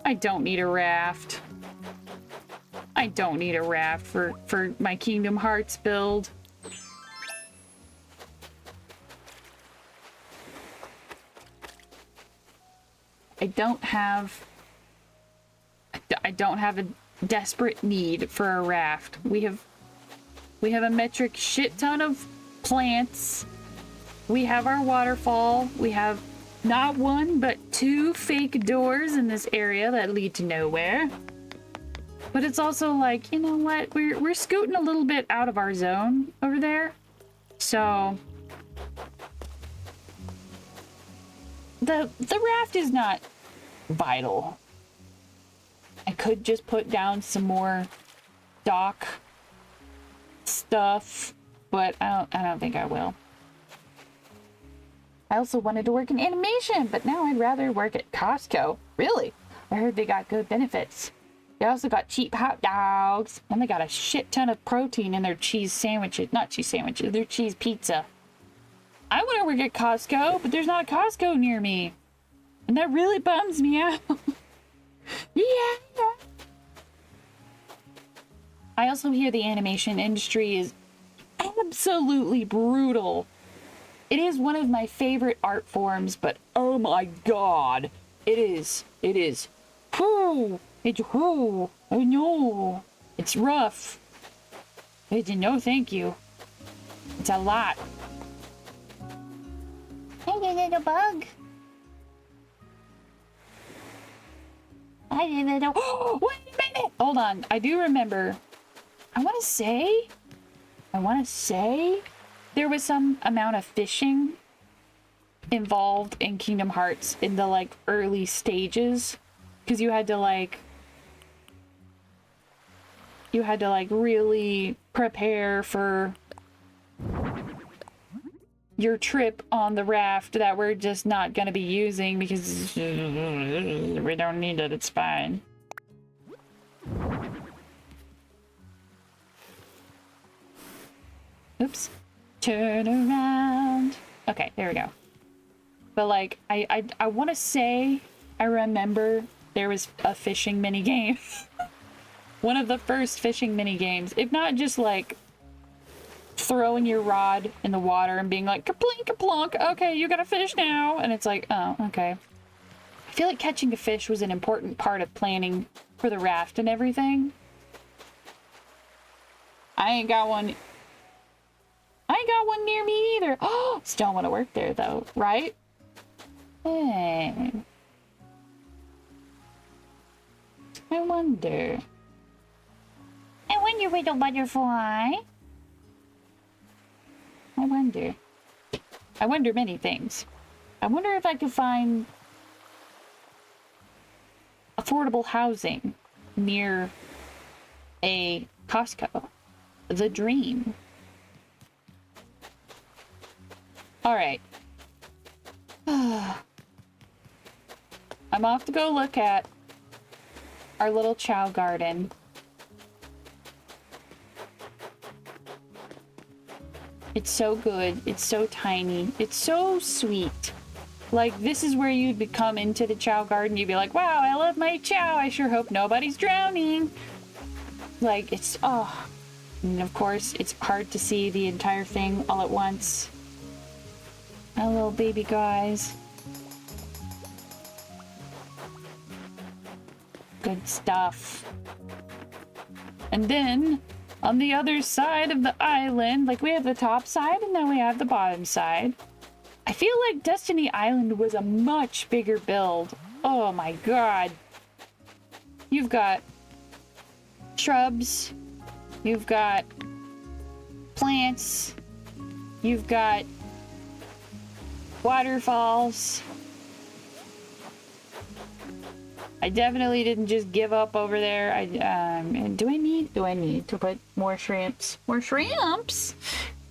I don't need a raft. I don't need a raft for my Kingdom Hearts build. I don't have a desperate need for a raft. We have a metric shit ton of plants. We have our waterfall. We have not one, but 2 fake doors in this area that lead to nowhere. But it's also like, you know what? We're scooting a little bit out of our zone over there. So the raft is not vital. I could just put down some more dock stuff, but I don't think I will. I also wanted to work in animation, but now I'd rather work at Costco. Really? I heard they got good benefits. They also got cheap hot dogs, and they got a shit ton of protein in their cheese sandwiches. Not cheese sandwiches, their cheese pizza. I want to work at Costco, but there's not a Costco near me. And that really bums me out. Yeah. I also hear the animation industry is absolutely brutal. It is one of my favorite art forms, but oh my god. It is. Whew. Oh no. It's rough. No thank you. It's a lot. Hey, you little bug. Hi, you little... Wait a minute! Hold on. I do remember. I want to say there was some amount of fishing involved in Kingdom Hearts in the, like, early stages. Because you had to, like, really prepare for your trip on the raft that we're just not going to be using because we don't need it. It's fine. Oops. Turn around. Okay, there we go. But like, I want to say I remember there was a fishing mini game. One of the first fishing mini games. If not just like throwing your rod in the water and being like, kaplink, kaplonk, okay, you got a fish now. And it's like, oh, okay. I feel like catching a fish was an important part of planning for the raft and everything. I ain't got one near me either. Oh, still want to work there though, right? Hey. I wonder, little butterfly. I wonder many things. I wonder if I could find affordable housing near a Costco. The dream. All right. I'm off to go look at our little chow garden. It's so good. It's so tiny. It's so sweet. Like, this is where you'd come into the chow garden. You'd be like, wow, I love my chow. I sure hope nobody's drowning. Like, it's, oh. And of course, it's hard to see the entire thing all at once. My little baby guys. Good stuff. And then, on the other side of the island, like we have the top side and then we have the bottom side. I feel like Destiny Island was a much bigger build. Oh my god. You've got shrubs. You've got plants. You've got waterfalls. I definitely didn't just give up over there. Do I need to put more shrimps? More shrimps?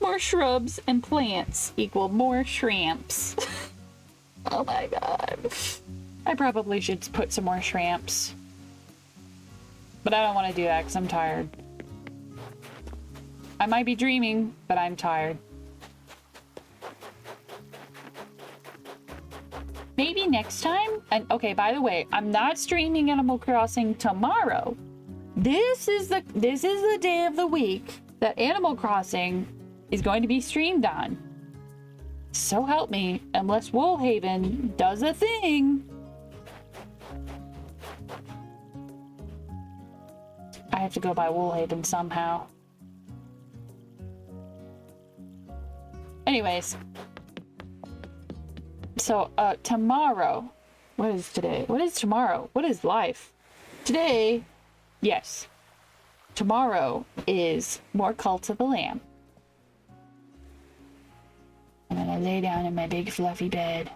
More shrubs and plants equal more shrimps. Oh my god. I probably should put some more shrimps. But I don't want to do that because I'm tired. I might be dreaming, but I'm tired. Maybe next time? And okay, by the way, I'm not streaming Animal Crossing tomorrow. This is the day of the week that Animal Crossing is going to be streamed on. So help me, unless Woolhaven does a thing. I have to go by Woolhaven somehow. Anyways. So, tomorrow. What is today? What is tomorrow? What is life? Today, yes. Tomorrow is more Cult of the Lamb. I'm gonna lay down in my big fluffy bed.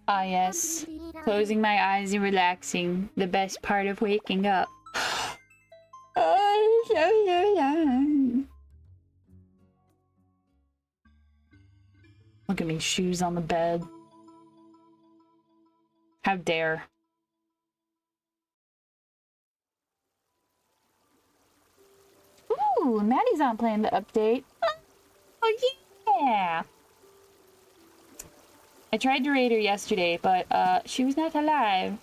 Ah, yes. Closing my eyes and relaxing. The best part of waking up. Look at me, shoes on the bed. How dare. Ooh, Maddie's on playing the update. Oh, yeah. I tried to raid her yesterday, but she was not alive.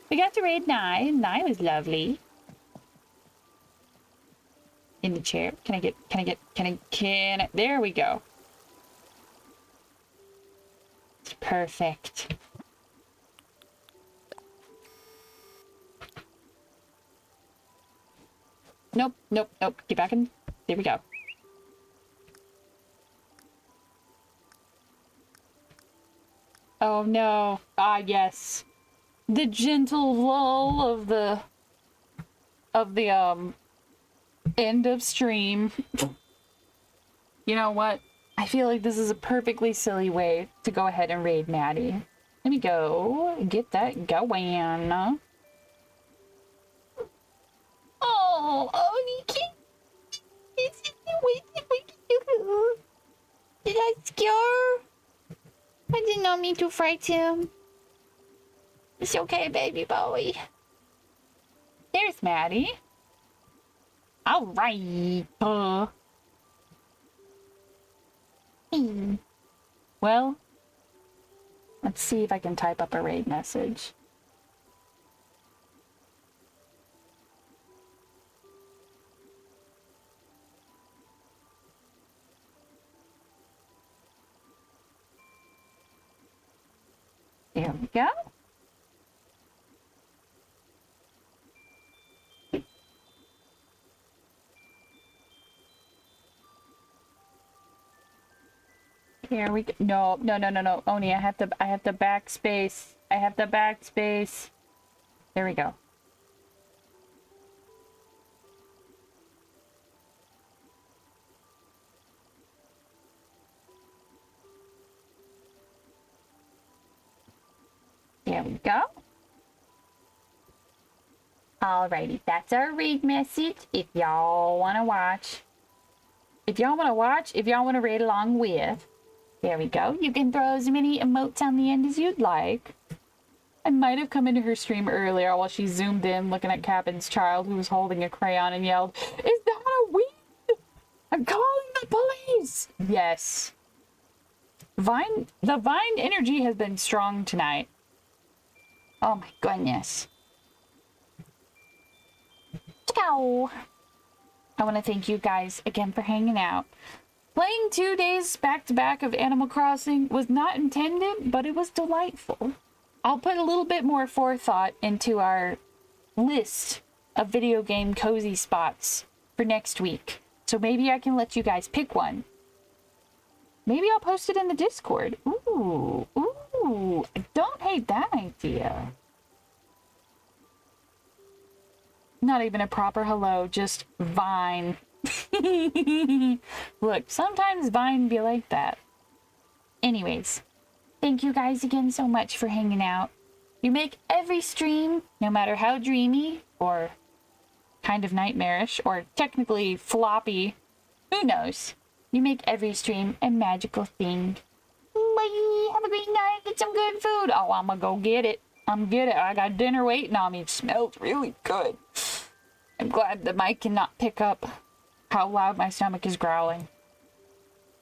We got to raid Nye. Nye was lovely. In the chair. Can I, there we go. It's perfect. Nope, nope, nope. Get back in. There we go. Oh no. Ah, yes. The gentle lull of the end of stream. You know what? I feel like this is a perfectly silly way to go ahead and raid Maddie. Let me go get that going. Oh, you can't. Did I scare? I did not mean to fright him. It's okay, baby boy. There's Maddie. All right. Well, let's see if I can type up a raid message. There we go. Here we go. No. Oni, I have to backspace. I have to backspace. There we go. There we go. Alrighty, that's our raid message. If y'all want to watch. If y'all want to raid along with. There we go. You can throw as many emotes on the end as you'd like. I might have come into her stream earlier while she zoomed in looking at Captain's child who was holding a crayon and yelled, "Is that a weed? I'm calling the police!" Yes. The Vine energy has been strong tonight. Oh my goodness. Ciao. I want to thank you guys again for hanging out. Playing 2 days back-to-back of Animal Crossing was not intended, but it was delightful. I'll put a little bit more forethought into our list of video game cozy spots for next week. So maybe I can let you guys pick one. Maybe I'll post it in the Discord. Ooh, I don't hate that idea. Not even a proper hello, just Vine. Look, sometimes Vine be like that. Anyways, thank you guys again so much for hanging out. You make every stream, no matter how dreamy or kind of nightmarish or technically floppy, who knows? You make every stream a magical thing. Bye. Have a great night. Get some good food. Oh, I'm gonna go get it. I got dinner waiting on me. It smells really good. I'm glad the mic cannot pick up how loud my stomach is growling.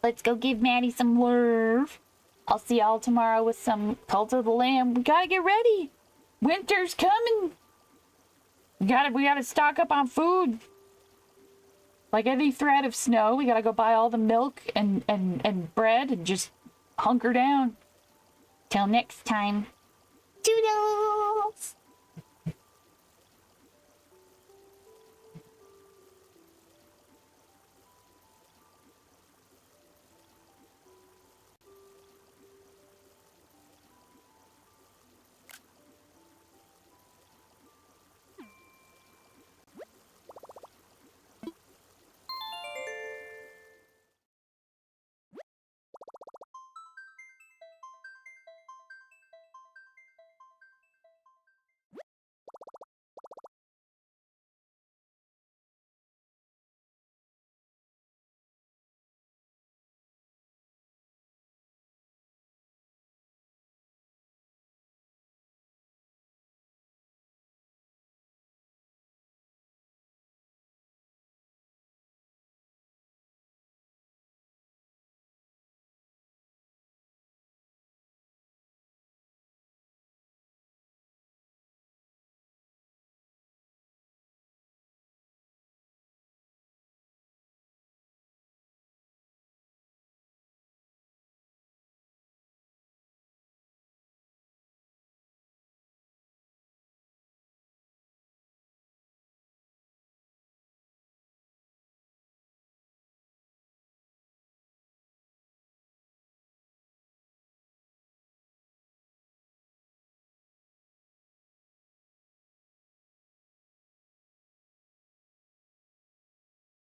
Let's go give Maddie some love. I'll see y'all tomorrow with some Cult of the Lamb. We gotta get ready. Winter's coming. We gotta stock up on food. Like every thread of snow, we gotta go buy all the milk and bread and just hunker down. Till next time. Toodles!